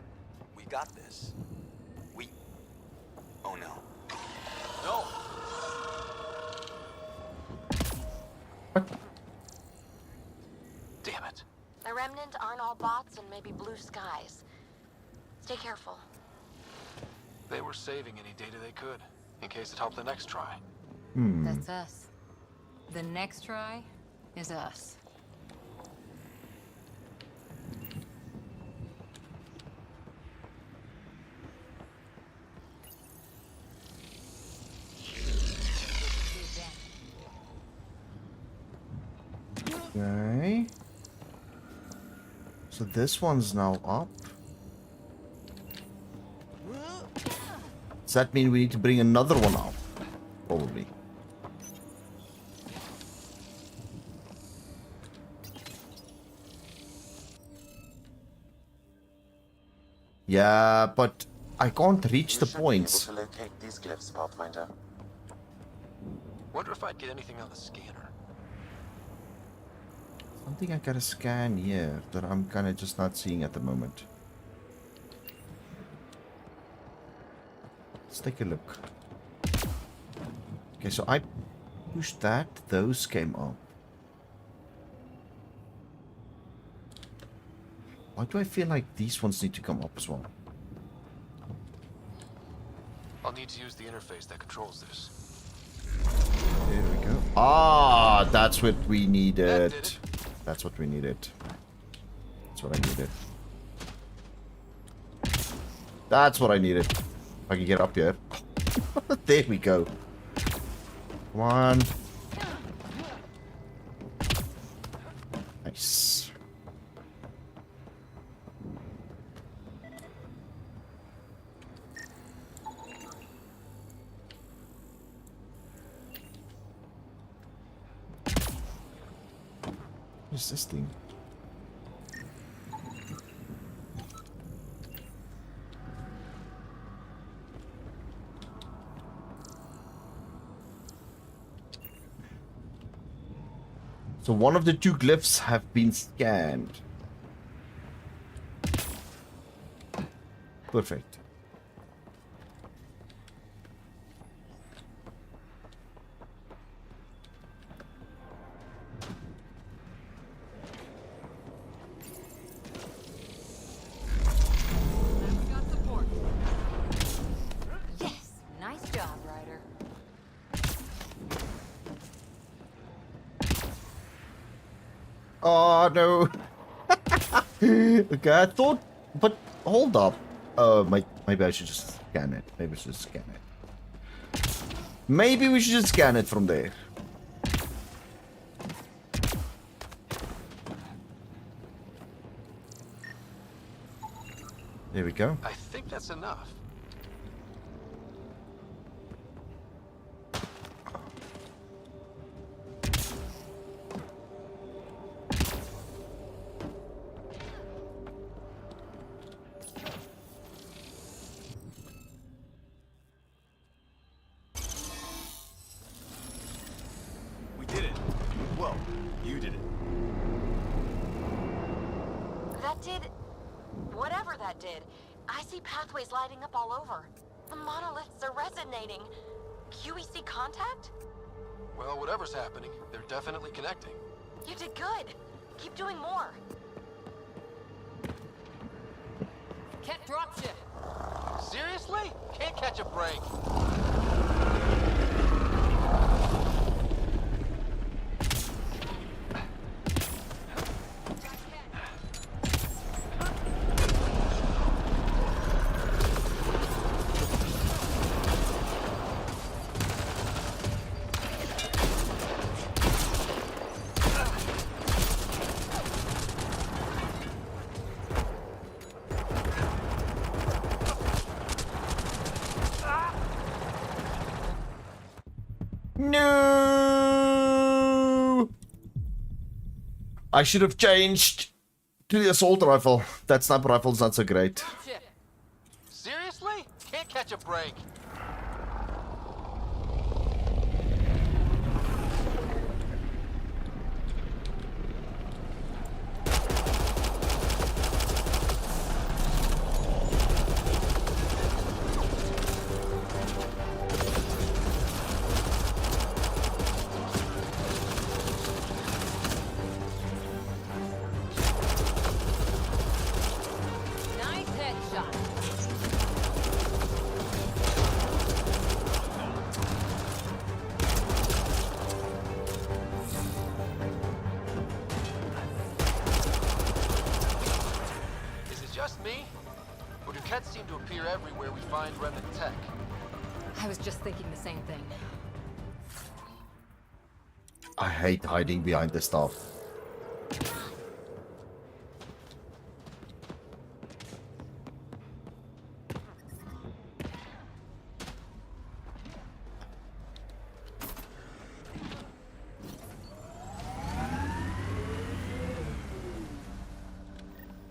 Speaker 11: we got this. Oh no. No!
Speaker 2: Damn it.
Speaker 8: The Remnant aren't all bots and maybe blue skies. Stay careful.
Speaker 2: They were saving any data they could, in case it helped the next try.
Speaker 10: That's us. The next try is us.
Speaker 1: Okay. So this one's now up. Does that mean we need to bring another one up? Probably. Yeah, but I can't reach the
Speaker 3: You should
Speaker 1: points.
Speaker 3: be able to locate these glyphs, Pathfinder.
Speaker 2: Wonder if I'd get anything on the scanner.
Speaker 1: Something I gotta scan here that I'm kind of just not seeing at the moment. Let's take a look. Okay, so I pushed that. Those came up. Why do I feel like these ones need to come up as well?
Speaker 2: I'll need to use the interface that controls this.
Speaker 1: There we go. Ah, that's what we needed. That's what we needed. That's what I needed. That's what I needed. If I can get up here. There we go. Come on. Nice. What is this thing? So one of the two glyphs have been scanned. Perfect.
Speaker 10: Yes, nice job, Ryder.
Speaker 1: Oh no. Okay, I thought, but hold up. Maybe I should just scan it. Maybe I should just scan it. Maybe we should just scan it from there. There we go.
Speaker 2: I think that's enough.
Speaker 14: We did it. Well, you did it.
Speaker 22: That did... whatever that did. I see pathways lighting up all over. The monoliths are resonating. QEC contact?
Speaker 2: Well, whatever's happening, they're definitely connecting.
Speaker 22: You did good. Keep doing more.
Speaker 10: Ket dropship.
Speaker 2: Seriously? Can't catch a break.
Speaker 1: No! I should have changed to the assault rifle. That sniper rifle's not so great.
Speaker 2: Seriously? Can't catch a break.
Speaker 10: Nice headshot.
Speaker 2: Is it just me? Or do Kets seem to appear everywhere we find remnant tech?
Speaker 10: I was just thinking the same thing.
Speaker 1: I hate hiding behind this stuff.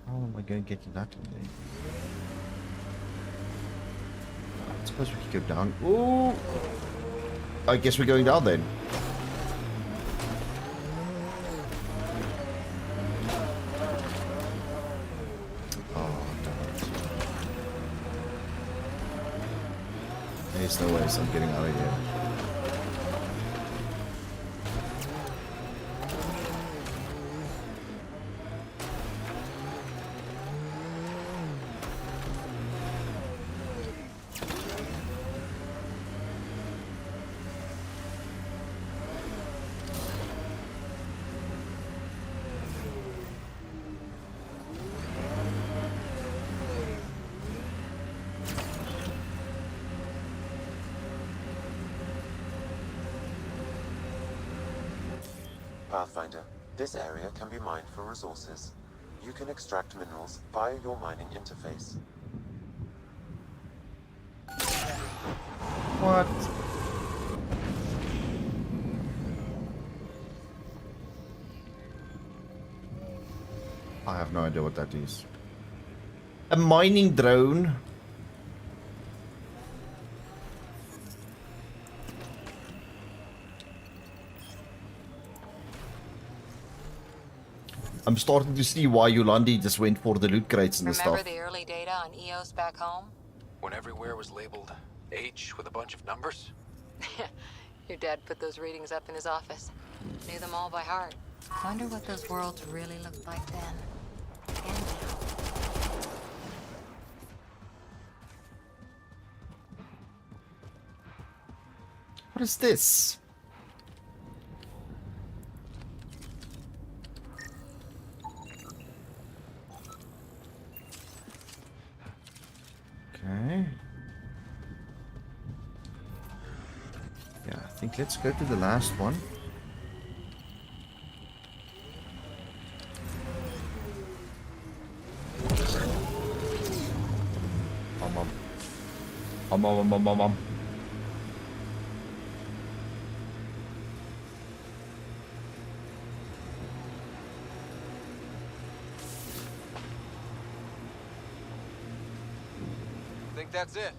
Speaker 1: How am I going to get to that one then? suppose we could go down. Ooh! I guess we're going down then. Oh, damn it. There's no ways I'm getting out of here.
Speaker 3: Pathfinder, this area can be mined for resources. You can extract minerals via your mining interface.
Speaker 1: What? I have no idea what that is. A mining drone? I'm starting to see why Yolandi just went for the loot crates and the
Speaker 10: Remember
Speaker 1: stuff.
Speaker 10: the early data on EOS back home?
Speaker 2: When everywhere was labeled H with a bunch of numbers?
Speaker 10: Your dad put those readings up in his office. Knew them all by heart. Wonder what those worlds really looked like then. And now.
Speaker 1: What is this? Okay. Yeah, I think let's go to the last one. Om.
Speaker 2: Think that's it?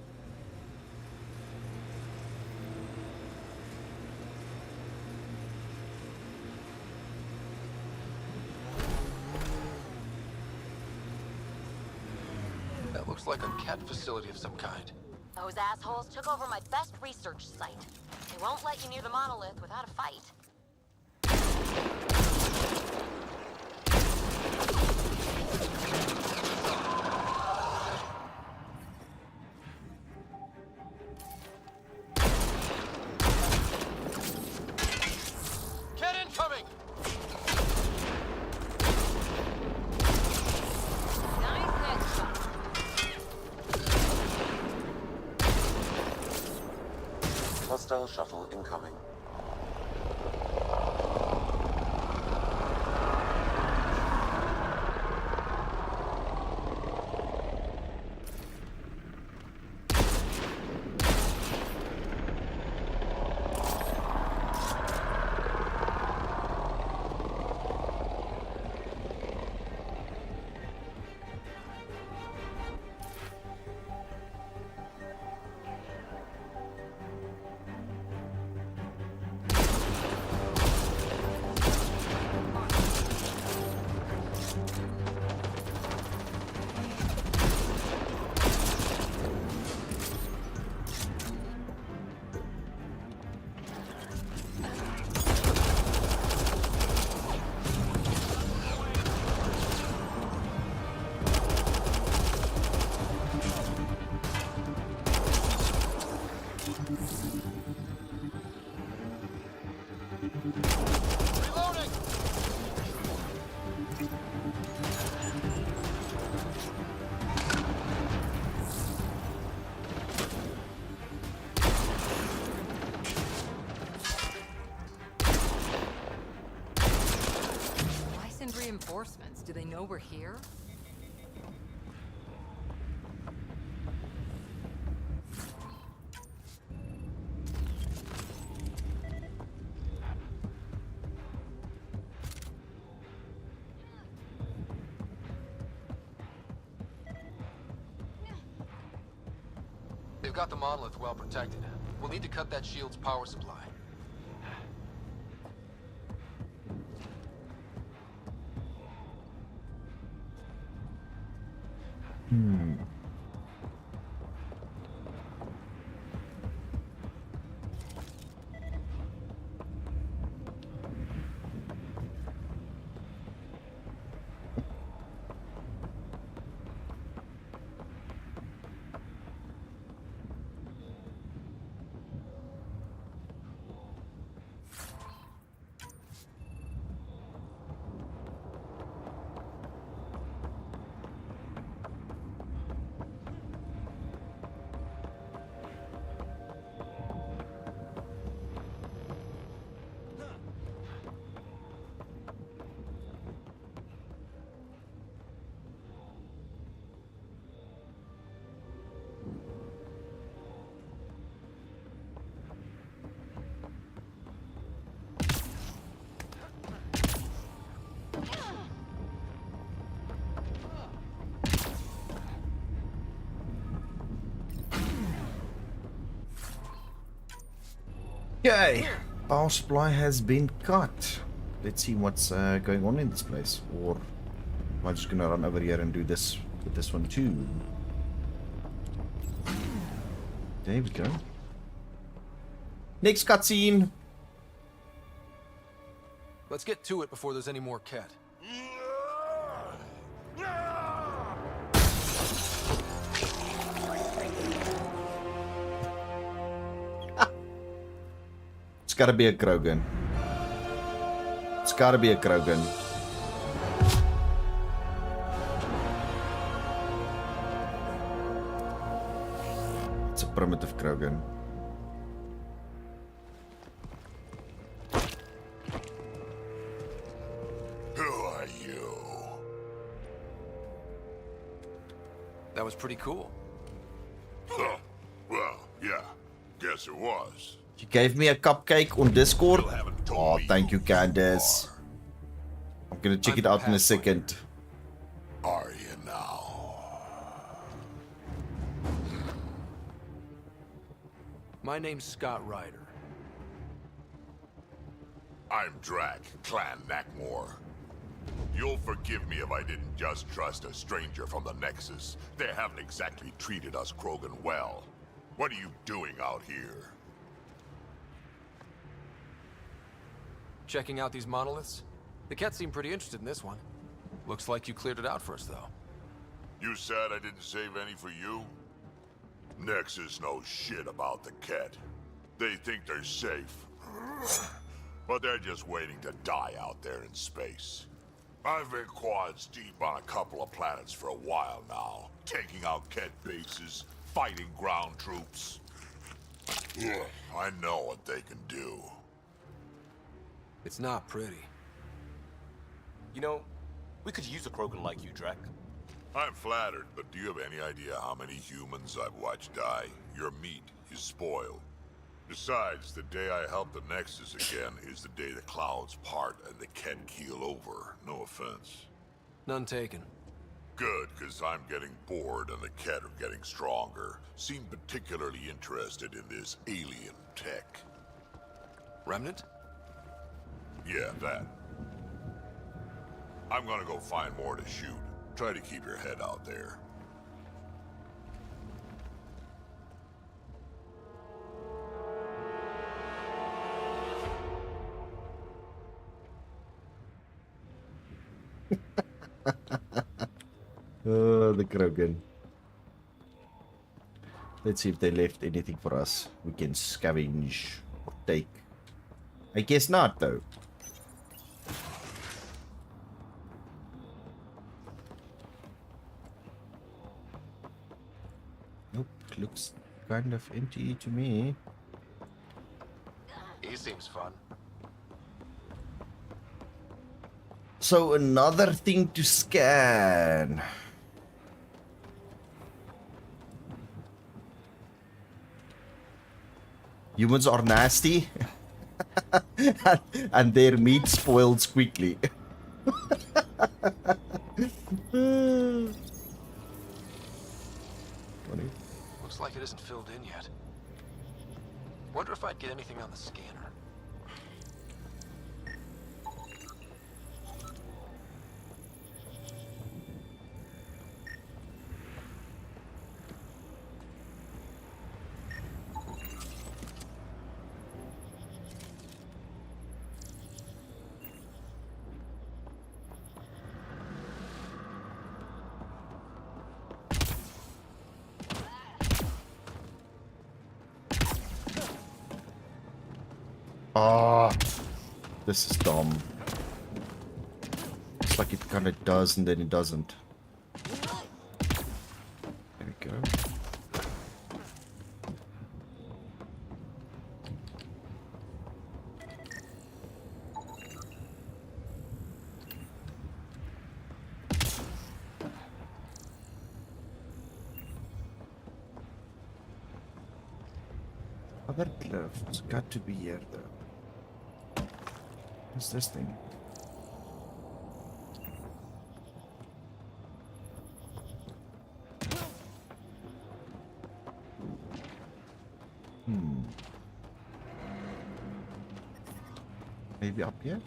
Speaker 2: That looks like a cat facility of some kind.
Speaker 22: Those assholes took over my best research site. They won't let you near the monolith without a fight.
Speaker 2: Get incoming!
Speaker 22: Nice headshot.
Speaker 3: Hostile shuttle incoming.
Speaker 2: Reloading!
Speaker 10: Why send reinforcements? Do they know we're here?
Speaker 4: got the monolith well protected. We'll need to cut that shield's power supply.
Speaker 1: Okay, power supply has been cut. Let's see what's going on in this place. Or am I just gonna run over here and do this with this one too? There we go. Next cutscene.
Speaker 2: Let's get to it before there's any more Ket.
Speaker 1: It's gotta be a Krogan. It's gotta be a Krogan. It's a primitive Krogan.
Speaker 6: Who are you?
Speaker 2: That was pretty cool.
Speaker 6: Huh. Well, yeah. Guess it was.
Speaker 1: You gave me a cupcake on Discord. Oh, thank you, Candace. I'm gonna check it out in a second.
Speaker 6: Are you now?
Speaker 2: My name's Scott Ryder.
Speaker 6: I'm Drac, Clan Nakmor. You'll forgive me if I didn't just trust a stranger from the Nexus. They haven't exactly treated us Krogan well. What are you doing out here?
Speaker 2: Checking out these monoliths? The Ket seem pretty interested in this one. Looks like you cleared it out for us, though.
Speaker 6: You said I didn't save any for you? Nexus knows shit about the Ket. They think they're safe. But they're just waiting to die out there in space. I've been quads deep on a couple of planets for a while now, taking out Ket bases, fighting ground troops. I know what they can do.
Speaker 2: It's not pretty.
Speaker 14: You know, we could use a Krogan like you, Drac.
Speaker 6: I'm flattered, but do you have any idea how many humans I've watched die? Your meat is spoiled. Besides, the day I help the Nexus again is the day the clouds part and the Ket keel over. No offense.
Speaker 2: None taken.
Speaker 6: Good, because I'm getting bored and the Ket are getting stronger. Seem particularly interested in this alien tech.
Speaker 2: Remnant?
Speaker 6: Yeah, that. I'm gonna go find more to shoot. Try to keep your head out there.
Speaker 1: Oh, the Krogan. Let's see if they left anything for us we can scavenge or take. I guess not, though. Nope, looks kind of empty to me.
Speaker 4: He seems fun.
Speaker 1: So another thing to scan. Humans are nasty. And their meat spoils quickly.
Speaker 2: Looks Looks like it isn't filled in yet. Wonder if I'd get anything on the scanner.
Speaker 1: Ah, this is dumb. It's like it kind of does and then it doesn't. There we go. Other glyphs got to be here though. What's this thing? Maybe up here?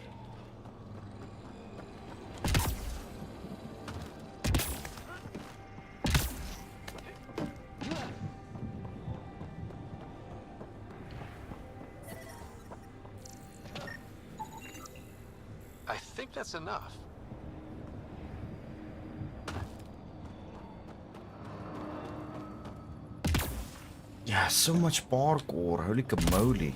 Speaker 2: I think that's enough.
Speaker 1: Yeah, so much parkour. Holy moly.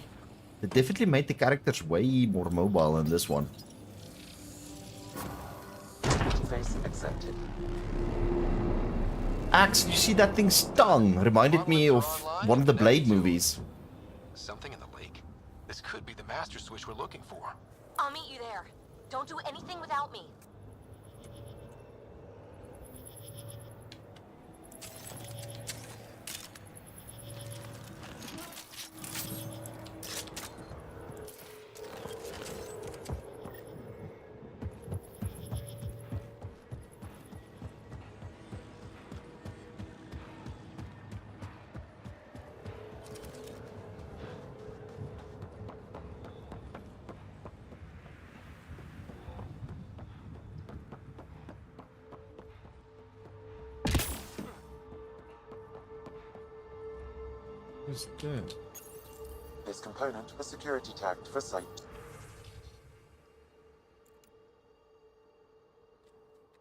Speaker 1: They definitely made the characters way more mobile in this one.
Speaker 3: Face accepted.
Speaker 1: Axe, you see that thing stung? Reminded me of one of the Blade movies.
Speaker 2: Something in the lake? This could be the master switch we're looking for.
Speaker 22: I'll meet you there. Don't do anything without me.
Speaker 1: Who's dead?
Speaker 3: This component was security tagged for Site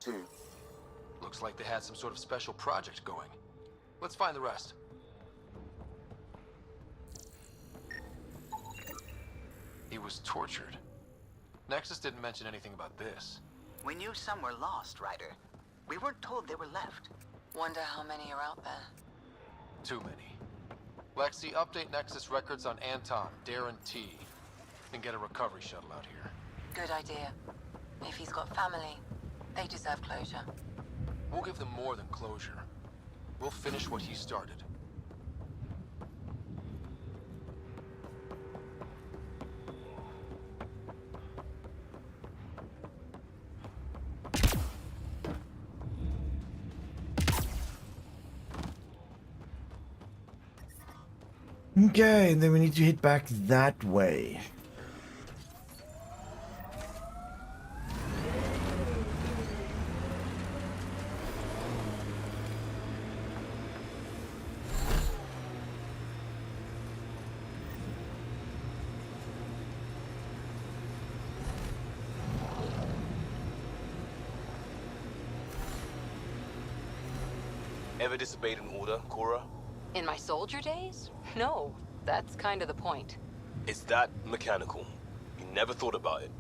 Speaker 3: 2.
Speaker 2: Looks like they had some sort of special project going. Let's find the rest. He was tortured. Nexus didn't mention anything about this.
Speaker 20: We knew some were lost, Ryder. We weren't told they were left.
Speaker 10: Wonder how many are out there.
Speaker 2: Too many. Lexi, update Nexus records on Anton, Darren T. And get a recovery shuttle out here.
Speaker 10: Good idea. If he's got family, they deserve closure.
Speaker 2: We'll give them more than closure. We'll finish what he started.
Speaker 1: Okay, then we need to hit back that way.
Speaker 14: Ever disobeyed an order, Cora?
Speaker 10: In my soldier days? No, that's kind of the point.
Speaker 14: It's that mechanical. You never thought about it.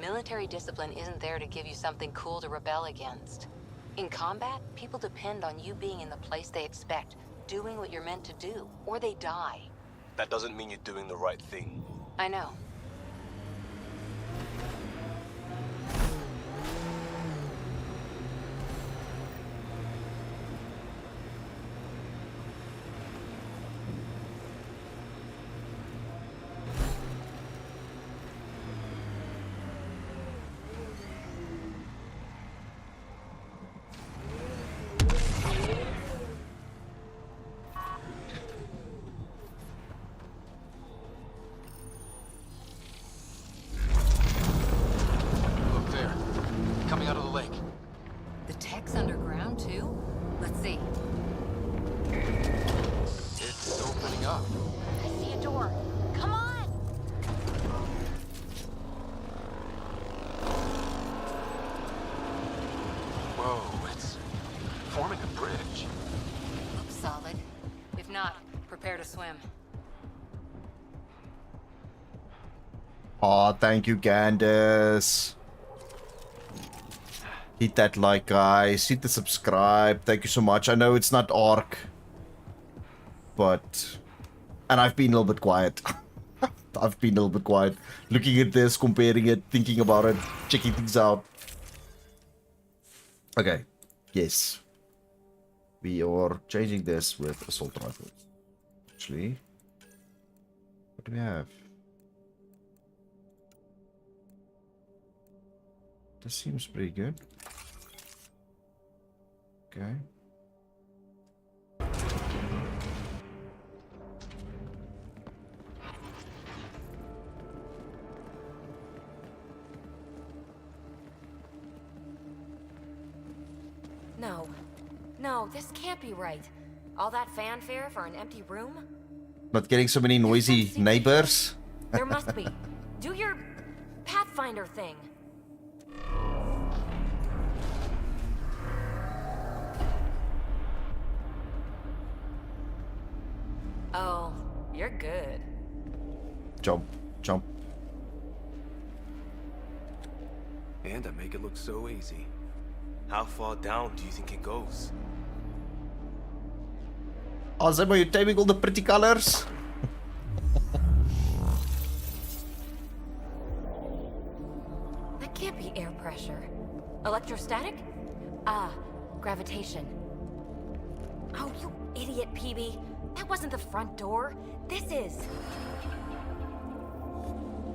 Speaker 10: Military discipline isn't there to give you something cool to rebel against. In combat, people depend on you being in the place they expect, doing what you're meant to do, or they die.
Speaker 14: That doesn't mean you're doing the right thing.
Speaker 10: I know. to swim.
Speaker 1: Oh, thank you, Candace. Hit that like, guys. Hit the subscribe. Thank you so much. I know it's not Ark, but... And I've been a little bit quiet. I've been a little bit quiet. Looking at this, comparing it, thinking about it, checking things out. Okay. Yes. We are changing this with assault rifle. Actually. What do we have? This seems pretty good. Okay.
Speaker 22: No. No, this can't be right. All that fanfare for an empty room?
Speaker 1: Not getting so many noisy neighbors.
Speaker 22: There must be. Do your Pathfinder thing. Oh, you're good.
Speaker 1: Jump, jump.
Speaker 14: And I make it look so easy. How far down do you think it goes?
Speaker 1: Oh, Zeb, are you taming all the pretty colors?
Speaker 22: That can't be air pressure. Electrostatic? Ah, gravitation. Oh, you idiot, PB. That wasn't the front door. This is.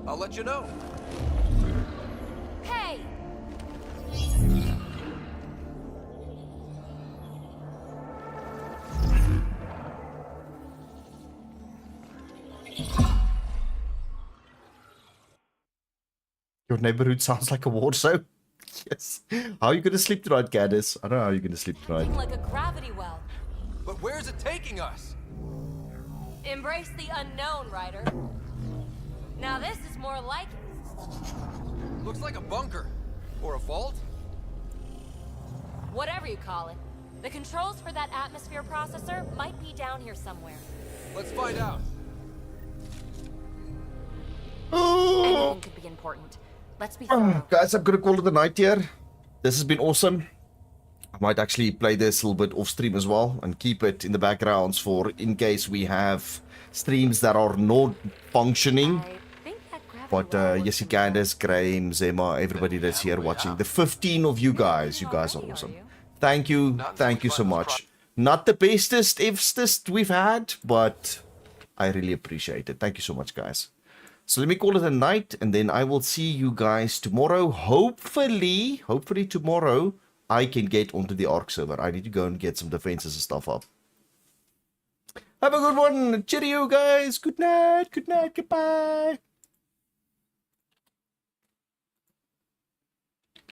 Speaker 2: I'll let you know.
Speaker 22: Hey!
Speaker 1: Your neighborhood sounds like a war zone. Yes. How are you gonna sleep tonight, Candace? I don't know how you're gonna sleep tonight.
Speaker 22: Like a gravity well.
Speaker 2: But where's it taking us?
Speaker 22: Embrace the unknown, Ryder. Now this is more like it.
Speaker 2: Looks like a bunker. Or a vault?
Speaker 22: Whatever you call it. The controls for that atmosphere processor might be down here somewhere.
Speaker 2: Let's find out.
Speaker 22: Anything could be important. Let's be thorough.
Speaker 1: Guys, I'm gonna call it a night here. This has been awesome. I might actually play this a little bit off stream as well and keep it in the backgrounds for in case we have streams that are not functioning. But Yessie, Candace, Graham, Zema, everybody that's here watching, the 15 of you guys are awesome. Thank you so much. Not the bestest we've had, but I really appreciate it. Thank you so much, guys. So let me call it a night, and then I will see you guys tomorrow. Hopefully tomorrow I can get onto the Ark server. I need to go and get some defenses and stuff up. Have a good one. Cheerio, guys. Good night. Goodbye.